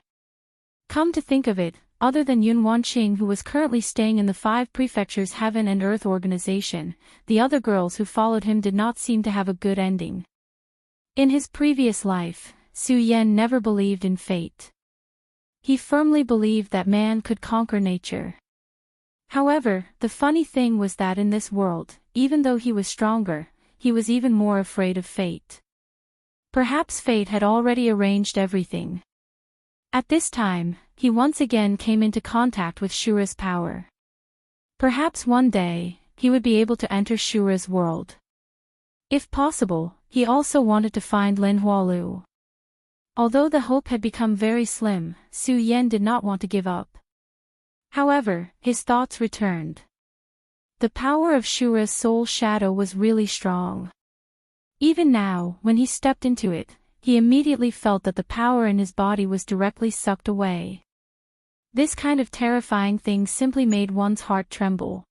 Come to think of it, other than Yun Wanqing, who was currently staying in the 5 prefectures Heaven and Earth organization, the other girls who followed him did not seem to have a good ending. In his previous life, Su Yan never believed in fate. He firmly believed that man could conquer nature. However, the funny thing was that in this world, even though he was stronger, he was even more afraid of fate. Perhaps fate had already arranged everything. At this time, he once again came into contact with Shura's power. Perhaps one day, he would be able to enter Shura's world. If possible, he also wanted to find Lin Hualu. Although the hope had become very slim, Su Yan did not want to give up. However, his thoughts returned. The power of Shura's soul shadow was really strong. Even now, when he stepped into it, he immediately felt that the power in his body was directly sucked away. This kind of terrifying thing simply made one's heart tremble.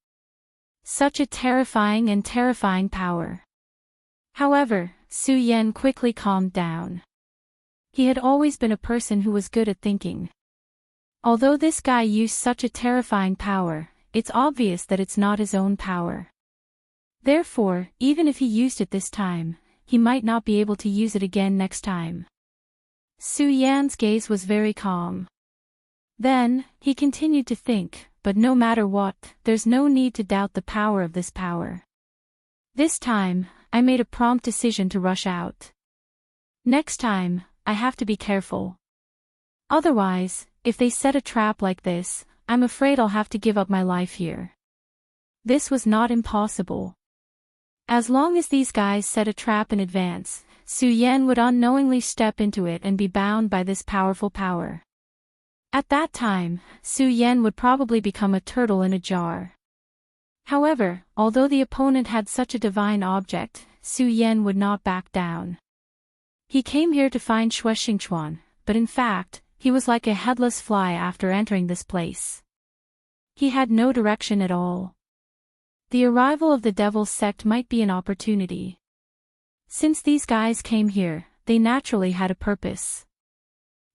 Such a terrifying power. However, Su Yan quickly calmed down. He had always been a person who was good at thinking. Although this guy used such a terrifying power, it's obvious that it's not his own power. Therefore, even if he used it this time, he might not be able to use it again next time. Su Yan's gaze was very calm. Then, he continued to think, but no matter what, there's no need to doubt the power of this power. This time, I made a prompt decision to rush out. Next time, I have to be careful. Otherwise, if they set a trap like this, I'm afraid I'll have to give up my life here. This was not impossible. As long as these guys set a trap in advance, Su Yan would unknowingly step into it and be bound by this powerful power. At that time, Su Yan would probably become a turtle in a jar. However, although the opponent had such a divine object, Su Yan would not back down. He came here to find Xue Xingchuan, but in fact, he was like a headless fly after entering this place. He had no direction at all. The arrival of the Devil's Sect might be an opportunity. Since these guys came here, they naturally had a purpose.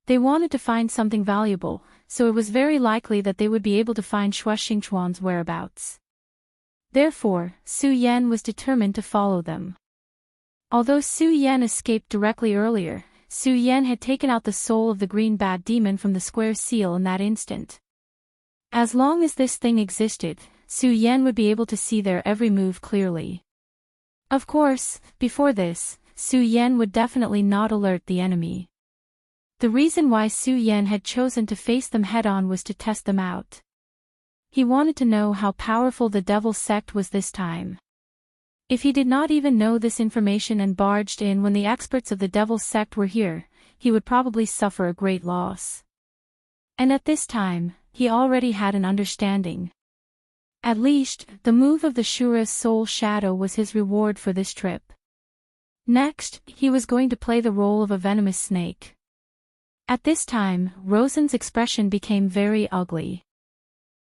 They wanted to find something valuable, so it was very likely that they would be able to find Xue Xingchuan's whereabouts. Therefore, Su Yan was determined to follow them. Although Su Yan escaped directly earlier, Su Yan had taken out the soul of the green bad demon from the square seal in that instant. As long as this thing existed, Su Yan would be able to see their every move clearly. Of course, before this, Su Yan would definitely not alert the enemy. The reason why Su Yan had chosen to face them head-on was to test them out. He wanted to know how powerful the Devil's Sect was this time. If he did not even know this information and barged in when the experts of the Devil's Sect were here, he would probably suffer a great loss. And at this time, he already had an understanding. At least, the move of the Shura's soul shadow was his reward for this trip. Next, he was going to play the role of a venomous snake. At this time, Rosen's expression became very ugly.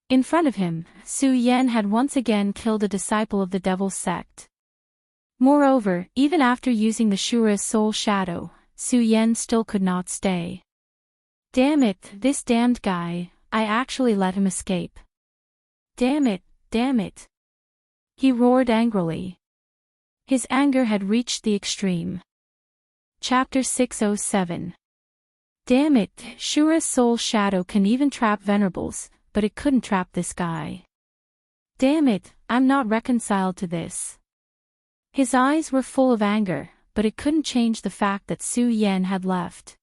In front of him, Su Yan had once again killed a disciple of the Devil's Sect. Moreover, even after using the Shura's soul shadow, Su Yan still could not stay. Damn it, this damned guy, I actually let him escape. Damn it, damn it. He roared angrily. His anger had reached the extreme. Chapter 607. Damn it, Shura's soul shadow can even trap venerables, but it couldn't trap this guy. Damn it, I'm not reconciled to this. His eyes were full of anger, but it couldn't change the fact that Su Yan had left.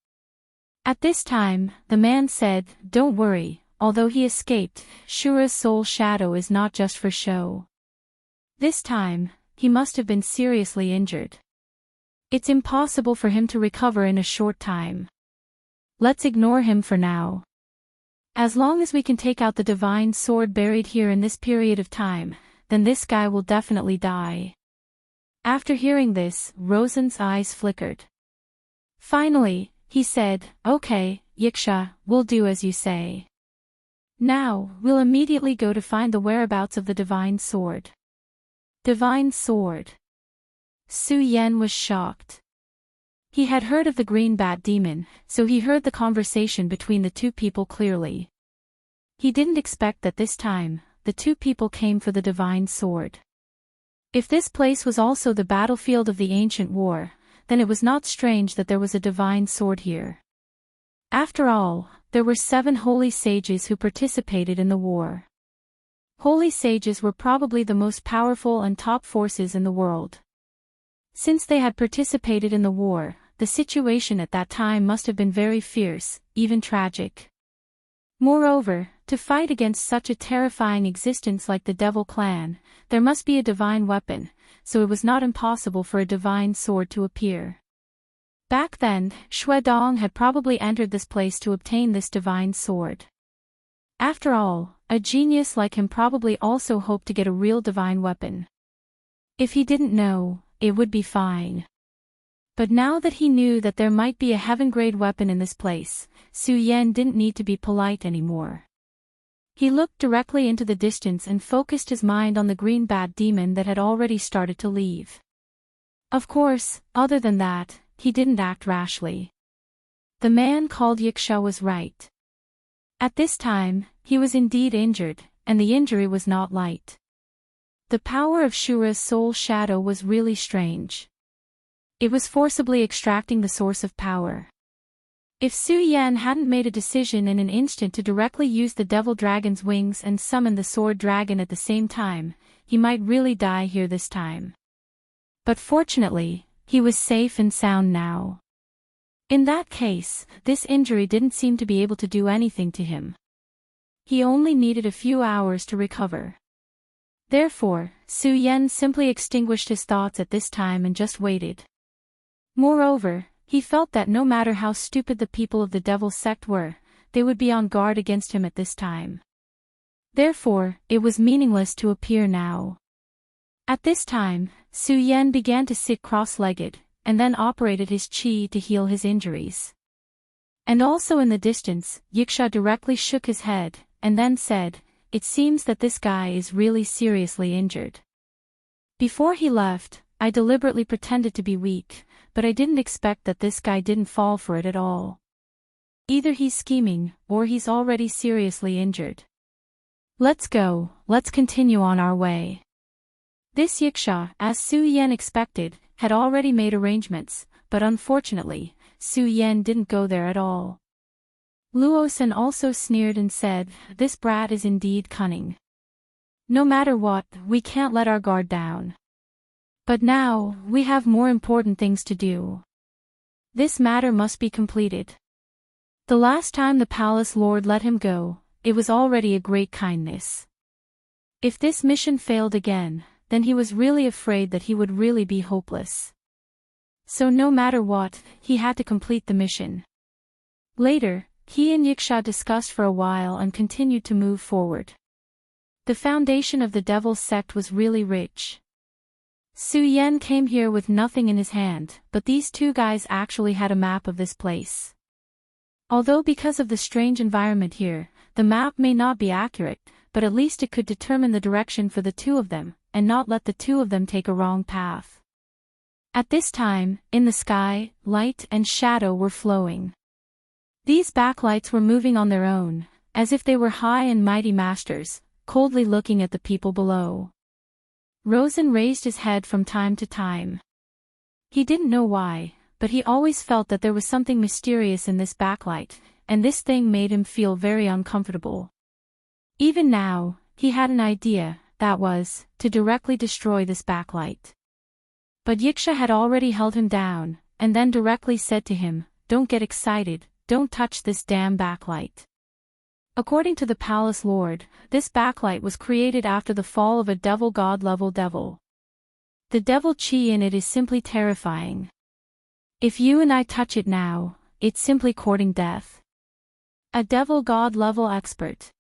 At this time, the man said, "Don't worry, although he escaped, Shura's soul shadow is not just for show. This time, he must have been seriously injured. It's impossible for him to recover in a short time. Let's ignore him for now." As long as we can take out the divine sword buried here in this period of time, then this guy will definitely die. After hearing this, Rosen's eyes flickered. Finally, he said, "Okay, Yiksha, we'll do as you say. Now, we'll immediately go to find the whereabouts of the divine sword." Divine sword. Su Yen was shocked. He had heard of the green bat demon, so he heard the conversation between the two people clearly. He didn't expect that this time, the two people came for the divine sword. If this place was also the battlefield of the ancient war, then it was not strange that there was a divine sword here. After all, there were 7 holy sages who participated in the war. Holy sages were probably the most powerful and top forces in the world. Since they had participated in the war, the situation at that time must have been very fierce, even tragic. Moreover, to fight against such a terrifying existence like the Devil Clan, there must be a divine weapon, so it was not impossible for a divine sword to appear. Back then, Xue Dong had probably entered this place to obtain this divine sword. After all, a genius like him probably also hoped to get a real divine weapon. If he didn't know, it would be fine. But now that he knew that there might be a heaven-grade weapon in this place, Su Yen didn't need to be polite anymore. He looked directly into the distance and focused his mind on the green bat demon that had already started to leave. Of course, other than that, he didn't act rashly. The man called Yiksha was right. At this time, he was indeed injured, and the injury was not light. The power of Shura's soul shadow was really strange. It was forcibly extracting the source of power. If Su Yen hadn't made a decision in an instant to directly use the devil dragon's wings and summon the sword dragon at the same time, he might really die here this time. But fortunately, he was safe and sound now. In that case, this injury didn't seem to be able to do anything to him. He only needed a few hours to recover. Therefore, Su Yen simply extinguished his thoughts at this time and just waited. Moreover, he felt that no matter how stupid the people of the Devil's sect were, they would be on guard against him at this time. Therefore, it was meaningless to appear now. At this time, Su Yen began to sit cross-legged, and then operated his qi to heal his injuries. And also in the distance, Yiksha directly shook his head, and then said, "It seems that this guy is really seriously injured. Before he left, I deliberately pretended to be weak, but I didn't expect that this guy didn't fall for it at all. Either he's scheming, or he's already seriously injured. Let's go, let's continue on our way." This Yiksha, as Su Yen expected, had already made arrangements, but unfortunately, Su Yen didn't go there at all. Luosen also sneered and said, "This brat is indeed cunning. No matter what, we can't let our guard down. But now, we have more important things to do. This matter must be completed. The last time the palace lord let him go, it was already a great kindness. If this mission failed again, then he was really afraid that he would really be hopeless. So no matter what, he had to complete the mission." Later, he and Yiksha discussed for a while and continued to move forward. The foundation of the Devil's sect was really rich. Su Yen came here with nothing in his hand, but these two guys actually had a map of this place. Although because of the strange environment here, the map may not be accurate, but at least it could determine the direction for the two of them, and not let the two of them take a wrong path. At this time, in the sky, light and shadow were flowing. These backlights were moving on their own, as if they were high and mighty masters, coldly looking at the people below. Rosen raised his head from time to time. He didn't know why, but he always felt that there was something mysterious in this backlight, and this thing made him feel very uncomfortable. Even now, he had an idea, that was, to directly destroy this backlight. But Yiksha had already held him down, and then directly said to him, "Don't get excited, don't touch this damn backlight." According to the palace lord, this backlight was created after the fall of a devil god level devil. The devil chi in it is simply terrifying. If you and I touch it now, it's simply courting death. A devil god level expert.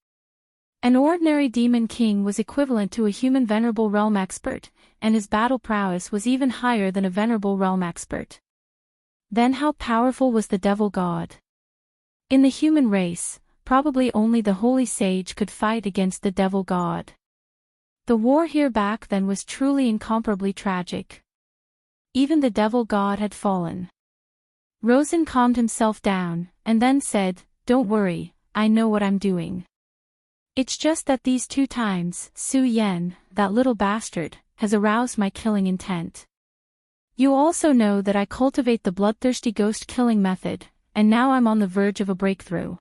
An ordinary demon king was equivalent to a human venerable realm expert, and his battle prowess was even higher than a venerable realm expert. Then how powerful was the devil god? In the human race, probably only the holy sage could fight against the devil god. The war here back then was truly incomparably tragic. Even the devil god had fallen. Rosen calmed himself down, and then said, "Don't worry, I know what I'm doing. It's just that these 2 times, Su Yen, that little bastard, has aroused my killing intent. You also know that I cultivate the bloodthirsty ghost killing method, and now I'm on the verge of a breakthrough."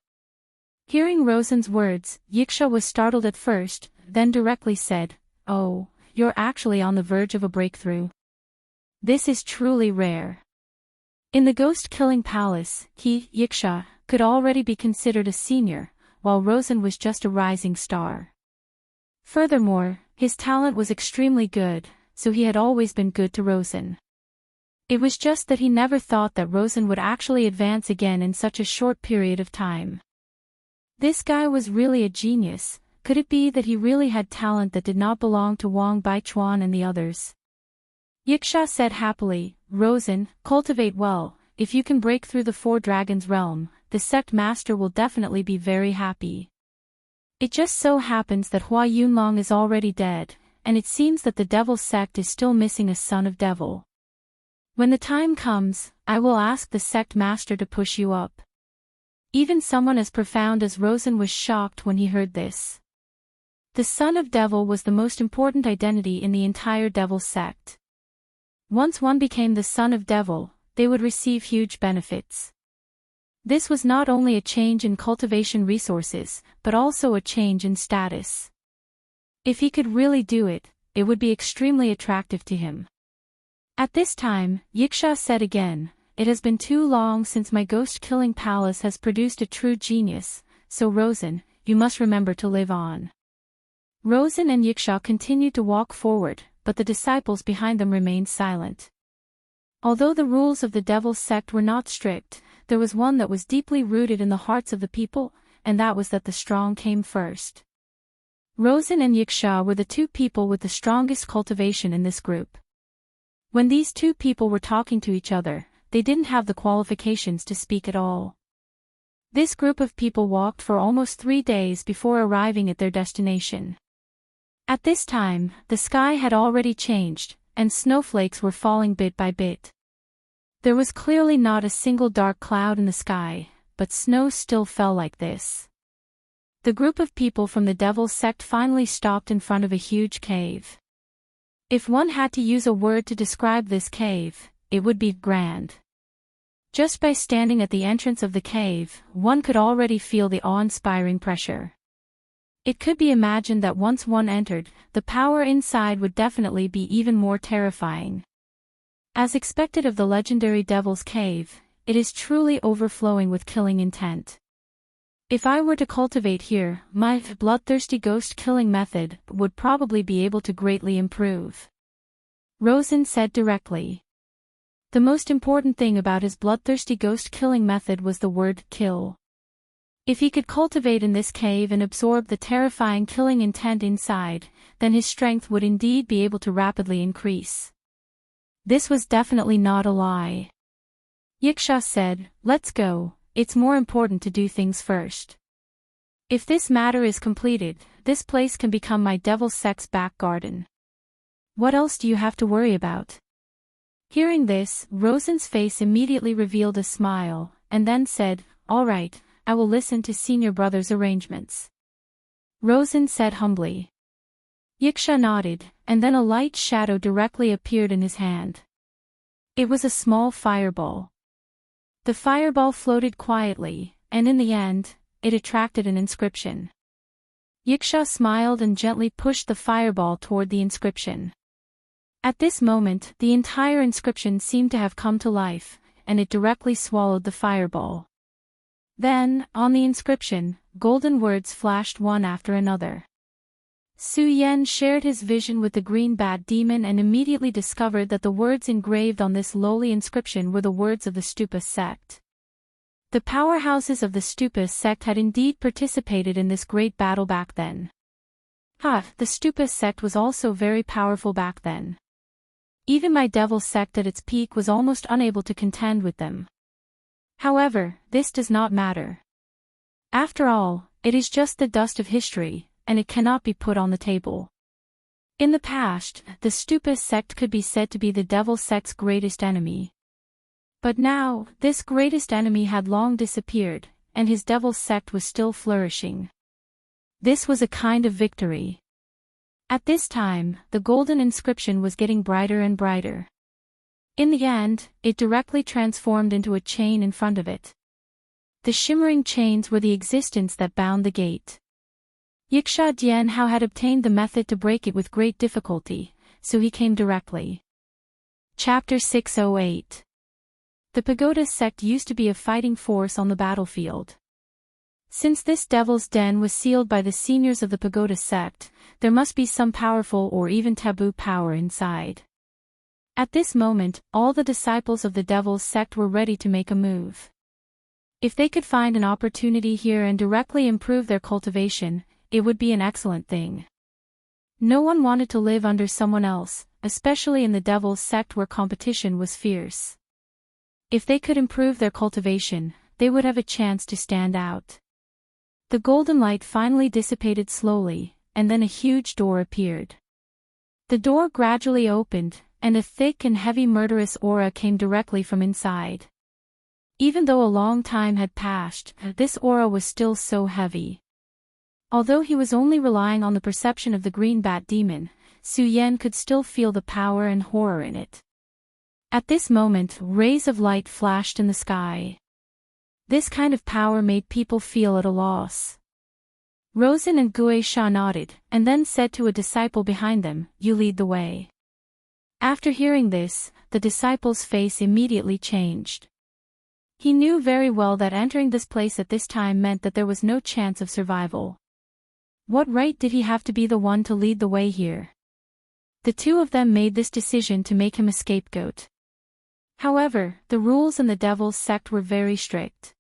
Hearing Rosen's words, Yiksha was startled at first, then directly said, "Oh, you're actually on the verge of a breakthrough. This is truly rare." In the ghost-killing palace, he, Yiksha, could already be considered a senior, while Rosen was just a rising star. Furthermore, his talent was extremely good, so he had always been good to Rosen. It was just that he never thought that Rosen would actually advance again in such a short period of time. This guy was really a genius. Could it be that he really had talent that did not belong to Wang Baichuan and the others? Yiksha said happily, "Rosen, cultivate well. If you can break through the 4 dragons realm, the sect master will definitely be very happy. It just so happens that Hua Yunlong is already dead, and it seems that the devil sect is still missing a son of devil. When the time comes, I will ask the sect master to push you up." Even someone as profound as Rosen was shocked when he heard this. The son of devil was the most important identity in the entire devil sect. Once one became the son of devil, they would receive huge benefits. This was not only a change in cultivation resources, but also a change in status. If he could really do it, it would be extremely attractive to him. At this time, Yiksha said again, "It has been too long since my ghost-killing palace has produced a true genius, so Rosen, you must remember to live on." Rosen and Yiksha continued to walk forward, but the disciples behind them remained silent. Although the rules of the devil sect were not strict, there was one that was deeply rooted in the hearts of the people, and that was that the strong came first. Rosen and Yiksha were the 2 people with the strongest cultivation in this group. When these 2 people were talking to each other, they didn't have the qualifications to speak at all. This group of people walked for almost 3 days before arriving at their destination. At this time, the sky had already changed, and snowflakes were falling bit by bit. There was clearly not a single dark cloud in the sky, but snow still fell like this. The group of people from the devil sect finally stopped in front of a huge cave. If one had to use a word to describe this cave, it would be grand. Just by standing at the entrance of the cave, one could already feel the awe-inspiring pressure. It could be imagined that once one entered, the power inside would definitely be even more terrifying. As expected of the legendary Devil's Cave, it is truly overflowing with killing intent. If I were to cultivate here, my bloodthirsty ghost killing method would probably be able to greatly improve. Rosen said directly. The most important thing about his bloodthirsty ghost killing method was the word kill. If he could cultivate in this cave and absorb the terrifying killing intent inside, then his strength would indeed be able to rapidly increase. This was definitely not a lie. Yiksha said, "Let's go, it's more important to do things first. If this matter is completed, this place can become my devil sect's back garden. What else do you have to worry about?" Hearing this, Rosen's face immediately revealed a smile, and then said, "All right, I will listen to senior brother's arrangements." Rosen said humbly. Yiksha nodded, and then a light shadow directly appeared in his hand. It was a small fireball. The fireball floated quietly, and in the end, it attracted an inscription. Yiksha smiled and gently pushed the fireball toward the inscription. At this moment, the entire inscription seemed to have come to life, and it directly swallowed the fireball. Then, on the inscription, golden words flashed one after another. Su Yen shared his vision with the green bat demon and immediately discovered that the words engraved on this lowly inscription were the words of the Stupa sect. The powerhouses of the Stupa sect had indeed participated in this great battle back then. The Stupa sect was also very powerful back then. Even my devil sect at its peak was almost unable to contend with them. However, this does not matter. After all, it is just the dust of history, and it cannot be put on the table. In the past, the Stupa sect could be said to be the devil sect's greatest enemy. But now, this greatest enemy had long disappeared, and his devil sect was still flourishing. This was a kind of victory. At this time, the golden inscription was getting brighter and brighter. In the end, it directly transformed into a chain in front of it. The shimmering chains were the existence that bound the gate. Yiksha Dianhao had obtained the method to break it with great difficulty, so he came directly. Chapter 608. The Pagoda sect used to be a fighting force on the battlefield. Since this devil's den was sealed by the seniors of the Pagoda sect, there must be some powerful or even taboo power inside. At this moment, all the disciples of the devil's sect were ready to make a move. If they could find an opportunity here and directly improve their cultivation, it would be an excellent thing. No one wanted to live under someone else, especially in the devil's sect where competition was fierce. If they could improve their cultivation, they would have a chance to stand out. The golden light finally dissipated slowly, and then a huge door appeared. The door gradually opened, and a thick and heavy murderous aura came directly from inside. Even though a long time had passed, this aura was still so heavy. Although he was only relying on the perception of the green bat demon, Su Yan could still feel the power and horror in it. At this moment, rays of light flashed in the sky. This kind of power made people feel at a loss. Rosen and Gue Sha nodded, and then said to a disciple behind them, "You lead the way." After hearing this, the disciple's face immediately changed. He knew very well that entering this place at this time meant that there was no chance of survival. What right did he have to be the one to lead the way here? The two of them made this decision to make him a scapegoat. However, the rules in the devil's sect were very strict.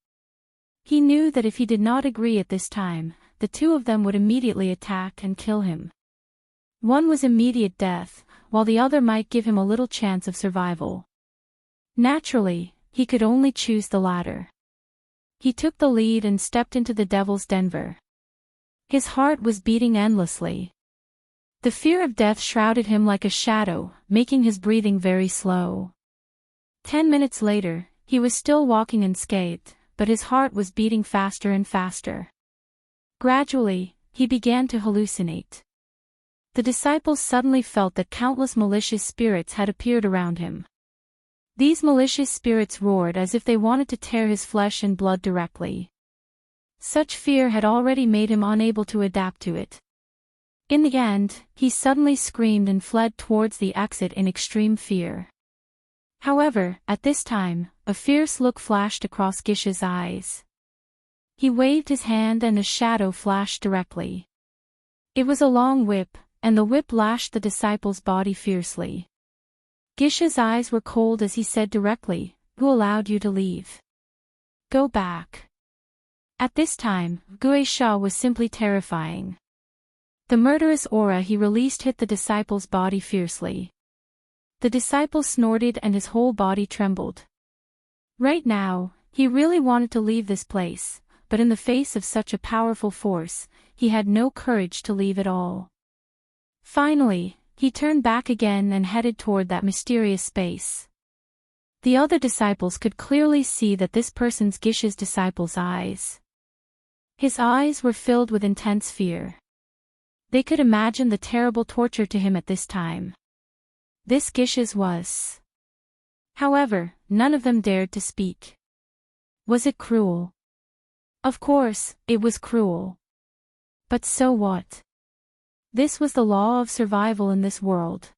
He knew that if he did not agree at this time, the two of them would immediately attack and kill him. One was immediate death, while the other might give him a little chance of survival. Naturally, he could only choose the latter. He took the lead and stepped into the devil's den. His heart was beating endlessly. The fear of death shrouded him like a shadow, making his breathing very slow. 10 minutes later, he was still walking unscathed, but his heart was beating faster and faster. Gradually, he began to hallucinate. The disciples suddenly felt that countless malicious spirits had appeared around him. These malicious spirits roared as if they wanted to tear his flesh and blood directly. Such fear had already made him unable to adapt to it. In the end, he suddenly screamed and fled towards the exit in extreme fear. However, at this time, a fierce look flashed across Gisha's eyes. He waved his hand and a shadow flashed directly. It was a long whip, and the whip lashed the disciple's body fiercely. Gisha's eyes were cold as he said directly, "Who allowed you to leave? Go back." At this time, Gue Sha was simply terrifying. The murderous aura he released hit the disciple's body fiercely. The disciple snorted and his whole body trembled. Right now, he really wanted to leave this place, but in the face of such a powerful force, he had no courage to leave at all. Finally, he turned back again and headed toward that mysterious space. The other disciples could clearly see that this person's Gisha's disciple's eyes. His eyes were filled with intense fear. They could imagine the terrible torture to him at this time. This Gisha's was. However, none of them dared to speak. Was it cruel? Of course, it was cruel. But so what? This was the law of survival in this world.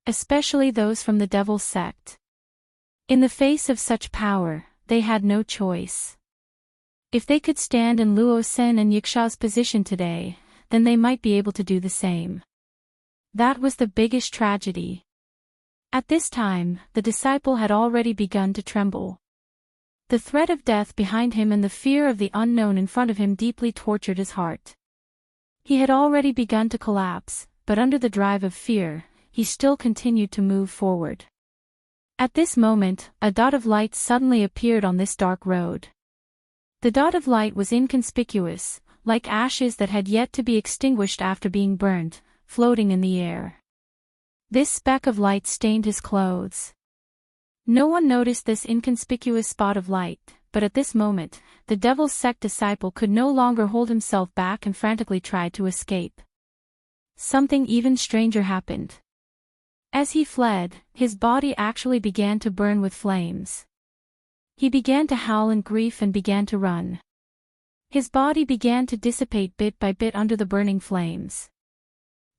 Especially those from the devil's sect. In the face of such power, they had no choice. If they could stand in Luo Sen and Yiksha's position today, then they might be able to do the same. That was the biggest tragedy. At this time, the disciple had already begun to tremble. The threat of death behind him and the fear of the unknown in front of him deeply tortured his heart. He had already begun to collapse, but under the drive of fear, he still continued to move forward. At this moment, a dot of light suddenly appeared on this dark road. The dot of light was inconspicuous, like ashes that had yet to be extinguished after being burned, floating in the air. This speck of light stained his clothes. No one noticed this inconspicuous spot of light, but at this moment, the devil's sect disciple could no longer hold himself back and frantically tried to escape. Something even stranger happened. As he fled, his body actually began to burn with flames. He began to howl in grief and began to run. His body began to dissipate bit by bit under the burning flames.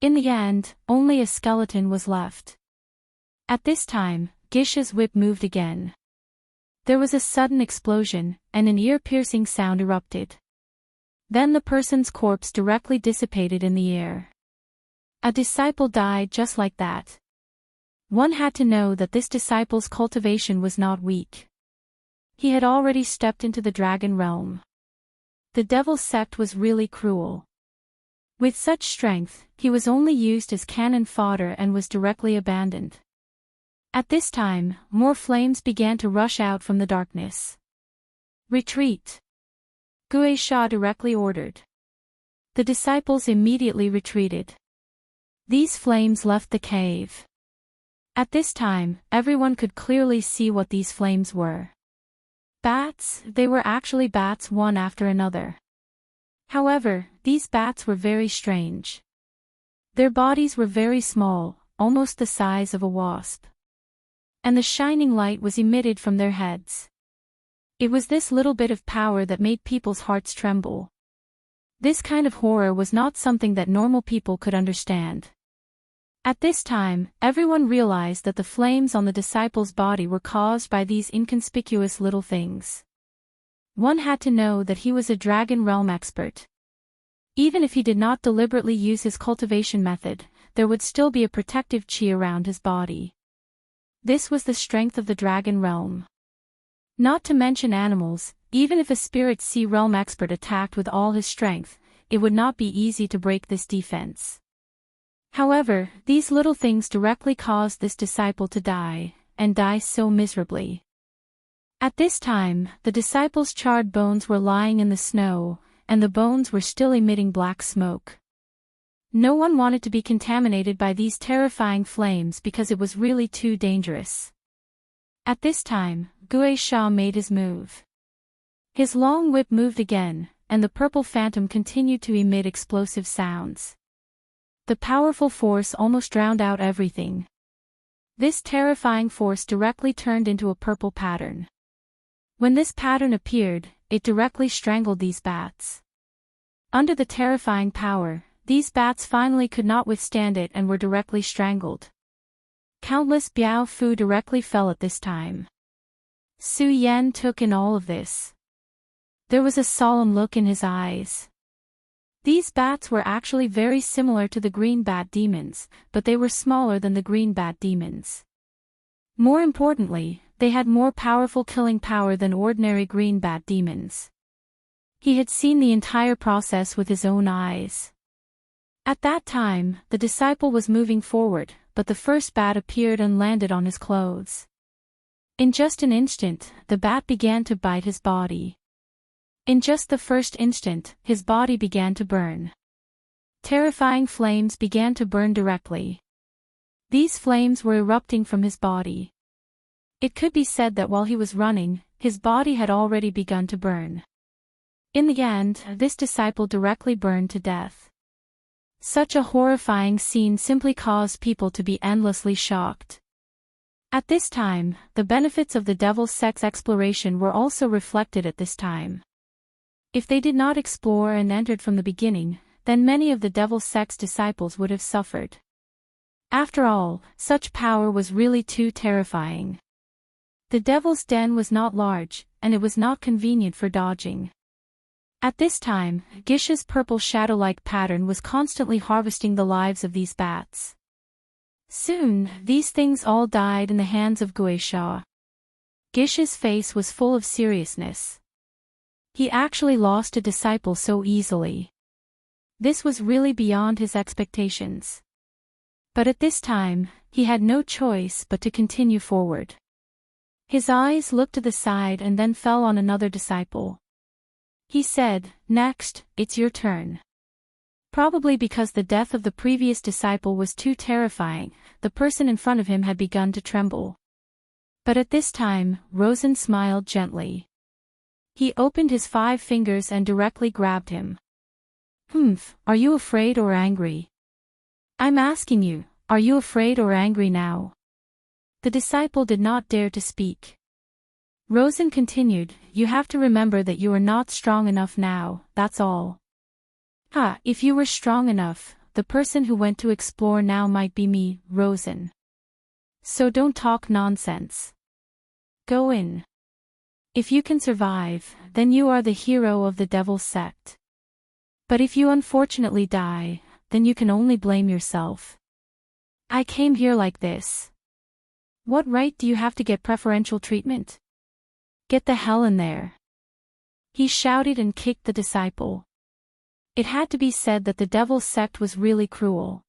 In the end, only a skeleton was left. At this time, Gisha's whip moved again. There was a sudden explosion, and an ear-piercing sound erupted. Then the person's corpse directly dissipated in the air. A disciple died just like that. One had to know that this disciple's cultivation was not weak. He had already stepped into the dragon realm. The devil's sect was really cruel. With such strength, he was only used as cannon fodder and was directly abandoned. At this time, more flames began to rush out from the darkness. Retreat! Guisha directly ordered. The disciples immediately retreated. These flames left the cave. At this time, everyone could clearly see what these flames were. Bats, they were actually bats one after another. However, these bats were very strange. Their bodies were very small, almost the size of a wasp. And the shining light was emitted from their heads. It was this little bit of power that made people's hearts tremble. This kind of horror was not something that normal people could understand. At this time, everyone realized that the flames on the disciple's body were caused by these inconspicuous little things. One had to know that he was a dragon realm expert. Even if he did not deliberately use his cultivation method, there would still be a protective chi around his body. This was the strength of the dragon realm. Not to mention animals, even if a spirit sea realm expert attacked with all his strength, it would not be easy to break this defense. However, these little things directly caused this disciple to die, and die so miserably. At this time, the disciple's charred bones were lying in the snow, and the bones were still emitting black smoke. No one wanted to be contaminated by these terrifying flames because it was really too dangerous. At this time, Guisha made his move. His long whip moved again, and the purple phantom continued to emit explosive sounds. The powerful force almost drowned out everything. This terrifying force directly turned into a purple pattern. When this pattern appeared, it directly strangled these bats. Under the terrifying power, these bats finally could not withstand it and were directly strangled. Countless Biao Fu directly fell at this time. Su Yan took in all of this. There was a solemn look in his eyes. These bats were actually very similar to the green bat demons, but they were smaller than the green bat demons. More importantly, they had more powerful killing power than ordinary green bat demons. He had seen the entire process with his own eyes. At that time, the disciple was moving forward, but the first bat appeared and landed on his clothes. In just an instant, the bat began to bite his body. In just the first instant, his body began to burn. Terrifying flames began to burn directly. These flames were erupting from his body. It could be said that while he was running, his body had already begun to burn. In the end, this disciple directly burned to death. Such a horrifying scene simply caused people to be endlessly shocked. At this time, the benefits of the devil's sect's exploration were also reflected at this time. If they did not explore and entered from the beginning, then many of the devil's sect's disciples would have suffered. After all, such power was really too terrifying. The devil's den was not large, and it was not convenient for dodging. At this time, Gisha's purple shadow-like pattern was constantly harvesting the lives of these bats. Soon, these things all died in the hands of Guisha. Gish's face was full of seriousness. He actually lost a disciple so easily. This was really beyond his expectations. But at this time, he had no choice but to continue forward. His eyes looked to the side and then fell on another disciple. He said, "Next, it's your turn." Probably because the death of the previous disciple was too terrifying, the person in front of him had begun to tremble. But at this time, Rosen smiled gently. He opened his 5 fingers and directly grabbed him. Are you afraid or angry? I'm asking you, are you afraid or angry now? The disciple did not dare to speak. Rosen continued, "You have to remember that you are not strong enough now, that's all." If you were strong enough, the person who went to explore now might be me, Rosen. So don't talk nonsense. Go in. If you can survive, then you are the hero of the Devil's Sect. But if you unfortunately die, then you can only blame yourself. I came here like this. What right do you have to get preferential treatment? Get the hell in there. He shouted and kicked the disciple. It had to be said that the Devil's Sect was really cruel.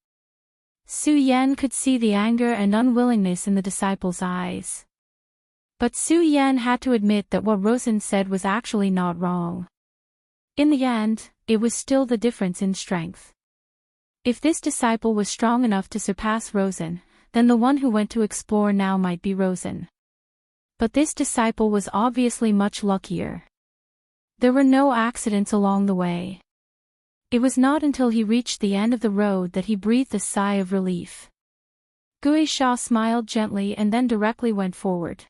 Su Yan could see the anger and unwillingness in the disciple's eyes. But Su Yan had to admit that what Rosen said was actually not wrong. In the end, it was still the difference in strength. If this disciple was strong enough to surpass Rosen, then the one who went to explore now might be Rosen. But this disciple was obviously much luckier. There were no accidents along the way. It was not until he reached the end of the road that he breathed a sigh of relief. Guisha smiled gently and then directly went forward.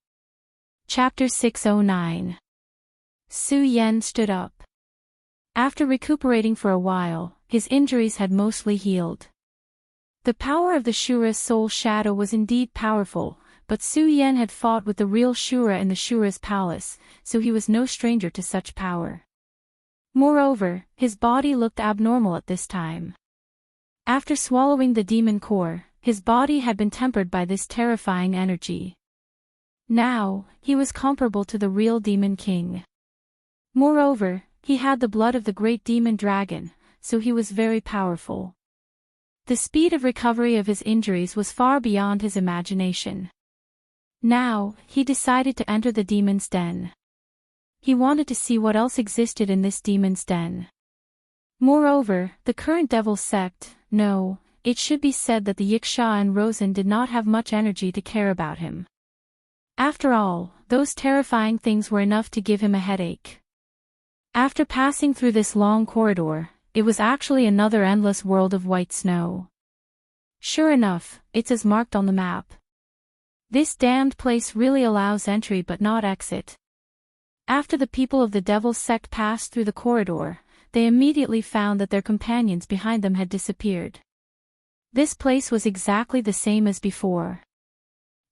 Chapter 609. Su Yan stood up. After recuperating for a while, his injuries had mostly healed. The power of the Shura's soul shadow was indeed powerful, but Su Yan had fought with the real Shura in the Shura's palace, so he was no stranger to such power. Moreover, his body looked abnormal at this time. After swallowing the demon core, his body had been tempered by this terrifying energy. Now, he was comparable to the real Demon King. Moreover, he had the blood of the great demon dragon, so he was very powerful. The speed of recovery of his injuries was far beyond his imagination. Now, he decided to enter the demon's den. He wanted to see what else existed in this demon's den. Moreover, the current Devil's Sect, no, it should be said that the Yiksha and Rosen did not have much energy to care about him. After all, those terrifying things were enough to give him a headache. After passing through this long corridor, it was actually another endless world of white snow. Sure enough, it's as marked on the map. This damned place really allows entry but not exit. After the people of the Devil's Sect passed through the corridor, they immediately found that their companions behind them had disappeared. This place was exactly the same as before.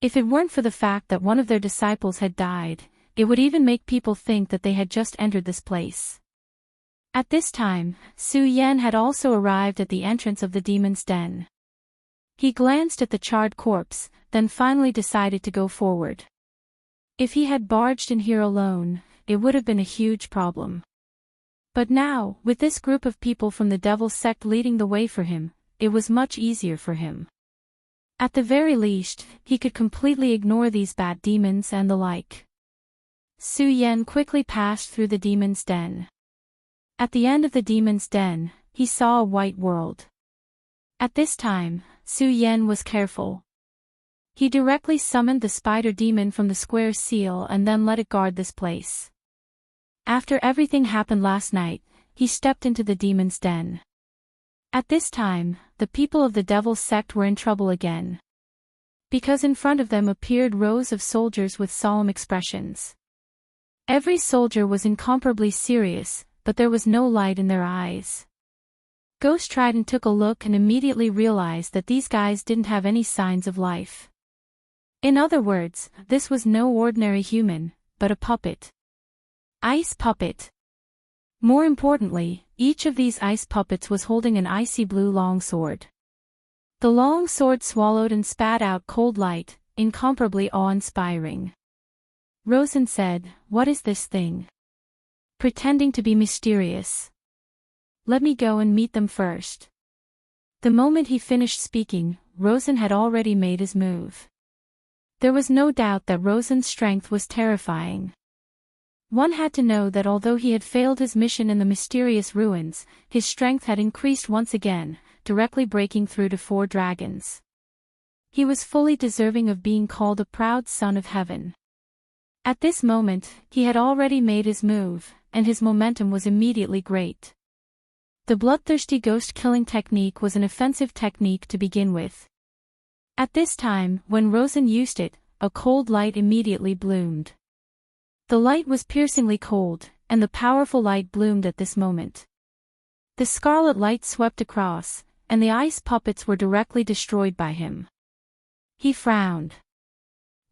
If it weren't for the fact that one of their disciples had died, it would even make people think that they had just entered this place. At this time, Su Yan had also arrived at the entrance of the demon's den. He glanced at the charred corpse, then finally decided to go forward. If he had barged in here alone, it would have been a huge problem. But now, with this group of people from the Devil's Sect leading the way for him, it was much easier for him. At the very least, he could completely ignore these bad demons and the like. Su Yan quickly passed through the demon's den. At the end of the demon's den, he saw a white world. At this time, Su Yan was careful. He directly summoned the spider demon from the square seal and then let it guard this place. After everything happened last night, he stepped into the demon's den. At this time, the people of the Devil's Sect were in trouble again. Because in front of them appeared rows of soldiers with solemn expressions. Every soldier was incomparably serious, but there was no light in their eyes. Ghost Trident took a look and immediately realized that these guys didn't have any signs of life. In other words, this was no ordinary human, but a puppet. Ice puppet. More importantly, each of these ice puppets was holding an icy blue longsword. The long sword swallowed and spat out cold light, incomparably awe-inspiring. Rosen said, "What is this thing?" Pretending to be mysterious. "Let me go and meet them first." The moment he finished speaking, Rosen had already made his move. There was no doubt that Rosen's strength was terrifying. One had to know that although he had failed his mission in the mysterious ruins, his strength had increased once again, directly breaking through to 4 dragons. He was fully deserving of being called a proud son of heaven. At this moment, he had already made his move, and his momentum was immediately great. The bloodthirsty ghost-killing technique was an offensive technique to begin with. At this time, when Rosen used it, a cold light immediately bloomed. The light was piercingly cold, and the powerful light bloomed at this moment. The scarlet light swept across, and the ice puppets were directly destroyed by him. He frowned.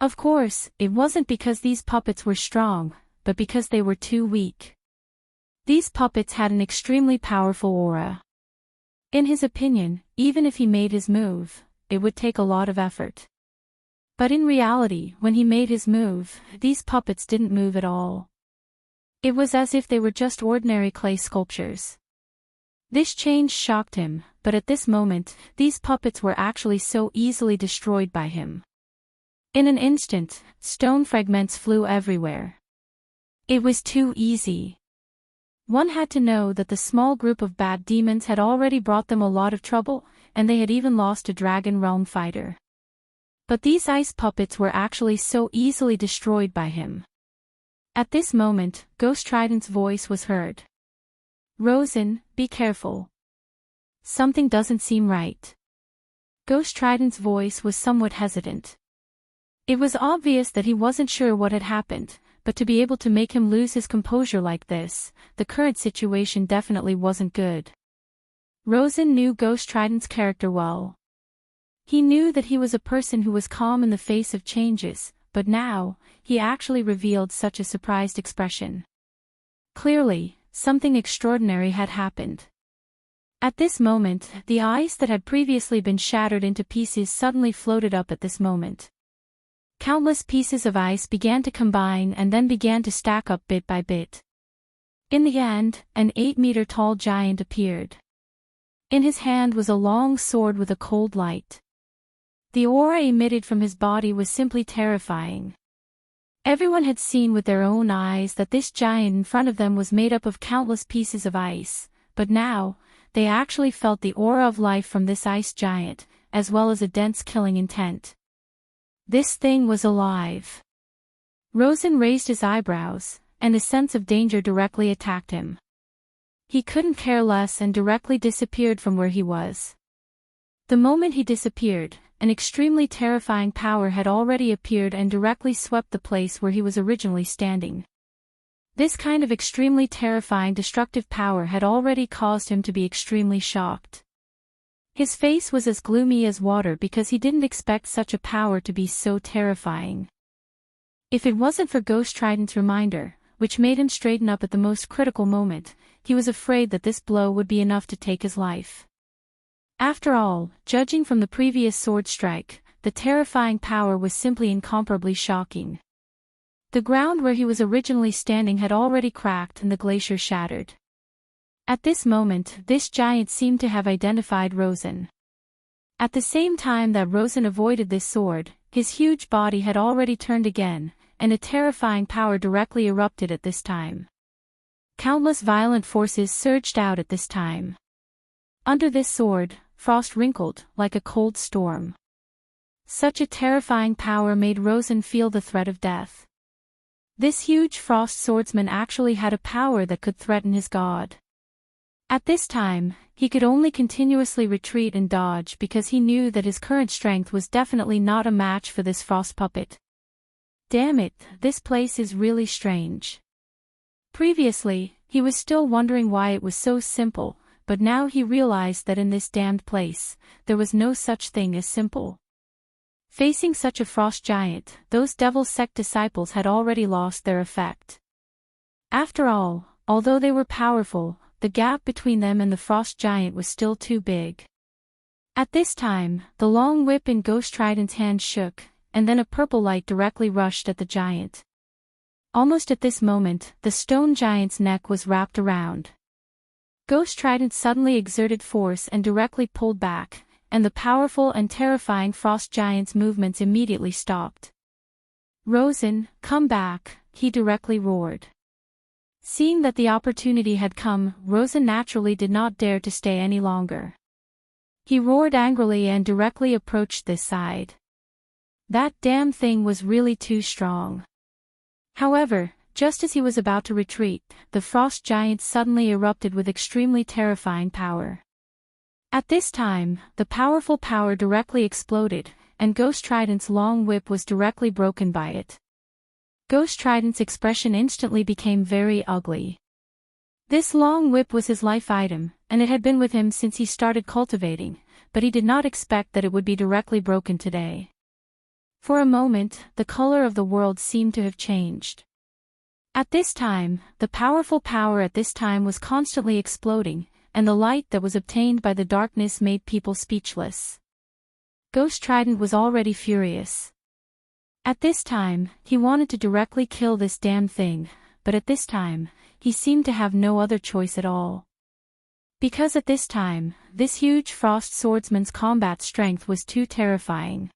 Of course, it wasn't because these puppets were strong, but because they were too weak. These puppets had an extremely powerful aura. In his opinion, even if he made his move, it would take a lot of effort. But in reality, when he made his move, these puppets didn't move at all. It was as if they were just ordinary clay sculptures. This change shocked him, but at this moment, these puppets were actually so easily destroyed by him. In an instant, stone fragments flew everywhere. It was too easy. One had to know that the small group of bad demons had already brought them a lot of trouble, and they had even lost a Dragon Realm fighter. But these ice puppets were actually so easily destroyed by him. At this moment, Ghost Trident's voice was heard. "Rosen, be careful. Something doesn't seem right." Ghost Trident's voice was somewhat hesitant. It was obvious that he wasn't sure what had happened, but to be able to make him lose his composure like this, the current situation definitely wasn't good. Rosen knew Ghost Trident's character well. He knew that he was a person who was calm in the face of changes, but now, he actually revealed such a surprised expression. Clearly, something extraordinary had happened. At this moment, the ice that had previously been shattered into pieces suddenly floated up at this moment. Countless pieces of ice began to combine and then began to stack up bit by bit. In the end, an 8-meter-tall giant appeared. In his hand was a long sword with a cold light. The aura emitted from his body was simply terrifying. Everyone had seen with their own eyes that this giant in front of them was made up of countless pieces of ice, but now, they actually felt the aura of life from this ice giant, as well as a dense killing intent. This thing was alive. Rosen raised his eyebrows, and a sense of danger directly attacked him. He couldn't care less and directly disappeared from where he was. The moment he disappeared, an extremely terrifying power had already appeared and directly swept the place where he was originally standing. This kind of extremely terrifying destructive power had already caused him to be extremely shocked. His face was as gloomy as water because he didn't expect such a power to be so terrifying. If it wasn't for Ghost Trident's reminder, which made him straighten up at the most critical moment, he was afraid that this blow would be enough to take his life. After all, judging from the previous sword strike, the terrifying power was simply incomparably shocking. The ground where he was originally standing had already cracked and the glacier shattered. At this moment, this giant seemed to have identified Rosen. At the same time that Rosen avoided this sword, his huge body had already turned again, and a terrifying power directly erupted at this time. Countless violent forces surged out at this time. Under this sword, frost wrinkled, like a cold storm. Such a terrifying power made Rosen feel the threat of death. This huge frost swordsman actually had a power that could threaten his god. At this time, he could only continuously retreat and dodge because he knew that his current strength was definitely not a match for this frost puppet. Damn it, this place is really strange. Previously, he was still wondering why it was so simple, but now he realized that in this damned place, there was no such thing as simple. Facing such a frost giant, those Devil Sect disciples had already lost their effect. After all, although they were powerful, the gap between them and the frost giant was still too big. At this time, the long whip in Ghost Trident's hand shook, and then a purple light directly rushed at the giant. Almost at this moment, the stone giant's neck was wrapped around. Ghost Trident suddenly exerted force and directly pulled back, and the powerful and terrifying frost giant's movements immediately stopped. "Rosen, come back," he directly roared. Seeing that the opportunity had come, Rosen naturally did not dare to stay any longer. He roared angrily and directly approached this side. That damn thing was really too strong. However, just as he was about to retreat, the frost giant suddenly erupted with extremely terrifying power. At this time, the powerful power directly exploded, and Ghost Trident's long whip was directly broken by it. Ghost Trident's expression instantly became very ugly. This long whip was his life item, and it had been with him since he started cultivating, but he did not expect that it would be directly broken today. For a moment, the color of the world seemed to have changed. At this time, the powerful power at this time was constantly exploding, and the light that was obtained by the darkness made people speechless. Ghost Trident was already furious. At this time, he wanted to directly kill this damn thing, but at this time, he seemed to have no other choice at all. Because at this time, this huge frost swordsman's combat strength was too terrifying.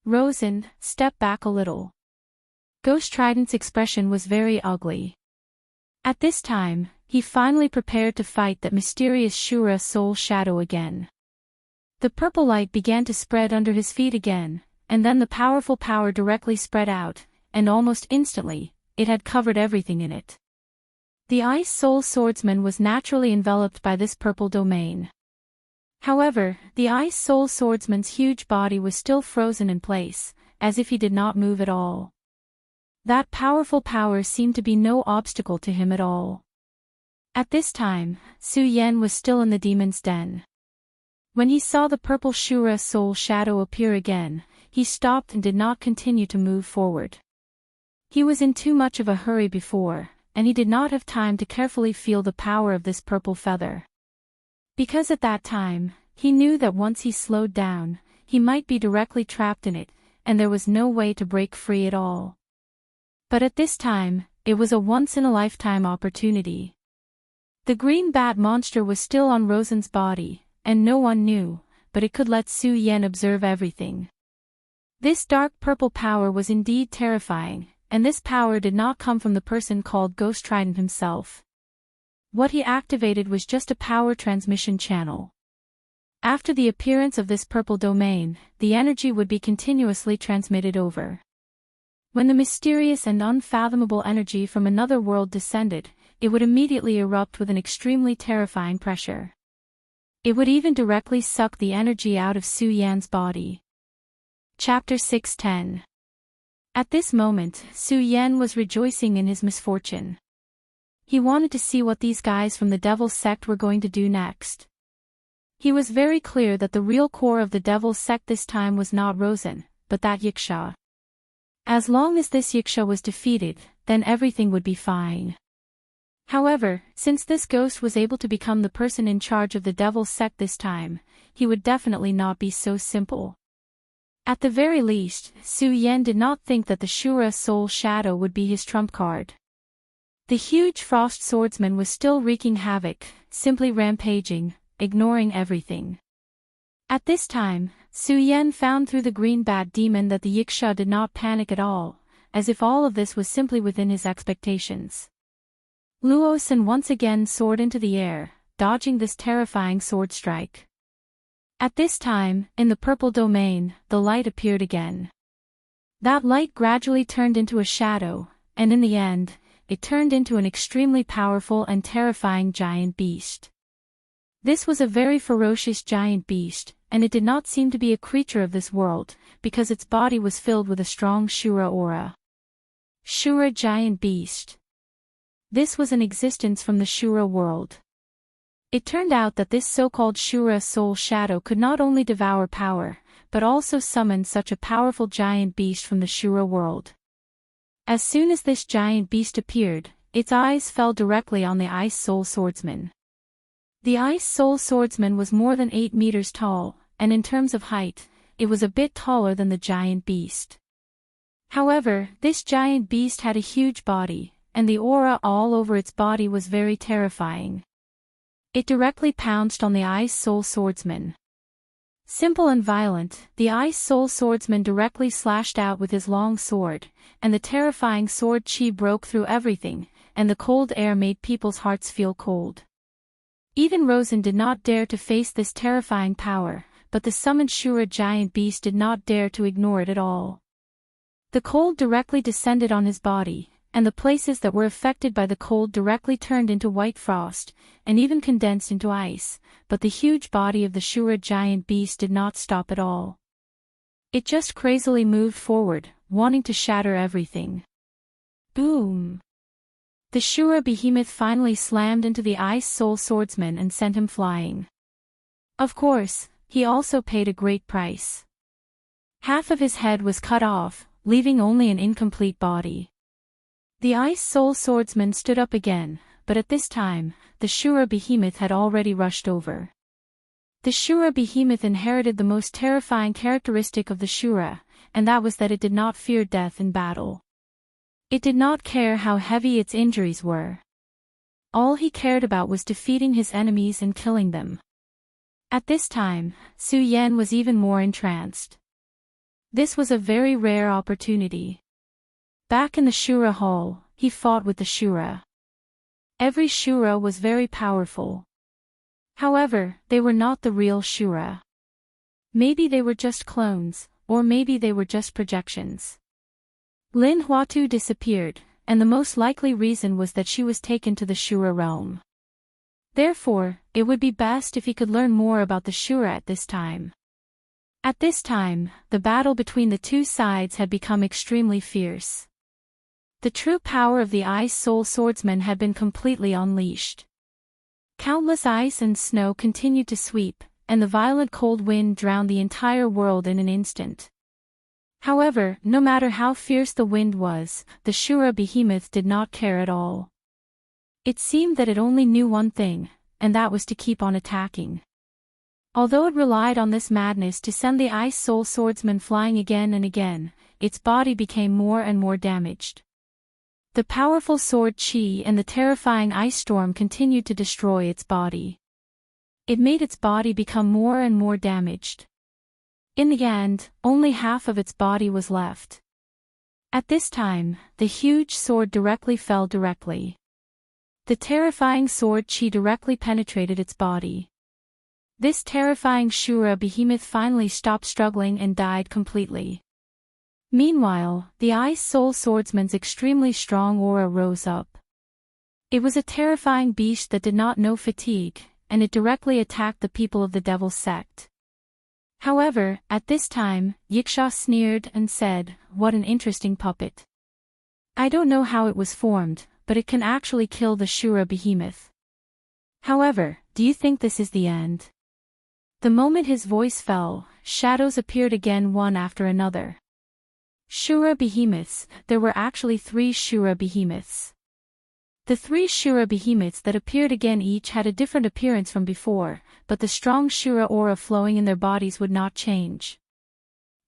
"Rosen, step back a little." Ghost Trident's expression was very ugly. At this time, he finally prepared to fight that mysterious Shura soul shadow again. The purple light began to spread under his feet again, and then the powerful power directly spread out, and almost instantly, it had covered everything in it. The Ice Soul Swordsman was naturally enveloped by this purple domain. However, the Ice Soul Swordsman's huge body was still frozen in place, as if he did not move at all. That powerful power seemed to be no obstacle to him at all. At this time, Su Yen was still in the demon's den. When he saw the purple Shura soul shadow appear again, he stopped and did not continue to move forward. He was in too much of a hurry before, and he did not have time to carefully feel the power of this purple feather. Because at that time, he knew that once he slowed down, he might be directly trapped in it, and there was no way to break free at all. But at this time, it was a once-in-a-lifetime opportunity. The green bat monster was still on Rosen's body, and no one knew, but it could let Su Yen observe everything. This dark purple power was indeed terrifying, and this power did not come from the person called Ghost Trident himself. What he activated was just a power transmission channel. After the appearance of this purple domain, the energy would be continuously transmitted over. When the mysterious and unfathomable energy from another world descended, it would immediately erupt with an extremely terrifying pressure. It would even directly suck the energy out of Su Yan's body. Chapter 610. At this moment, Su Yan was rejoicing in his misfortune. He wanted to see what these guys from the Devil's Sect were going to do next. He was very clear that the real core of the Devil's Sect this time was not Rosen, but that Yiksha. As long as this Yiksha was defeated, then everything would be fine. However, since this ghost was able to become the person in charge of the Devil's Sect this time, he would definitely not be so simple. At the very least, Su Yen did not think that the Shura Soul Shadow would be his trump card. The huge frost swordsman was still wreaking havoc, simply rampaging, ignoring everything. At this time, Su Yen found through the green bat demon that the Yiksha did not panic at all, as if all of this was simply within his expectations. Luosen once again soared into the air, dodging this terrifying sword strike. At this time, in the purple domain, the light appeared again. That light gradually turned into a shadow, and in the end, it turned into an extremely powerful and terrifying giant beast. This was a very ferocious giant beast, and it did not seem to be a creature of this world, because its body was filled with a strong Shura aura. Shura giant beast. This was an existence from the Shura world. It turned out that this so-called Shura soul shadow could not only devour power, but also summon such a powerful giant beast from the Shura world. As soon as this giant beast appeared, its eyes fell directly on the Ice Soul Swordsman. The Ice Soul Swordsman was more than 8 meters tall, and in terms of height, it was a bit taller than the giant beast. However, this giant beast had a huge body, and the aura all over its body was very terrifying. It directly pounced on the Ice Soul Swordsman. Simple and violent, the Ice Soul Swordsman directly slashed out with his long sword, and the terrifying sword chi broke through everything, and the cold air made people's hearts feel cold. Even Rosen did not dare to face this terrifying power, but the summoned Shura giant beast did not dare to ignore it at all. The cold directly descended on his body, and the places that were affected by the cold directly turned into white frost, and even condensed into ice, but the huge body of the Shura giant beast did not stop at all. It just crazily moved forward, wanting to shatter everything. Boom! The Shura behemoth finally slammed into the Ice Soul Swordsman and sent him flying. Of course, he also paid a great price. Half of his head was cut off, leaving only an incomplete body. The Ice Soul Swordsman stood up again, but at this time, the Shura behemoth had already rushed over. The Shura behemoth inherited the most terrifying characteristic of the Shura, and that was that it did not fear death in battle. It did not care how heavy its injuries were. All he cared about was defeating his enemies and killing them. At this time, Su Yen was even more entranced. This was a very rare opportunity. Back in the Shura Hall, he fought with the Shura. Every Shura was very powerful. However, they were not the real Shura. Maybe they were just clones, or maybe they were just projections. Lin Huatu disappeared, and the most likely reason was that she was taken to the Shura realm. Therefore, it would be best if he could learn more about the Shura at this time. At this time, the battle between the two sides had become extremely fierce. The true power of the Ice Soul Swordsman had been completely unleashed. Countless ice and snow continued to sweep, and the violent cold wind drowned the entire world in an instant. However, no matter how fierce the wind was, the Shura behemoth did not care at all. It seemed that it only knew one thing, and that was to keep on attacking. Although it relied on this madness to send the Ice Soul Swordsman flying again and again, its body became more and more damaged. The powerful sword chi and the terrifying ice storm continued to destroy its body. It made its body become more and more damaged. In the end, only half of its body was left. At this time, the huge sword directly fell directly. The terrifying sword chi directly penetrated its body. This terrifying Shura behemoth finally stopped struggling and died completely. Meanwhile, the Ice Soul Swordsman's extremely strong aura rose up. It was a terrifying beast that did not know fatigue, and it directly attacked the people of the Devil's Sect. However, at this time, Yiksha sneered and said, "What an interesting puppet. I don't know how it was formed, but it can actually kill the Shura behemoth. However, do you think this is the end?" The moment his voice fell, shadows appeared again one after another. Shura behemoths, there were actually 3 Shura behemoths. The 3 Shura behemoths that appeared again each had a different appearance from before, but the strong Shura aura flowing in their bodies would not change.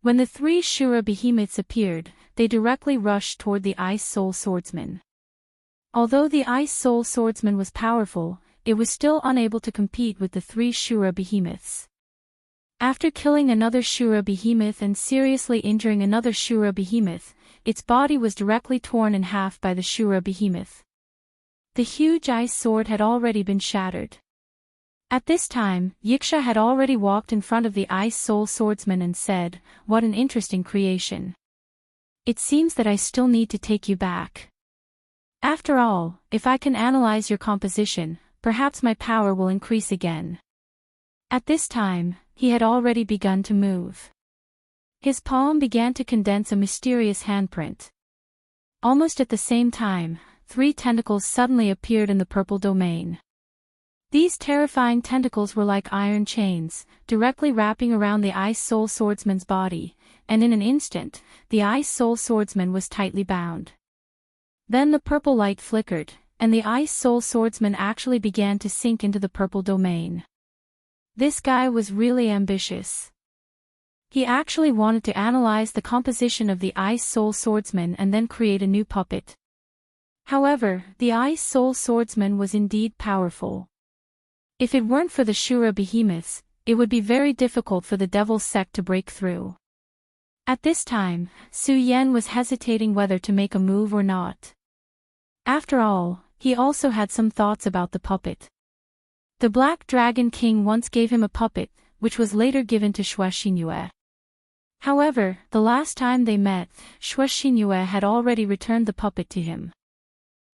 When the 3 Shura behemoths appeared, they directly rushed toward the Ice Soul Swordsman. Although the Ice Soul Swordsman was powerful, it was still unable to compete with the 3 Shura behemoths. After killing another Shura behemoth and seriously injuring another Shura behemoth, its body was directly torn in half by the Shura behemoth. The huge ice sword had already been shattered. At this time, Yiksha had already walked in front of the Ice Soul Swordsman and said, "What an interesting creation. It seems that I still need to take you back. After all, if I can analyze your composition, perhaps my power will increase again." At this time, he had already begun to move. His palm began to condense a mysterious handprint. Almost at the same time, 3 tentacles suddenly appeared in the purple domain. These terrifying tentacles were like iron chains, directly wrapping around the Ice Soul Swordsman's body, and in an instant, the Ice Soul Swordsman was tightly bound. Then the purple light flickered, and the Ice Soul Swordsman actually began to sink into the purple domain. This guy was really ambitious. He actually wanted to analyze the composition of the Ice Soul Swordsman and then create a new puppet. However, the Ice Soul Swordsman was indeed powerful. If it weren't for the Shura behemoths, it would be very difficult for the Devil's Sect to break through. At this time, Su Yen was hesitating whether to make a move or not. After all, he also had some thoughts about the puppet. The Black Dragon King once gave him a puppet, which was later given to Xue Xingyue. However, the last time they met, Xue Xingyue had already returned the puppet to him.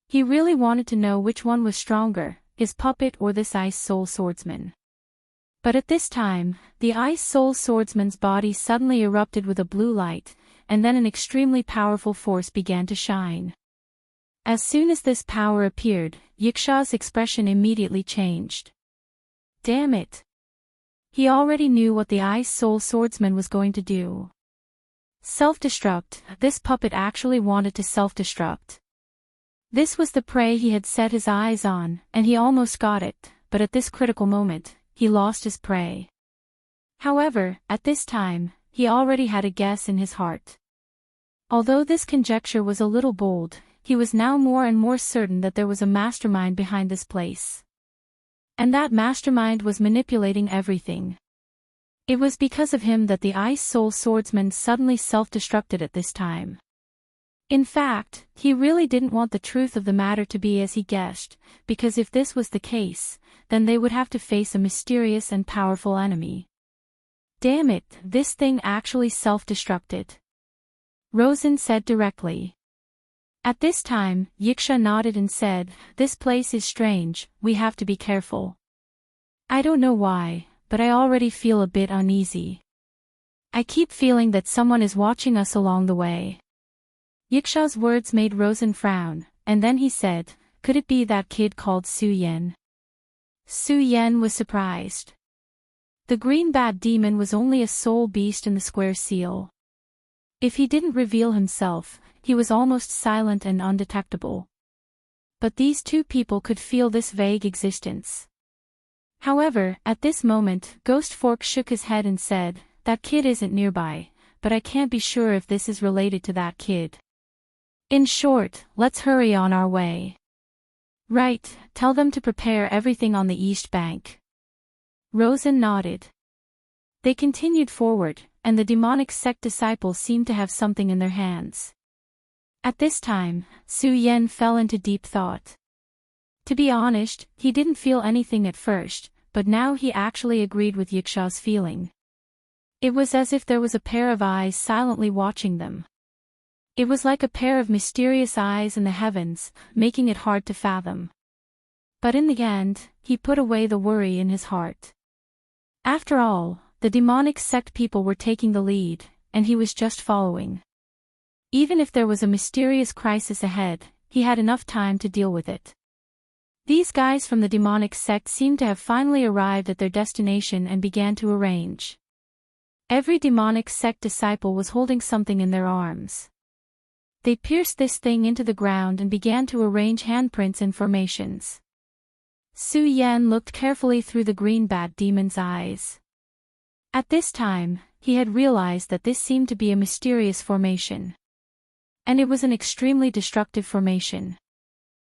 He really wanted to know which one was stronger, his puppet or this Ice Soul Swordsman. But at this time, the Ice Soul Swordsman's body suddenly erupted with a blue light, and then an extremely powerful force began to shine. As soon as this power appeared, Yiksha's expression immediately changed. Damn it! He already knew what the Ice Soul Swordsman was going to do. Self-destruct. This puppet actually wanted to self-destruct. This was the prey he had set his eyes on, and he almost got it, but at this critical moment, he lost his prey. However, at this time, he already had a guess in his heart. Although this conjecture was a little bold, he was now more and more certain that there was a mastermind behind this place. And that mastermind was manipulating everything. It was because of him that the Ice Soul Swordsman suddenly self-destructed at this time. In fact, he really didn't want the truth of the matter to be as he guessed, because if this was the case, then they would have to face a mysterious and powerful enemy. Damn it, this thing actually self-destructed. Rosen said directly. At this time, Yiksha nodded and said, "This place is strange, we have to be careful. I don't know why, but I already feel a bit uneasy. I keep feeling that someone is watching us along the way." Yiksha's words made Rosen frown, and then he said, "Could it be that kid called Su Yen?" Su Yen was surprised. The green bat demon was only a soul beast in the square seal. If he didn't reveal himself, he was almost silent and undetectable. But these two people could feel this vague existence. However, at this moment, Ghost Fork shook his head and said, "That kid isn't nearby, but I can't be sure if this is related to that kid. In short, let's hurry on our way." "Right, tell them to prepare everything on the east bank." Rosen nodded. They continued forward, and the demonic sect disciples seemed to have something in their hands. At this time, Su Yen fell into deep thought. To be honest, he didn't feel anything at first, but now he actually agreed with Yiksha's feeling. It was as if there was a pair of eyes silently watching them. It was like a pair of mysterious eyes in the heavens, making it hard to fathom. But in the end, he put away the worry in his heart. After all, the demonic sect people were taking the lead, and he was just following. Even if there was a mysterious crisis ahead, he had enough time to deal with it. These guys from the demonic sect seemed to have finally arrived at their destination and began to arrange. Every demonic sect disciple was holding something in their arms. They pierced this thing into the ground and began to arrange handprints and formations. Su Yen looked carefully through the green bat demon's eyes. At this time, he had realized that this seemed to be a mysterious formation. And it was an extremely destructive formation.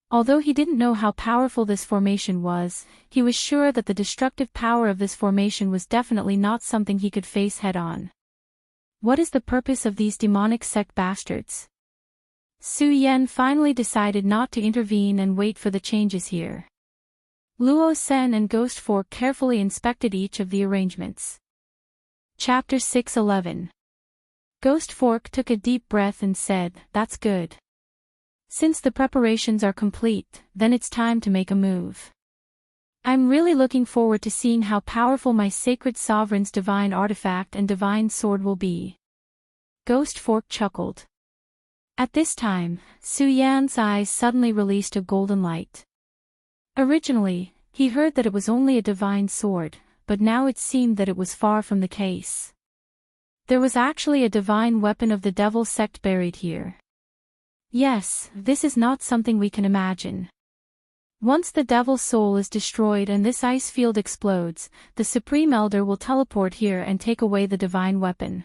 Although he didn't know how powerful this formation was, he was sure that the destructive power of this formation was definitely not something he could face head-on. What is the purpose of these demonic sect bastards? Su Yen finally decided not to intervene and wait for the changes here. Luo Sen and Ghost Fork carefully inspected each of the arrangements. Chapter 6:11. Ghost Fork took a deep breath and said, "That's good. Since the preparations are complete, then it's time to make a move. I'm really looking forward to seeing how powerful my Sacred Sovereign's divine artifact and divine sword will be." Ghost Fork chuckled. At this time, Su Yan's eyes suddenly released a golden light. Originally, he heard that it was only a divine sword, but now it seemed that it was far from the case. There was actually a divine weapon of the devil sect buried here. Yes, this is not something we can imagine. Once the devil's soul is destroyed and this ice field explodes, the Supreme Elder will teleport here and take away the divine weapon.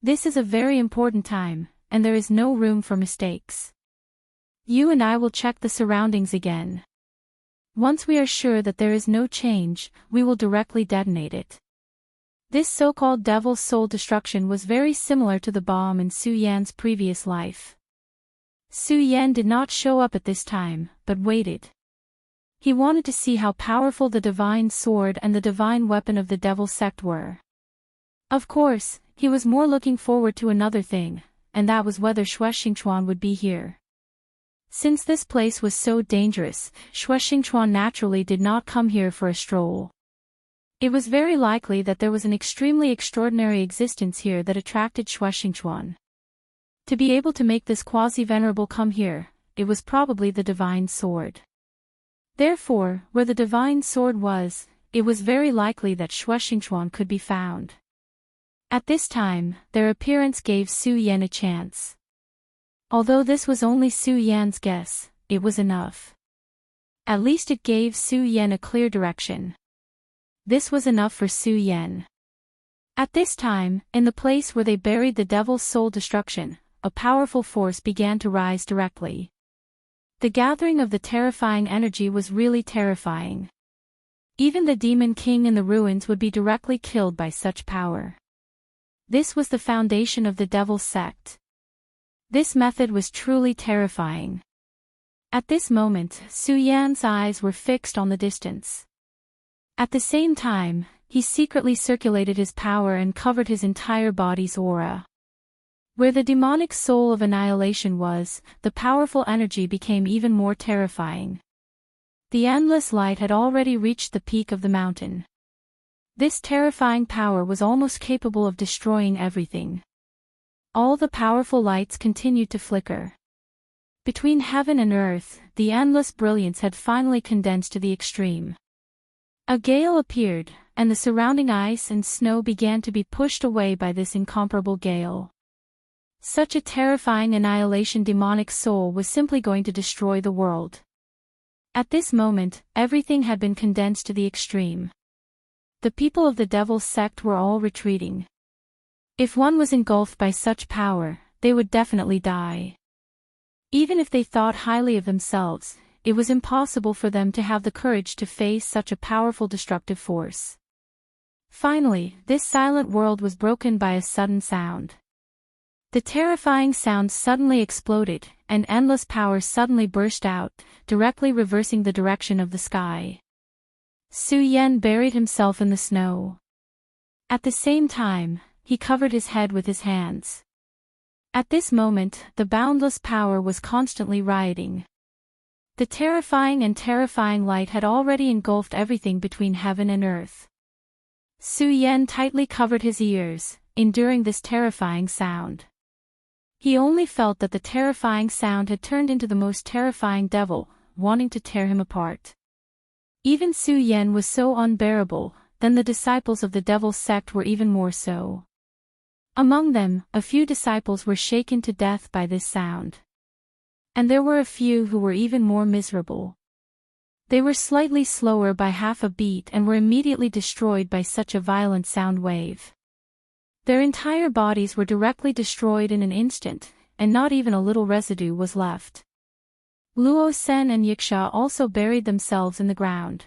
This is a very important time, and there is no room for mistakes. You and I will check the surroundings again. Once we are sure that there is no change, we will directly detonate it. This so-called devil's soul destruction was very similar to the bomb in Su Yan's previous life. Su Yan did not show up at this time, but waited. He wanted to see how powerful the divine sword and the divine weapon of the devil sect were. Of course, he was more looking forward to another thing, and that was whether Xingchuan would be here. Since this place was so dangerous, Xingchuan naturally did not come here for a stroll. It was very likely that there was an extremely extraordinary existence here that attracted Xingchuan. To be able to make this quasi-venerable come here, it was probably the divine sword. Therefore, where the divine sword was, it was very likely that Xingchuan could be found. At this time, their appearance gave Su Yan a chance. Although this was only Su Yan's guess, it was enough. At least it gave Su Yan a clear direction. This was enough for Su Yan. At this time, in the place where they buried the devil's soul destruction, a powerful force began to rise directly. The gathering of the terrifying energy was really terrifying. Even the demon king in the ruins would be directly killed by such power. This was the foundation of the devil's sect. This method was truly terrifying. At this moment, Su Yan's eyes were fixed on the distance. At the same time, he secretly circulated his power and covered his entire body's aura. Where the demonic soul of annihilation was, the powerful energy became even more terrifying. The endless light had already reached the peak of the mountain. This terrifying power was almost capable of destroying everything. All the powerful lights continued to flicker. Between heaven and earth, the endless brilliance had finally condensed to the extreme. A gale appeared, and the surrounding ice and snow began to be pushed away by this incomparable gale. Such a terrifying annihilation demonic soul was simply going to destroy the world. At this moment, everything had been condensed to the extreme. The people of the devil's sect were all retreating. If one was engulfed by such power, they would definitely die. Even if they thought highly of themselves, it was impossible for them to have the courage to face such a powerful destructive force. Finally, this silent world was broken by a sudden sound. The terrifying sound suddenly exploded, and endless power suddenly burst out, directly reversing the direction of the sky. Su Yan buried himself in the snow. At the same time, he covered his head with his hands. At this moment, the boundless power was constantly rioting. The terrifying light had already engulfed everything between heaven and earth. Su Yan tightly covered his ears, enduring this terrifying sound. He only felt that the terrifying sound had turned into the most terrifying devil, wanting to tear him apart. Even Su Yan was so unbearable, then the disciples of the devil's sect were even more so. Among them, a few disciples were shaken to death by this sound. And there were a few who were even more miserable. They were slightly slower by half a beat and were immediately destroyed by such a violent sound wave. Their entire bodies were directly destroyed in an instant, and not even a little residue was left. Luo Sen and Yiksha also buried themselves in the ground.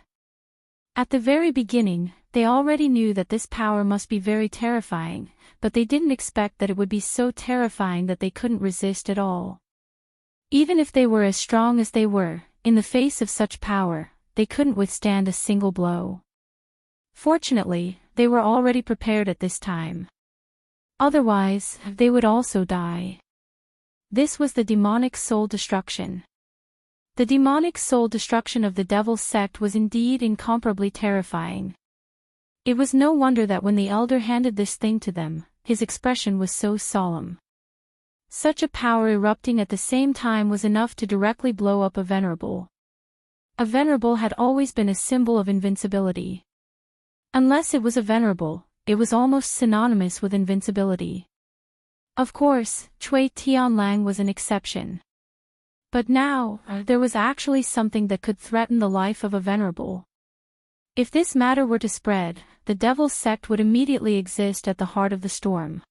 At the very beginning, they already knew that this power must be very terrifying, but they didn't expect that it would be so terrifying that they couldn't resist at all. Even if they were as strong as they were, in the face of such power, they couldn't withstand a single blow. Fortunately, they were already prepared at this time. Otherwise, they would also die. This was the demonic soul destruction. The demonic soul destruction of the devil's sect was indeed incomparably terrifying. It was no wonder that when the elder handed this thing to them, his expression was so solemn. Such a power erupting at the same time was enough to directly blow up a venerable. A venerable had always been a symbol of invincibility. Unless it was a venerable, it was almost synonymous with invincibility. Of course, Cui Tianlang was an exception. But now, there was actually something that could threaten the life of a venerable. If this matter were to spread, the devil's sect would immediately exist at the heart of the storm.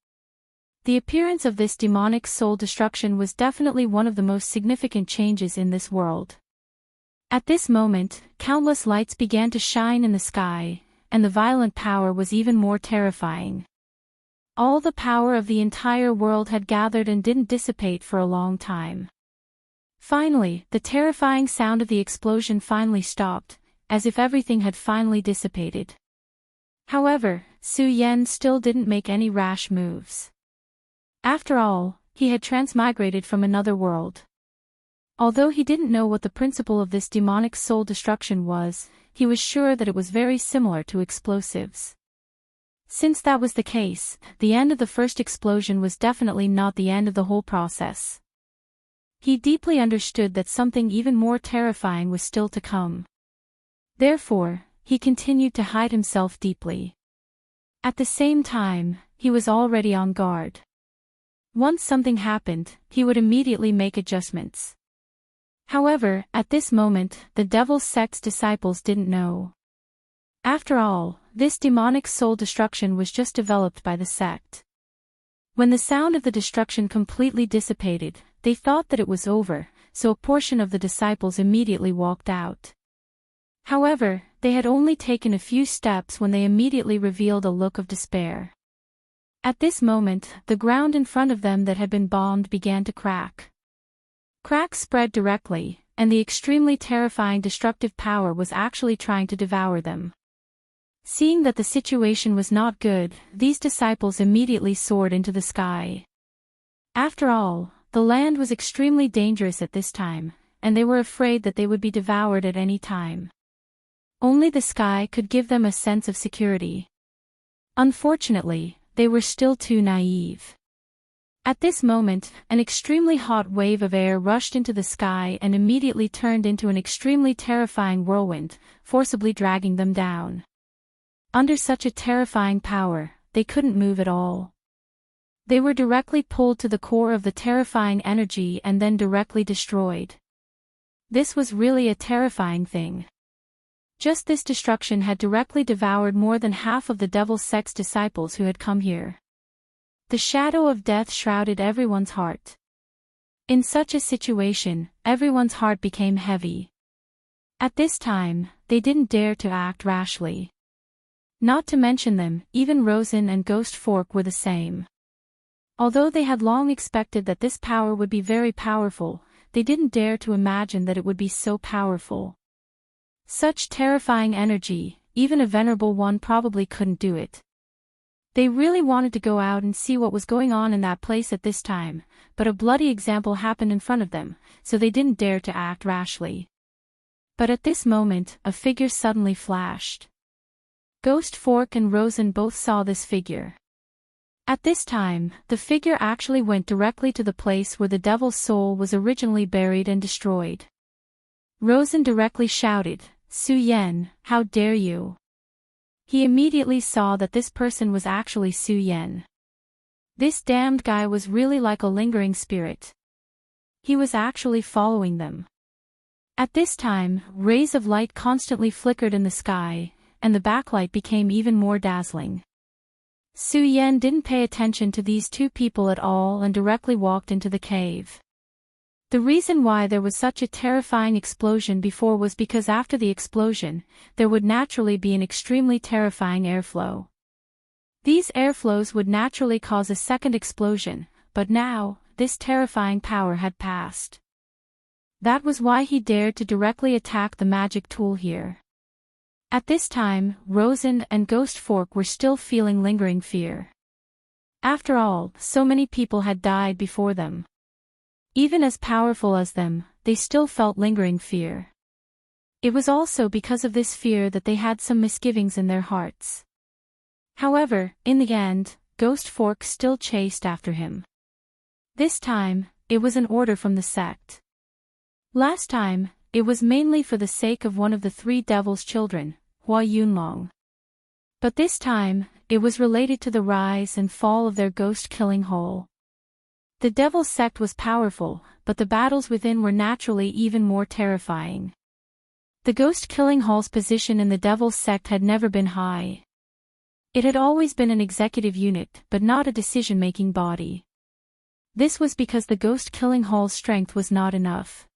The appearance of this demonic soul destruction was definitely one of the most significant changes in this world. At this moment, countless lights began to shine in the sky, and the violent power was even more terrifying. All the power of the entire world had gathered and didn't dissipate for a long time. Finally, the terrifying sound of the explosion finally stopped, as if everything had finally dissipated. However, Su Yan still didn't make any rash moves. After all, he had transmigrated from another world. Although he didn't know what the principle of this demonic soul destruction was, he was sure that it was very similar to explosives. Since that was the case, the end of the first explosion was definitely not the end of the whole process. He deeply understood that something even more terrifying was still to come. Therefore, he continued to hide himself deeply. At the same time, he was already on guard. Once something happened, he would immediately make adjustments. However, at this moment, the devil's sect's disciples didn't know. After all, this demonic soul destruction was just developed by the sect. When the sound of the destruction completely dissipated, they thought that it was over, so a portion of the disciples immediately walked out. However, they had only taken a few steps when they immediately revealed a look of despair. At this moment, the ground in front of them that had been bombed began to crack. Cracks spread directly, and the extremely terrifying destructive power was actually trying to devour them. Seeing that the situation was not good, these disciples immediately soared into the sky. After all, the land was extremely dangerous at this time, and they were afraid that they would be devoured at any time. Only the sky could give them a sense of security. Unfortunately, they were still too naive. At this moment, an extremely hot wave of air rushed into the sky and immediately turned into an extremely terrifying whirlwind, forcibly dragging them down. Under such a terrifying power, they couldn't move at all. They were directly pulled to the core of the terrifying energy and then directly destroyed. This was really a terrifying thing. Just this destruction had directly devoured more than half of the devil's sect's disciples who had come here. The shadow of death shrouded everyone's heart. In such a situation, everyone's heart became heavy. At this time, they didn't dare to act rashly. Not to mention them, even Rosen and Ghost Fork were the same. Although they had long expected that this power would be very powerful, they didn't dare to imagine that it would be so powerful. Such terrifying energy, even a venerable one probably couldn't do it. They really wanted to go out and see what was going on in that place at this time, but a bloody example happened in front of them, so they didn't dare to act rashly. But at this moment, a figure suddenly flashed. Ghost Fork and Rosen both saw this figure. At this time, the figure actually went directly to the place where the devil's soul was originally buried and destroyed. Rosen directly shouted, "Su Yan, how dare you!" He immediately saw that this person was actually Su Yan. This damned guy was really like a lingering spirit. He was actually following them. At this time, rays of light constantly flickered in the sky, and the backlight became even more dazzling. Su Yan didn't pay attention to these two people at all and directly walked into the cave. The reason why there was such a terrifying explosion before was because after the explosion, there would naturally be an extremely terrifying airflow. These airflows would naturally cause a second explosion, but now, this terrifying power had passed. That was why he dared to directly attack the magic tool here. At this time, Rosen and Ghost Fork were still feeling lingering fear. After all, so many people had died before them. Even as powerful as them, they still felt lingering fear. It was also because of this fear that they had some misgivings in their hearts. However, in the end, Ghost Fork still chased after him. This time, it was an order from the sect. Last time, it was mainly for the sake of one of the three devil's children, Hua Yunlong. But this time, it was related to the rise and fall of their ghost-killing hole. The devil's sect was powerful, but the battles within were naturally even more terrifying. The Ghost Killing Hall's position in the Devil's Sect had never been high. It had always been an executive unit, but not a decision-making body. This was because the Ghost Killing Hall's strength was not enough.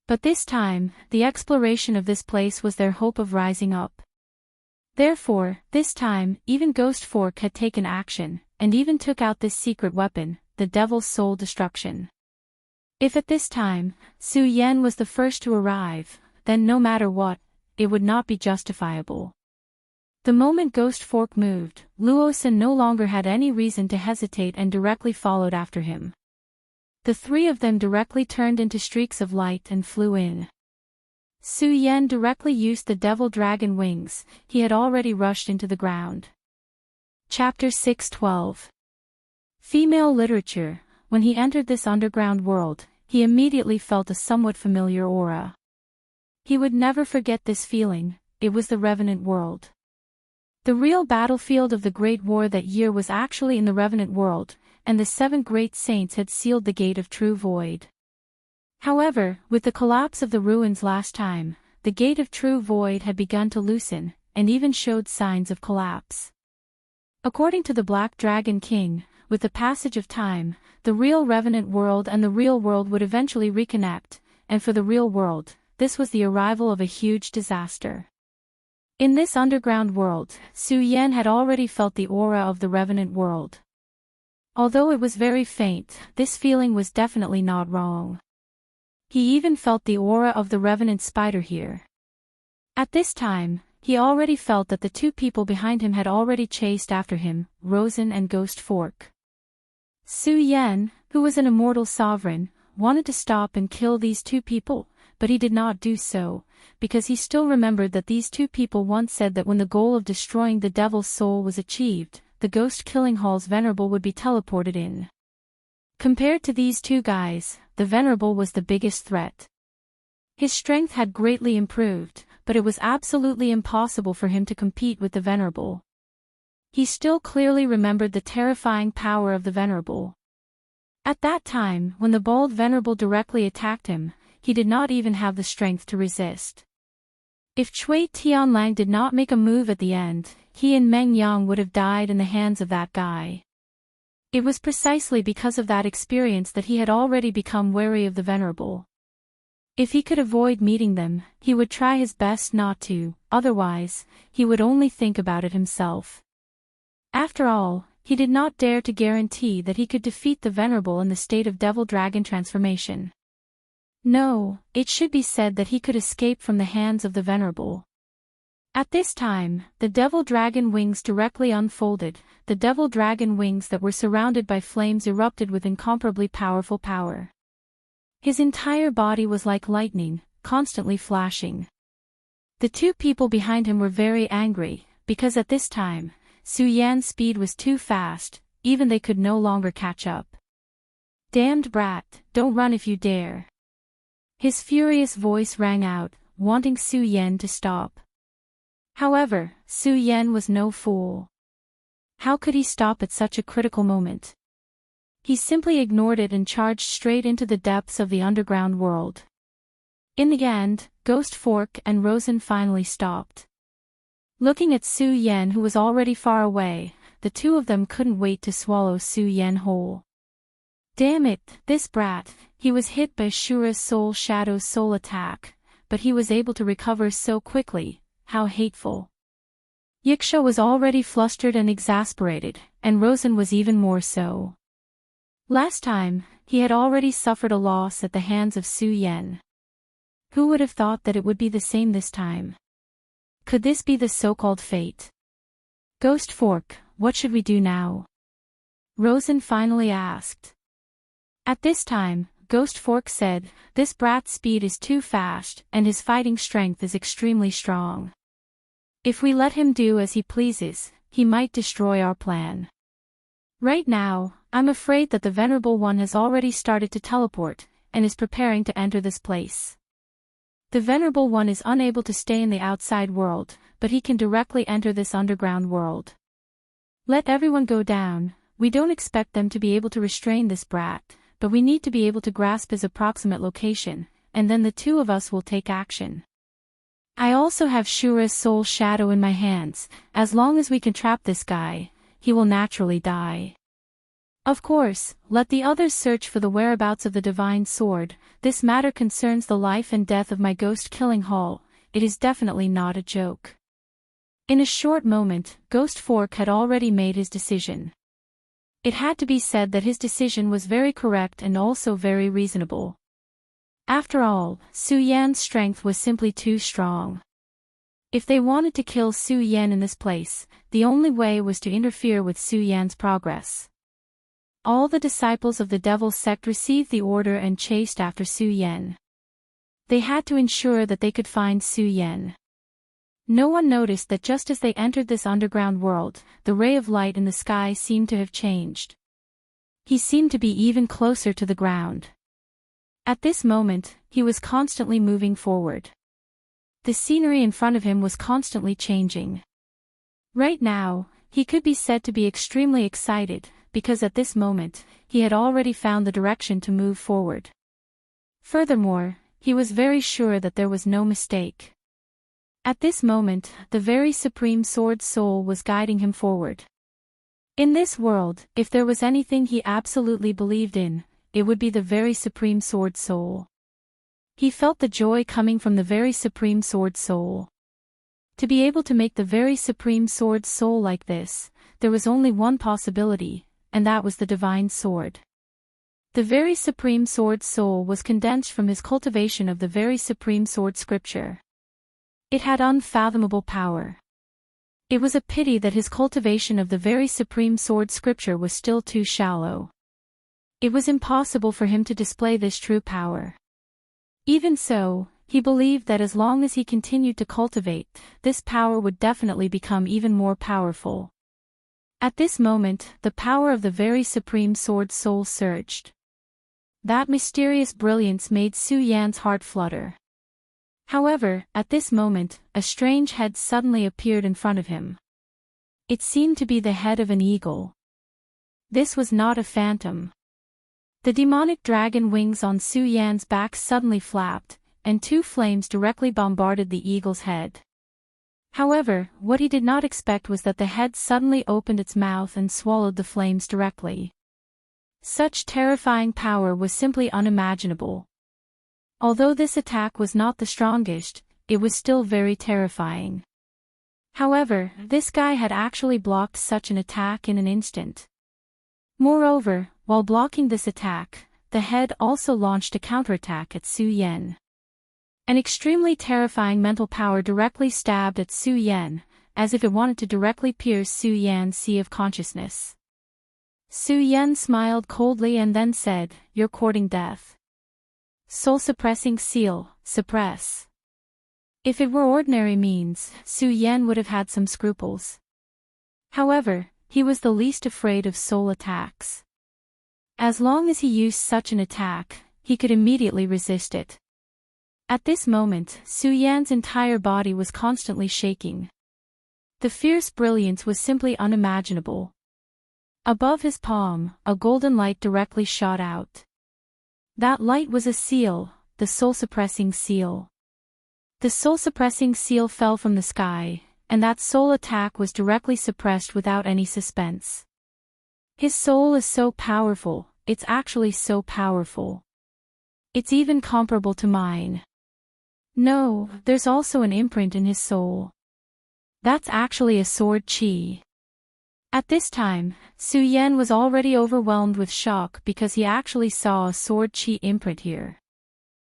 But this time, the exploration of this place was their hope of rising up. Therefore, this time, even Ghost Fork had taken action, and even took out this secret weapon, the Devil's Soul Destruction. If at this time, Su Yen was the first to arrive, then no matter what, it would not be justifiable. The moment Ghost Fork moved, Luosin no longer had any reason to hesitate and directly followed after him. The three of them directly turned into streaks of light and flew in. Su Yen directly used the Devil Dragon wings, he had already rushed into the ground. Chapter 612. Female Literature. When he entered this underground world, he immediately felt a somewhat familiar aura. He would never forget this feeling, it was the Revenant world. The real battlefield of the Great War that year was actually in the Revenant world, and the 7 great saints had sealed the Gate of True Void. However, with the collapse of the ruins last time, the Gate of True Void had begun to loosen, and even showed signs of collapse. According to the Black Dragon King, with the passage of time, the real Revenant world and the real world would eventually reconnect, and for the real world, this was the arrival of a huge disaster. In this underground world, Su Yen had already felt the aura of the Revenant world. Although it was very faint, this feeling was definitely not wrong. He even felt the aura of the Revenant spider here. At this time, he already felt that the 2 people behind him had already chased after him, Rosen and Ghost Fork. Su Yen, who was an immortal sovereign, wanted to stop and kill these 2 people, but he did not do so, because he still remembered that these 2 people once said that when the goal of destroying the Devil's Soul was achieved, the Ghost Killing Hall's Venerable would be teleported in. Compared to these 2 guys, the Venerable was the biggest threat. His strength had greatly improved, but it was absolutely impossible for him to compete with the Venerable. He still clearly remembered the terrifying power of the Venerable. At that time, when the bald Venerable directly attacked him, he did not even have the strength to resist. If Cui Tianlang did not make a move at the end, he and Meng Yang would have died in the hands of that guy. It was precisely because of that experience that he had already become wary of the Venerable. If he could avoid meeting them, he would try his best not to, otherwise, he would only think about it himself. After all, he did not dare to guarantee that he could defeat the Venerable in the state of Devil Dragon transformation. No, it should be said that he could escape from the hands of the Venerable. At this time, the Devil Dragon wings directly unfolded, the Devil Dragon wings that were surrounded by flames erupted with incomparably powerful power. His entire body was like lightning, constantly flashing. The 2 people behind him were very angry, because at this time, Su Yan's speed was too fast, even they could no longer catch up. Damned brat, don't run if you dare. His furious voice rang out, wanting Su Yen to stop. However, Su Yen was no fool. How could he stop at such a critical moment? He simply ignored it and charged straight into the depths of the underground world. In the end, Ghost Fork and Rosen finally stopped. Looking at Su Yen, who was already far away, the 2 of them couldn't wait to swallow Su Yen whole. Damn it, this brat, he was hit by Shura's Soul Shadow's soul attack, but he was able to recover so quickly, how hateful. Yiksha was already flustered and exasperated, and Rosen was even more so. Last time, he had already suffered a loss at the hands of Su Yen. Who would have thought that it would be the same this time? Could this be the so-called fate? Ghost Fork, what should we do now? Rosen finally asked. At this time, Ghost Fork said, this brat's speed is too fast, and his fighting strength is extremely strong. If we let him do as he pleases, he might destroy our plan. Right now, I'm afraid that the Venerable One has already started to teleport, and is preparing to enter this place. The Venerable One is unable to stay in the outside world, but he can directly enter this underground world. Let everyone go down, we don't expect them to be able to restrain this brat, but we need to be able to grasp his approximate location, and then the two of us will take action. I also have Shura's soul shadow in my hands. As long as we can trap this guy, he will naturally die. Of course, let the others search for the whereabouts of the divine sword. This matter concerns the life and death of my ghost-killing haul. It is definitely not a joke. In a short moment, Ghost Fork had already made his decision. It had to be said that his decision was very correct and also very reasonable. After all, Su Yan's strength was simply too strong. If they wanted to kill Su Yan in this place, the only way was to interfere with Su Yan's progress. All the disciples of the Devil's Sect received the order and chased after Su Yan. They had to ensure that they could find Su Yan. No one noticed that just as they entered this underground world, the ray of light in the sky seemed to have changed. He seemed to be even closer to the ground. At this moment, he was constantly moving forward. The scenery in front of him was constantly changing. Right now, he could be said to be extremely excited, because at this moment, he had already found the direction to move forward. Furthermore, he was very sure that there was no mistake. At this moment, the very Supreme Sword Soul was guiding him forward. In this world, if there was anything he absolutely believed in, it would be the very Supreme Sword Soul. He felt the joy coming from the very Supreme Sword Soul. To be able to make the very Supreme Sword Soul like this, there was only one possibility, and that was the Divine Sword. The very Supreme Sword Soul was condensed from his cultivation of the very Supreme Sword Scripture. It had unfathomable power. It was a pity that his cultivation of the very Supreme Sword Scripture was still too shallow. It was impossible for him to display this true power. Even so, he believed that as long as he continued to cultivate, this power would definitely become even more powerful. At this moment, the power of the very Supreme Sword Soul surged. That mysterious brilliance made Su Yan's heart flutter. However, at this moment, a strange head suddenly appeared in front of him. It seemed to be the head of an eagle. This was not a phantom. The demonic dragon wings on Su Yan's back suddenly flapped, and two flames directly bombarded the eagle's head. However, what he did not expect was that the head suddenly opened its mouth and swallowed the flames directly. Such terrifying power was simply unimaginable. Although this attack was not the strongest, it was still very terrifying. However, this guy had actually blocked such an attack in an instant. Moreover, while blocking this attack, the head also launched a counterattack at Su Yan. An extremely terrifying mental power directly stabbed at Su Yan, as if it wanted to directly pierce Su Yan's sea of consciousness. Su Yan smiled coldly and then said, "You're courting death. Soul-suppressing seal, suppress." If it were ordinary means, Su Yan would have had some scruples. However, he was the least afraid of soul attacks. As long as he used such an attack, he could immediately resist it. At this moment, Su Yan's entire body was constantly shaking. The fierce brilliance was simply unimaginable. Above his palm, a golden light directly shot out. That light was a seal, the soul-suppressing seal. The soul-suppressing seal fell from the sky, and that soul attack was directly suppressed without any suspense. His soul is so powerful, it's actually so powerful. It's even comparable to mine. No, there's also an imprint in his soul. That's actually a sword chi. At this time, Su Yan was already overwhelmed with shock because he actually saw a sword chi imprint here.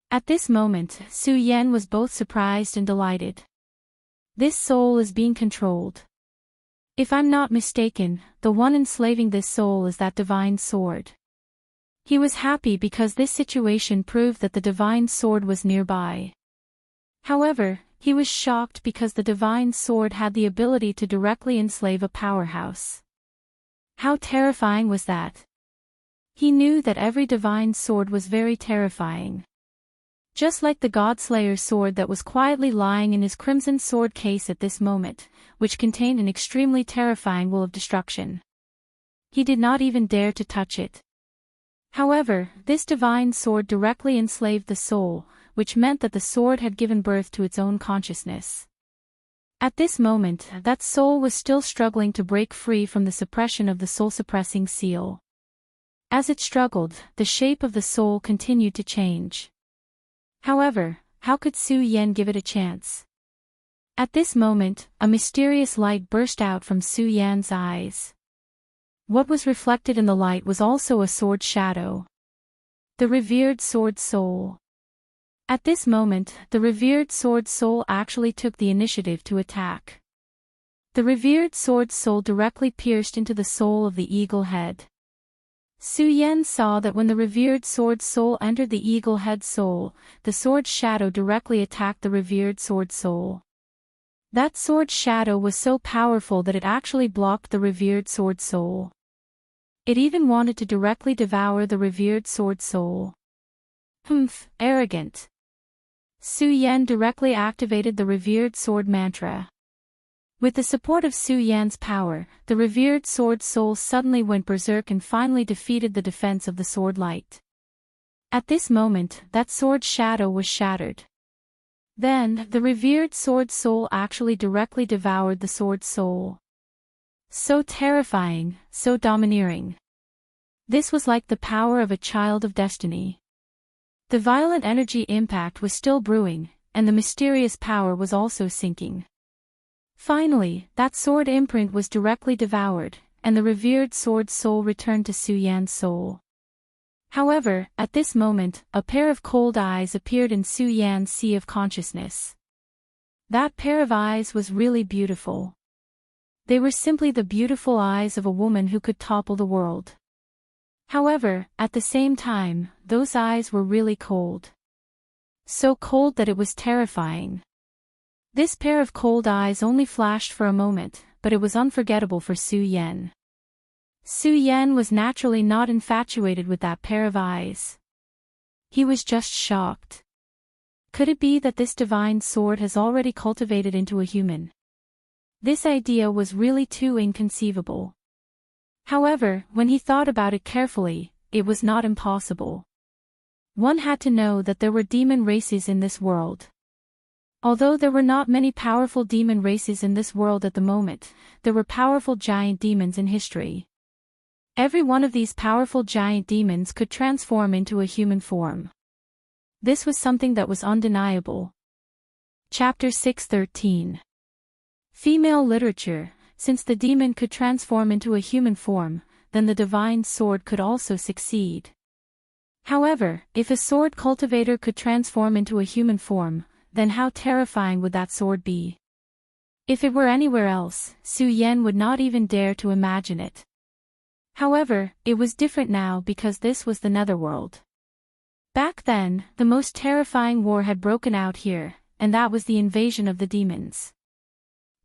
At this moment, Su Yan was both surprised and delighted. This soul is being controlled. If I'm not mistaken, the one enslaving this soul is that divine sword. He was happy because this situation proved that the divine sword was nearby. However, he was shocked because the divine sword had the ability to directly enslave a powerhouse. How terrifying was that? He knew that every divine sword was very terrifying. Just like the Godslayer sword that was quietly lying in his crimson sword case at this moment, which contained an extremely terrifying will of destruction. He did not even dare to touch it. However, this divine sword directly enslaved the soul, which meant that the sword had given birth to its own consciousness. At this moment, that soul was still struggling to break free from the suppression of the soul-suppressing seal. As it struggled, the shape of the soul continued to change. However, how could Su Yan give it a chance? At this moment, a mysterious light burst out from Su Yan's eyes. What was reflected in the light was also a sword shadow. The revered sword soul. At this moment, the revered sword soul actually took the initiative to attack. The revered sword soul directly pierced into the soul of the eagle head. Su Yan saw that when the revered sword soul entered the eagle head soul, the sword shadow directly attacked the revered sword soul. That sword shadow was so powerful that it actually blocked the revered sword soul. It even wanted to directly devour the revered sword soul. Arrogant. Su Yan directly activated the revered sword mantra. With the support of Su Yan's power, the revered sword soul suddenly went berserk and finally defeated the defense of the sword light. At this moment, that sword shadow was shattered. Then, the revered sword soul actually directly devoured the sword soul. So terrifying, so domineering. This was like the power of a child of destiny. The violent energy impact was still brewing, and the mysterious power was also sinking. Finally, that sword imprint was directly devoured, and the revered sword soul returned to Su Yan's soul. However, at this moment, a pair of cold eyes appeared in Su Yan's sea of consciousness. That pair of eyes was really beautiful. They were simply the beautiful eyes of a woman who could topple the world. However, at the same time, those eyes were really cold. So cold that it was terrifying. This pair of cold eyes only flashed for a moment, but it was unforgettable for Su Yan. Su Yan was naturally not infatuated with that pair of eyes. He was just shocked. Could it be that this divine sword has already cultivated into a human? This idea was really too inconceivable. However, when he thought about it carefully, it was not impossible. One had to know that there were demon races in this world. Although there were not many powerful demon races in this world at the moment, there were powerful giant demons in history. Every one of these powerful giant demons could transform into a human form. This was something that was undeniable. Chapter 6:13. Female literature. Since the demon could transform into a human form, then the divine sword could also succeed. However, if a sword cultivator could transform into a human form, then how terrifying would that sword be? If it were anywhere else, Su Yan would not even dare to imagine it. However, it was different now because this was the Netherworld. Back then, the most terrifying war had broken out here, and that was the invasion of the demons.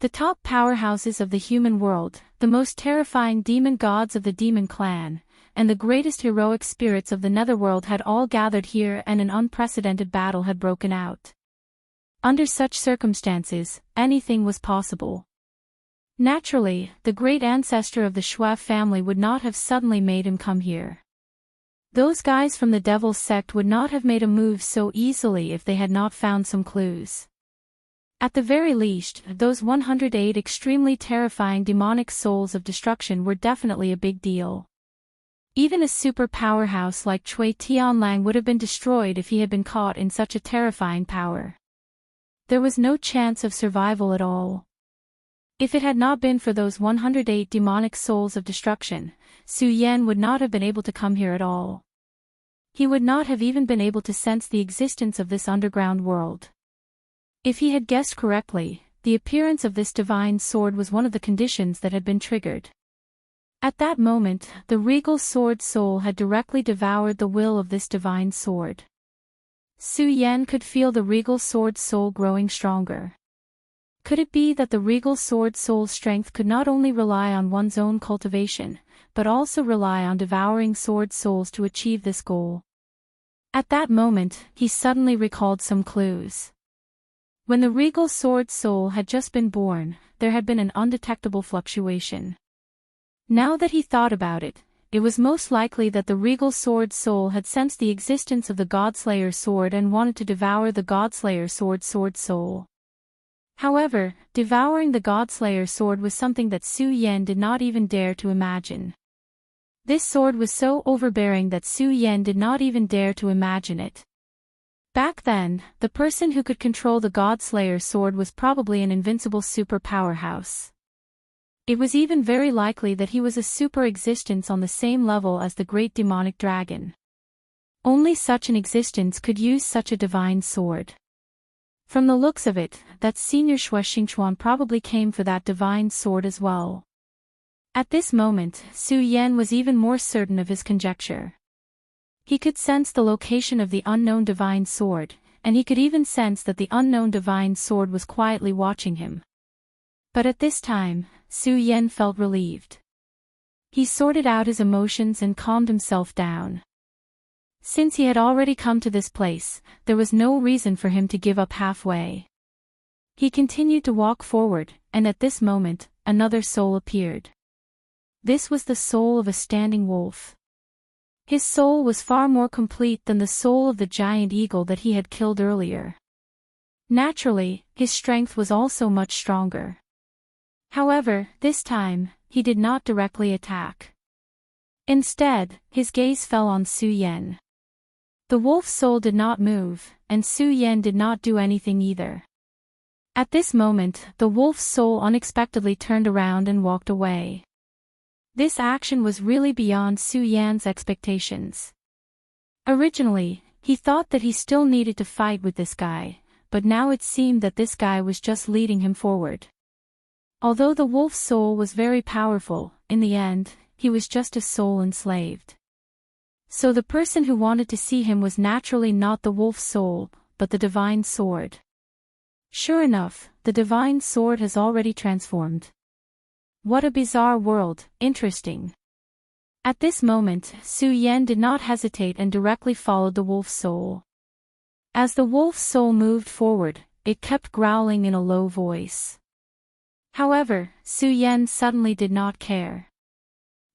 The top powerhouses of the human world, the most terrifying demon gods of the demon clan, and the greatest heroic spirits of the Netherworld had all gathered here, and an unprecedented battle had broken out. Under such circumstances, anything was possible. Naturally, the great ancestor of the Shui family would not have suddenly made him come here. Those guys from the Devil's Sect would not have made a move so easily if they had not found some clues. At the very least, those 108 extremely terrifying demonic souls of destruction were definitely a big deal. Even a super powerhouse like Cui Tianlang would have been destroyed if he had been caught in such a terrifying power. There was no chance of survival at all. If it had not been for those 108 demonic souls of destruction, Su Yan would not have been able to come here at all. He would not have even been able to sense the existence of this underground world. If he had guessed correctly, the appearance of this divine sword was one of the conditions that had been triggered. At that moment, the regal sword soul had directly devoured the will of this divine sword. Su Yan could feel the regal sword soul growing stronger. Could it be that the regal sword soul's strength could not only rely on one's own cultivation, but also rely on devouring sword souls to achieve this goal? At that moment, he suddenly recalled some clues. When the regal sword soul had just been born, there had been an undetectable fluctuation. Now that he thought about it, it was most likely that the regal sword soul had sensed the existence of the Godslayer sword and wanted to devour the Godslayer sword soul. However, devouring the Godslayer sword was something that Su Yan did not even dare to imagine. This sword was so overbearing that Su Yan did not even dare to imagine it. Back then, the person who could control the Godslayer sword was probably an invincible super powerhouse. It was even very likely that he was a super existence on the same level as the great demonic dragon. Only such an existence could use such a divine sword. From the looks of it, that senior Shui Xingchuan probably came for that divine sword as well. At this moment, Su Yan was even more certain of his conjecture. He could sense the location of the unknown divine sword, and he could even sense that the unknown divine sword was quietly watching him. But at this time, Su Yan felt relieved. He sorted out his emotions and calmed himself down. Since he had already come to this place, there was no reason for him to give up halfway. He continued to walk forward, and at this moment, another soul appeared. This was the soul of a standing wolf. His soul was far more complete than the soul of the giant eagle that he had killed earlier. Naturally, his strength was also much stronger. However, this time, he did not directly attack. Instead, his gaze fell on Su Yan. The wolf's soul did not move, and Su Yan did not do anything either. At this moment, the wolf's soul unexpectedly turned around and walked away. This action was really beyond Su Yan's expectations. Originally, he thought that he still needed to fight with this guy, but now it seemed that this guy was just leading him forward. Although the wolf's soul was very powerful, in the end, he was just a soul enslaved. So the person who wanted to see him was naturally not the wolf's soul, but the divine sword. Sure enough, the divine sword has already transformed. What a bizarre world, interesting. At this moment, Su Yan did not hesitate and directly followed the wolf's soul. As the wolf's soul moved forward, it kept growling in a low voice. However, Su Yan suddenly did not care.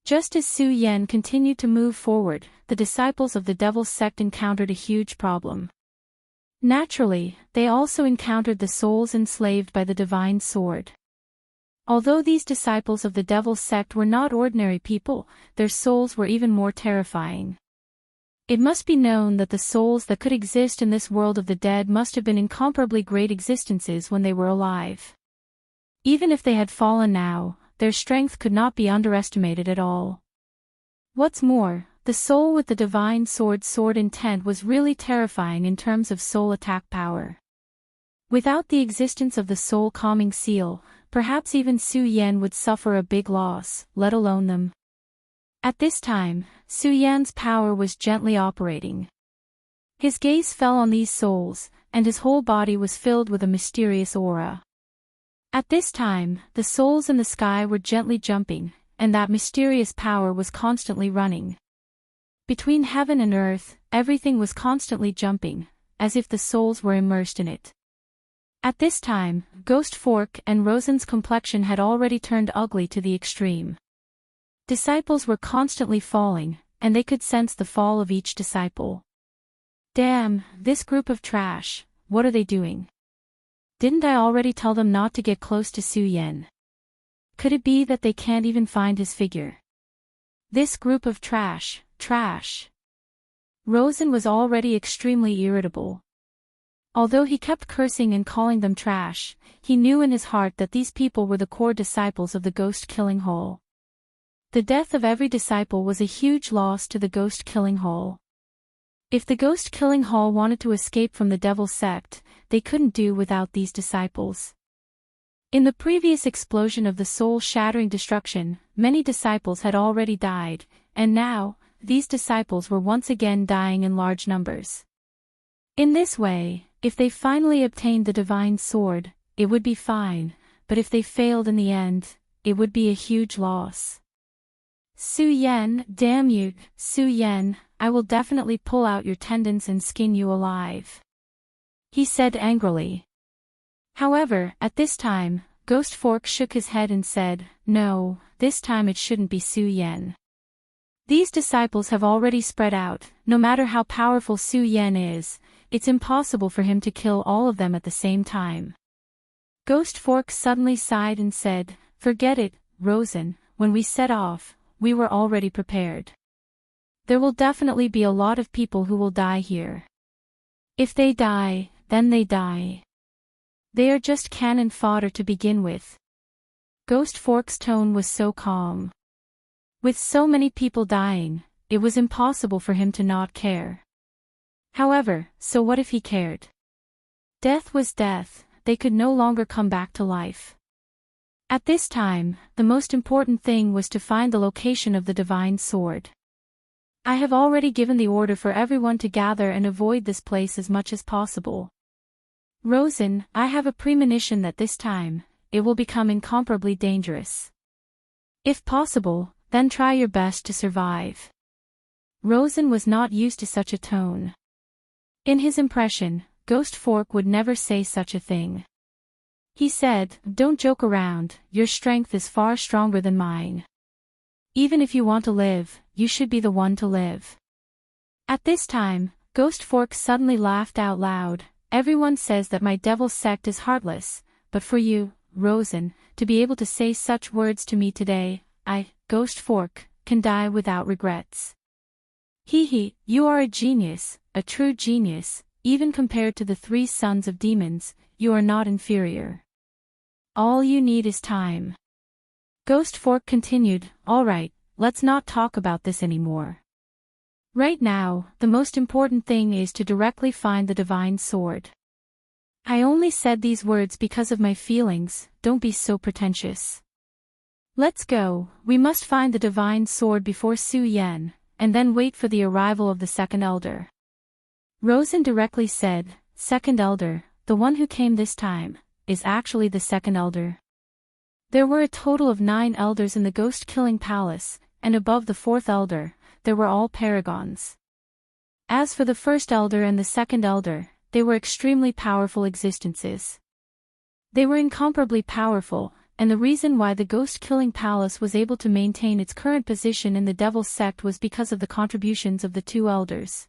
Just as Su Yan continued to move forward, the disciples of the Devil's sect encountered a huge problem. Naturally, they also encountered the souls enslaved by the divine sword. Although these disciples of the Devil's sect were not ordinary people, their souls were even more terrifying. It must be known that the souls that could exist in this world of the dead must have been incomparably great existences when they were alive. Even if they had fallen now, their strength could not be underestimated at all. What's more, the soul with the divine sword intent was really terrifying in terms of soul attack power. Without the existence of the soul calming seal, perhaps even Su Yan would suffer a big loss, let alone them. At this time, Su Yan's power was gently operating. His gaze fell on these souls, and his whole body was filled with a mysterious aura. At this time, the souls in the sky were gently jumping, and that mysterious power was constantly running. Between heaven and earth, everything was constantly jumping, as if the souls were immersed in it. At this time, Ghost Fork and Rosen's complexion had already turned ugly to the extreme. Disciples were constantly falling, and they could sense the fall of each disciple. Damn, this group of trash, what are they doing? Didn't I already tell them not to get close to Su Yan? Could it be that they can't even find his figure? This group of trash. Rosen was already extremely irritable. Although he kept cursing and calling them trash, he knew in his heart that these people were the core disciples of the ghost-killing hall. The death of every disciple was a huge loss to the ghost-killing hall. If the ghost-killing hall wanted to escape from the Devil's sect, they couldn't do without these disciples. In the previous explosion of the soul-shattering destruction, many disciples had already died, and now, these disciples were once again dying in large numbers. In this way, if they finally obtained the divine sword, it would be fine, but if they failed in the end, it would be a huge loss. Su Yan, damn you, Su Yan, I will definitely pull out your tendons and skin you alive, he said angrily. However, at this time, Ghost Fork shook his head and said, no, this time it shouldn't be Su Yan. These disciples have already spread out. No matter how powerful Su Yan is, it's impossible for him to kill all of them at the same time. Ghost Fork suddenly sighed and said, "Forget it, Rosen, when we set off, we were already prepared. There will definitely be a lot of people who will die here. If they die, then they die. They are just cannon fodder to begin with." Ghost Fork's tone was so calm. With so many people dying, it was impossible for him to not care. However, so what if he cared? Death was death, they could no longer come back to life. At this time, the most important thing was to find the location of the divine sword. "I have already given the order for everyone to gather and avoid this place as much as possible. Rosen, I have a premonition that this time, it will become incomparably dangerous. If possible, then try your best to survive." Rosen was not used to such a tone. In his impression, Ghost Fork would never say such a thing. He said, "Don't joke around, your strength is far stronger than mine. Even if you want to live, you should be the one to live." At this time, Ghost Fork suddenly laughed out loud. "Everyone says that my devil sect is heartless, but for you, Rosen, to be able to say such words to me today, I, Ghost Fork, can die without regrets. Hee, you are a genius, a true genius, even compared to the 3 sons of demons, you are not inferior. All you need is time." Ghost Fork continued, "All right, let's not talk about this anymore. Right now, the most important thing is to directly find the divine sword. I only said these words because of my feelings, don't be so pretentious. Let's go, we must find the divine sword before Su Yan, and then wait for the arrival of the second elder." Rosen directly said, "Second elder, the one who came this time, is actually the second elder." There were a total of 9 elders in the ghost-killing palace, and above the 4th elder, there were all paragons. As for the first elder and the second elder, they were extremely powerful existences. They were incomparably powerful, and the reason why the ghost-killing palace was able to maintain its current position in the Devil sect was because of the contributions of the 2 elders.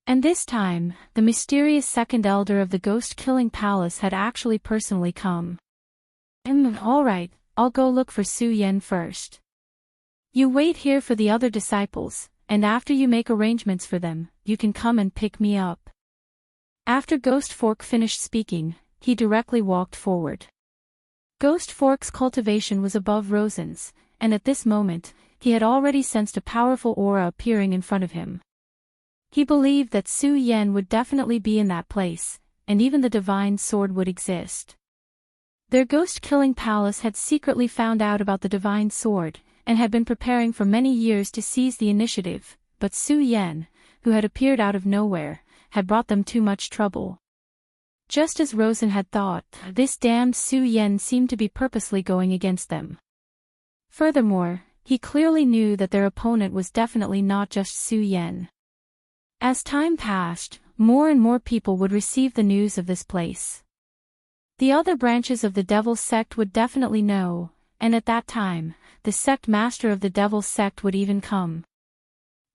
And this time, the mysterious second elder of the ghost-killing palace had actually personally come. Alright, I'll go look for Su Yan first. You wait here for the other disciples, and after you make arrangements for them, you can come and pick me up." After Ghost Fork finished speaking, he directly walked forward. Ghost Fork's cultivation was above Rosen's, and at this moment, he had already sensed a powerful aura appearing in front of him. He believed that Su Yan would definitely be in that place, and even the divine sword would exist. Their ghost-killing palace had secretly found out about the divine sword, and had been preparing for many years to seize the initiative, but Su Yan, who had appeared out of nowhere, had brought them too much trouble. Just as Rosen had thought, this damned Su Yan seemed to be purposely going against them. Furthermore, he clearly knew that their opponent was definitely not just Su Yan. As time passed, more and more people would receive the news of this place. The other branches of the Devil sect would definitely know, and at that time, the sect master of the Devil sect would even come.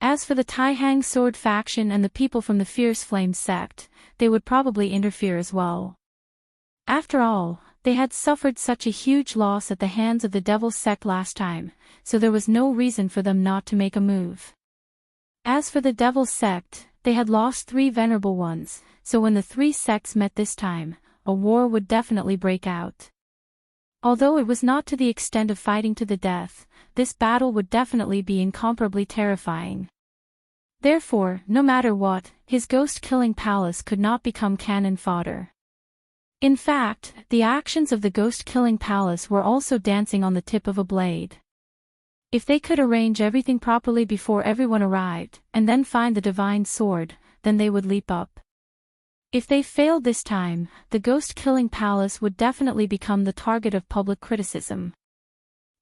As for the Taihang Sword faction and the people from the Fierce Flame sect, they would probably interfere as well. After all, they had suffered such a huge loss at the hands of the Devil sect last time, so there was no reason for them not to make a move. As for the Devil sect, they had lost 3 venerable ones, so when the 3 sects met this time, a war would definitely break out. Although it was not to the extent of fighting to the death, this battle would definitely be incomparably terrifying. Therefore, no matter what, his ghost-killing palace could not become cannon fodder. In fact, the actions of the ghost-killing palace were also dancing on the tip of a blade. If they could arrange everything properly before everyone arrived, and then find the divine sword, then they would leap up. If they failed this time, the ghost-killing palace would definitely become the target of public criticism.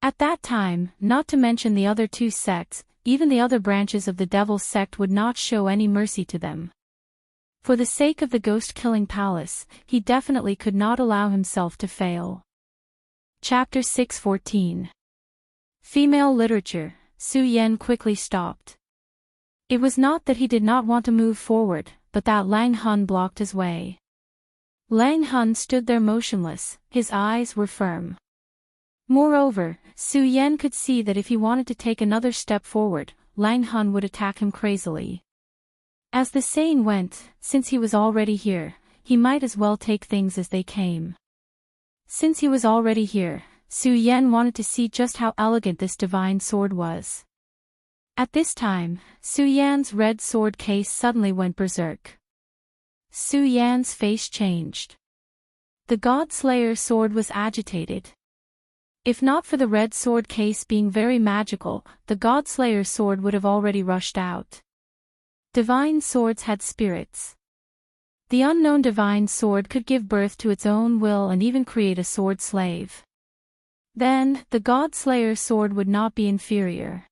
At that time, not to mention the other 2 sects, even the other branches of the Devil sect would not show any mercy to them. For the sake of the ghost-killing palace, he definitely could not allow himself to fail. Chapter 614. Female Literature, Su Yan quickly stopped. It was not that he did not want to move forward, but that Lang Hun blocked his way. Lang Hun stood there motionless, his eyes were firm. Moreover, Su Yan could see that if he wanted to take another step forward, Lang Hun would attack him crazily. As the saying went, since he was already here, he might as well take things as they came. Since he was already here, Su Yan wanted to see just how elegant this divine sword was. At this time, Su Yan's red sword case suddenly went berserk. Su Yan's face changed. The God-Slayer sword was agitated. If not for the red sword case being very magical, the God-Slayer sword would have already rushed out. Divine swords had spirits. The unknown divine sword could give birth to its own will and even create a sword slave. Then, the God-Slayer sword would not be inferior.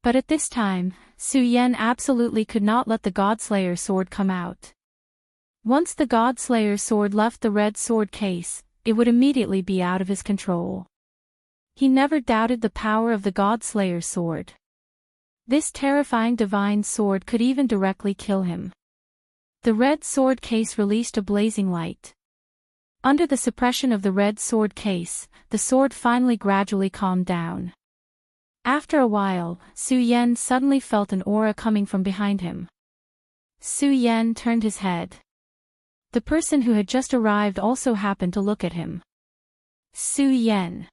But at this time, Su Yan absolutely could not let the God-Slayer sword come out. Once the God-Slayer sword left the red sword case, it would immediately be out of his control. He never doubted the power of the God-Slayer sword. This terrifying divine sword could even directly kill him. The red sword case released a blazing light. Under the suppression of the red sword case, the sword finally gradually calmed down. After a while, Su Yan suddenly felt an aura coming from behind him. Su Yan turned his head. The person who had just arrived also happened to look at him. Su Yan.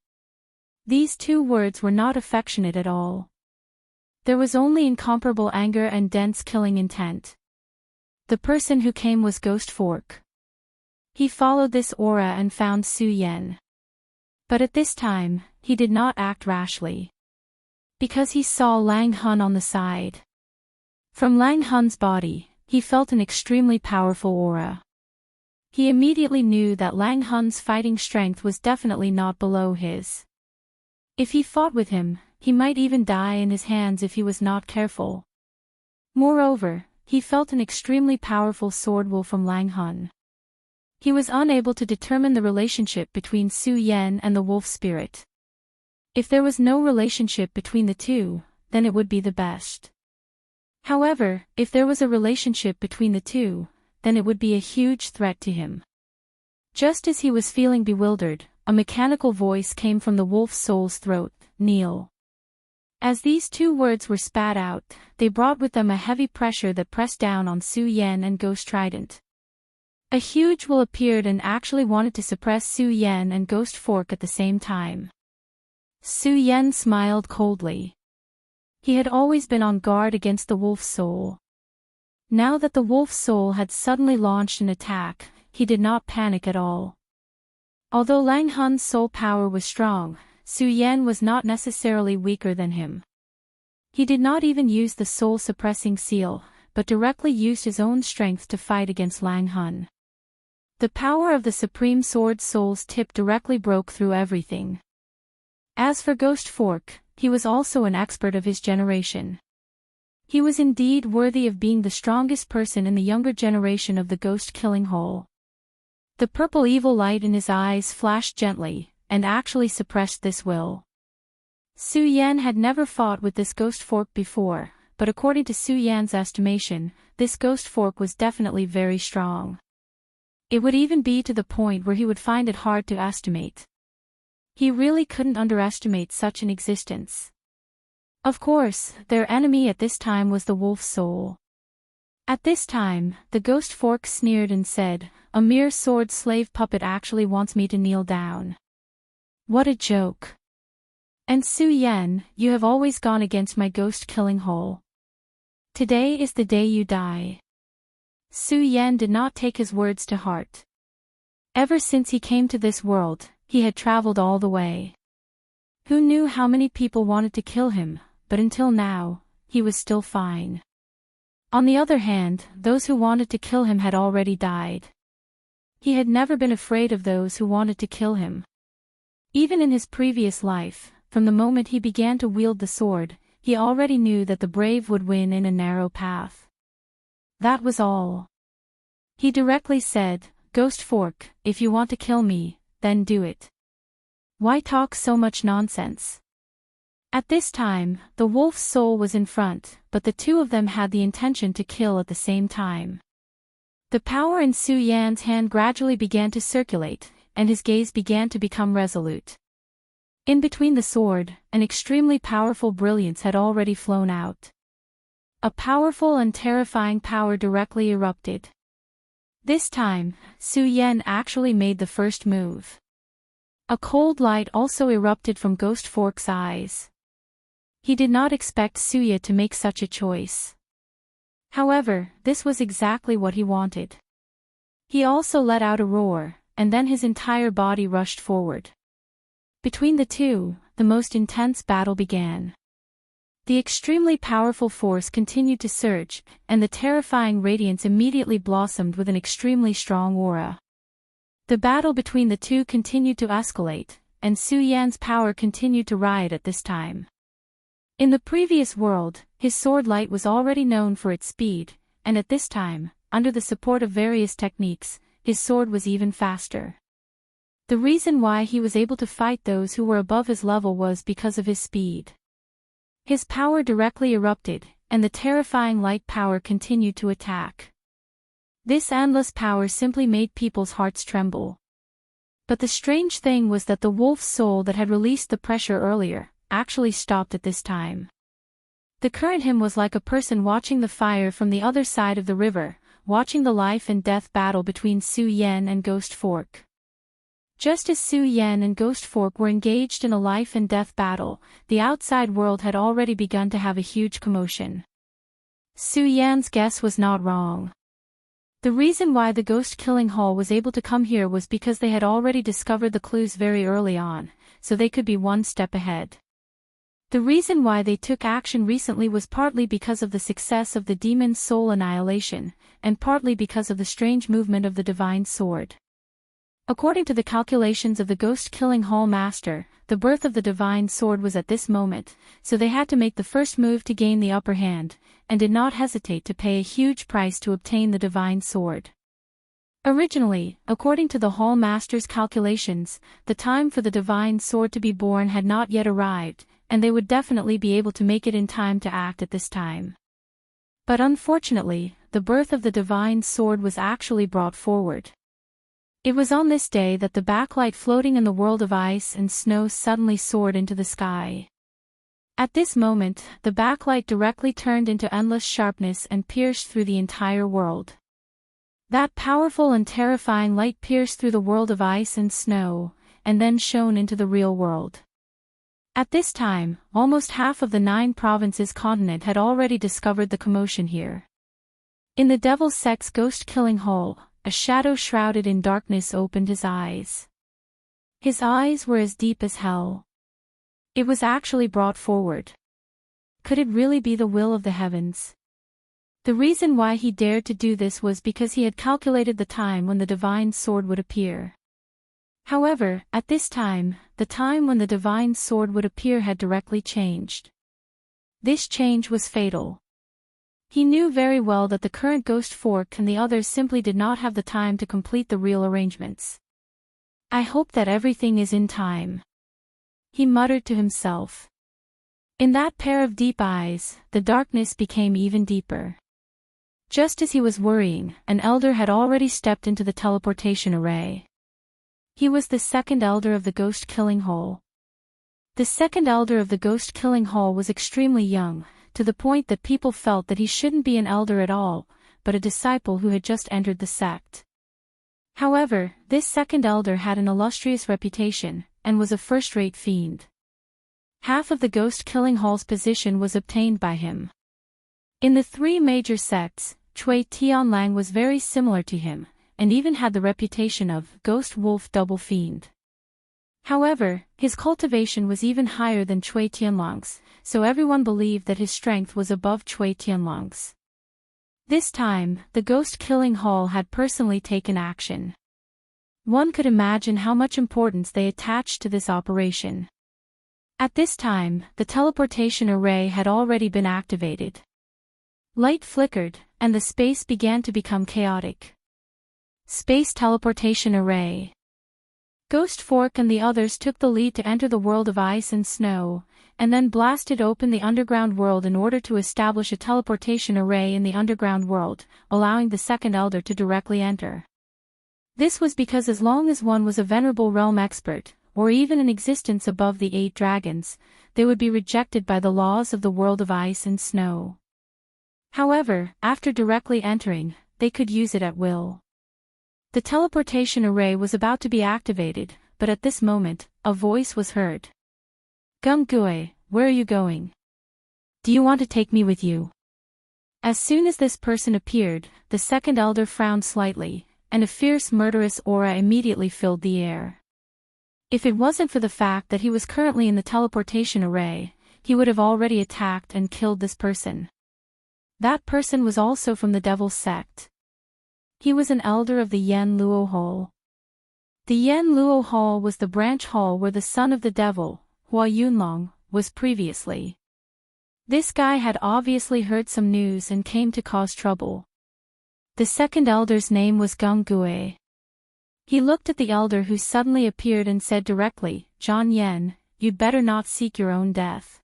These two words were not affectionate at all. There was only incomparable anger and dense killing intent. The person who came was Ghost Fork. He followed this aura and found Su Yan. But at this time, he did not act rashly. Because he saw Lang Hun on the side. From Lang Hun's body, he felt an extremely powerful aura. He immediately knew that Lang Hun's fighting strength was definitely not below his. If he fought with him, he might even die in his hands if he was not careful. Moreover, he felt an extremely powerful sword will from Lang Hun. He was unable to determine the relationship between Su Yan and the wolf spirit. If there was no relationship between the two, then it would be the best. However, if there was a relationship between the two, then it would be a huge threat to him. Just as he was feeling bewildered, a mechanical voice came from the wolf's soul's throat, "Kneel." As these two words were spat out, they brought with them a heavy pressure that pressed down on Su Yan and Ghost Trident. A huge will appeared and actually wanted to suppress Su Yan and Ghost Fork at the same time. Su Yan smiled coldly. He had always been on guard against the wolf's soul. Now that the wolf's soul had suddenly launched an attack, he did not panic at all. Although Lang Hun's soul power was strong, Su Yan was not necessarily weaker than him. He did not even use the soul-suppressing seal, but directly used his own strength to fight against Lang Hun. The power of the Supreme Sword Soul's tip directly broke through everything. As for Ghost Fork, he was also an expert of his generation. He was indeed worthy of being the strongest person in the younger generation of the ghost-killing hole. The purple evil light in his eyes flashed gently, and actually suppressed this will. Su Yan had never fought with this Ghost Fork before, but according to Su Yan's estimation, this Ghost Fork was definitely very strong. It would even be to the point where he would find it hard to estimate. He really couldn't underestimate such an existence. Of course, their enemy at this time was the wolf's soul. At this time, the Ghost Fork sneered and said, "A mere sword slave puppet actually wants me to kneel down. What a joke. And Su Yan, you have always gone against my ghost-killing hole. Today is the day you die." Su Yan did not take his words to heart. Ever since he came to this world, he had traveled all the way. Who knew how many people wanted to kill him, but until now, he was still fine. On the other hand, those who wanted to kill him had already died. He had never been afraid of those who wanted to kill him. Even in his previous life, from the moment he began to wield the sword, he already knew that the brave would win in a narrow path. That was all. He directly said, "Ghost Fork, if you want to kill me, then do it. Why talk so much nonsense?" At this time, the wolf's soul was in front, but the two of them had the intention to kill at the same time. The power in Su Yan's hand gradually began to circulate, and his gaze began to become resolute. In between the sword, an extremely powerful brilliance had already flown out. A powerful and terrifying power directly erupted. This time, Su Yan actually made the first move. A cold light also erupted from Ghost Fork's eyes. He did not expect Suya to make such a choice. However, this was exactly what he wanted. He also let out a roar, and then his entire body rushed forward. Between the two, the most intense battle began. The extremely powerful force continued to surge, and the terrifying radiance immediately blossomed with an extremely strong aura. The battle between the two continued to escalate, and Su Yan's power continued to riot at this time. In the previous world, his sword light was already known for its speed, and at this time, under the support of various techniques, his sword was even faster. The reason why he was able to fight those who were above his level was because of his speed. His power directly erupted, and the terrifying light power continued to attack. This endless power simply made people's hearts tremble. But the strange thing was that the wolf's soul that had released the pressure earlier, actually stopped at this time. The current him was like a person watching the fire from the other side of the river, watching the life and death battle between Su Yan and Ghost Fork. Just as Su Yan and Ghost Fork were engaged in a life and death battle, the outside world had already begun to have a huge commotion. Su Yan's guess was not wrong. The reason why the Ghost Killing Hall was able to come here was because they had already discovered the clues very early on, so they could be one step ahead. The reason why they took action recently was partly because of the success of the demon's soul annihilation, and partly because of the strange movement of the divine sword. According to the calculations of the Ghost Killing Hall Master, the birth of the divine sword was at this moment, so they had to make the first move to gain the upper hand, and did not hesitate to pay a huge price to obtain the divine sword. Originally, according to the Hall Master's calculations, the time for the divine sword to be born had not yet arrived, and they would definitely be able to make it in time to act at this time. But unfortunately, the birth of the divine sword was actually brought forward. It was on this day that the backlight floating in the world of ice and snow suddenly soared into the sky. At this moment, the backlight directly turned into endless sharpness and pierced through the entire world. That powerful and terrifying light pierced through the world of ice and snow, and then shone into the real world. At this time, almost half of the 9 provinces continent had already discovered the commotion here. In the Devil's Sex Ghost Killing Hall, a shadow shrouded in darkness opened his eyes. His eyes were as deep as hell. It was actually brought forward. Could it really be the will of the heavens? The reason why he dared to do this was because he had calculated the time when the divine sword would appear. However, at this time, the time when the divine sword would appear had directly changed. This change was fatal. He knew very well that the current Ghost Fork and the others simply did not have the time to complete the real arrangements. I hope that everything is in time, he muttered to himself. In that pair of deep eyes, the darkness became even deeper. Just as he was worrying, an elder had already stepped into the teleportation array. He was the second elder of the Ghost Killing Hall. The second elder of the Ghost Killing Hall was extremely young, to the point that people felt that he shouldn't be an elder at all, but a disciple who had just entered the sect. However, this second elder had an illustrious reputation, and was a first-rate fiend. Half of the Ghost Killing Hall's position was obtained by him. In the 3 major sects, Chui Tianlang was very similar to him, and even had the reputation of Ghost Wolf Double Fiend. However, his cultivation was even higher than Chui Tianlang's, so everyone believed that his strength was above Chui Tianlang's. This time, the Ghost Killing Hall had personally taken action. One could imagine how much importance they attached to this operation. At this time, the teleportation array had already been activated. Light flickered, and the space began to become chaotic. Space teleportation array. Ghost Fork and the others took the lead to enter the world of ice and snow, and then blasted open the underground world in order to establish a teleportation array in the underground world, allowing the second elder to directly enter. This was because as long as one was a venerable realm expert, or even in existence above the 8 dragons, they would be rejected by the laws of the world of ice and snow. However, after directly entering, they could use it at will. The teleportation array was about to be activated, but at this moment, a voice was heard. Gumgui, where are you going? Do you want to take me with you? As soon as this person appeared, the second elder frowned slightly, and a fierce murderous aura immediately filled the air. If it wasn't for the fact that he was currently in the teleportation array, he would have already attacked and killed this person. That person was also from the Devil's Sect. He was an elder of the Yen Luo Hall. The Yen Luo Hall was the branch hall where the son of the devil, Hua Yunlong, was previously. This guy had obviously heard some news and came to cause trouble. The second elder's name was Gungui. He looked at the elder who suddenly appeared and said directly, Zhang Yan, you'd better not seek your own death.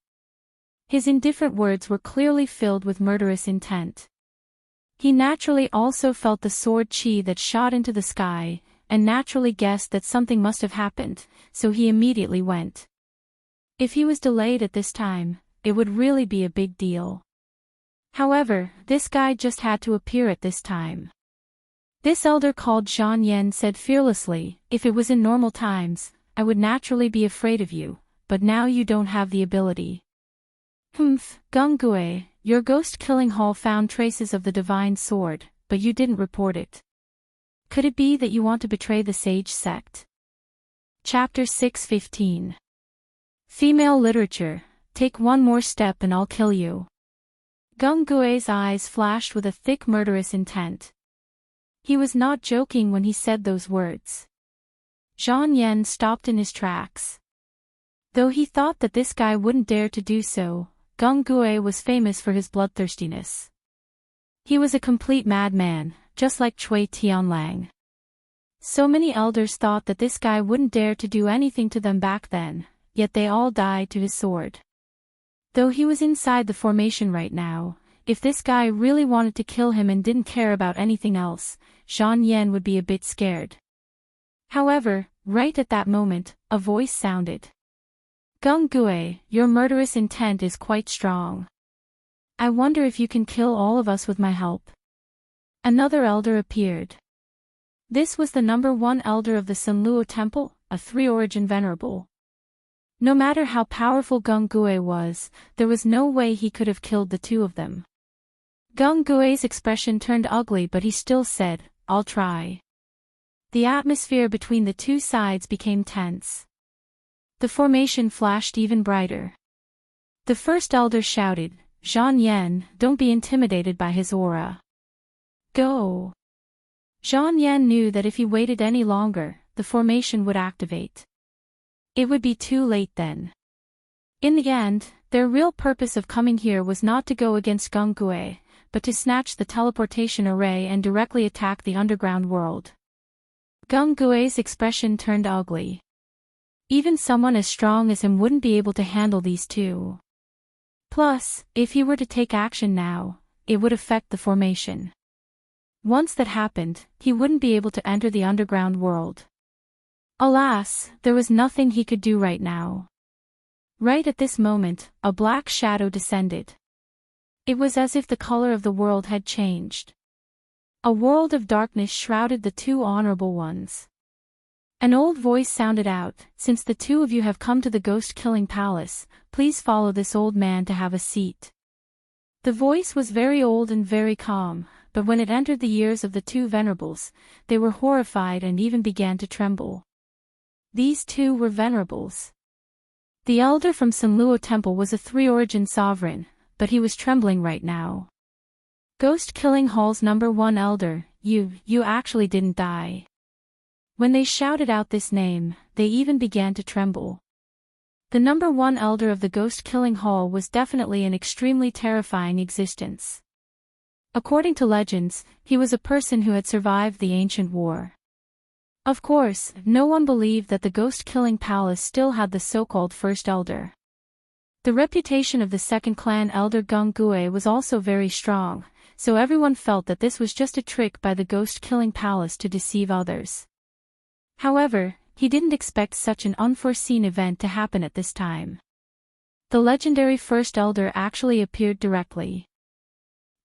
His indifferent words were clearly filled with murderous intent. He naturally also felt the sword chi that shot into the sky, and naturally guessed that something must have happened, so he immediately went. If he was delayed at this time, it would really be a big deal. However, this guy just had to appear at this time. This elder called Zhang Yan said fearlessly, if it was in normal times, I would naturally be afraid of you, but now you don't have the ability. Gungui, your ghost-killing hall found traces of the divine sword, but you didn't report it. Could it be that you want to betray the sage sect? Chapter 6:15. Female literature, take one more step and I'll kill you. Gungui's eyes flashed with a thick murderous intent. He was not joking when he said those words. Zhang Yan stopped in his tracks. Though he thought that this guy wouldn't dare to do so, Gungui was famous for his bloodthirstiness. He was a complete madman, just like Cui Tianlang. So many elders thought that this guy wouldn't dare to do anything to them back then, yet they all died to his sword. Though he was inside the formation right now, if this guy really wanted to kill him and didn't care about anything else, Zhang Yan would be a bit scared. However, right at that moment, a voice sounded. Gungui, your murderous intent is quite strong. I wonder if you can kill all of us with my help. Another elder appeared. This was the number 1 elder of the Sanluo Temple, a 3-origin venerable. No matter how powerful Gungui was, there was no way he could have killed the two of them. Gungui's expression turned ugly, but he still said, I'll try. The atmosphere between the two sides became tense. The formation flashed even brighter. The first elder shouted, Zhang Yan, don't be intimidated by his aura. Go. Zhang Yan knew that if he waited any longer, the formation would activate. It would be too late then. In the end, their real purpose of coming here was not to go against Gungui, but to snatch the teleportation array and directly attack the underground world. Gungui's expression turned ugly. Even someone as strong as him wouldn't be able to handle these two. Plus, if he were to take action now, it would affect the formation. Once that happened, he wouldn't be able to enter the underground world. Alas, there was nothing he could do right now. Right at this moment, a black shadow descended. It was as if the color of the world had changed. A world of darkness shrouded the two honorable ones. An old voice sounded out, since the two of you have come to the ghost-killing palace, please follow this old man to have a seat. The voice was very old and very calm, but when it entered the ears of the two venerables, they were horrified and even began to tremble. These two were venerables. The elder from Sanluo Temple was a 3-origin sovereign, but he was trembling right now. Ghost Killing Hall's number 1 elder, you actually didn't die. When they shouted out this name, they even began to tremble. The number 1 elder of the Ghost Killing Hall was definitely an extremely terrifying existence. According to legends, he was a person who had survived the ancient war. Of course, no one believed that the ghost-killing palace still had the so-called First Elder. The reputation of the second clan elder Gung Gue was also very strong, so everyone felt that this was just a trick by the ghost-killing palace to deceive others. However, he didn't expect such an unforeseen event to happen at this time. The legendary First Elder actually appeared directly.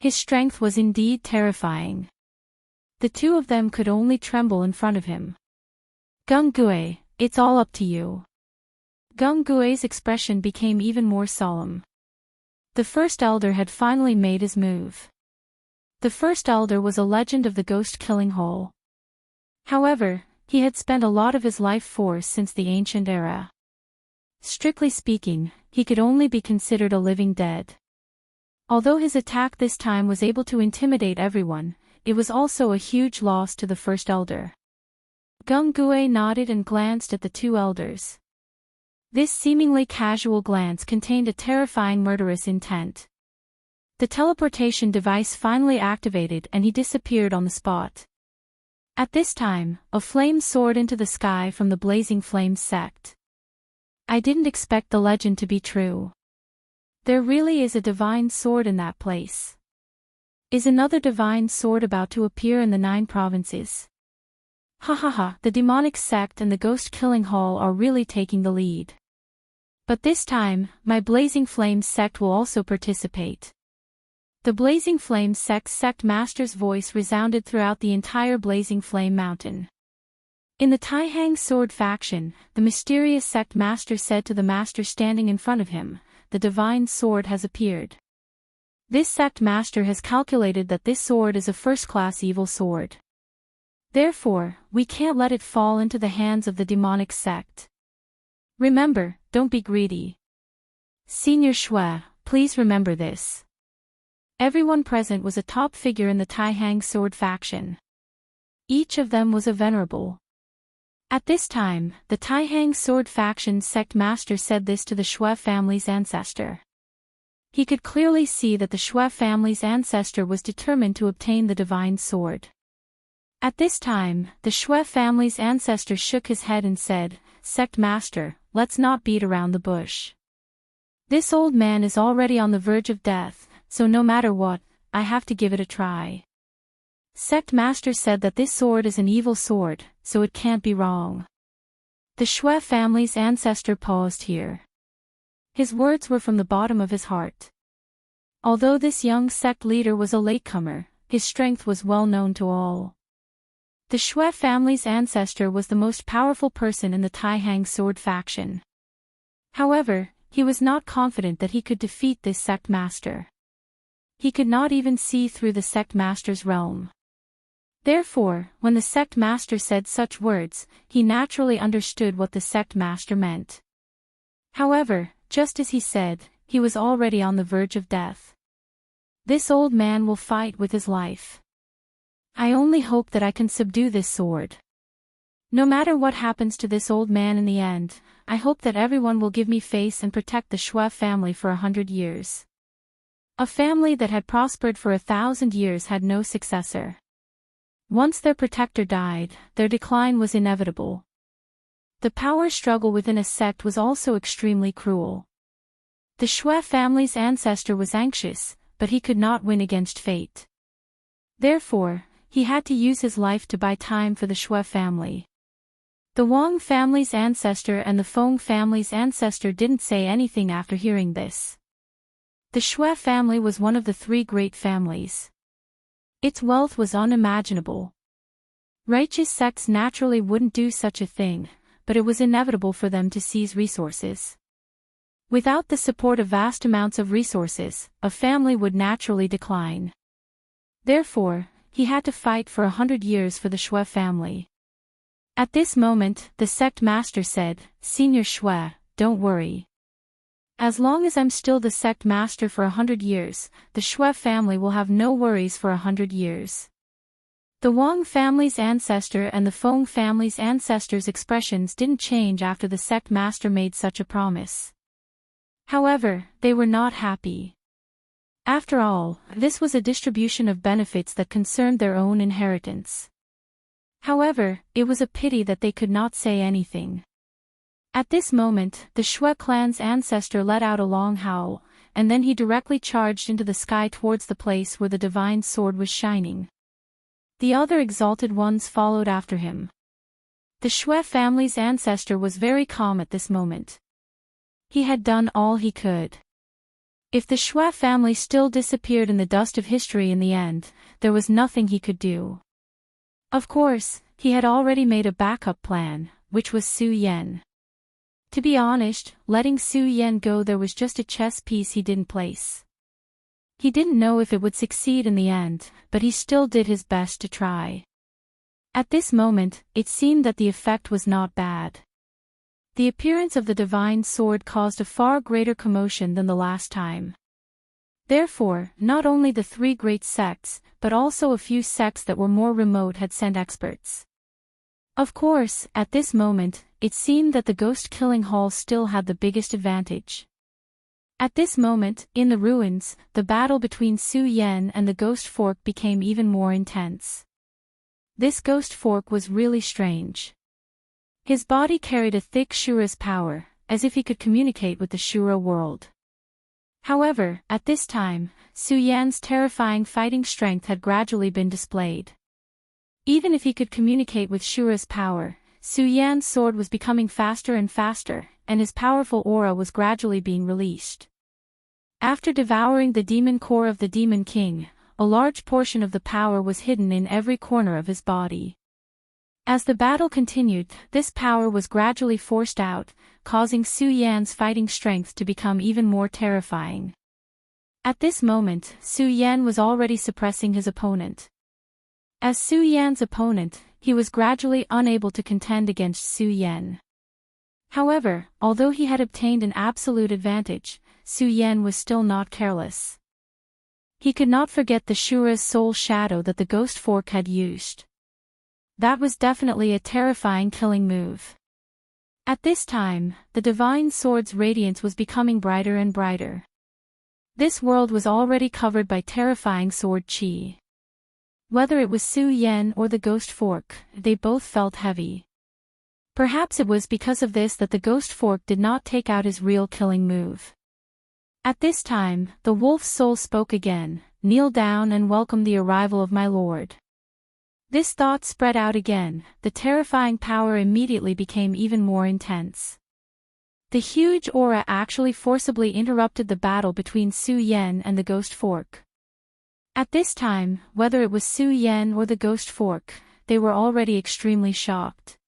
His strength was indeed terrifying. The two of them could only tremble in front of him. Gung Gue, it's all up to you. Gung Gue's expression became even more solemn. The First Elder had finally made his move. The First Elder was a legend of the ghost-killing hole. However, he had spent a lot of his life force since the ancient era. Strictly speaking, he could only be considered a living dead. Although his attack this time was able to intimidate everyone, it was also a huge loss to the First Elder. Gung Gue nodded and glanced at the two elders. This seemingly casual glance contained a terrifying murderous intent. The teleportation device finally activated and he disappeared on the spot. At this time, a flame soared into the sky from the Blazing Flames sect. I didn't expect the legend to be true. There really is a divine sword in that place. Is another divine sword about to appear in the 9 provinces? Ha ha ha, the demonic sect and the ghost-killing hall are really taking the lead. But this time, my Blazing Flames sect will also participate. The Blazing Flames sect master's voice resounded throughout the entire Blazing Flame Mountain. In the Taihang Sword faction, the mysterious sect master said to the master standing in front of him, "The divine sword has appeared." This sect master has calculated that this sword is a first-class evil sword. Therefore, we can't let it fall into the hands of the demonic sect. Remember, don't be greedy. Senior Shui, please remember this. Everyone present was a top figure in the Taihang Sword faction. Each of them was a venerable. At this time, the Taihang Sword faction sect master said this to the Shui family's ancestor. He could clearly see that the Shui family's ancestor was determined to obtain the divine sword. At this time, the Shui family's ancestor shook his head and said, "Sect master, let's not beat around the bush. This old man is already on the verge of death, so no matter what, I have to give it a try." Sect master said that this sword is an evil sword, so it can't be wrong. The Shui family's ancestor paused here. His words were from the bottom of his heart. Although this young sect leader was a latecomer, his strength was well known to all. The Shui family's ancestor was the most powerful person in the Taihang Sword faction. However, he was not confident that he could defeat this sect master. He could not even see through the sect master's realm. Therefore, when the sect master said such words, he naturally understood what the sect master meant. However, just as he said, he was already on the verge of death. This old man will fight with his life. I only hope that I can subdue this sword. No matter what happens to this old man in the end, I hope that everyone will give me face and protect the Shui family for 100 years. A family that had prospered for 1,000 years had no successor. Once their protector died, their decline was inevitable. The power struggle within a sect was also extremely cruel. The Shui family's ancestor was anxious, but he could not win against fate. Therefore, he had to use his life to buy time for the Shui family. The Wang family's ancestor and the Feng family's ancestor didn't say anything after hearing this. The Shui family was one of the 3 great families. Its wealth was unimaginable. Righteous sects naturally wouldn't do such a thing, but it was inevitable for them to seize resources. Without the support of vast amounts of resources, a family would naturally decline. Therefore, he had to fight for 100 years for the Shui family. At this moment, the sect master said, "Senior Shui, don't worry. As long as I'm still the sect master for 100 years, the Shui family will have no worries for 100 years." The Wang family's ancestor and the Feng family's ancestors' expressions didn't change after the sect master made such a promise. However, they were not happy. After all, this was a distribution of benefits that concerned their own inheritance. However, it was a pity that they could not say anything. At this moment, the Shui clan's ancestor let out a long howl, and then he directly charged into the sky towards the place where the divine sword was shining. The other exalted ones followed after him. The Shui family's ancestor was very calm at this moment. He had done all he could. If the Shui family still disappeared in the dust of history in the end, there was nothing he could do. Of course, he had already made a backup plan, which was Su Yan. To be honest, letting Su Yan go there was just a chess piece he didn't place. He didn't know if it would succeed in the end, but he still did his best to try. At this moment, it seemed that the effect was not bad. The appearance of the divine sword caused a far greater commotion than the last time. Therefore, not only the three great sects, but also a few sects that were more remote had sent experts. Of course, at this moment, it seemed that the ghost-killing hall still had the biggest advantage. At this moment, in the ruins, the battle between Su Yan and the ghost fork became even more intense. This ghost fork was really strange. His body carried a thick Shura's power, as if he could communicate with the Shura world. However, at this time, Su Yan's terrifying fighting strength had gradually been displayed. Even if he could communicate with Shura's power, Su Yan's sword was becoming faster and faster, and his powerful aura was gradually being released. After devouring the demon core of the Demon King, a large portion of the power was hidden in every corner of his body. As the battle continued, this power was gradually forced out, causing Su Yan's fighting strength to become even more terrifying. At this moment, Su Yan was already suppressing his opponent. As Su Yan's opponent, he was gradually unable to contend against Su Yan. However, although he had obtained an absolute advantage, Su Yan was still not careless. He could not forget the Shura's soul shadow that the ghost fork had used. That was definitely a terrifying killing move. At this time, the divine sword's radiance was becoming brighter and brighter. This world was already covered by terrifying sword chi. Whether it was Su Yan or the ghost fork, they both felt heavy. Perhaps it was because of this that the ghost fork did not take out his real killing move. At this time, the wolf's soul spoke again, "Kneel down and welcome the arrival of my lord." This thought spread out again, the terrifying power immediately became even more intense. The huge aura actually forcibly interrupted the battle between Su Yan and the ghost fork. At this time, whether it was Su Yan or the ghost fork, they were already extremely shocked.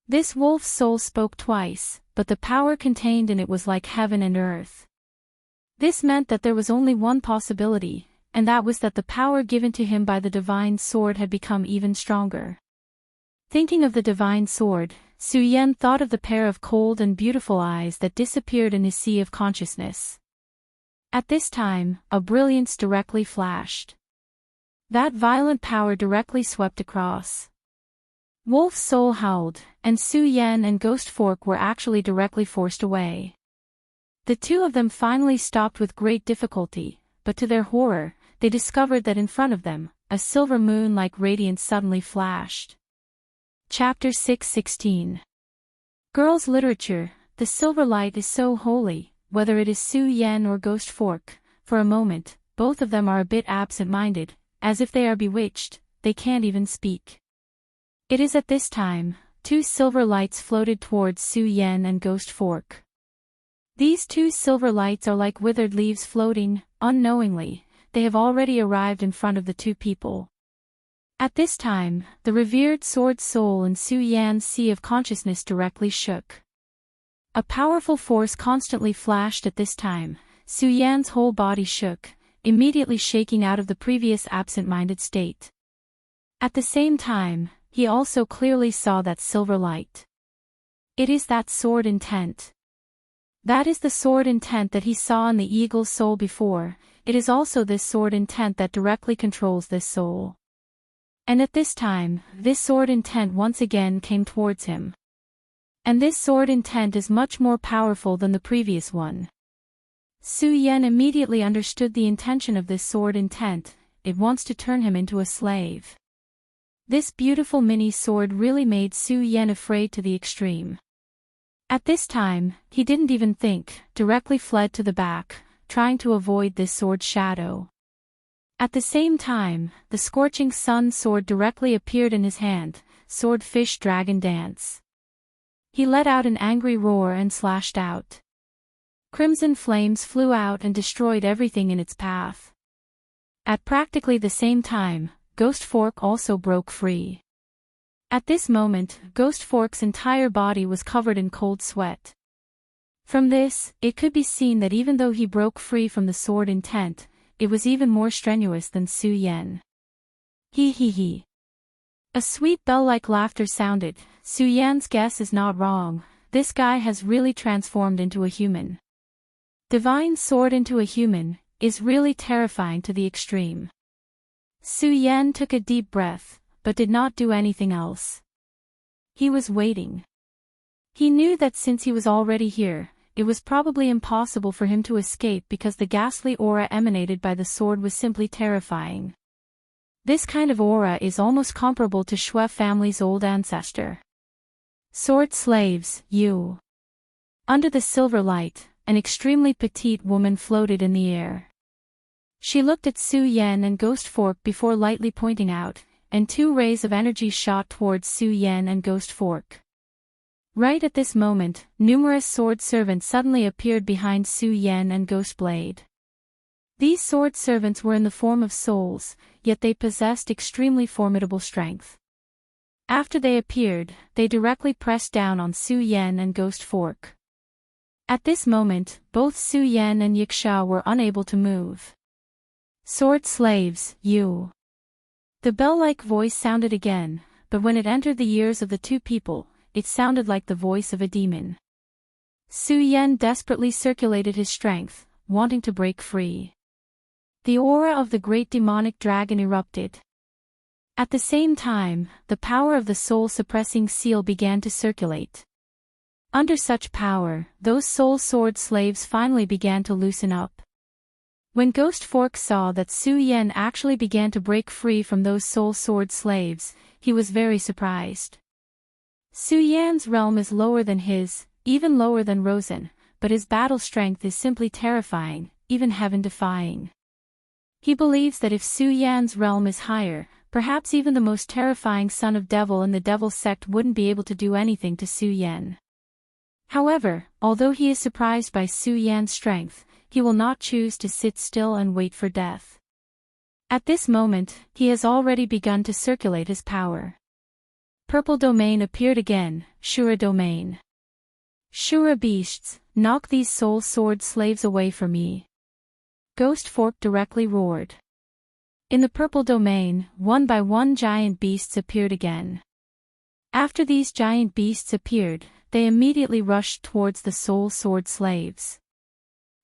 This wolf's soul spoke twice, but the power contained in it was like heaven and earth. This meant that there was only one possibility, and that was that the power given to him by the divine sword had become even stronger. Thinking of the divine sword, Su Yan thought of the pair of cold and beautiful eyes that disappeared in his sea of consciousness. At this time, a brilliance directly flashed. That violent power directly swept across. Wolf's soul howled, and Su Yan and Ghost Fork were actually directly forced away. The two of them finally stopped with great difficulty, but to their horror, they discovered that in front of them, a silver moon-like radiance suddenly flashed. Chapter 6:16. Girls' Literature. The silver light is so holy, whether it is Su Yan or Ghost Fork. For a moment, both of them are a bit absent-minded, as if they are bewitched, they can't even speak. It is at this time, two silver lights floated towards Su Yan and Ghost Fork. These two silver lights are like withered leaves floating, unknowingly, they have already arrived in front of the two people. At this time, the revered sword soul in Su Yan's sea of consciousness directly shook. A powerful force constantly flashed at this time, Su Yan's whole body shook, immediately shaking out of the previous absent-minded state. At the same time, he also clearly saw that silver light. It is that sword intent. That is the sword intent that he saw in the eagle's soul before, it is also this sword intent that directly controls this soul. And at this time, this sword intent once again came towards him. And this sword intent is much more powerful than the previous one. Su Yan immediately understood the intention of this sword intent, it wants to turn him into a slave. This beautiful mini sword really made Su Yan afraid to the extreme. At this time, he didn't even think, directly fled to the back, trying to avoid this sword's shadow. At the same time, the scorching sun sword directly appeared in his hand, swordfish dragon dance. He let out an angry roar and slashed out. Crimson flames flew out and destroyed everything in its path. At practically the same time, Ghost Fork also broke free. At this moment, Ghost Fork's entire body was covered in cold sweat. From this, it could be seen that even though he broke free from the sword intent, it was even more strenuous than Su Yan. Hee hee hee. A sweet bell-like laughter sounded. Su Yan's guess is not wrong, this guy has really transformed into a human. Divine sword into a human, is really terrifying to the extreme. Su Yan took a deep breath, but did not do anything else. He was waiting. He knew that since he was already here, it was probably impossible for him to escape because the ghastly aura emanated by the sword was simply terrifying. This kind of aura is almost comparable to Shui family's old ancestor. Sword slaves, you. Under the silver light, an extremely petite woman floated in the air. She looked at Su Yan and Ghost Fork before lightly pointing out, and two rays of energy shot towards Su Yan and Ghost Fork. Right at this moment, numerous sword servants suddenly appeared behind Su Yan and Ghost Blade. These sword servants were in the form of souls, yet they possessed extremely formidable strength. After they appeared, they directly pressed down on Su Yan and Ghost Fork. At this moment, both Su Yan and Yiksha were unable to move. Sword slaves, you. The bell-like voice sounded again, but when it entered the ears of the two people, it sounded like the voice of a demon. Su Yan desperately circulated his strength, wanting to break free. The aura of the great demonic dragon erupted. At the same time, the power of the soul-suppressing seal began to circulate. Under such power, those soul sword slaves finally began to loosen up. When Ghost Fork saw that Su Yan actually began to break free from those soul sword slaves, he was very surprised. Su Yan's realm is lower than his, even lower than Rosen, but his battle strength is simply terrifying, even heaven-defying. He believes that if Su Yan's realm is higher, perhaps even the most terrifying son of devil in the devil sect wouldn't be able to do anything to Su Yan. However, although he is surprised by Su Yan's strength, he will not choose to sit still and wait for death. At this moment, he has already begun to circulate his power. Purple domain appeared again, Shura domain. Shura beasts, knock these soul sword slaves away from me. Ghost Fork directly roared. In the purple domain, one by one giant beasts appeared again. After these giant beasts appeared, they immediately rushed towards the soul sword slaves.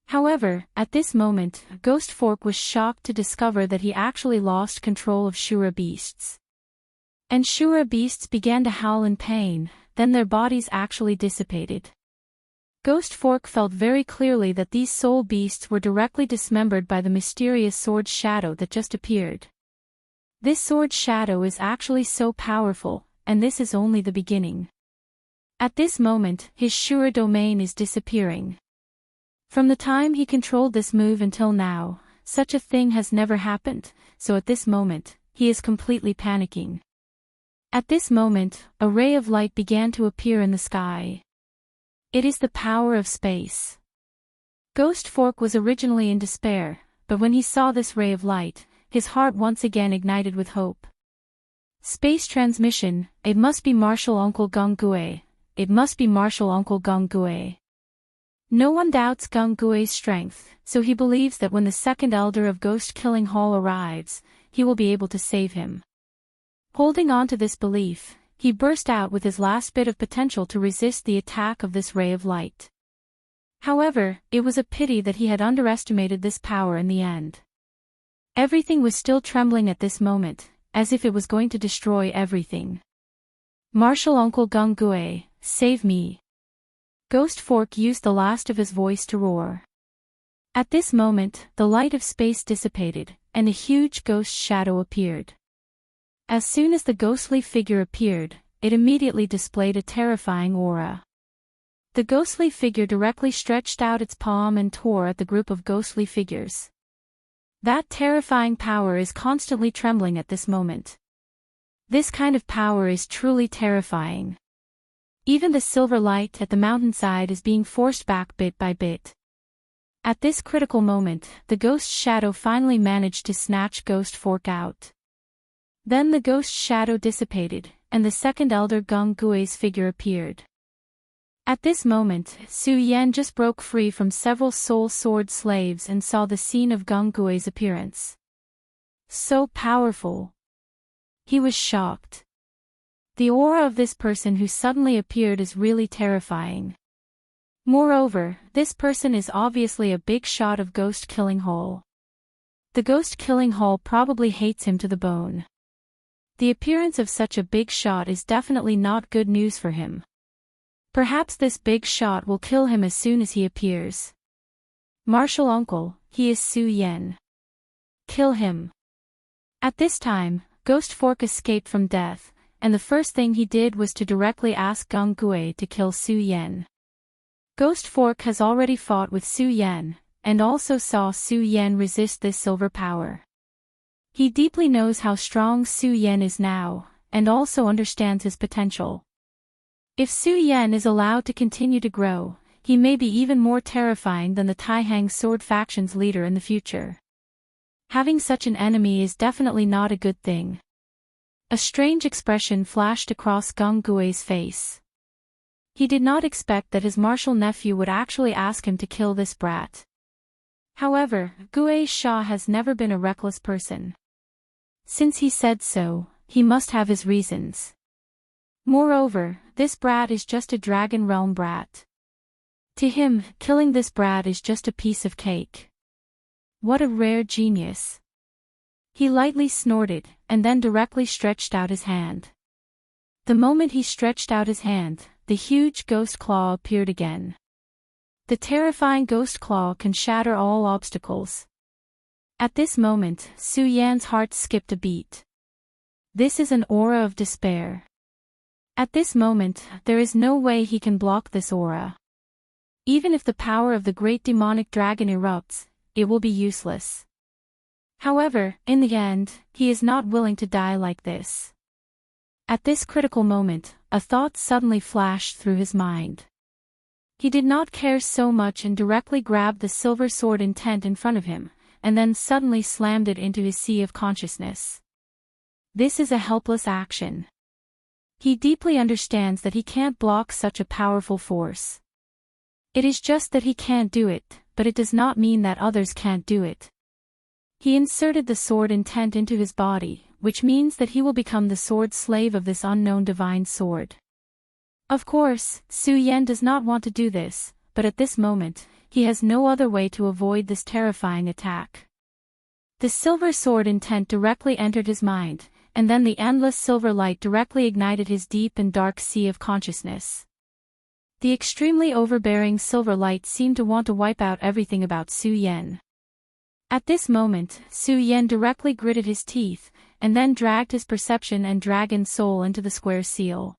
However, at this moment, Ghost Fork was shocked to discover that he actually lost control of Shura beasts. And Shura beasts began to howl in pain, then their bodies actually dissipated. Ghost Fork felt very clearly that these soul beasts were directly dismembered by the mysterious sword shadow that just appeared. This sword shadow is actually so powerful, and this is only the beginning. At this moment, his Shura domain is disappearing. From the time he controlled this move until now, such a thing has never happened, so at this moment, he is completely panicking. At this moment, a ray of light began to appear in the sky. It is the power of space. Ghost Fork was originally in despair, but when he saw this ray of light, his heart once again ignited with hope. Space transmission, it must be Martial Uncle Gonggue. It must be Martial Uncle Gonggue. No one doubts Gonggue's strength, so he believes that when the second elder of Ghost Killing Hall arrives, he will be able to save him. Holding on to this belief, he burst out with his last bit of potential to resist the attack of this ray of light. However, it was a pity that he had underestimated this power in the end. Everything was still trembling at this moment, as if it was going to destroy everything. Martial Uncle Gonggue, save me. Ghost Fork used the last of his voice to roar. At this moment, the light of space dissipated, and a huge ghost shadow appeared. As soon as the ghostly figure appeared, it immediately displayed a terrifying aura. The ghostly figure directly stretched out its palm and tore at the group of ghostly figures. That terrifying power is constantly trembling at this moment. This kind of power is truly terrifying. Even the silver light at the mountainside is being forced back bit by bit. At this critical moment, the ghost shadow finally managed to snatch Ghost Fork out. Then the ghost shadow dissipated, and the second elder Gung Gui's figure appeared. At this moment, Su Yan just broke free from several soul sword slaves and saw the scene of Gung Gui's appearance. So powerful. He was shocked. The aura of this person who suddenly appeared is really terrifying. Moreover, this person is obviously a big shot of Ghost Killing Hall. The Ghost Killing Hall probably hates him to the bone. The appearance of such a big shot is definitely not good news for him. Perhaps this big shot will kill him as soon as he appears. Martial uncle, he is Su Yan. Kill him. At this time, Ghost Fork escaped from death, and the first thing he did was to directly ask Gung Gui to kill Su Yan. Ghost Fork has already fought with Su Yan, and also saw Su Yan resist this silver power. He deeply knows how strong Su Yan is now, and also understands his potential. If Su Yan is allowed to continue to grow, he may be even more terrifying than the Taihang Sword faction's leader in the future. Having such an enemy is definitely not a good thing. A strange expression flashed across Gung Gui's face. He did not expect that his martial nephew would actually ask him to kill this brat. However, Gui Sha has never been a reckless person. Since he said so, he must have his reasons. Moreover, this brat is just a Dragon Realm brat. To him, killing this brat is just a piece of cake. What a rare genius. He lightly snorted, and then directly stretched out his hand. The moment he stretched out his hand, the huge ghost claw appeared again. The terrifying ghost claw can shatter all obstacles. At this moment, Su Yan's heart skipped a beat. This is an aura of despair. At this moment, there is no way he can block this aura. Even if the power of the great demonic dragon erupts, it will be useless. However, in the end, he is not willing to die like this. At this critical moment, a thought suddenly flashed through his mind. He did not care so much and directly grabbed the silver sword intent in front of him, and then suddenly slammed it into his sea of consciousness. This is a helpless action. He deeply understands that he can't block such a powerful force. It is just that he can't do it, but it does not mean that others can't do it. He inserted the sword intent into his body, which means that he will become the sword slave of this unknown divine sword. Of course, Su Yan does not want to do this, but at this moment, he has no other way to avoid this terrifying attack. The silver sword intent directly entered his mind, and then the endless silver light directly ignited his deep and dark sea of consciousness. The extremely overbearing silver light seemed to want to wipe out everything about Su Yan. At this moment, Su Yan directly gritted his teeth, and then dragged his perception and dragon soul into the square seal.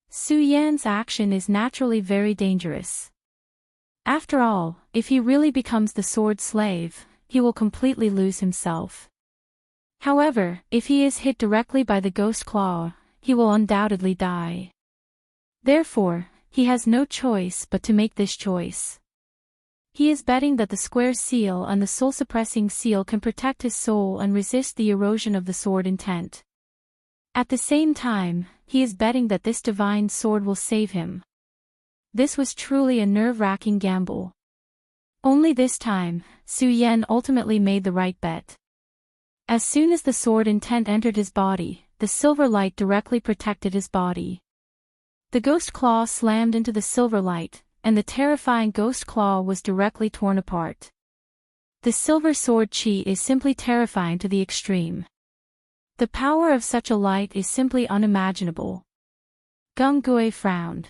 Su Yan's action is naturally very dangerous. After all, if he really becomes the sword slave, he will completely lose himself. However, if he is hit directly by the ghost claw, he will undoubtedly die. Therefore, he has no choice but to make this choice. He is betting that the square seal and the soul-suppressing seal can protect his soul and resist the erosion of the sword intent. At the same time, he is betting that this divine sword will save him. This was truly a nerve-wracking gamble. Only this time, Su Yan ultimately made the right bet. As soon as the sword intent entered his body, the silver light directly protected his body. The ghost claw slammed into the silver light, and the terrifying ghost claw was directly torn apart. The silver sword chi is simply terrifying to the extreme. The power of such a light is simply unimaginable. Gung Gui frowned.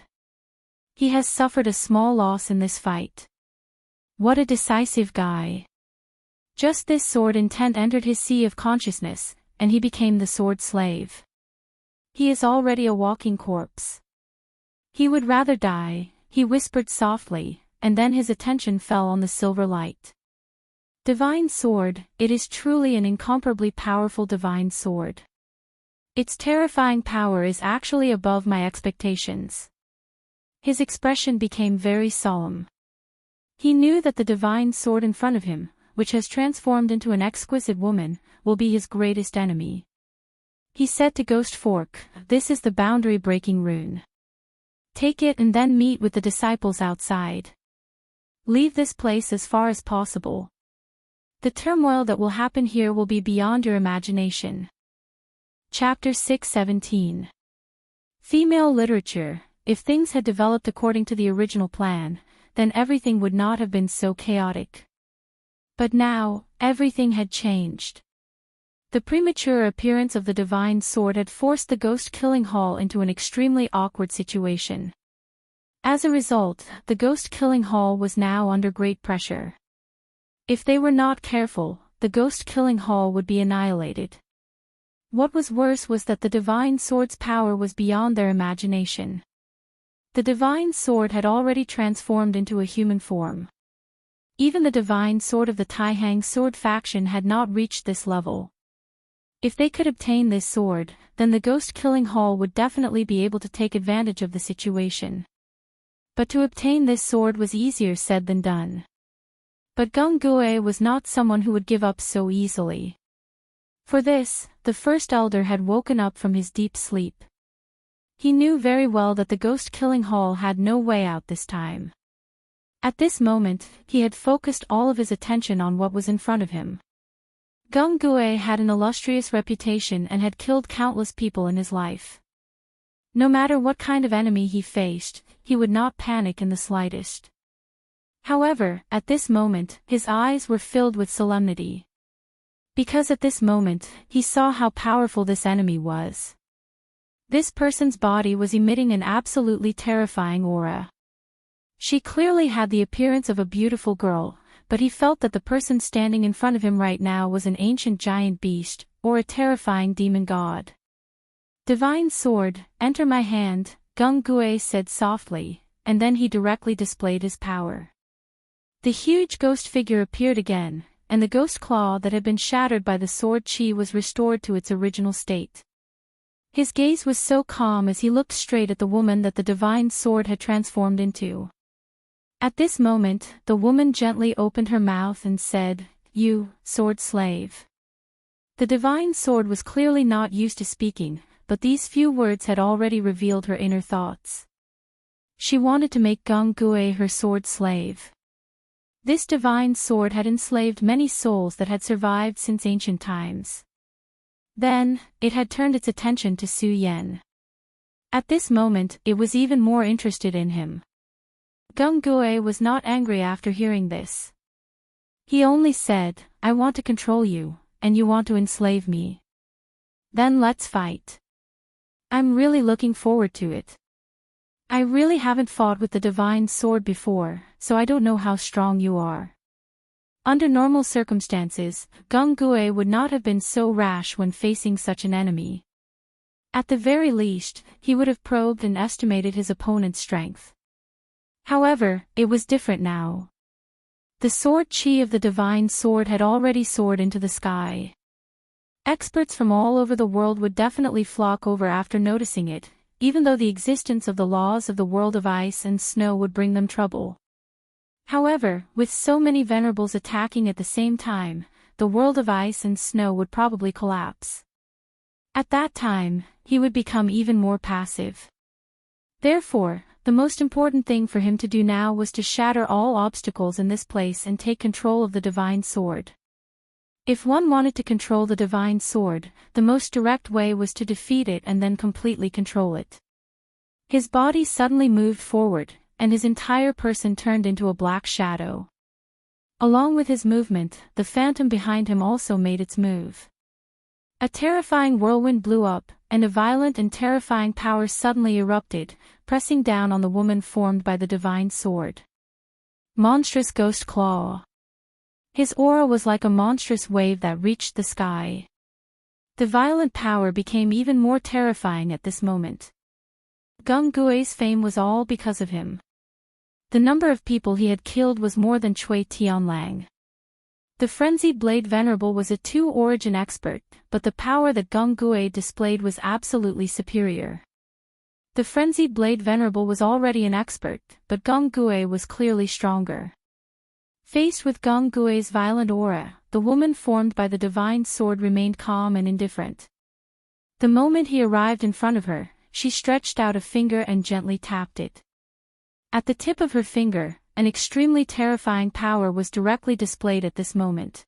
He has suffered a small loss in this fight. What a decisive guy. Just this sword intent entered his sea of consciousness, and he became the sword slave. He is already a walking corpse. He would rather die, he whispered softly, and then his attention fell on the silver light. Divine sword, it is truly an incomparably powerful divine sword. Its terrifying power is actually above my expectations. His expression became very solemn. He knew that the divine sword in front of him, which has transformed into an exquisite woman, will be his greatest enemy. He said to Ghost Fork, "This is the boundary-breaking rune. Take it and then meet with the disciples outside. Leave this place as far as possible. The turmoil that will happen here will be beyond your imagination." Chapter 6:17. Female literature. If things had developed according to the original plan, then everything would not have been so chaotic. But now, everything had changed. The premature appearance of the divine sword had forced the ghost-killing hall into an extremely awkward situation. As a result, the ghost-killing hall was now under great pressure. If they were not careful, the ghost-killing hall would be annihilated. What was worse was that the divine sword's power was beyond their imagination. The divine sword had already transformed into a human form. Even the divine sword of the Taihang sword faction had not reached this level. If they could obtain this sword, then the ghost-killing hall would definitely be able to take advantage of the situation. But to obtain this sword was easier said than done. But Gung Gue was not someone who would give up so easily. For this, the first elder had woken up from his deep sleep. He knew very well that the ghost-killing hall had no way out this time. At this moment, he had focused all of his attention on what was in front of him. Gung Gue had an illustrious reputation and had killed countless people in his life. No matter what kind of enemy he faced, he would not panic in the slightest. However, at this moment, his eyes were filled with solemnity. Because at this moment, he saw how powerful this enemy was. This person's body was emitting an absolutely terrifying aura. She clearly had the appearance of a beautiful girl, but he felt that the person standing in front of him right now was an ancient giant beast, or a terrifying demon god. "Divine sword, enter my hand," Gung Gue said softly, and then he directly displayed his power. The huge ghost figure appeared again, and the ghost claw that had been shattered by the sword chi was restored to its original state. His gaze was so calm as he looked straight at the woman that the divine sword had transformed into. At this moment, the woman gently opened her mouth and said, "You, sword slave." The divine sword was clearly not used to speaking, but these few words had already revealed her inner thoughts. She wanted to make Gung Gue her sword slave. This divine sword had enslaved many souls that had survived since ancient times. Then, it had turned its attention to Su Yen. At this moment, it was even more interested in him. Gung Gue was not angry after hearing this. He only said, "I want to control you, and you want to enslave me. Then let's fight. I'm really looking forward to it. I really haven't fought with the divine sword before, so I don't know how strong you are." Under normal circumstances, Gung Gue would not have been so rash when facing such an enemy. At the very least, he would have probed and estimated his opponent's strength. However, it was different now. The sword chi of the divine sword had already soared into the sky. Experts from all over the world would definitely flock over after noticing it, even though the existence of the laws of the world of ice and snow would bring them trouble. However, with so many venerables attacking at the same time, the world of ice and snow would probably collapse. At that time, he would become even more passive. Therefore, the most important thing for him to do now was to shatter all obstacles in this place and take control of the divine sword. If one wanted to control the divine sword, the most direct way was to defeat it and then completely control it. His body suddenly moved forward, and his entire person turned into a black shadow. Along with his movement, the phantom behind him also made its move. A terrifying whirlwind blew up, and a violent and terrifying power suddenly erupted, pressing down on the woman formed by the divine sword. Monstrous Ghost Claw. His aura was like a monstrous wave that reached the sky. The violent power became even more terrifying at this moment. Gung Gui's fame was all because of him. The number of people he had killed was more than Cui Tianlang. The frenzied Blade Venerable was a two-origin expert, but the power that Gung Gui displayed was absolutely superior. The frenzied Blade Venerable was already an expert, but Gung Gui was clearly stronger. Faced with Gung Gui's violent aura, the woman formed by the divine sword remained calm and indifferent. The moment he arrived in front of her, she stretched out a finger and gently tapped it. At the tip of her finger, an extremely terrifying power was directly displayed at this moment.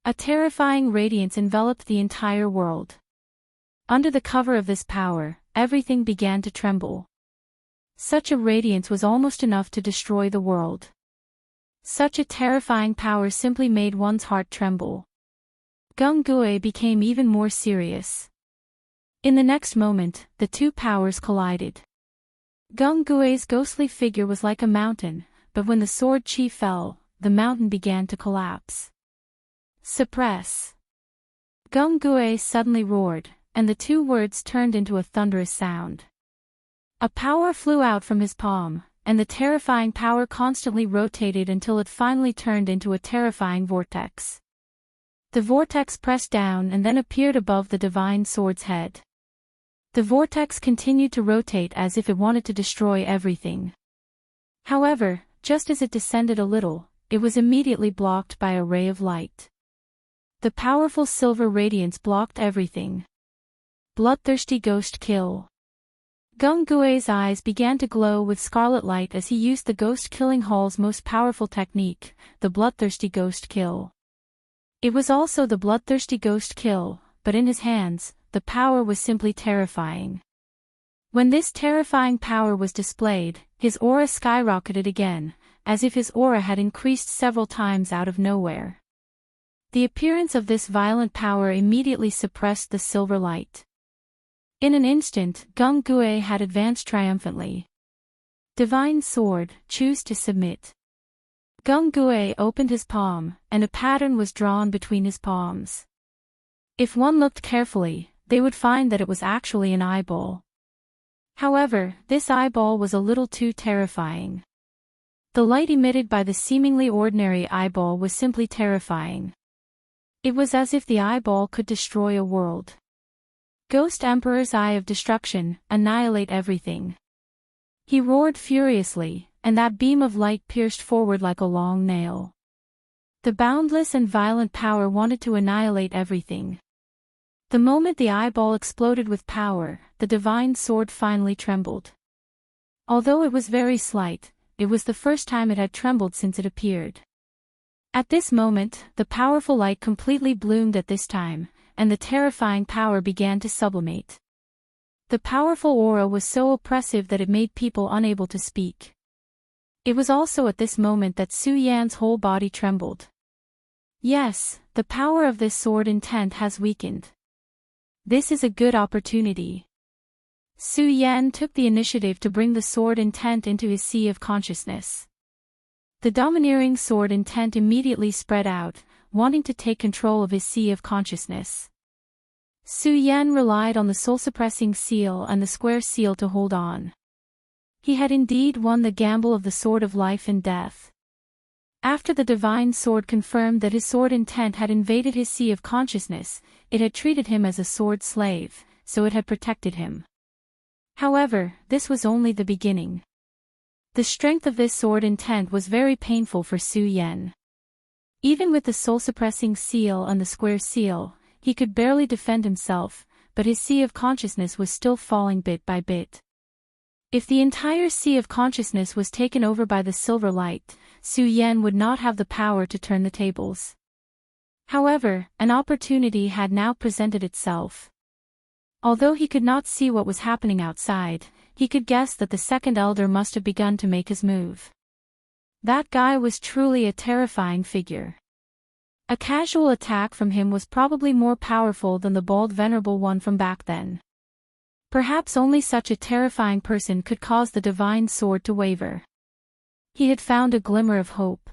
A terrifying radiance enveloped the entire world. Under the cover of this power, everything began to tremble. Such a radiance was almost enough to destroy the world. Such a terrifying power simply made one's heart tremble. Gung Gui became even more serious. In the next moment, the two powers collided. Gung Gui's ghostly figure was like a mountain, but when the sword chi fell, the mountain began to collapse. Suppress! Gung Gui suddenly roared, and the two words turned into a thunderous sound. A power flew out from his palm, and the terrifying power constantly rotated until it finally turned into a terrifying vortex. The vortex pressed down and then appeared above the divine sword's head. The vortex continued to rotate as if it wanted to destroy everything. However, just as it descended a little, it was immediately blocked by a ray of light. The powerful silver radiance blocked everything. Bloodthirsty ghost kill. Gung Gui's eyes began to glow with scarlet light as he used the ghost killing hall's most powerful technique, the bloodthirsty ghost kill. It was also the bloodthirsty ghost kill, but in his hands, the power was simply terrifying. When this terrifying power was displayed, his aura skyrocketed again, as if his aura had increased several times out of nowhere. The appearance of this violent power immediately suppressed the silver light. In an instant, Gung Gui had advanced triumphantly. Divine sword, choose to submit. Gung Gui opened his palm, and a pattern was drawn between his palms. If one looked carefully, they would find that it was actually an eyeball. However, this eyeball was a little too terrifying. The light emitted by the seemingly ordinary eyeball was simply terrifying. It was as if the eyeball could destroy a world. Ghost Emperor's Eye of Destruction, annihilate everything. He roared furiously, and that beam of light pierced forward like a long nail. The boundless and violent power wanted to annihilate everything. The moment the eyeball exploded with power, the divine sword finally trembled. Although it was very slight, it was the first time it had trembled since it appeared. At this moment, the powerful light completely bloomed at this time, and the terrifying power began to sublimate. The powerful aura was so oppressive that it made people unable to speak. It was also at this moment that Su Yan's whole body trembled. Yes, the power of this sword intent has weakened. This is a good opportunity. Su Yan took the initiative to bring the sword intent into his sea of consciousness. The domineering sword intent immediately spread out, wanting to take control of his sea of consciousness. Su Yan relied on the soul-suppressing seal and the square seal to hold on. He had indeed won the gamble of the sword of life and death. After the divine sword confirmed that his sword intent had invaded his sea of consciousness, it had treated him as a sword slave, so it had protected him. However, this was only the beginning. The strength of this sword intent was very painful for Su Yan. Even with the soul-suppressing seal and the square seal, he could barely defend himself, but his sea of consciousness was still falling bit by bit. If the entire sea of consciousness was taken over by the silver light, Su Yan would not have the power to turn the tables. However, an opportunity had now presented itself. Although he could not see what was happening outside, he could guess that the second elder must have begun to make his move. That guy was truly a terrifying figure. A casual attack from him was probably more powerful than the bald venerable one from back then. Perhaps only such a terrifying person could cause the divine sword to waver. He had found a glimmer of hope.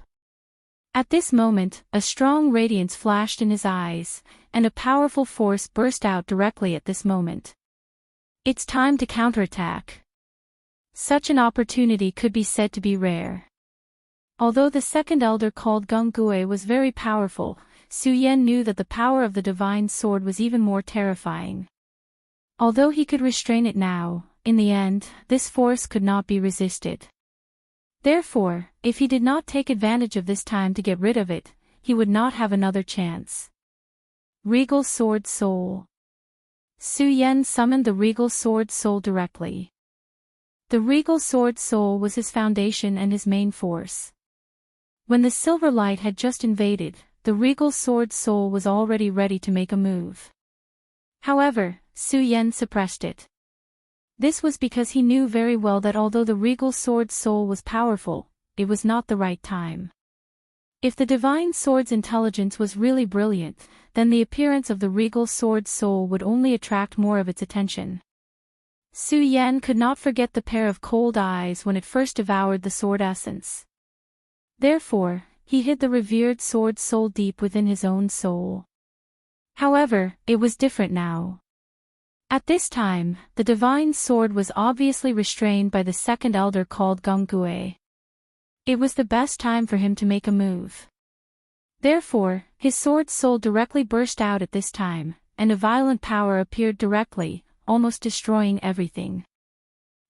At this moment, a strong radiance flashed in his eyes, and a powerful force burst out directly at this moment. It's time to counterattack. Such an opportunity could be said to be rare. Although the second elder called Gungue was very powerful, Su Yan knew that the power of the divine sword was even more terrifying. Although he could restrain it now, in the end, this force could not be resisted. Therefore, if he did not take advantage of this time to get rid of it, he would not have another chance. Regal Sword Soul. Su Yan summoned the Regal Sword Soul directly. The Regal Sword Soul was his foundation and his main force. When the silver light had just invaded, the Regal Sword Soul was already ready to make a move. However, Su Yan suppressed it. This was because he knew very well that although the Regal Sword Soul was powerful, it was not the right time. If the Divine Sword's intelligence was really brilliant, then the appearance of the Regal Sword Soul would only attract more of its attention. Su Yan could not forget the pair of cold eyes when it first devoured the sword essence. Therefore, he hid the revered sword soul deep within his own soul. However, it was different now. At this time, the divine sword was obviously restrained by the second elder called Gungue. It was the best time for him to make a move. Therefore, his sword soul directly burst out at this time, and a violent power appeared directly, almost destroying everything.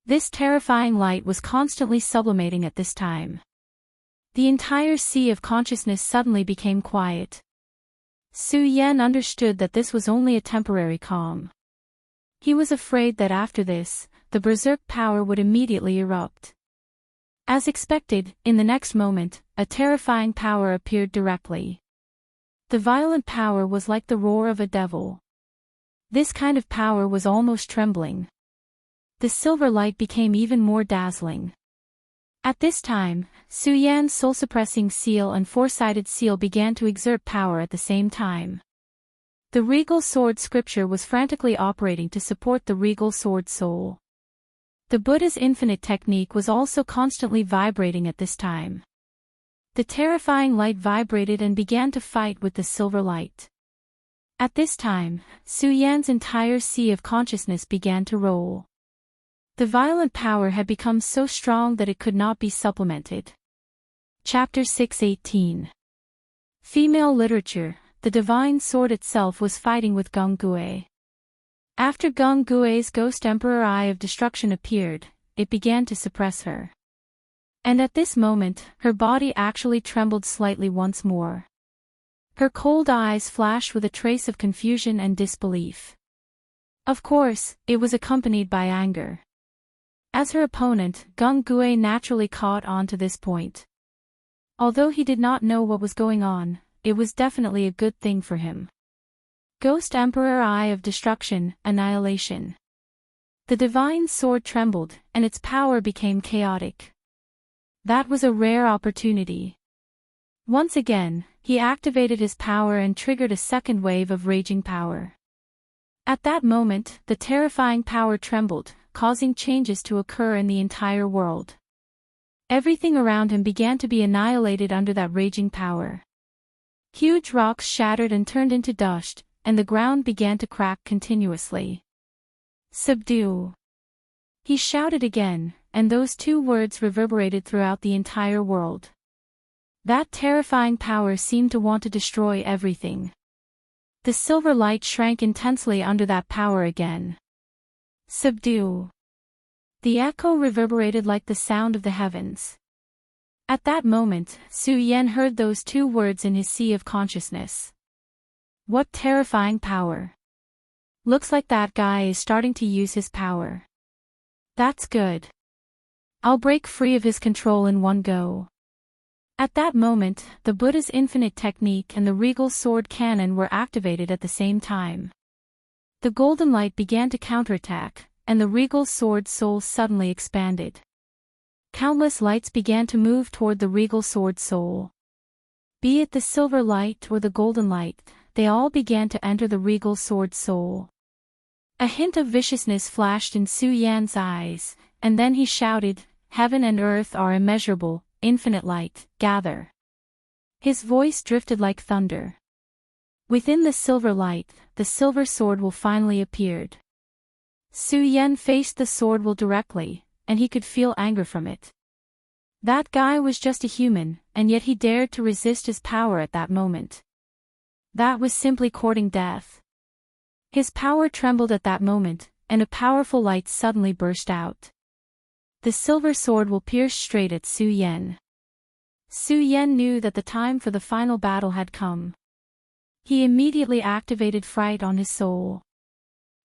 This terrifying light was constantly sublimating at this time. The entire sea of consciousness suddenly became quiet. Su Yan understood that this was only a temporary calm. He was afraid that after this, the berserk power would immediately erupt. As expected, in the next moment, a terrifying power appeared directly. The violent power was like the roar of a devil. This kind of power was almost trembling. The silver light became even more dazzling. At this time, Su Yan's soul-suppressing seal and four-sided seal began to exert power at the same time. The Regal Sword Scripture was frantically operating to support the Regal Sword Soul. The Buddha's infinite technique was also constantly vibrating at this time. The terrifying light vibrated and began to fight with the silver light. At this time, Su Yan's entire sea of consciousness began to roll. The violent power had become so strong that it could not be supplemented. Chapter 6:18. Female Literature. The divine sword itself was fighting with Gungue. After Gungue's ghost emperor Eye of Destruction appeared, it began to suppress her. And at this moment, her body actually trembled slightly once more. Her cold eyes flashed with a trace of confusion and disbelief. Of course, it was accompanied by anger. As her opponent, Gungue naturally caught on to this point. Although he did not know what was going on, it was definitely a good thing for him. Ghost Emperor Eye of Destruction, Annihilation. The divine sword trembled, and its power became chaotic. That was a rare opportunity. Once again, he activated his power and triggered a second wave of raging power. At that moment, the terrifying power trembled, causing changes to occur in the entire world. Everything around him began to be annihilated under that raging power. Huge rocks shattered and turned into dust, and the ground began to crack continuously. Subdue! He shouted again, and those two words reverberated throughout the entire world. That terrifying power seemed to want to destroy everything. The silver light shrank intensely under that power again. Subdue! The echo reverberated like the sound of the heavens. At that moment, Su Yan heard those two words in his sea of consciousness. What terrifying power! Looks like that guy is starting to use his power. That's good. I'll break free of his control in one go. At that moment, the Buddha's infinite technique and the regal sword cannon were activated at the same time. The golden light began to counterattack, and the regal sword soul suddenly expanded. Countless lights began to move toward the regal sword soul. Be it the silver light or the golden light, they all began to enter the regal sword soul. A hint of viciousness flashed in Su Yan's eyes, and then he shouted, "Heaven and earth are immeasurable, infinite light, gather." His voice drifted like thunder. Within the silver light, the silver sword will finally appeared. Su Yan faced the sword will directly, and he could feel anger from it. That guy was just a human, and yet he dared to resist his power at that moment. That was simply courting death. His power trembled at that moment, and a powerful light suddenly burst out. The silver sword will pierce straight at Su Yan. Su Yan knew that the time for the final battle had come. He immediately activated fright on his soul.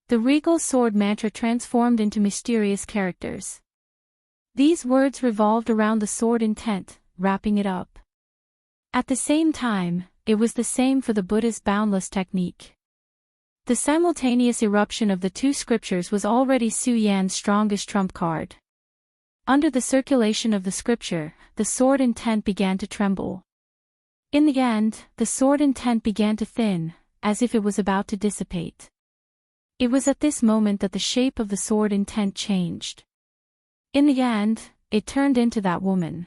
The regal sword mantra transformed into mysterious characters. These words revolved around the sword intent, wrapping it up. At the same time, it was the same for the Buddha's boundless technique. The simultaneous eruption of the two scriptures was already Su Yan's strongest trump card. Under the circulation of the scripture, the sword intent began to tremble. In the end, the sword intent began to thin, as if it was about to dissipate. It was at this moment that the shape of the sword intent changed. In the end, it turned into that woman.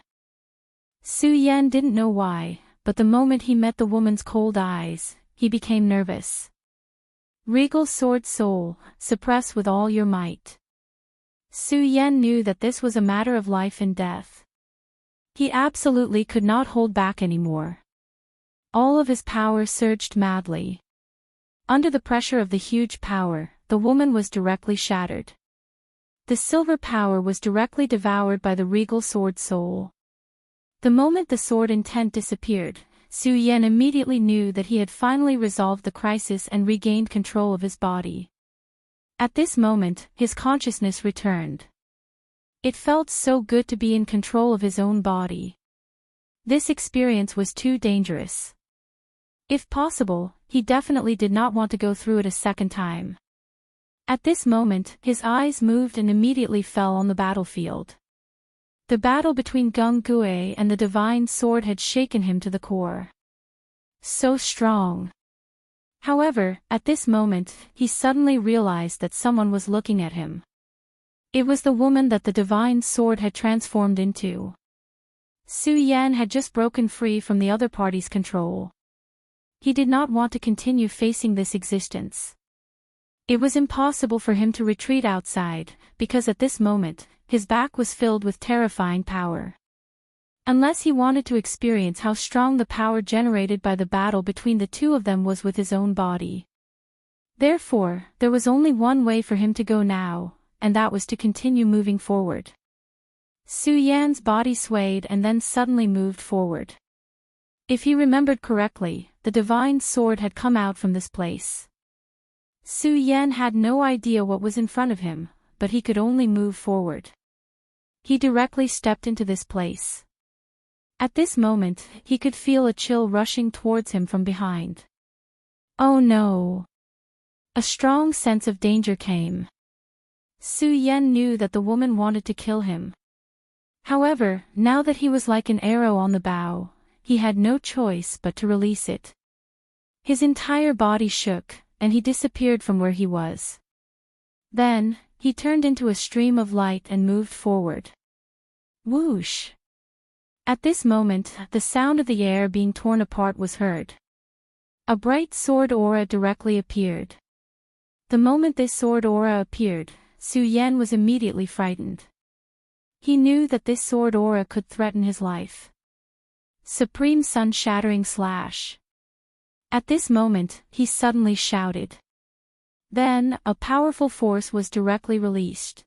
Su Yan didn't know why, but the moment he met the woman's cold eyes, he became nervous. Regal sword soul, suppress with all your might. Su Yan knew that this was a matter of life and death. He absolutely could not hold back anymore. All of his power surged madly. Under the pressure of the huge power, the woman was directly shattered. The silver power was directly devoured by the regal sword soul. The moment the sword intent disappeared, Su Yan immediately knew that he had finally resolved the crisis and regained control of his body. At this moment, his consciousness returned. It felt so good to be in control of his own body. This experience was too dangerous. If possible, he definitely did not want to go through it a second time. At this moment, his eyes moved and immediately fell on the battlefield. The battle between Gung Gue and the divine sword had shaken him to the core. So strong. However, at this moment, he suddenly realized that someone was looking at him. It was the woman that the divine sword had transformed into. Su Yan had just broken free from the other party's control. He did not want to continue facing this existence. It was impossible for him to retreat outside, because at this moment, his back was filled with terrifying power. Unless he wanted to experience how strong the power generated by the battle between the two of them was with his own body. Therefore, there was only one way for him to go now, and that was to continue moving forward. Su Yan's body swayed and then suddenly moved forward. If he remembered correctly, the divine sword had come out from this place. Su Yan had no idea what was in front of him, but he could only move forward. He directly stepped into this place. At this moment, he could feel a chill rushing towards him from behind. Oh no! A strong sense of danger came. Su Yan knew that the woman wanted to kill him. However, now that he was like an arrow on the bow, he had no choice but to release it. His entire body shook, and he disappeared from where he was. Then, he turned into a stream of light and moved forward. Whoosh! At this moment, the sound of the air being torn apart was heard. A bright sword aura directly appeared. The moment this sword aura appeared, Su Yan was immediately frightened. He knew that this sword aura could threaten his life. Supreme sun-shattering slash. At this moment, he suddenly shouted. Then, a powerful force was directly released.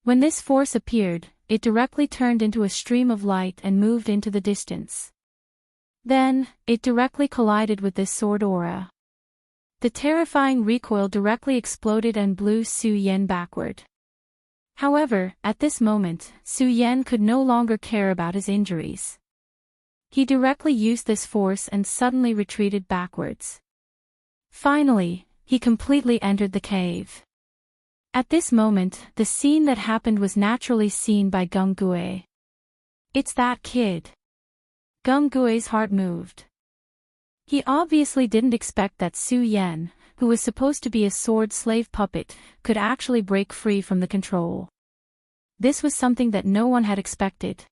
When this force appeared, it directly turned into a stream of light and moved into the distance. Then, it directly collided with this sword aura. The terrifying recoil directly exploded and blew Su Yan backward. However, at this moment, Su Yan could no longer care about his injuries. He directly used this force and suddenly retreated backwards. Finally, he completely entered the cave. At this moment, the scene that happened was naturally seen by Gung Gue. It's that kid. Gung Gue's heart moved. He obviously didn't expect that Su Yan, who was supposed to be a sword slave puppet, could actually break free from the control. This was something that no one had expected.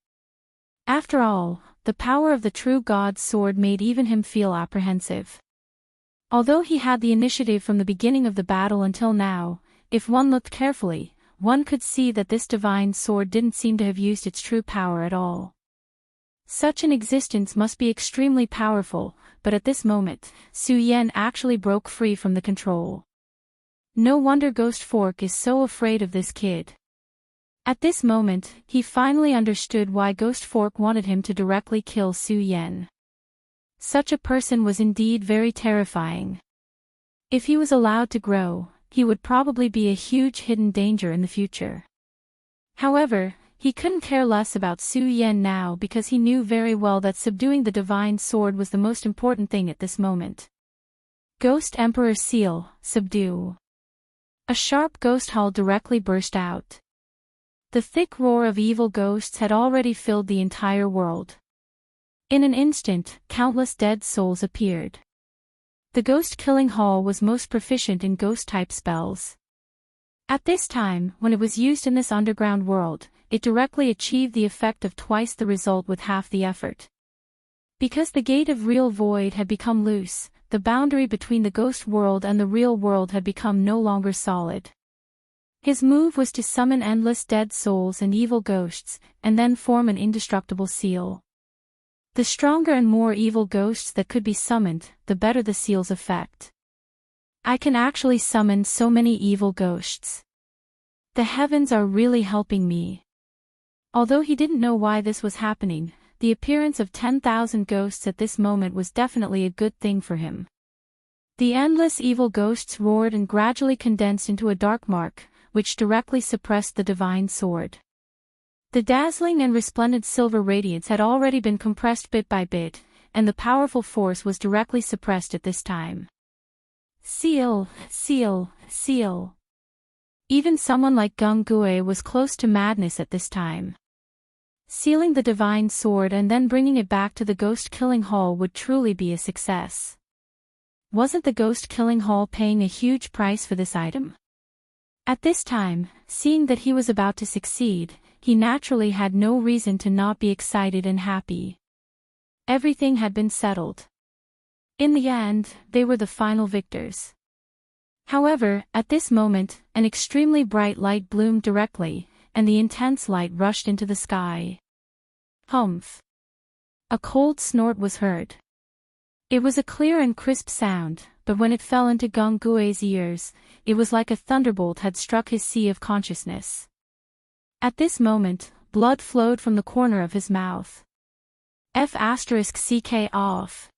After all, the power of the true god's sword made even him feel apprehensive. Although he had the initiative from the beginning of the battle until now, if one looked carefully, one could see that this divine sword didn't seem to have used its true power at all. Such an existence must be extremely powerful, but at this moment, Su Yan actually broke free from the control. No wonder Ghost Fork is so afraid of this kid. At this moment, he finally understood why Ghost Fork wanted him to directly kill Su Yan. Such a person was indeed very terrifying. If he was allowed to grow, he would probably be a huge hidden danger in the future. However, he couldn't care less about Su Yan now because he knew very well that subduing the divine sword was the most important thing at this moment. Ghost Emperor Seal, subdue. A sharp ghost howl directly burst out. The thick roar of evil ghosts had already filled the entire world. In an instant, countless dead souls appeared. The ghost-killing hall was most proficient in ghost-type spells. At this time, when it was used in this underground world, it directly achieved the effect of twice the result with half the effort. Because the gate of real void had become loose, the boundary between the ghost world and the real world had become no longer solid. His move was to summon endless dead souls and evil ghosts, and then form an indestructible seal. The stronger and more evil ghosts that could be summoned, the better the seal's effect. I can actually summon so many evil ghosts. The heavens are really helping me. Although he didn't know why this was happening, the appearance of 10,000 ghosts at this moment was definitely a good thing for him. The endless evil ghosts roared and gradually condensed into a dark mark, which directly suppressed the divine sword. The dazzling and resplendent silver radiance had already been compressed bit by bit, and the powerful force was directly suppressed at this time. Seal, seal, seal. Even someone like Gung Gue was close to madness at this time. Sealing the divine sword and then bringing it back to the ghost-killing hall would truly be a success. Wasn't the ghost-killing hall paying a huge price for this item? At this time, seeing that he was about to succeed, he naturally had no reason to not be excited and happy. Everything had been settled. In the end, they were the final victors. However, at this moment, an extremely bright light bloomed directly, and the intense light rushed into the sky. Humph! A cold snort was heard. It was a clear and crisp sound, but when it fell into Gung Gue's ears, it was like a thunderbolt had struck his sea of consciousness. At this moment, blood flowed from the corner of his mouth. F***ck off.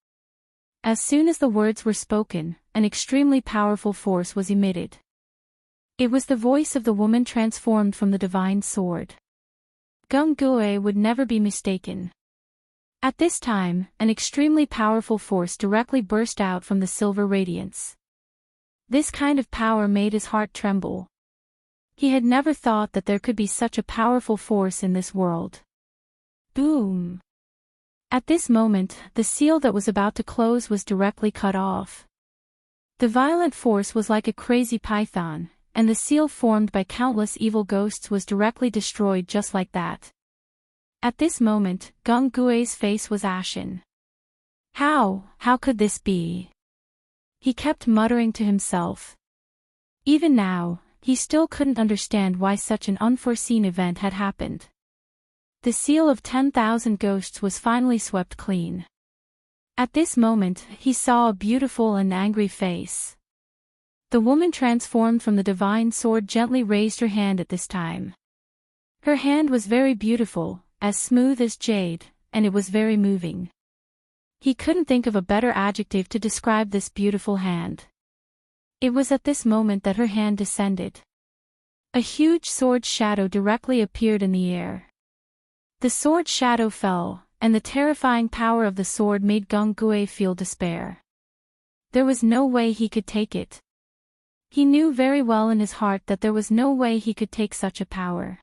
As soon as the words were spoken, an extremely powerful force was emitted. It was the voice of the woman transformed from the divine sword. Gung Gue would never be mistaken. At this time, an extremely powerful force directly burst out from the silver radiance. This kind of power made his heart tremble. He had never thought that there could be such a powerful force in this world. Boom! At this moment, the seal that was about to close was directly cut off. The violent force was like a crazy python, and the seal formed by countless evil ghosts was directly destroyed just like that. At this moment, Gung Gue's face was ashen. How could this be? He kept muttering to himself. Even now, he still couldn't understand why such an unforeseen event had happened. The seal of 10,000 ghosts was finally swept clean. At this moment, he saw a beautiful and angry face. The woman transformed from the divine sword gently raised her hand at this time. Her hand was very beautiful, as smooth as jade, and it was very moving. He couldn't think of a better adjective to describe this beautiful hand. It was at this moment that her hand descended. A huge sword shadow directly appeared in the air. The sword shadow fell, and the terrifying power of the sword made Gung Gue feel despair. There was no way he could take it. He knew very well in his heart that there was no way he could take such a power.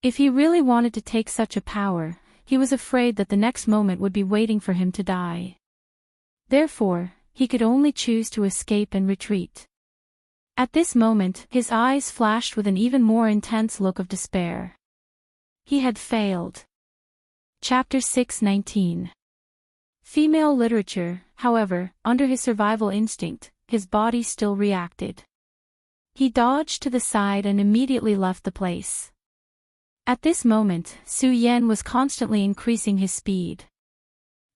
If he really wanted to take such a power, he was afraid that the next moment would be waiting for him to die. Therefore, he could only choose to escape and retreat. At this moment, his eyes flashed with an even more intense look of despair. He had failed. Chapter 6:19. Female literature. However, under his survival instinct, his body still reacted. He dodged to the side and immediately left the place. At this moment, Su Yan was constantly increasing his speed.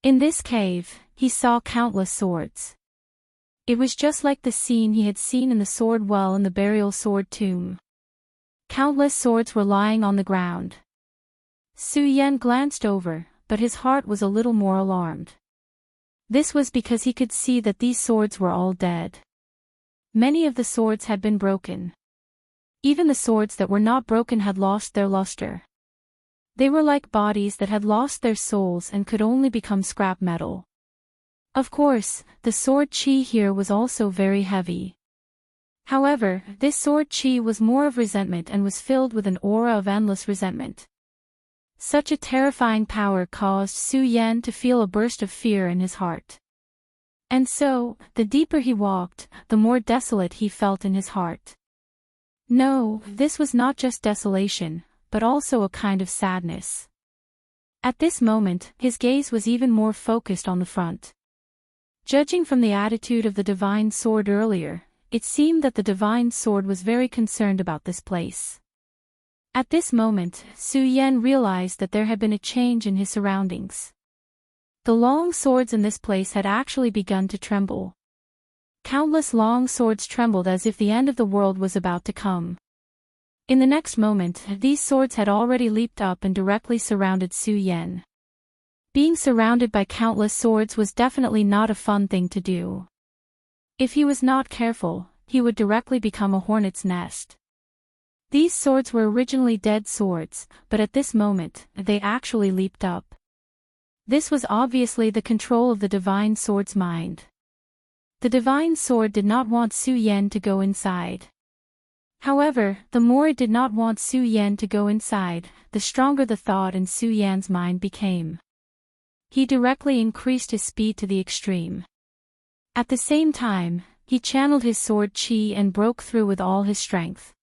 In this cave, he saw countless swords. It was just like the scene he had seen in the sword well in the burial sword tomb. Countless swords were lying on the ground. Su Yan glanced over, but his heart was a little more alarmed. This was because he could see that these swords were all dead. Many of the swords had been broken. Even the swords that were not broken had lost their luster. They were like bodies that had lost their souls and could only become scrap metal. Of course, the sword chi here was also very heavy. However, this sword chi was more of resentment and was filled with an aura of endless resentment. Such a terrifying power caused Su Yan to feel a burst of fear in his heart. And so, the deeper he walked, the more desolate he felt in his heart. No, this was not just desolation, but also a kind of sadness. At this moment, his gaze was even more focused on the front. Judging from the attitude of the divine sword earlier, it seemed that the divine sword was very concerned about this place. At this moment, Su Yan realized that there had been a change in his surroundings. The long swords in this place had actually begun to tremble. Countless long swords trembled as if the end of the world was about to come. In the next moment, these swords had already leaped up and directly surrounded Su Yan. Being surrounded by countless swords was definitely not a fun thing to do. If he was not careful, he would directly become a hornet's nest. These swords were originally dead swords, but at this moment, they actually leaped up. This was obviously the control of the divine sword's mind. The divine sword did not want Su Yan to go inside. However, the more it did not want Su Yan to go inside, the stronger the thought in Su Yan's mind became. He directly increased his speed to the extreme. At the same time, he channeled his sword chi and broke through with all his strength.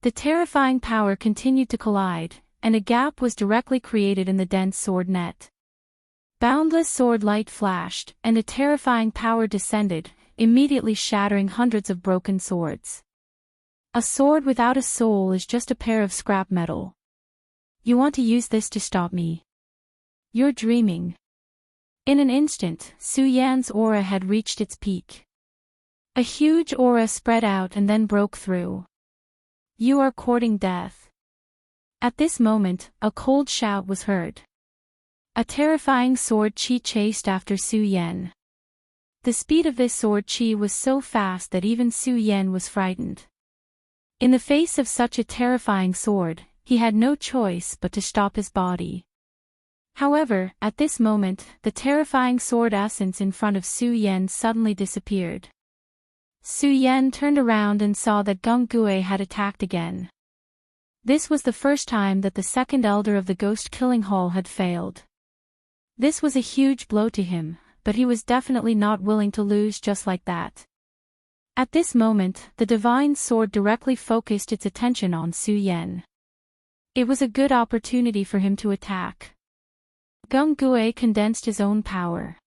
The terrifying power continued to collide, and a gap was directly created in the dense sword net. Boundless sword light flashed, and a terrifying power descended, immediately shattering hundreds of broken swords. A sword without a soul is just a pair of scrap metal. You want to use this to stop me? You're dreaming. In an instant, Su Yan's aura had reached its peak. A huge aura spread out and then broke through. You are courting death. At this moment, a cold shout was heard. A terrifying sword chi chased after Su Yan. The speed of this sword chi was so fast that even Su Yan was frightened. In the face of such a terrifying sword, he had no choice but to stop his body. However, at this moment, the terrifying sword essence in front of Su Yan suddenly disappeared. Su Yan turned around and saw that Gung Gue had attacked again. This was the first time that the second elder of the Ghost Killing Hall had failed. This was a huge blow to him, but he was definitely not willing to lose just like that. At this moment, the divine sword directly focused its attention on Su Yan. It was a good opportunity for him to attack. Gung Gue condensed his own power.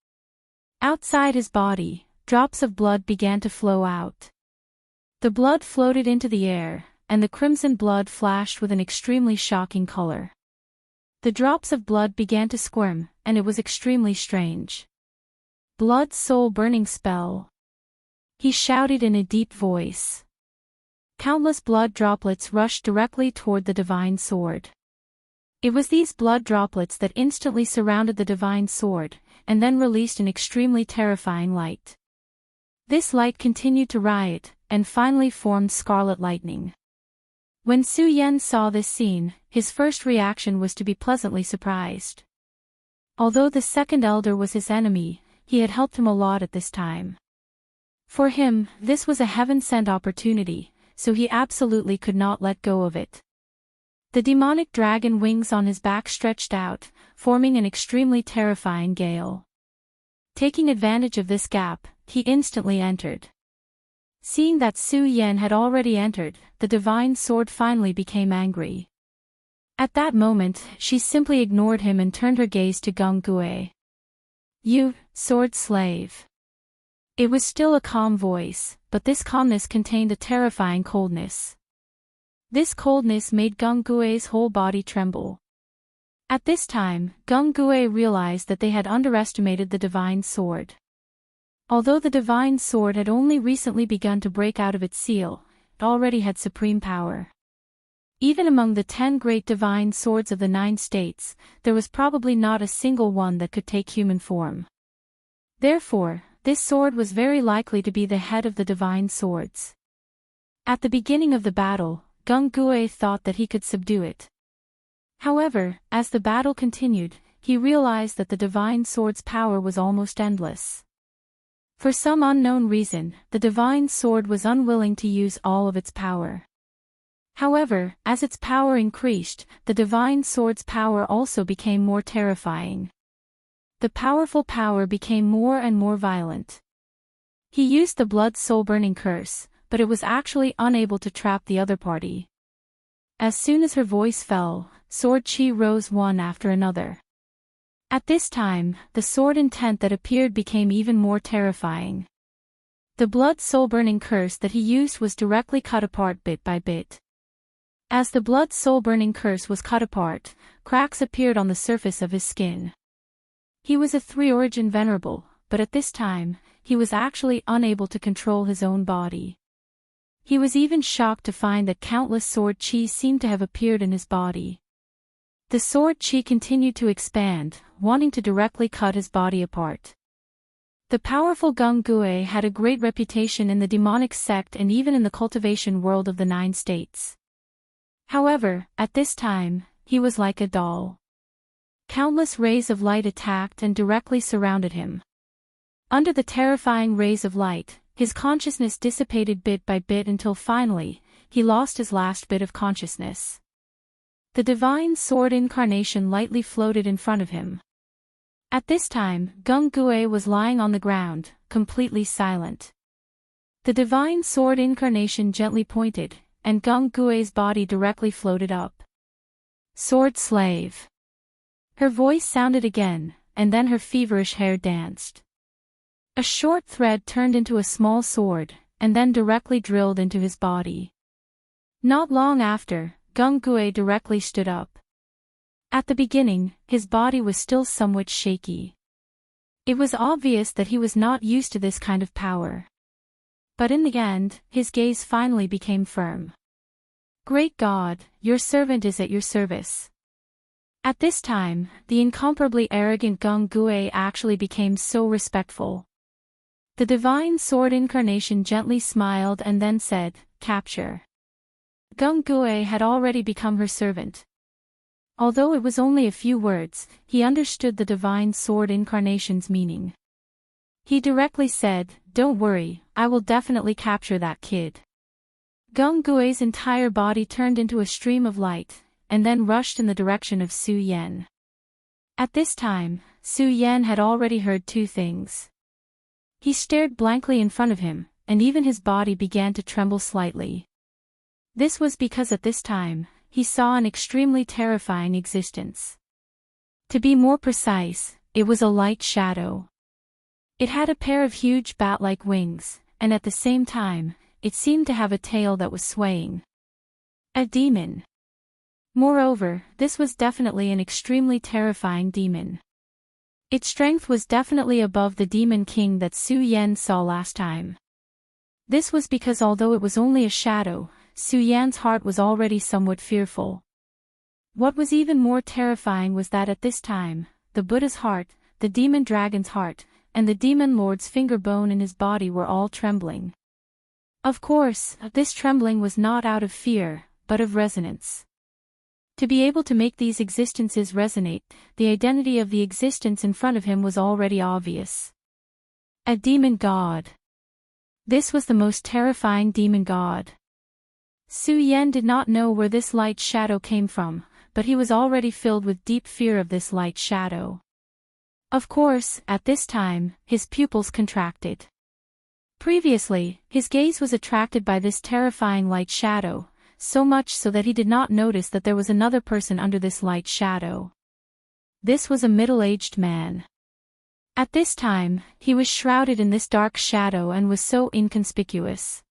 Outside his body, drops of blood began to flow out. The blood floated into the air, and the crimson blood flashed with an extremely shocking color. The drops of blood began to squirm, and it was extremely strange. Blood soul burning spell. He shouted in a deep voice. Countless blood droplets rushed directly toward the divine sword. It was these blood droplets that instantly surrounded the divine sword, and then released an extremely terrifying light. This light continued to riot, and finally formed scarlet lightning. When Su Yan saw this scene, his first reaction was to be pleasantly surprised. Although the second elder was his enemy, he had helped him a lot at this time. For him, this was a heaven-sent opportunity, so he absolutely could not let go of it. The demonic dragon wings on his back stretched out, forming an extremely terrifying gale. Taking advantage of this gap, he instantly entered. Seeing that Su Yan had already entered, the divine sword finally became angry. At that moment, she simply ignored him and turned her gaze to Gung Gue. "You, sword slave." It was still a calm voice, but this calmness contained a terrifying coldness. This coldness made Gung Gue's whole body tremble. At this time, Gung Gue realized that they had underestimated the divine sword. Although the divine sword had only recently begun to break out of its seal, it already had supreme power. Even among the 10 great divine swords of the 9 states, there was probably not a single one that could take human form. Therefore, this sword was very likely to be the head of the divine swords. At the beginning of the battle, Gung Gue thought that he could subdue it. However, as the battle continued, he realized that the divine sword's power was almost endless. For some unknown reason, the divine sword was unwilling to use all of its power. However, as its power increased, the divine sword's power also became more terrifying. The powerful power became more and more violent. He used the blood soul-burning curse, but it was actually unable to trap the other party. As soon as her voice fell, sword chi rose one after another. At this time, the sword intent that appeared became even more terrifying. The blood soul-burning curse that he used was directly cut apart bit by bit. As the blood soul-burning curse was cut apart, cracks appeared on the surface of his skin. He was a 3-origin venerable, but at this time, he was actually unable to control his own body. He was even shocked to find that countless sword chi seemed to have appeared in his body. The sword chi continued to expand, wanting to directly cut his body apart. The powerful Gung Gue had a great reputation in the demonic sect and even in the cultivation world of the 9 states. However, at this time, he was like a doll. Countless rays of light attacked and directly surrounded him. Under the terrifying rays of light, his consciousness dissipated bit by bit until finally, he lost his last bit of consciousness. The divine sword incarnation lightly floated in front of him. At this time, Gung Gue was lying on the ground, completely silent. The divine sword incarnation gently pointed, and Gung Gue's body directly floated up. "Sword slave." Her voice sounded again, and then her feverish hair danced. A short thread turned into a small sword, and then directly drilled into his body. Not long after, Gung Gue directly stood up. At the beginning, his body was still somewhat shaky. It was obvious that he was not used to this kind of power. But in the end, his gaze finally became firm. "Great God, your servant is at your service." At this time, the incomparably arrogant Gung Gue actually became so respectful. The divine sword incarnation gently smiled and then said, "Capture." Gung Gue had already become her servant. Although it was only a few words, he understood the divine sword incarnation's meaning. He directly said, "Don't worry, I will definitely capture that kid." Gung Gue's entire body turned into a stream of light, and then rushed in the direction of Su Yan. At this time, Su Yan had already heard 2 things. He stared blankly in front of him, and even his body began to tremble slightly. This was because at this time, he saw an extremely terrifying existence. To be more precise, it was a light shadow. It had a pair of huge bat-like wings, and at the same time, it seemed to have a tail that was swaying. A demon. Moreover, this was definitely an extremely terrifying demon. Its strength was definitely above the demon king that Su Yan saw last time. This was because although it was only a shadow, Su Yan's heart was already somewhat fearful. What was even more terrifying was that at this time, the Buddha's heart, the demon dragon's heart, and the demon lord's finger bone in his body were all trembling. Of course, this trembling was not out of fear, but of resonance. To be able to make these existences resonate, the identity of the existence in front of him was already obvious. A demon god. This was the most terrifying demon god. Su Yan did not know where this light shadow came from, but he was already filled with deep fear of this light shadow. Of course, at this time, his pupils contracted. Previously, his gaze was attracted by this terrifying light shadow, so much so that he did not notice that there was another person under this light shadow. This was a middle-aged man. At this time, he was shrouded in this dark shadow and was so inconspicuous.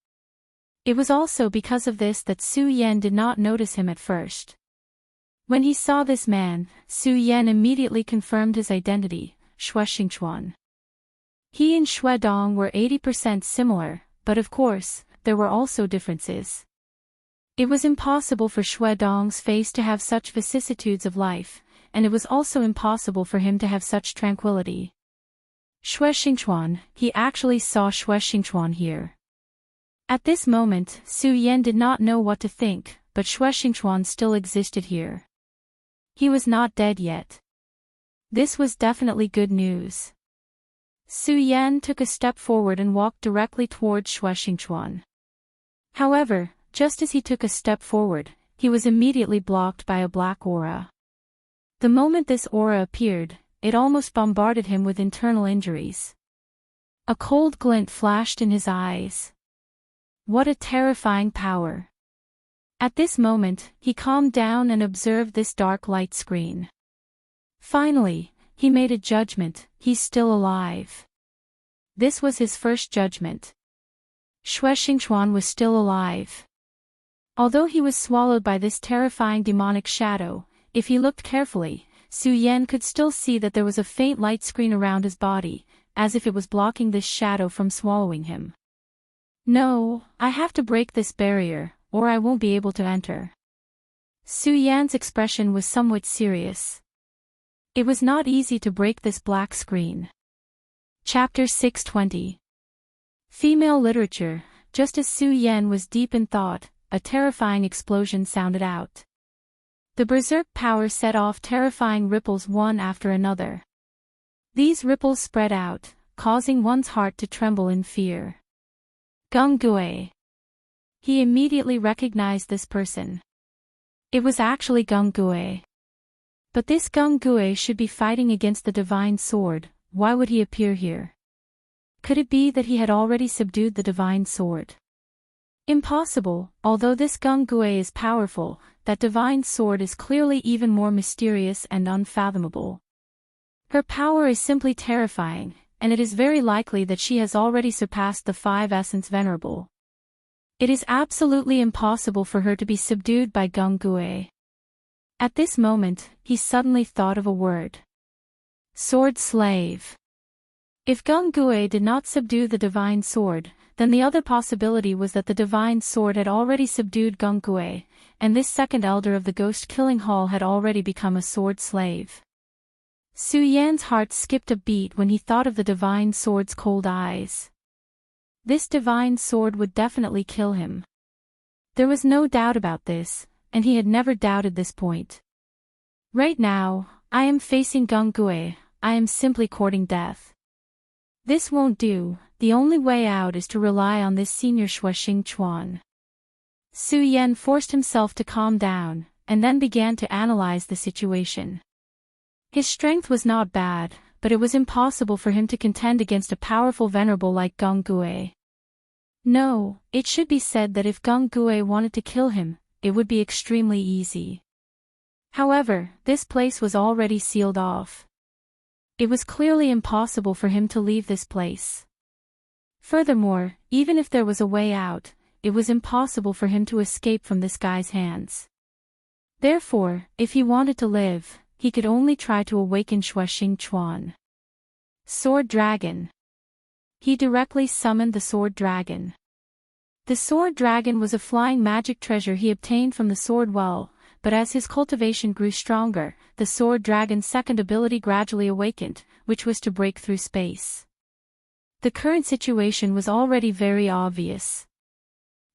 It was also because of this that Su Yan did not notice him at first. When he saw this man, Su Yan immediately confirmed his identity, Xue Xingchuan. He and Xue Dong were 80% similar, but of course, there were also differences. It was impossible for Xue Dong's face to have such vicissitudes of life, and it was also impossible for him to have such tranquility. Xue Xingchuan, he actually saw Xue Xingchuan here. At this moment, Su Yan did not know what to think, but Xue Xingchuan still existed here. He was not dead yet. This was definitely good news. Su Yan took a step forward and walked directly towards Xue Xingchuan. However, just as he took a step forward, he was immediately blocked by a black aura. The moment this aura appeared, it almost bombarded him with internal injuries. A cold glint flashed in his eyes. What a terrifying power! At this moment, he calmed down and observed this dark light screen. Finally, he made a judgment: he's still alive. This was his first judgment. Xue Xingchuan was still alive. Although he was swallowed by this terrifying demonic shadow, if he looked carefully, Su Yan could still see that there was a faint light screen around his body, as if it was blocking this shadow from swallowing him. No, I have to break this barrier, or I won't be able to enter. Su Yan's expression was somewhat serious. It was not easy to break this black screen. Chapter 620. Female literature. Just as Su Yan was deep in thought, a terrifying explosion sounded out. The berserk power set off terrifying ripples one after another. These ripples spread out, causing one's heart to tremble in fear. Gung Gui. He immediately recognized this person. It was actually Gung Gui. But this Gung Gui should be fighting against the divine sword. Why would he appear here? Could it be that he had already subdued the divine sword? Impossible. Although this Gung Gui is powerful, that divine sword is clearly even more mysterious and unfathomable. Her power is simply terrifying, and it is very likely that she has already surpassed the five essence venerable. It is absolutely impossible for her to be subdued by Gung Gui. At this moment, he suddenly thought of a word. Sword slave. If Gung Gui did not subdue the divine sword, then the other possibility was that the divine sword had already subdued Gung Gui, and this second elder of the ghost-killing hall had already become a sword slave. Su Yan's heart skipped a beat when he thought of the divine sword's cold eyes. This divine sword would definitely kill him. There was no doubt about this, and he had never doubted this point. Right now, I am facing Gung Gui, I am simply courting death. This won't do. The only way out is to rely on this senior Xue Xingchuan. Su Yan forced himself to calm down, and then began to analyze the situation. His strength was not bad, but it was impossible for him to contend against a powerful venerable like Gung Gui. No, it should be said that if Gung Gui wanted to kill him, it would be extremely easy. However, this place was already sealed off. It was clearly impossible for him to leave this place. Furthermore, even if there was a way out, it was impossible for him to escape from this guy's hands. Therefore, if he wanted to live, he could only try to awaken Xue Xingchuan. Sword Dragon. He directly summoned the Sword Dragon. The Sword Dragon was a flying magic treasure he obtained from the Sword Well, but as his cultivation grew stronger, the Sword Dragon's second ability gradually awakened, which was to break through space. The current situation was already very obvious.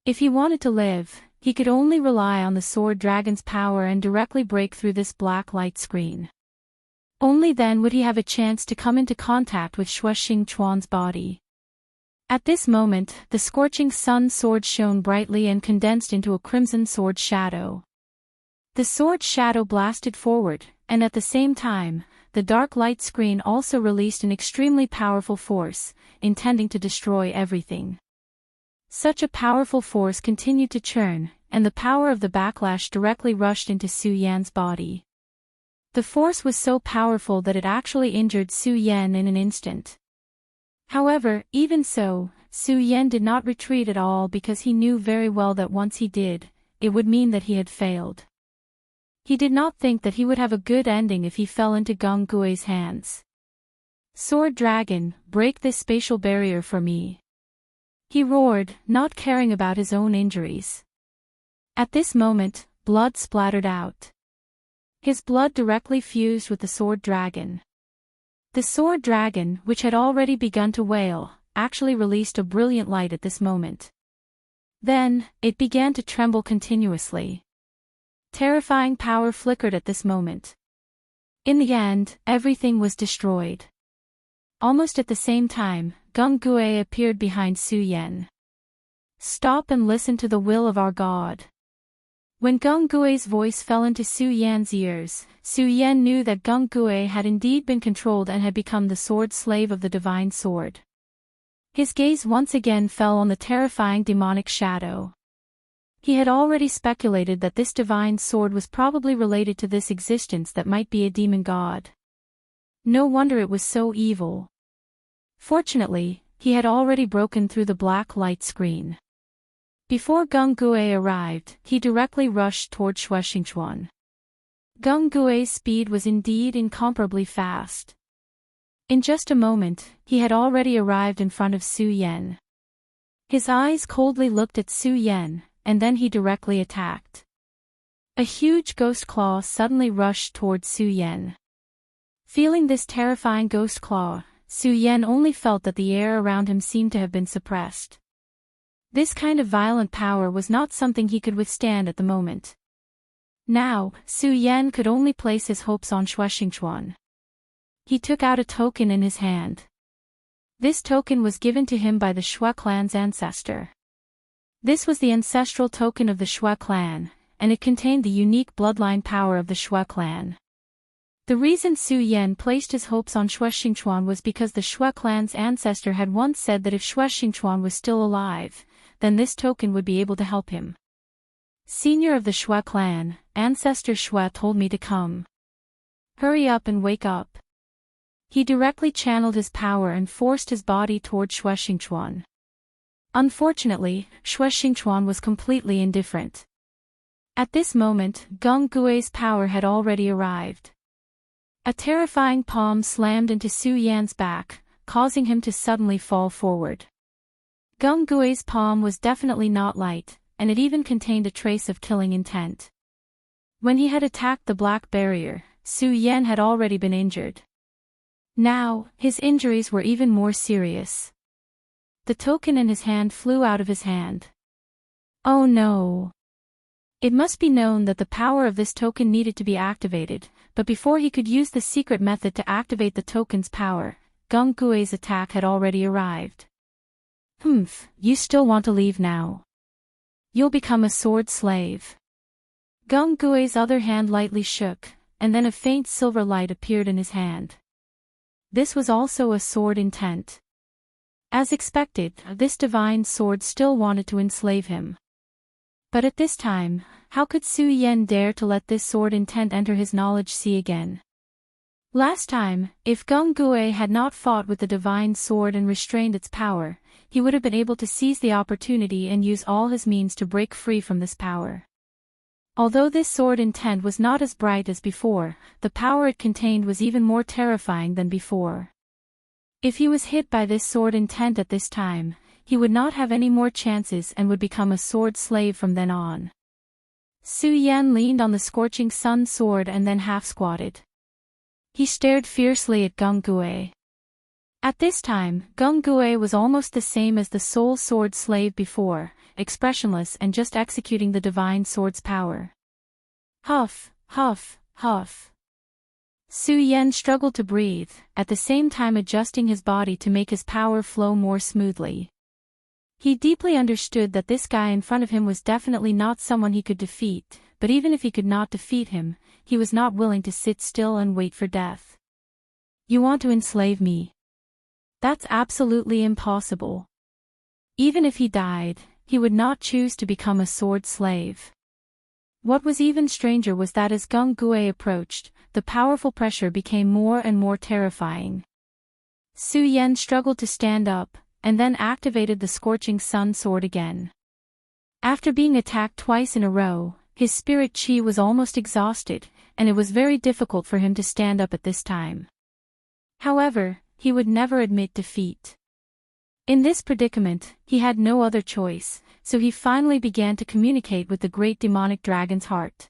If he wanted to live, he could only rely on the Sword Dragon's power and directly break through this black light screen. Only then would he have a chance to come into contact with Xue Xingchuan's body. At this moment, the scorching sun sword shone brightly and condensed into a crimson sword shadow. The sword shadow blasted forward, and at the same time, the dark light screen also released an extremely powerful force, intending to destroy everything. Such a powerful force continued to churn, and the power of the backlash directly rushed into Su Yan's body. The force was so powerful that it actually injured Su Yan in an instant. However, even so, Su Yan did not retreat at all because he knew very well that once he did, it would mean that he had failed. He did not think that he would have a good ending if he fell into Geng Gui's hands. "Sword Dragon, break this spatial barrier for me," he roared, not caring about his own injuries. At this moment, blood splattered out. His blood directly fused with the sword dragon. The sword dragon, which had already begun to wail, actually released a brilliant light at this moment. Then, it began to tremble continuously. Terrifying power flickered at this moment. In the end, everything was destroyed. Almost at the same time, Geng Gui appeared behind Su Yan. "Stop and listen to the will of our god." When Geng Gui's voice fell into Su Yan's ears, Su Yan knew that Geng Gui had indeed been controlled and had become the sword slave of the divine sword. His gaze once again fell on the terrifying demonic shadow. He had already speculated that this divine sword was probably related to this existence that might be a demon god. No wonder it was so evil. Fortunately, he had already broken through the black light screen. Before Geng Gui arrived, he directly rushed toward Shuexingchuan. Geng Gui's speed was indeed incomparably fast. In just a moment, he had already arrived in front of Su Yan. His eyes coldly looked at Su Yan, and then he directly attacked. A huge ghost claw suddenly rushed toward Su Yan. Feeling this terrifying ghost claw, Su Yan only felt that the air around him seemed to have been suppressed. This kind of violent power was not something he could withstand at the moment. Now, Su Yan could only place his hopes on Shuexingchuan. He took out a token in his hand. This token was given to him by the Shui clan's ancestor. This was the ancestral token of the Shui clan, and it contained the unique bloodline power of the Shui clan. The reason Su Yan placed his hopes on Shuexingchuan was because the Shui clan's ancestor had once said that if Shuexingchuan was still alive, then this token would be able to help him. "Senior of the Shui clan, Ancestor Shui told me to come. Hurry up and wake up." He directly channeled his power and forced his body toward Shuexingchuan. Unfortunately, Shuexingchuan was completely indifferent. At this moment, Geng Gui's power had already arrived. A terrifying palm slammed into Su Yan's back, causing him to suddenly fall forward. Geng Gui's palm was definitely not light, and it even contained a trace of killing intent. When he had attacked the black barrier, Su Yan had already been injured. Now, his injuries were even more serious. The token in his hand flew out of his hand. Oh no! It must be known that the power of this token needed to be activated, but before he could use the secret method to activate the token's power, Geng Gui's attack had already arrived. You still want to leave now? You'll become a sword slave." Geng Gui's other hand lightly shook, and then a faint silver light appeared in his hand. This was also a sword intent. As expected, this divine sword still wanted to enslave him. But at this time, how could Su Yan dare to let this sword intent enter his knowledge sea again? Last time, if Geng Gui had not fought with the divine sword and restrained its power, he would have been able to seize the opportunity and use all his means to break free from this power. Although this sword intent was not as bright as before, the power it contained was even more terrifying than before. If he was hit by this sword intent at this time, he would not have any more chances and would become a sword slave from then on. Su Yan leaned on the scorching sun sword and then half-squatted. He stared fiercely at Geng Gui. At this time, Geng Gui was almost the same as the soul sword slave before, expressionless and just executing the divine sword's power. Huff, huff, huff. Su Yan struggled to breathe, at the same time adjusting his body to make his power flow more smoothly. He deeply understood that this guy in front of him was definitely not someone he could defeat, but even if he could not defeat him, he was not willing to sit still and wait for death. "You want to enslave me? That's absolutely impossible. Even if he died, he would not choose to become a sword slave. What was even stranger was that as Gung Gue approached, the powerful pressure became more and more terrifying. Su Yan struggled to stand up, and then activated the Scorching Sun sword again. After being attacked twice in a row, his spirit chi was almost exhausted, and it was very difficult for him to stand up at this time. However, he would never admit defeat. In this predicament, he had no other choice, so he finally began to communicate with the great demonic dragon's heart.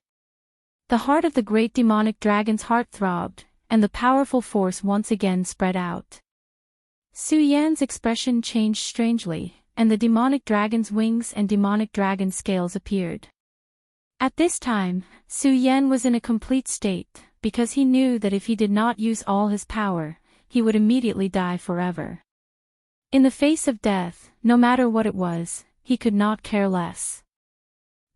The heart of the great demonic dragon's heart throbbed, and the powerful force once again spread out. Su Yan's expression changed strangely, and the demonic dragon's wings and demonic dragon scales appeared. At this time, Su Yan was in a complete state, because he knew that if he did not use all his power, he would immediately die forever. In the face of death, no matter what it was, he could not care less.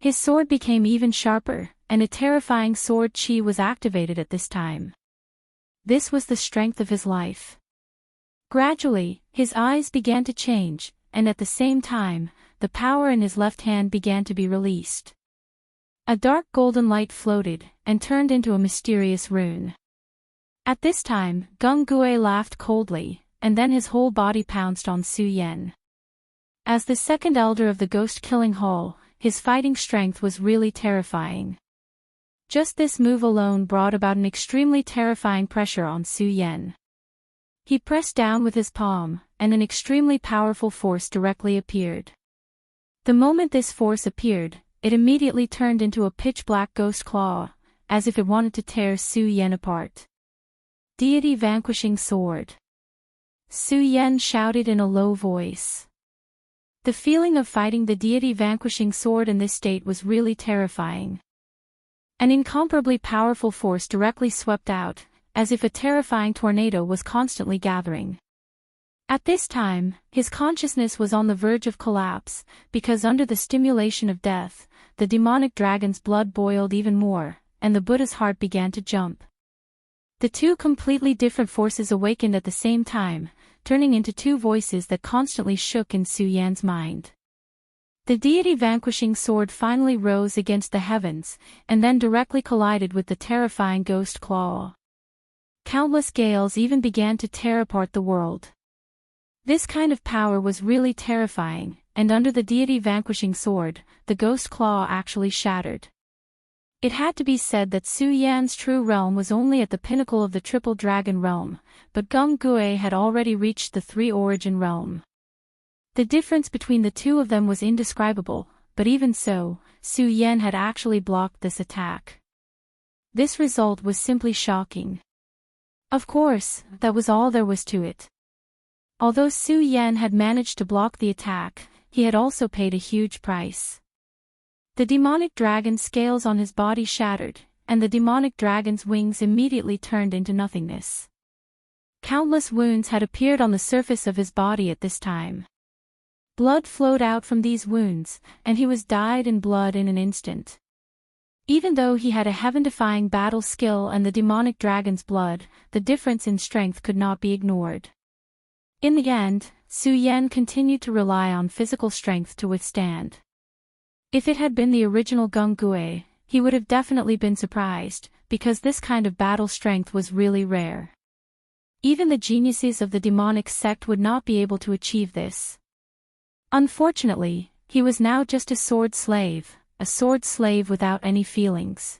His sword became even sharper, and a terrifying sword chi was activated at this time. This was the strength of his life. Gradually, his eyes began to change, and at the same time, the power in his left hand began to be released. A dark golden light floated, and turned into a mysterious rune. At this time, Gung Gue laughed coldly, and then his whole body pounced on Su Yan. As the second elder of the ghost-killing hall, his fighting strength was really terrifying. Just this move alone brought about an extremely terrifying pressure on Su Yan. He pressed down with his palm, and an extremely powerful force directly appeared. The moment this force appeared, it immediately turned into a pitch-black ghost claw, as if it wanted to tear Su Yan apart. Deity Vanquishing Sword. Su Yan shouted in a low voice. The feeling of fighting the deity vanquishing sword in this state was really terrifying. An incomparably powerful force directly swept out, as if a terrifying tornado was constantly gathering. At this time, his consciousness was on the verge of collapse, because under the stimulation of death, the demonic dragon's blood boiled even more, and the Buddha's heart began to jump. The two completely different forces awakened at the same time, turning into two voices that constantly shook in Su Yan's mind. The deity vanquishing sword finally rose against the heavens, and then directly collided with the terrifying ghost claw. Countless gales even began to tear apart the world. This kind of power was really terrifying, and under the deity vanquishing sword, the ghost claw actually shattered. It had to be said that Su Yan's true realm was only at the pinnacle of the triple dragon realm, but Gung Gue had already reached the three origin realm. The difference between the two of them was indescribable, but even so, Su Yan had actually blocked this attack. This result was simply shocking. Of course, that was all there was to it. Although Su Yan had managed to block the attack, he had also paid a huge price. The demonic dragon's scales on his body shattered, and the demonic dragon's wings immediately turned into nothingness. Countless wounds had appeared on the surface of his body at this time. Blood flowed out from these wounds, and he was dyed in blood in an instant. Even though he had a heaven-defying battle skill and the demonic dragon's blood, the difference in strength could not be ignored. In the end, Su Yan continued to rely on physical strength to withstand. If it had been the original Gung Gue, he would have definitely been surprised, because this kind of battle strength was really rare. Even the geniuses of the demonic sect would not be able to achieve this. Unfortunately, he was now just a sword slave without any feelings.